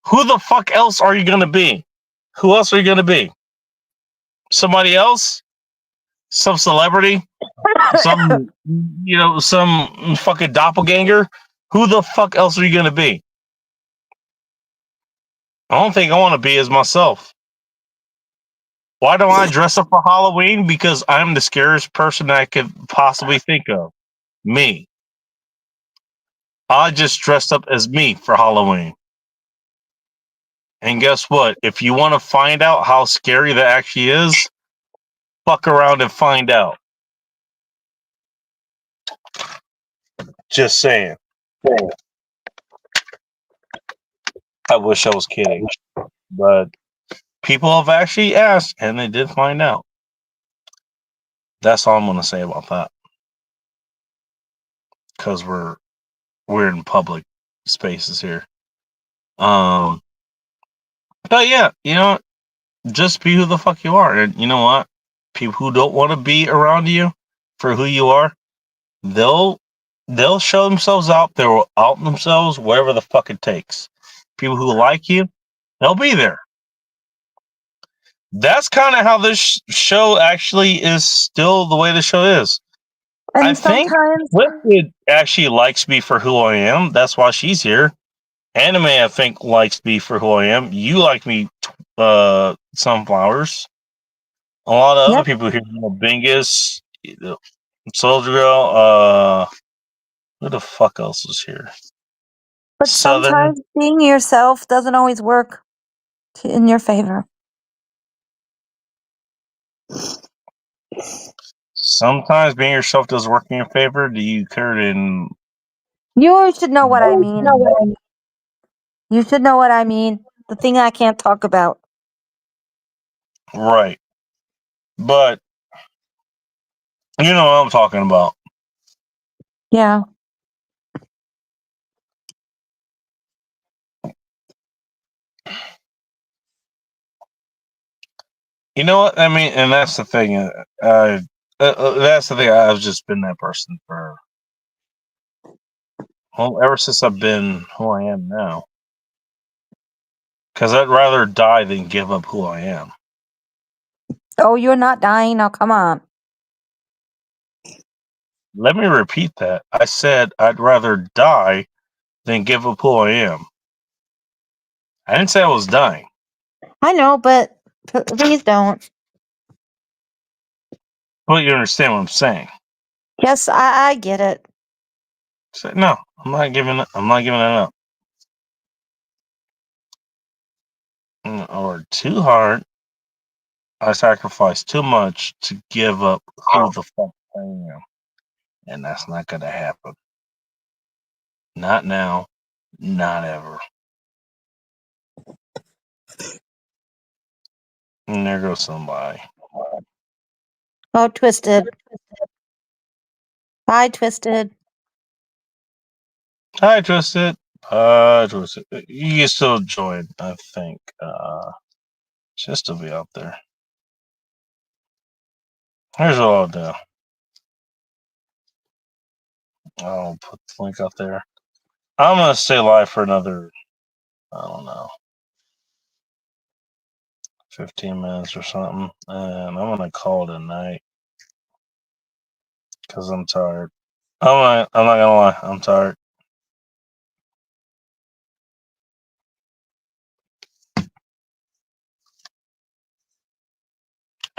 who the fuck else are you gonna be? Who else are you gonna be? Somebody else? Some celebrity? Some some fucking doppelganger? Who the fuck else are you gonna be? I don't think I want to be as myself. Why don't I dress up for Halloween? Because I'm the scariest person I could possibly think of. Me. I just dressed up as me for Halloween. And guess what? If you want to find out how scary that actually is, fuck around and find out. Just saying. I wish I was kidding. But people have actually asked and they did find out. That's all I'm gonna say about that. Because we're in public spaces here. But yeah, just be who the fuck you are. And you know what? People who don't want to be around you for who you are, they'll show themselves out. They'll out themselves whatever the fuck it takes. People who like you, they'll be there. That's kind of how this show actually is still the way the show is. And I think sometimes, Twisted actually likes me for who I am. That's why she's here. Anime, I think, likes me for who I am. You like me, Sunflowers. A lot of other yep. people here, Bingus, Soldier Girl, who the fuck else is here? But Southern. sometimes being yourself doesn't always work in your favor. Sometimes being yourself does work in your favor. Do you care to? You should know what I mean. You should know what I mean. The thing I can't talk about. Right, but you know what I'm talking about. Yeah. You know what I mean, and that's the thing. That's the thing. I've just been that person for ever since I've been who I am now. Because I'd rather die than give up who I am. Oh, you're not dying? Now, come on. Let me repeat that. I said I'd rather die than give up who I am. I didn't say I was dying. I know, but please don't. But you understand what I'm saying. Yes, I get it. So, no, I'm not giving it. I'm not giving it up. Or too hard. I sacrificed too much to give up who the fuck I am, and that's not gonna happen. Not now. Not ever. And there goes somebody. Oh, Twisted. Hi, Twisted. Hi, Twisted. Twisted. You can still join, I think. Just to be out there. Here's what I'll do. I'll put the link out there. I'm gonna stay live for another, I don't know, 15 minutes or something, and I'm gonna call it a night because I'm tired. I'm not gonna lie, I'm tired.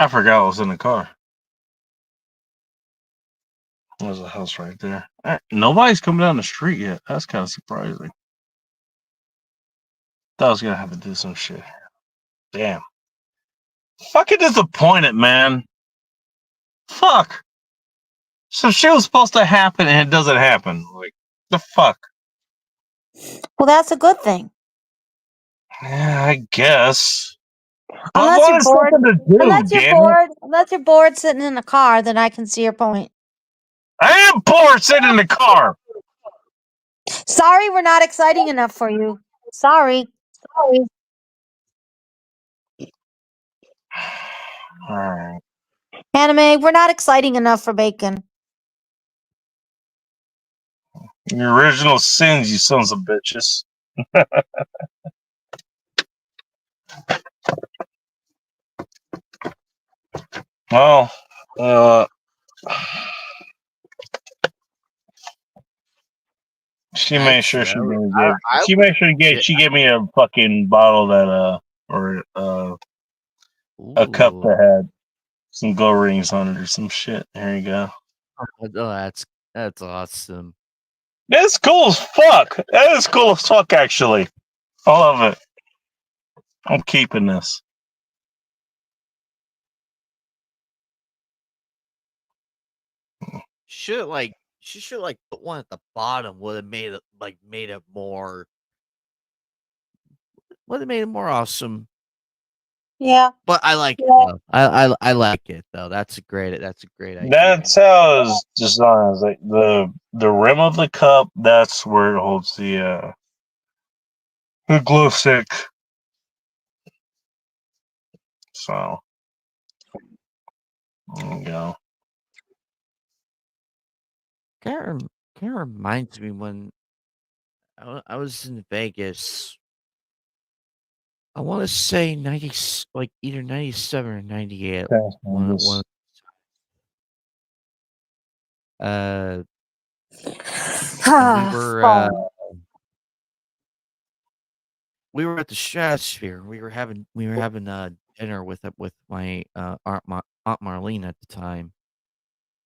I forgot I was in the car. There's a house right there. Nobody's coming down the street yet. That's kind of surprising. Thought I was gonna have to do some shit. Damn. Fucking disappointed, man. Fuck. So shit was supposed to happen and it doesn't happen. Like the fuck. Well, that's a good thing. Yeah, I guess. But Unless what you're is bored. something to do, damn it? Unless you're bored sitting in a car, then I can see your point. I am bored sitting in the car. Sorry, we're not exciting enough for you. Sorry. Alright. Anime, we're not exciting enough for bacon. Your original sins, you sons of bitches. Well, she made sure she Actually, gave she made sure to get she gave me a fucking bottle that or a cup that had some gold rings on it or some shit. There you go. Oh, that's awesome. That's cool as fuck. That is cool as fuck, actually. I love it. I'm keeping this. She should put one at the bottom. Would have made it more. Would have made it more awesome. Yeah. But I like it. Though. I like it though. That's a great idea. That's how it's designed. It's like the rim of the cup. That's where it holds the glow stick. So there you go. Kind of reminds me when I was in Vegas. I want to say either 97 or 98. One, and we were at the Stratosphere. We were having dinner with my Aunt Marlene at the time.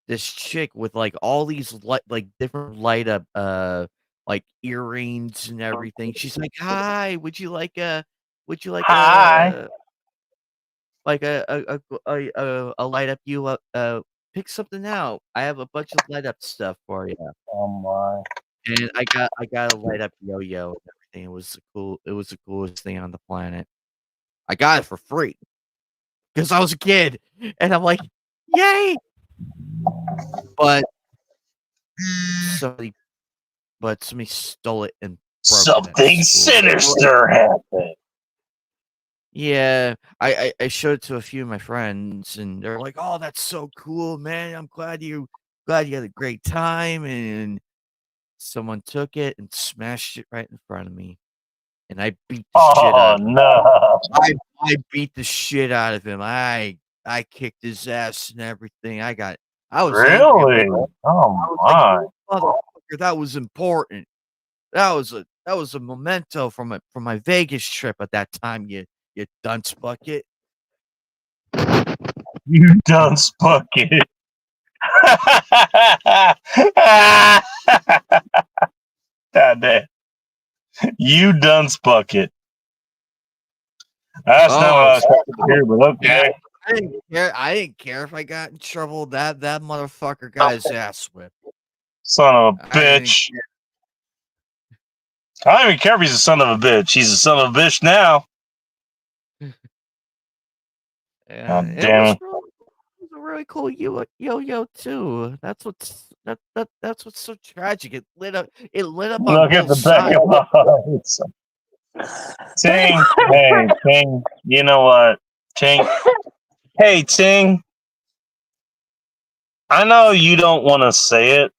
This chick with all these different light up earrings and everything. She's like, "Hi, would you like a Hi. a light up pick something out. I have a bunch of light up stuff for you." Oh my. And I got a light up yo-yo and everything. It was the coolest thing on the planet. I got it for free because I was a kid, and I'm like, "Yay!" But somebody stole it and broke it at Something school. sinister happened. Yeah, I showed it to a few of my friends, and they're like, "Oh, that's so cool, man! I'm glad you had a great time." And someone took it and smashed it right in front of me, and I beat the shit Oh out of him. no. I beat the shit out of him. I kicked his ass and everything. I was angry. I'm like, Really? Oh my. "Motherfucker, that was important. That was a memento from my Vegas trip at that time, you dunce bucket." You dunce bucket. God damn. You dunce bucket. That's not what I was expecting to hear, but okay. I didn't care if I got in trouble. That motherfucker got his ass whipped. Son of a I didn't bitch. I don't even care if he's a son of a bitch. He's a son of a bitch now. God It damn was it. a really cool yo-yo too. That's what's so tragic. It lit up on Look at both the back sides. of my eyes. Ting. Hey, Ting. You know what? Ting. Hey, Ting. I know you don't want to say it.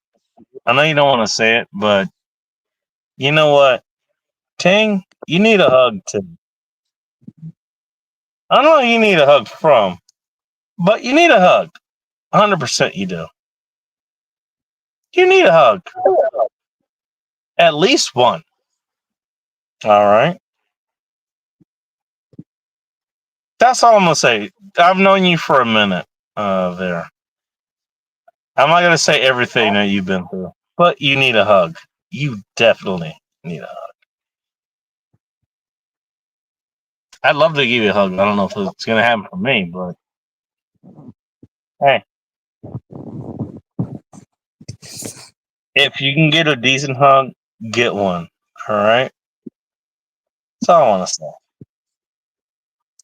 But you know what? Ting, you need a hug too. I don't know who you need a hug from, but you need a hug. 100% you do. You need a hug. At least one. All right. That's all I'm going to say. I've known you for a minute there. I'm not going to say everything that you've been through, but you need a hug. You definitely need a hug. I'd love to give you a hug. I don't know if it's going to happen for me, but hey, If you can get a decent hug, get one. All right? That's all I want to say.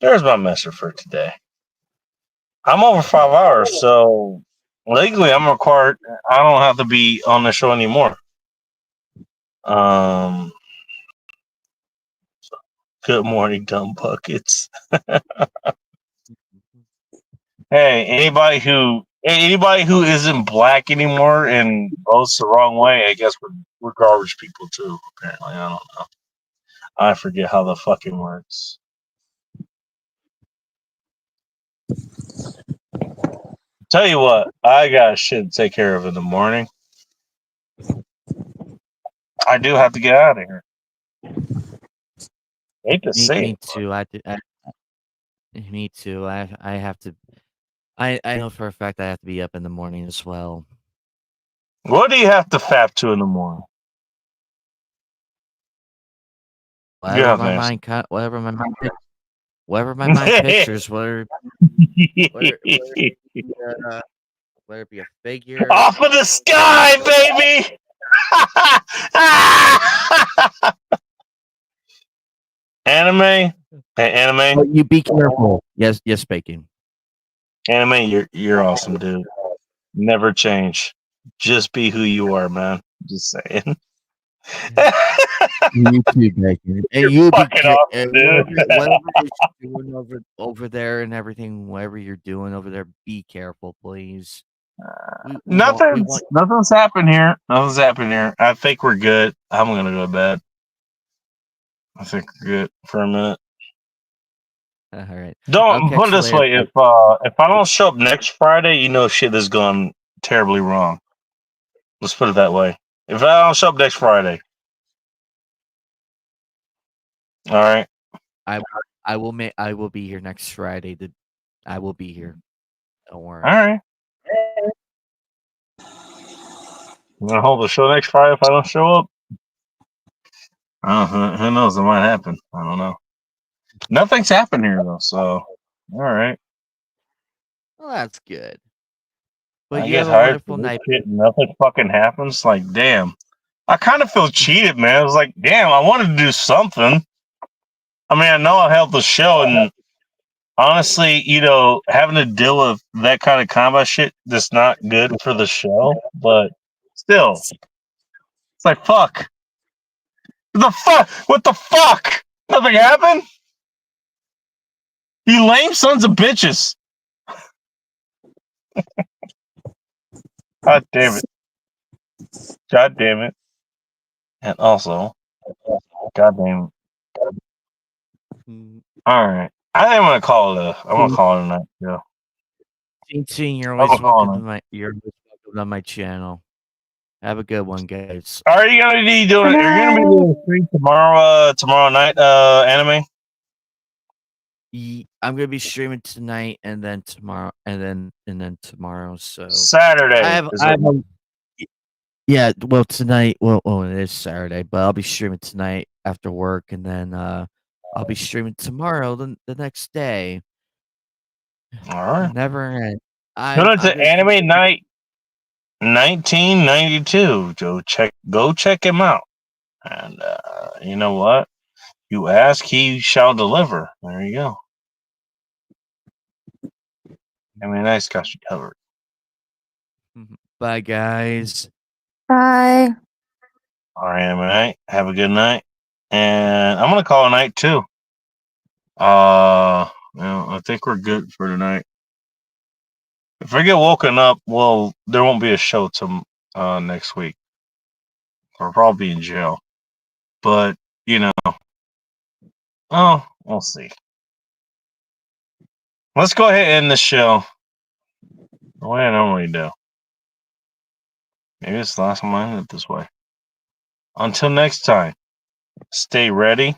There's my message for today. I'm over 5 hours, so legally I'm required. I don't have to be on the show anymore. Good morning, dumb buckets. Hey, anybody who isn't black anymore and votes the wrong way, I guess we're garbage people too. Apparently, I don't know. I forget how the fucking works. Tell you what, I got shit to take care of in the morning. I do have to get out of here. Hate to say Me it. too. Me too. I have to. I know for a fact I have to be up in the morning as well. What do you have to fap to in the morning? Whatever my mind, whatever my mind, whatever my mind pictures, whether whether it be a figure, Off of the sky, baby! Anime? Hey, anime? But you be careful. Yes, Bacon. Anime, you're awesome, dude. Never change. Just be who you are, man. Just saying. You too, Bacon. And You're you be fucking awesome, dude. whatever you're doing over there and everything, whatever you're doing over there, be careful, please. Nothing's happened here. Nothing's happened here. I think we're good. I'm gonna go to bed. I think we're good for a minute. All right. Don't put it this way: if I don't show up next Friday, you know shit has gone terribly wrong. Let's put it that way. If I don't show up next Friday, all right. I will be here next Friday. I will be here. Don't worry. All right. I'm gonna hold the show next Friday if I don't show up. Who knows? It might happen. I don't know. Nothing's happened here though, so all right. Well, that's good. But I you get have a hired wonderful for this night. shit and nothing fucking happens. Like, damn. I kind of feel cheated, man. I was like, damn, I wanted to do something. I mean, I know I helped the show, and honestly, having to deal with that kind of combat shit that's not good for the show, but still, it's like, fuck. The fuck? What the fuck? Nothing happened? You lame sons of bitches. God damn it. God damn it. And also, God damn it. All right. I think I'm gonna call it a night. Yeah. Teen, you're always welcome to my channel. Have a good one, guys. Are you gonna be doing? Are you gonna be doing a stream tomorrow night? Anime. I'm gonna be streaming tonight and then tomorrow and then tomorrow. So Saturday. Yeah, well tonight. Well, it is Saturday, but I'll be streaming tonight after work, and then I'll be streaming tomorrow, the next day. All right. Never end. Go to Anime Night 1992. Go check him out. And you know what? You ask, he shall deliver. There you go. I mean, nice got you covered. Bye, guys. Bye. All right, Anime Night. Have a good night. And I'm gonna call it a night too. I think we're good for tonight. If I get woken up, well, there won't be a show till next week. I'll probably be in jail. But, we'll see. Let's go ahead and end the show the way I normally do. Maybe it's the last time I end it this way. Until next time, stay ready.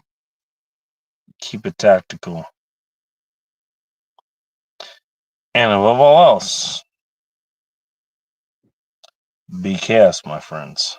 Keep it tactical. And above all else, be chaos, my friends.